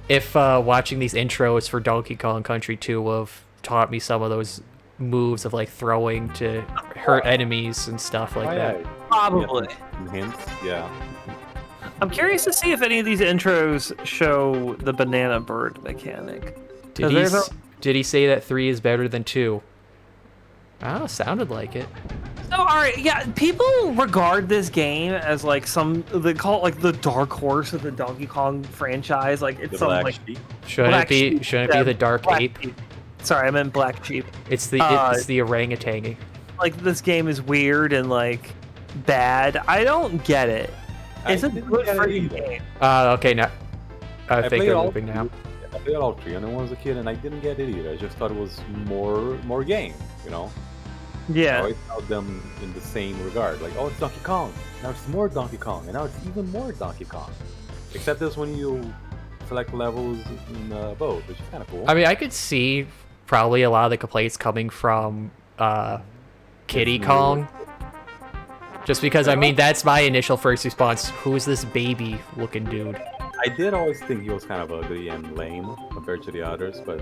If watching these intros for Donkey Kong Country 2 would have taught me some of those moves of like throwing to hurt enemies and stuff like that. Probably. Some hints, yeah. I'm curious to see if any of these intros show the banana bird mechanic. Did there's a- did he say that 3 is better than 2? Oh, sounded like it. So, alright, yeah, people regard this game as like they call it like the dark horse of the Donkey Kong franchise. Like it's The some black like sheep. Shouldn't Black sheep, it be yeah, the dark black ape? sheep. Sorry, I meant black sheep. It's the orangutan. Like this game is weird and like bad. I don't get it. It's a didn't good get it freaking either. game. Okay, now I think played they're all moving now. I played all 3 and I was a kid and I didn't get it either. I just thought it was more game, you know? I Yeah. always held them in the same regard. Like, oh, it's Donkey Kong. Now it's more Donkey Kong. And now it's even more Donkey Kong. Except this when you select levels in both, which is kind of cool. I mean, I could see probably a lot of the complaints coming from Kiddy It's Kong. Just because, I mean, that's my initial first response. Who's this baby looking dude? I did always think he was kind of ugly and lame compared to the others, but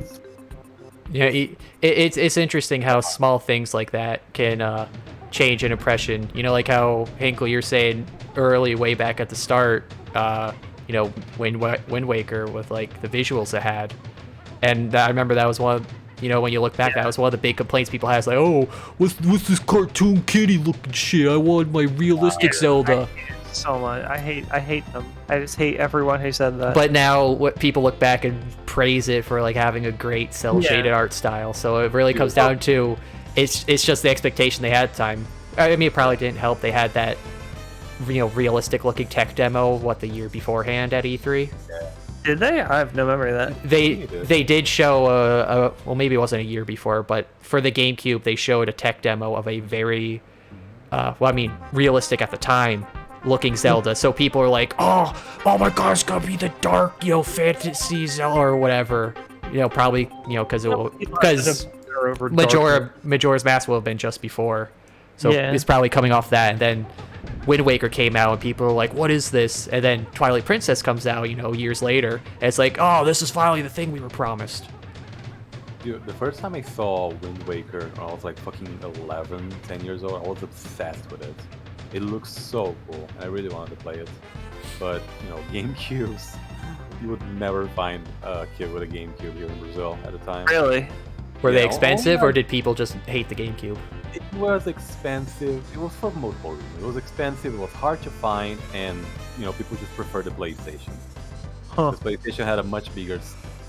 Yeah, it's interesting how small things like that can change an impression. You know, like how, Hinkle, you're saying early, way back at the start, you know, Wind Waker with, like, the visuals it had. And I remember that was one of You know, when you look back, that was one of the big complaints people had. It's like, oh, what's this cartoon kitty looking shit? I want my realistic Zelda. So much. I hate them. I just hate everyone who said that. But now, what people look back and praise it for like having a great cell shaded art style. So it really comes down to it's just the expectation they had at the time. I mean, it probably didn't help. They had that realistic looking tech demo the year beforehand at E3. Did they? I have no memory of that. They did show well, maybe it wasn't a year before, but for the GameCube they showed a tech demo of a very realistic at the time looking Zelda. So people are like, oh my god, it's gonna be the dark fantasy Zelda or whatever. Probably because Majora's Mask will have been just before, so it's probably coming off that. And then Wind Waker came out and people were like, what is this? And then Twilight Princess comes out years later, and it's like, oh, this is finally the thing we were promised. Dude, the first time I saw Wind Waker, I was like fucking 11, 10 years old. I was obsessed with it. It looks so cool. I really wanted to play it. But, GameCubes, you would never find a kid with a GameCube here in Brazil at the time. Really? Were they expensive, or did people just hate the GameCube? It was expensive. It was for multiple reasons. It was expensive, it was hard to find, and, people just preferred the PlayStation. Because PlayStation had a much bigger...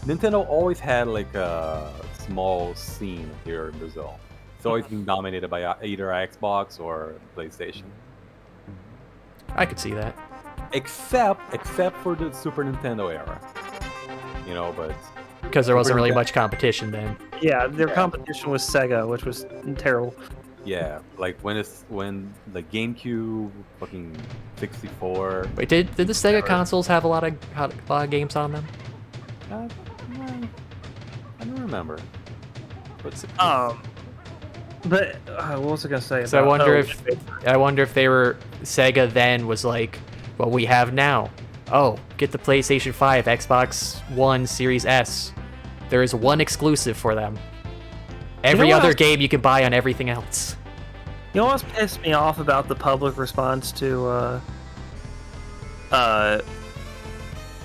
Nintendo always had, like, a small scene here in Brazil. It's always been dominated by either Xbox or PlayStation. I could see that. Except for the Super Nintendo era. But... Because there wasn't really much competition then. Yeah, their competition was Sega, which was terrible. Yeah, like when the GameCube, fucking 64. Wait, did the Sega consoles have a lot of games on them? I don't remember. But what was I gonna say? So I wonder if they were Sega then was like, what we have now. Oh, get the PlayStation 5, Xbox One, Series S. There is one exclusive for them. Every other game you can buy on everything else. You know what's pissed me off about the public response to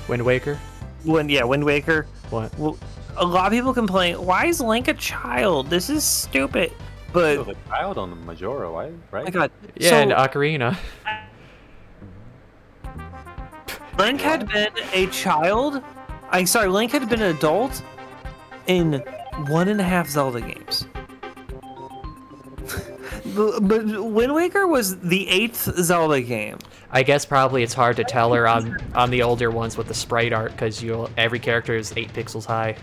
Wind Waker? Wind Waker. What? Well, a lot of people complain, why is Link a child? This is stupid. But He was a child on the Majora, right? my God. Yeah, So, and Ocarina. Link had been a child. Link had been an adult in 1.5 Zelda games. But Wind Waker was the 8th Zelda game. I guess probably it's hard to tell her on the older ones with the sprite art because every character is 8 pixels high.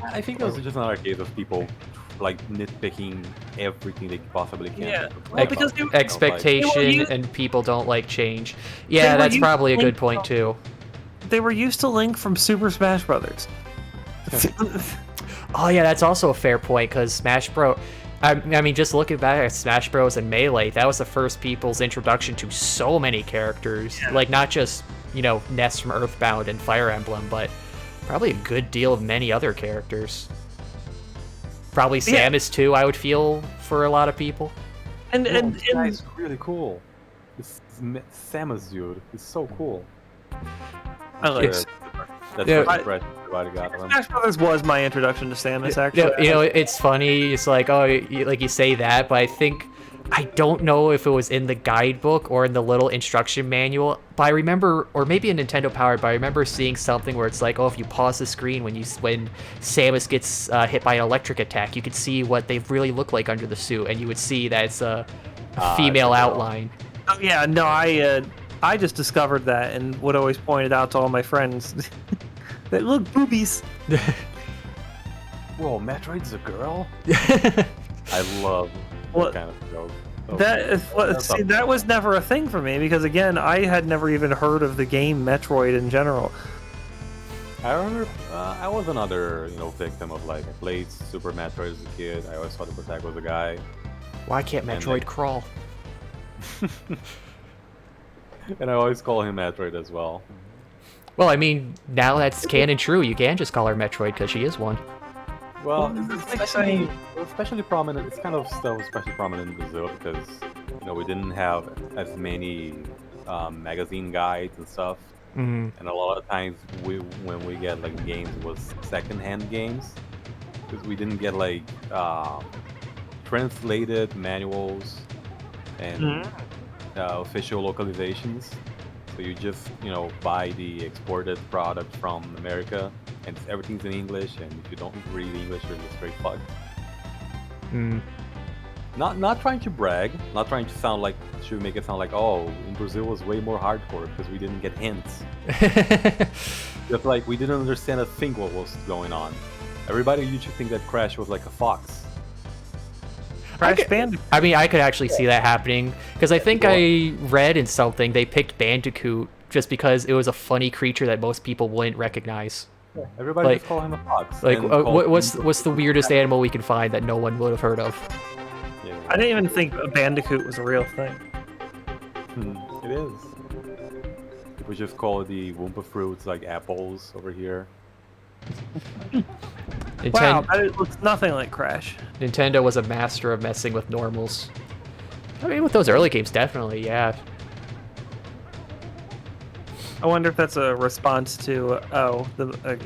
I think it was just another case of people like nitpicking everything they possibly can. Yeah. Well, because expectation and people don't like change. Yeah, that's probably a good point too. They were used to Link from Super Smash Brothers. Oh yeah, that's also a fair point because Smash Bros. I mean, just looking back at Smash Bros. And Melee, that was the first people's introduction to so many characters. Yeah. Like, not just, Ness from Earthbound and Fire Emblem, but probably a good deal of many other characters. Probably Samus, too, I would feel, for a lot of people. And it's really cool. Samus, dude. It's so cool. I like it. That's what everybody got them. Smash Brothers was my introduction to Samus, actually. It's funny. It's like, you say that, but I don't know if it was in the guidebook or in the little instruction manual, but I remember, or maybe a Nintendo Powered, but I remember seeing something where it's like, if you pause the screen when Samus gets hit by an electric attack, you could see what they really look like under the suit, and you would see that it's a female outline. Oh, yeah, no, I just discovered that and would always point it out to all my friends. That look, boobies. Whoa, Metroid's a girl? I love that kind of joke. That was never a thing for me because, again, I had never even heard of the game Metroid in general. I remember I was another, victim of I played Super Metroid as a kid. I always thought the protagonist was a guy. Why can't Metroid crawl? And I always call him Metroid as well. Well, I mean, now that's canon true. You can just call her Metroid because she is one. Well, especially prominent. It's kind of still especially prominent in Brazil because we didn't have as many magazine guides and stuff, and a lot of times when we get games, it was second-hand games. because we didn't get like translated manuals and official localizations. So you just buy the exported product from America, and everything's in English. And if you don't read English, you're just straight fucked. Mm. Not trying to brag, not trying to make it sound like, oh, in Brazil was way more hardcore because we didn't get hints. Just like we didn't understand a thing what was going on. Everybody used to think that Crash was like a fox. Crash Bandicoot. I mean, I could actually see that happening because I think I read in something they picked Bandicoot just because it was a funny creature that most people wouldn't recognize. Everybody just call him a fox. Like, and call what's the weirdest animal we can find that no one would have heard of? Yeah. I didn't even think a bandicoot was a real thing. It is. We just call the Wumpa fruits like apples over here. Wow, that looks nothing like Crash. Nintendo was a master of messing with normals. I mean, with those early games, definitely, yeah. I wonder if that's a response to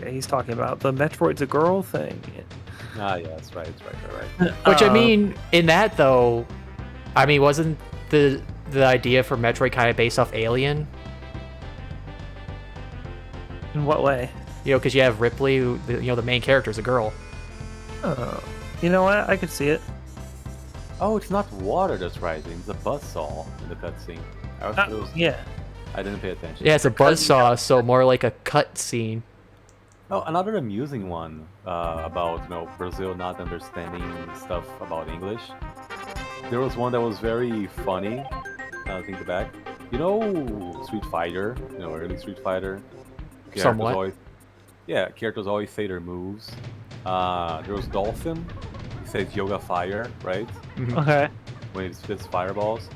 he's talking about the Metroid's a girl thing. Ah, yeah, that's right. Which I mean, in that though, I mean, wasn't the idea for Metroid kind of based off Alien? In what way? Because you have Ripley, who, the main character is a girl. You know what? I could see it. Oh, it's not water that's rising. It's a buzzsaw in the cutscene. Yeah. I didn't pay attention. Yeah, it's a buzzsaw, so more like a cut scene. Oh, another amusing one about Brazil not understanding stuff about English. There was one that was very funny. Think back. Street Fighter. Early Street Fighter. Somewhat. Characters always say their moves. There was Dolphin. He says Yoga Fire, right? Mm-hmm. Okay. When he spits fireballs.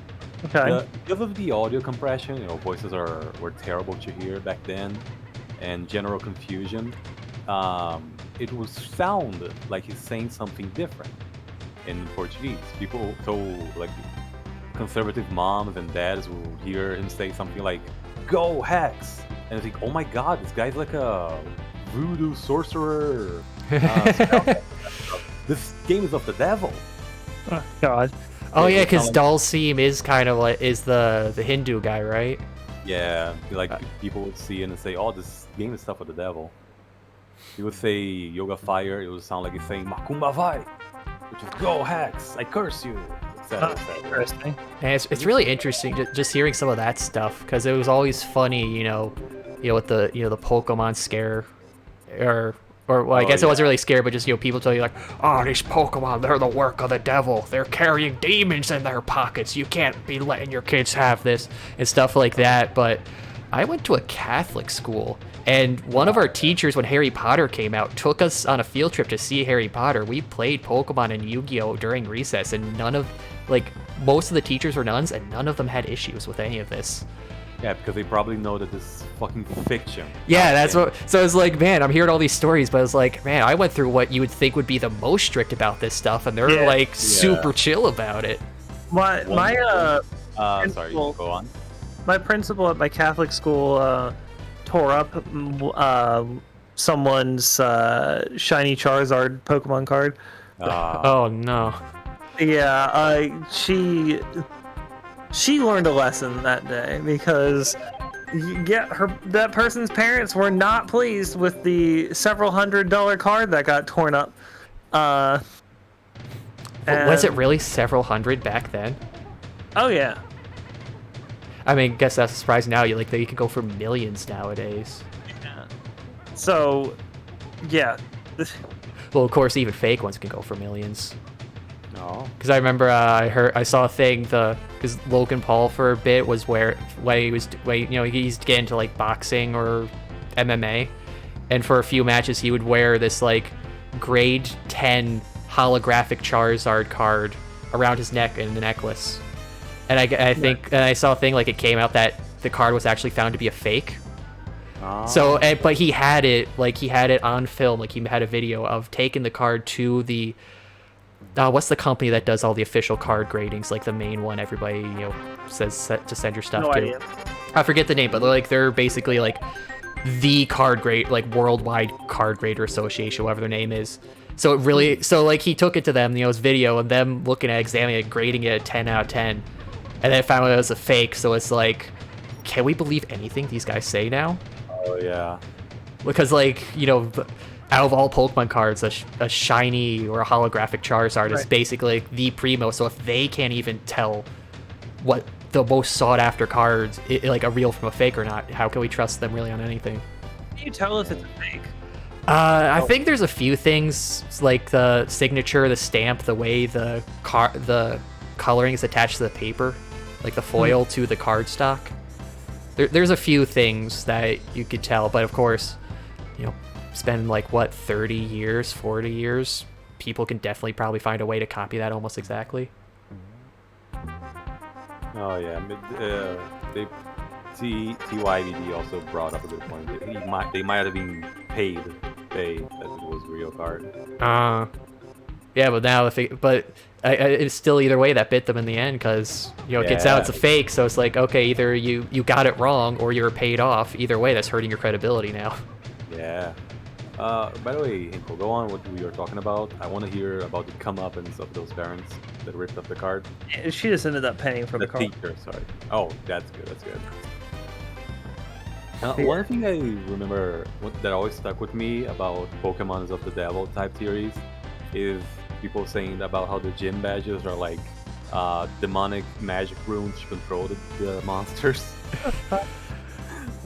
Okay. Because of the audio compression, voices were terrible to hear back then, and general confusion. It would sound like he's saying something different in Portuguese. People, conservative moms and dads will hear him say something like "Go Hex," and think, "Oh my God, this guy's like a voodoo sorcerer." This game is of the devil. Oh God. Oh yeah, because Dalsim is kind of like the Hindu guy, right? Yeah, people would see it and say, "Oh, this game is stuff with the devil." He would say Yoga Fire. It would sound like he's saying Macumba Vai, which is "Go Hex, I curse you." Interesting. And it's really interesting just hearing some of that stuff because it was always funny, with the the Pokemon scare, or well, I guess it wasn't really scare, but just people tell you like, oh, these Pokemon, they're the work of the devil. They're carrying demons in their pockets. You can't be letting your kids have this and stuff like that. But I went to a Catholic school, and one of our teachers, when Harry Potter came out, took us on a field trip to see Harry Potter. We played Pokemon and Yu-Gi-Oh during recess, and most of the teachers were nuns, and none of them had issues with any of this. Yeah, because they probably know that this is fucking fiction. Yeah, that's what. So it's like, man, I'm hearing all these stories, but it's like, man, I went through what you would think would be the most strict about this stuff, and they're super chill about it. Sorry, go on. My principal at my Catholic school tore up someone's shiny Charizard Pokemon card. Oh no. Yeah, she learned a lesson that day because that person's parents were not pleased with the several $100 card that got torn up. Was it really several hundred back then? Oh yeah. I mean, guess that's a surprise now. You can go for millions nowadays. Yeah. So, yeah. Well, of course, even fake ones can go for millions. No. Because I remember I saw a thing because Logan Paul for a bit was he's getting into like boxing or MMA, and for a few matches he would wear this like grade 10 holographic Charizard card around his neck in the necklace, and I saw a thing like it came out that the card was actually found to be a fake. Oh. So, but he had it on film, like he had a video of taking the card to the. What's the company that does all the official card gradings? Like the main one, everybody says to send your stuff to. Idea. I forget the name, but they're basically like the card grade, like worldwide card grader association, whatever their name is. So it really, so like he took it to them, his video, and them looking at examining it, grading it a 10 out of 10, and then found out it was a fake. So it's like, can we believe anything these guys say now? Oh yeah. Because like out of all Pokemon cards, a shiny or a holographic Charizard is basically like the primo. So if they can't even tell what the most sought after cards, like a real from a fake or not, how can we trust them really on anything? How do you tell if it's a fake? I think there's a few things like the signature, the stamp, the way the coloring is attached to the paper, like the foil to the cardstock. There's a few things that you could tell, but of course, spend like 30 years, 40 years, people can definitely probably find a way to copy that almost exactly. Oh yeah, TYBD also brought up a good point. They might have been paid to say that it was a real card. Yeah, but now it's still either way that bit them in the end because it gets out it's a fake, so it's like, okay, either you got it wrong or you're paid off. Either way, that's hurting your credibility now. Yeah. By the way, Hinkle, go on what we were talking about. I want to hear about the comeuppance of those parents that ripped up the card. She just ended up paying for the card. Teacher, sorry. Oh, that's good. That's good. One thing I remember that always stuck with me about Pokemon of the Devil type series is people saying about how the gym badges are like demonic magic runes to control the monsters.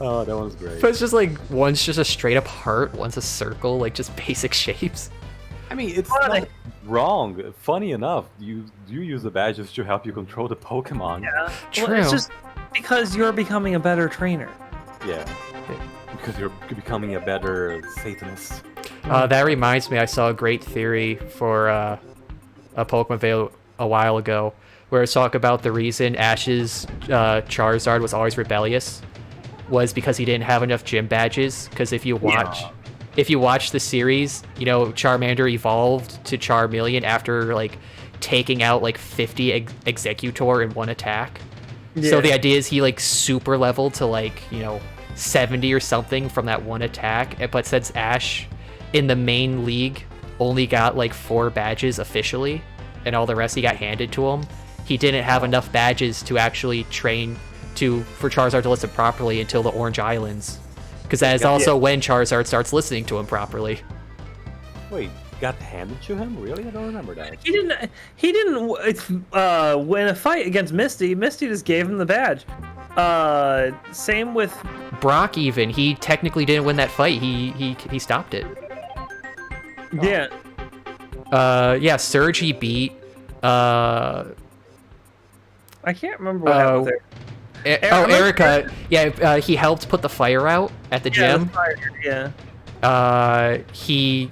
Oh, that one's great. But it's just like one's just a straight up heart, one's a circle, like just basic shapes. I mean, it's not wrong. Funny enough, you use the badges to help you control the Pokemon. Yeah, True. Well, it's just because you're becoming a better trainer. Yeah, because you're becoming a better Satanist. That reminds me, I saw a great theory for a Pokemon video a while ago, where it's talk about the reason Ash's Charizard was always rebellious was because he didn't have enough gym badges. Because if you watch the series, Charmander evolved to Charmeleon after like taking out like 50 Executor in one attack. Yeah. So the idea is he like super leveled to like 70 or something from that one attack. But since Ash in the main league only got like 4 badges officially, and all the rest he got handed to him, he didn't have enough badges to actually train for Charizard to listen properly until the Orange Islands, because that is also when Charizard starts listening to him properly. Wait, got handed to him? Really? I don't remember that. He didn't win a fight against Misty. Misty just gave him the badge. Same with Brock. Even he technically didn't win that fight. He stopped it. Yeah. Yeah. Surge he beat. I can't remember what happened there. Erica. Yeah, he helped put the fire out at the gym. The fire, He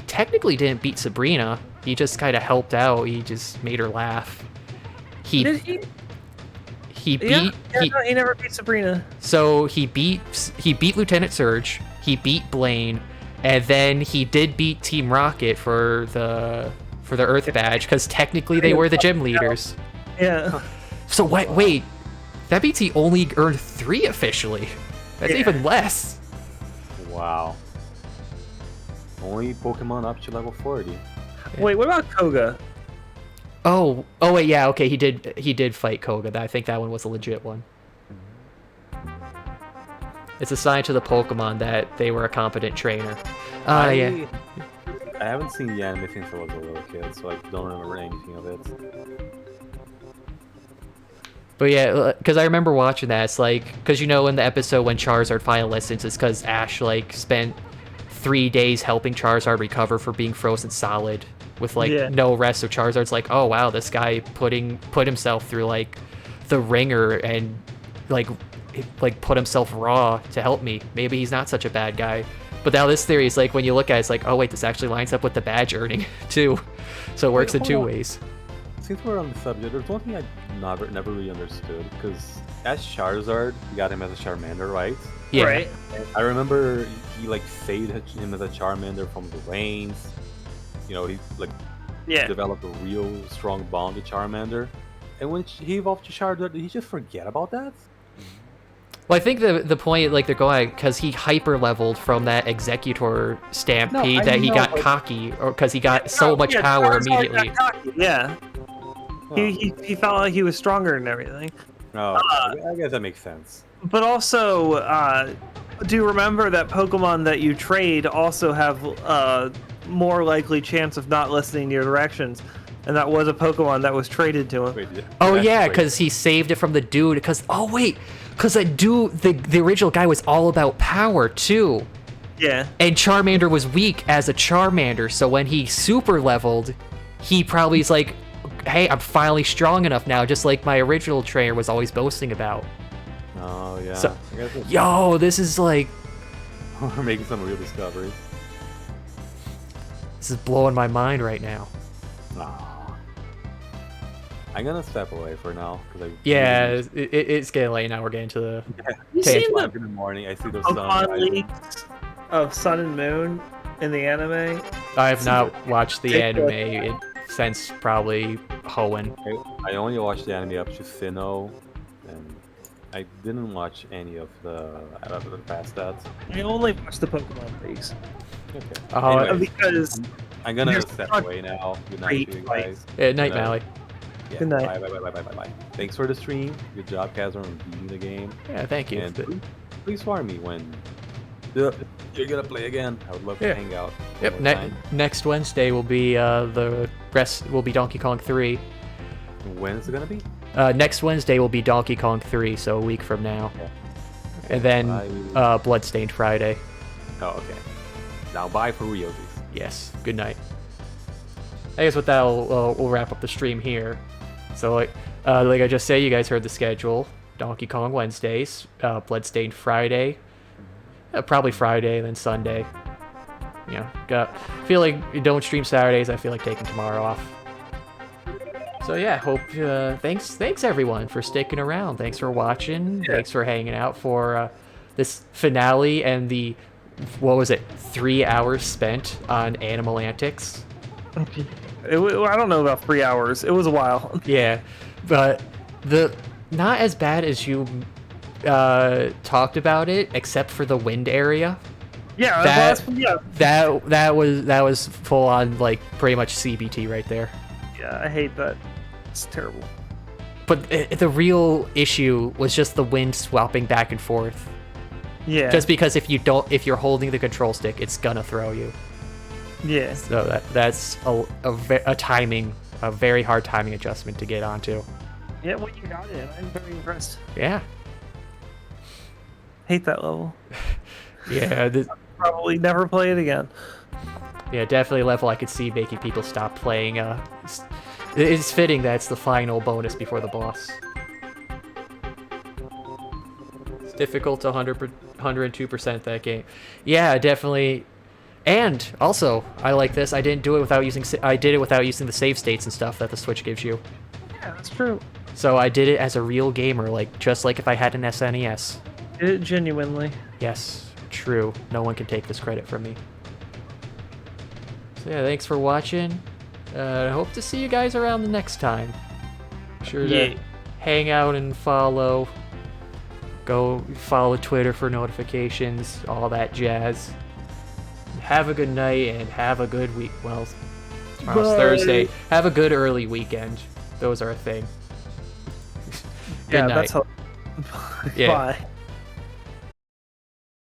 technically didn't beat Sabrina. He just kind of helped out. He just made her laugh. He never beat Sabrina. So he beat Lieutenant Surge. He beat Blaine, and then he did beat Team Rocket for the Earth badge because technically they were the gym leaders. Yeah. So wait, that means he only earned 3 officially. That's even less. Wow. Only Pokemon up to level 40. Yeah. Wait, what about Koga? Oh wait, yeah, okay, he did fight Koga. I think that one was a legit one. It's a sign to the Pokemon that they were a competent trainer. Yeah. I haven't seen the anime since I was a little kid, so I don't remember anything of it. But yeah, because I remember watching that. It's like, because in the episode when Charizard finally listens, it's because Ash like spent 3 days helping Charizard recover for being frozen solid with like no rest. So Charizard's like, oh wow, this guy put himself through like the ringer and like put himself raw to help me. Maybe he's not such a bad guy. But now this theory is like, when you look at it, it's like, oh wait, this actually lines up with the badge earning too. So it works in 2 ways. Since we're on the subject, there's one thing I never really understood, because as Charizard, you got him as a Charmander, right? Yeah. Right. I remember he like saved him as a Charmander from the rains. He like developed a real strong bond with Charmander. And when he evolved to Charizard, did he just forget about that? Well, I think the point like they're going because he hyper leveled from that executor stampede I that he know, got but- cocky, or because he got so much Yeah, power Charizard got immediately. cocky, yeah. He felt like he was stronger and everything. Oh, I guess that makes sense. But also, do you remember that Pokemon that you trade also have more likely chance of not listening to your directions? And that was a Pokemon that was traded to him. Wait, Oh that's yeah, great. because he saved it from the dude. Because because that dude, the original guy was all about power too. Yeah. And Charmander was weak as a Charmander, so when he super leveled, he probably is like, hey, I'm finally strong enough now, just like my original trainer was always boasting about. Oh yeah. So- I guess it's- Yo, this is like, we're making some real discoveries. this is blowing my mind right now. Oh. I'm gonna step away for now because Yeah, it's getting late now. We're getting to the. You Okay. seen the 5 in the morning. I see the sun. Pokemon rising. leaks of Sun and Moon in the anime? I have not watched the Take a- anime since probably Hoenn. I only watched the anime up to Sinnoh, and I didn't watch any of the past that. I only watched the Pokemon leaks. Okay. Oh, Anyways, Because I'm gonna there's step such away now. Good night, great to you fights. guys. Night, Good night. Mally. Yeah, Good night. Bye. Thanks for the stream. Good job, Kazan, on beating the game. Yeah, thank you. And please warn me when you're gonna play again. I would love Yeah. to hang out. Yep. one more time. Next Wednesday will be the rest will be Donkey Kong 3. When is it gonna be? Next Wednesday will be Donkey Kong 3, so a week from now. Okay. And then Bye. Bloodstained Friday. Oh, okay. Now bye for realsies. Yes. Good night. I guess with that, we'll wrap up the stream here. So like I just said, you guys heard the schedule. Donkey Kong Wednesdays, Bloodstained Friday, probably Friday, and then Sunday. You know, feel like you don't stream Saturdays. I feel like taking tomorrow off. So yeah, hope thanks everyone for sticking around. Thanks for watching. Yeah. Thanks for hanging out for this finale and the 3 hours spent on animal antics. I don't know about 3 hours. It was a while. Yeah, but not as bad as you talked about it, except for the wind area. Yeah, That was full on like pretty much CBT right there. yeah, I hate that. It's terrible. But the real issue was just the wind swapping back and forth. Yeah. Just because if you're holding the control stick, it's gonna throw you. yeah. So that's a very hard timing adjustment to get onto. Yeah, when you got it, I'm very impressed. Yeah. Hate that level. Yeah. Probably never play it again. Yeah, definitely a level I could see making people stop playing. It's fitting that it's the final bonus before the boss. It's difficult to 102% that game. Yeah, definitely. And also, I like this. I did it without using the save states and stuff that the Switch gives you. Yeah, that's true. So I did it as a real gamer, just like if I had an SNES. Did it genuinely. Yes, true. No one can take this credit from me. So yeah, thanks for watching. I hope to see you guys around the next time. Sure to Yeah. hang out and follow. Go follow Twitter for notifications, all that jazz. Have a good night and have a good week. Well, tomorrow's Bye. Thursday. Have a good early weekend. Those are a thing. Good Yeah, night. that's how. Yeah. Bye.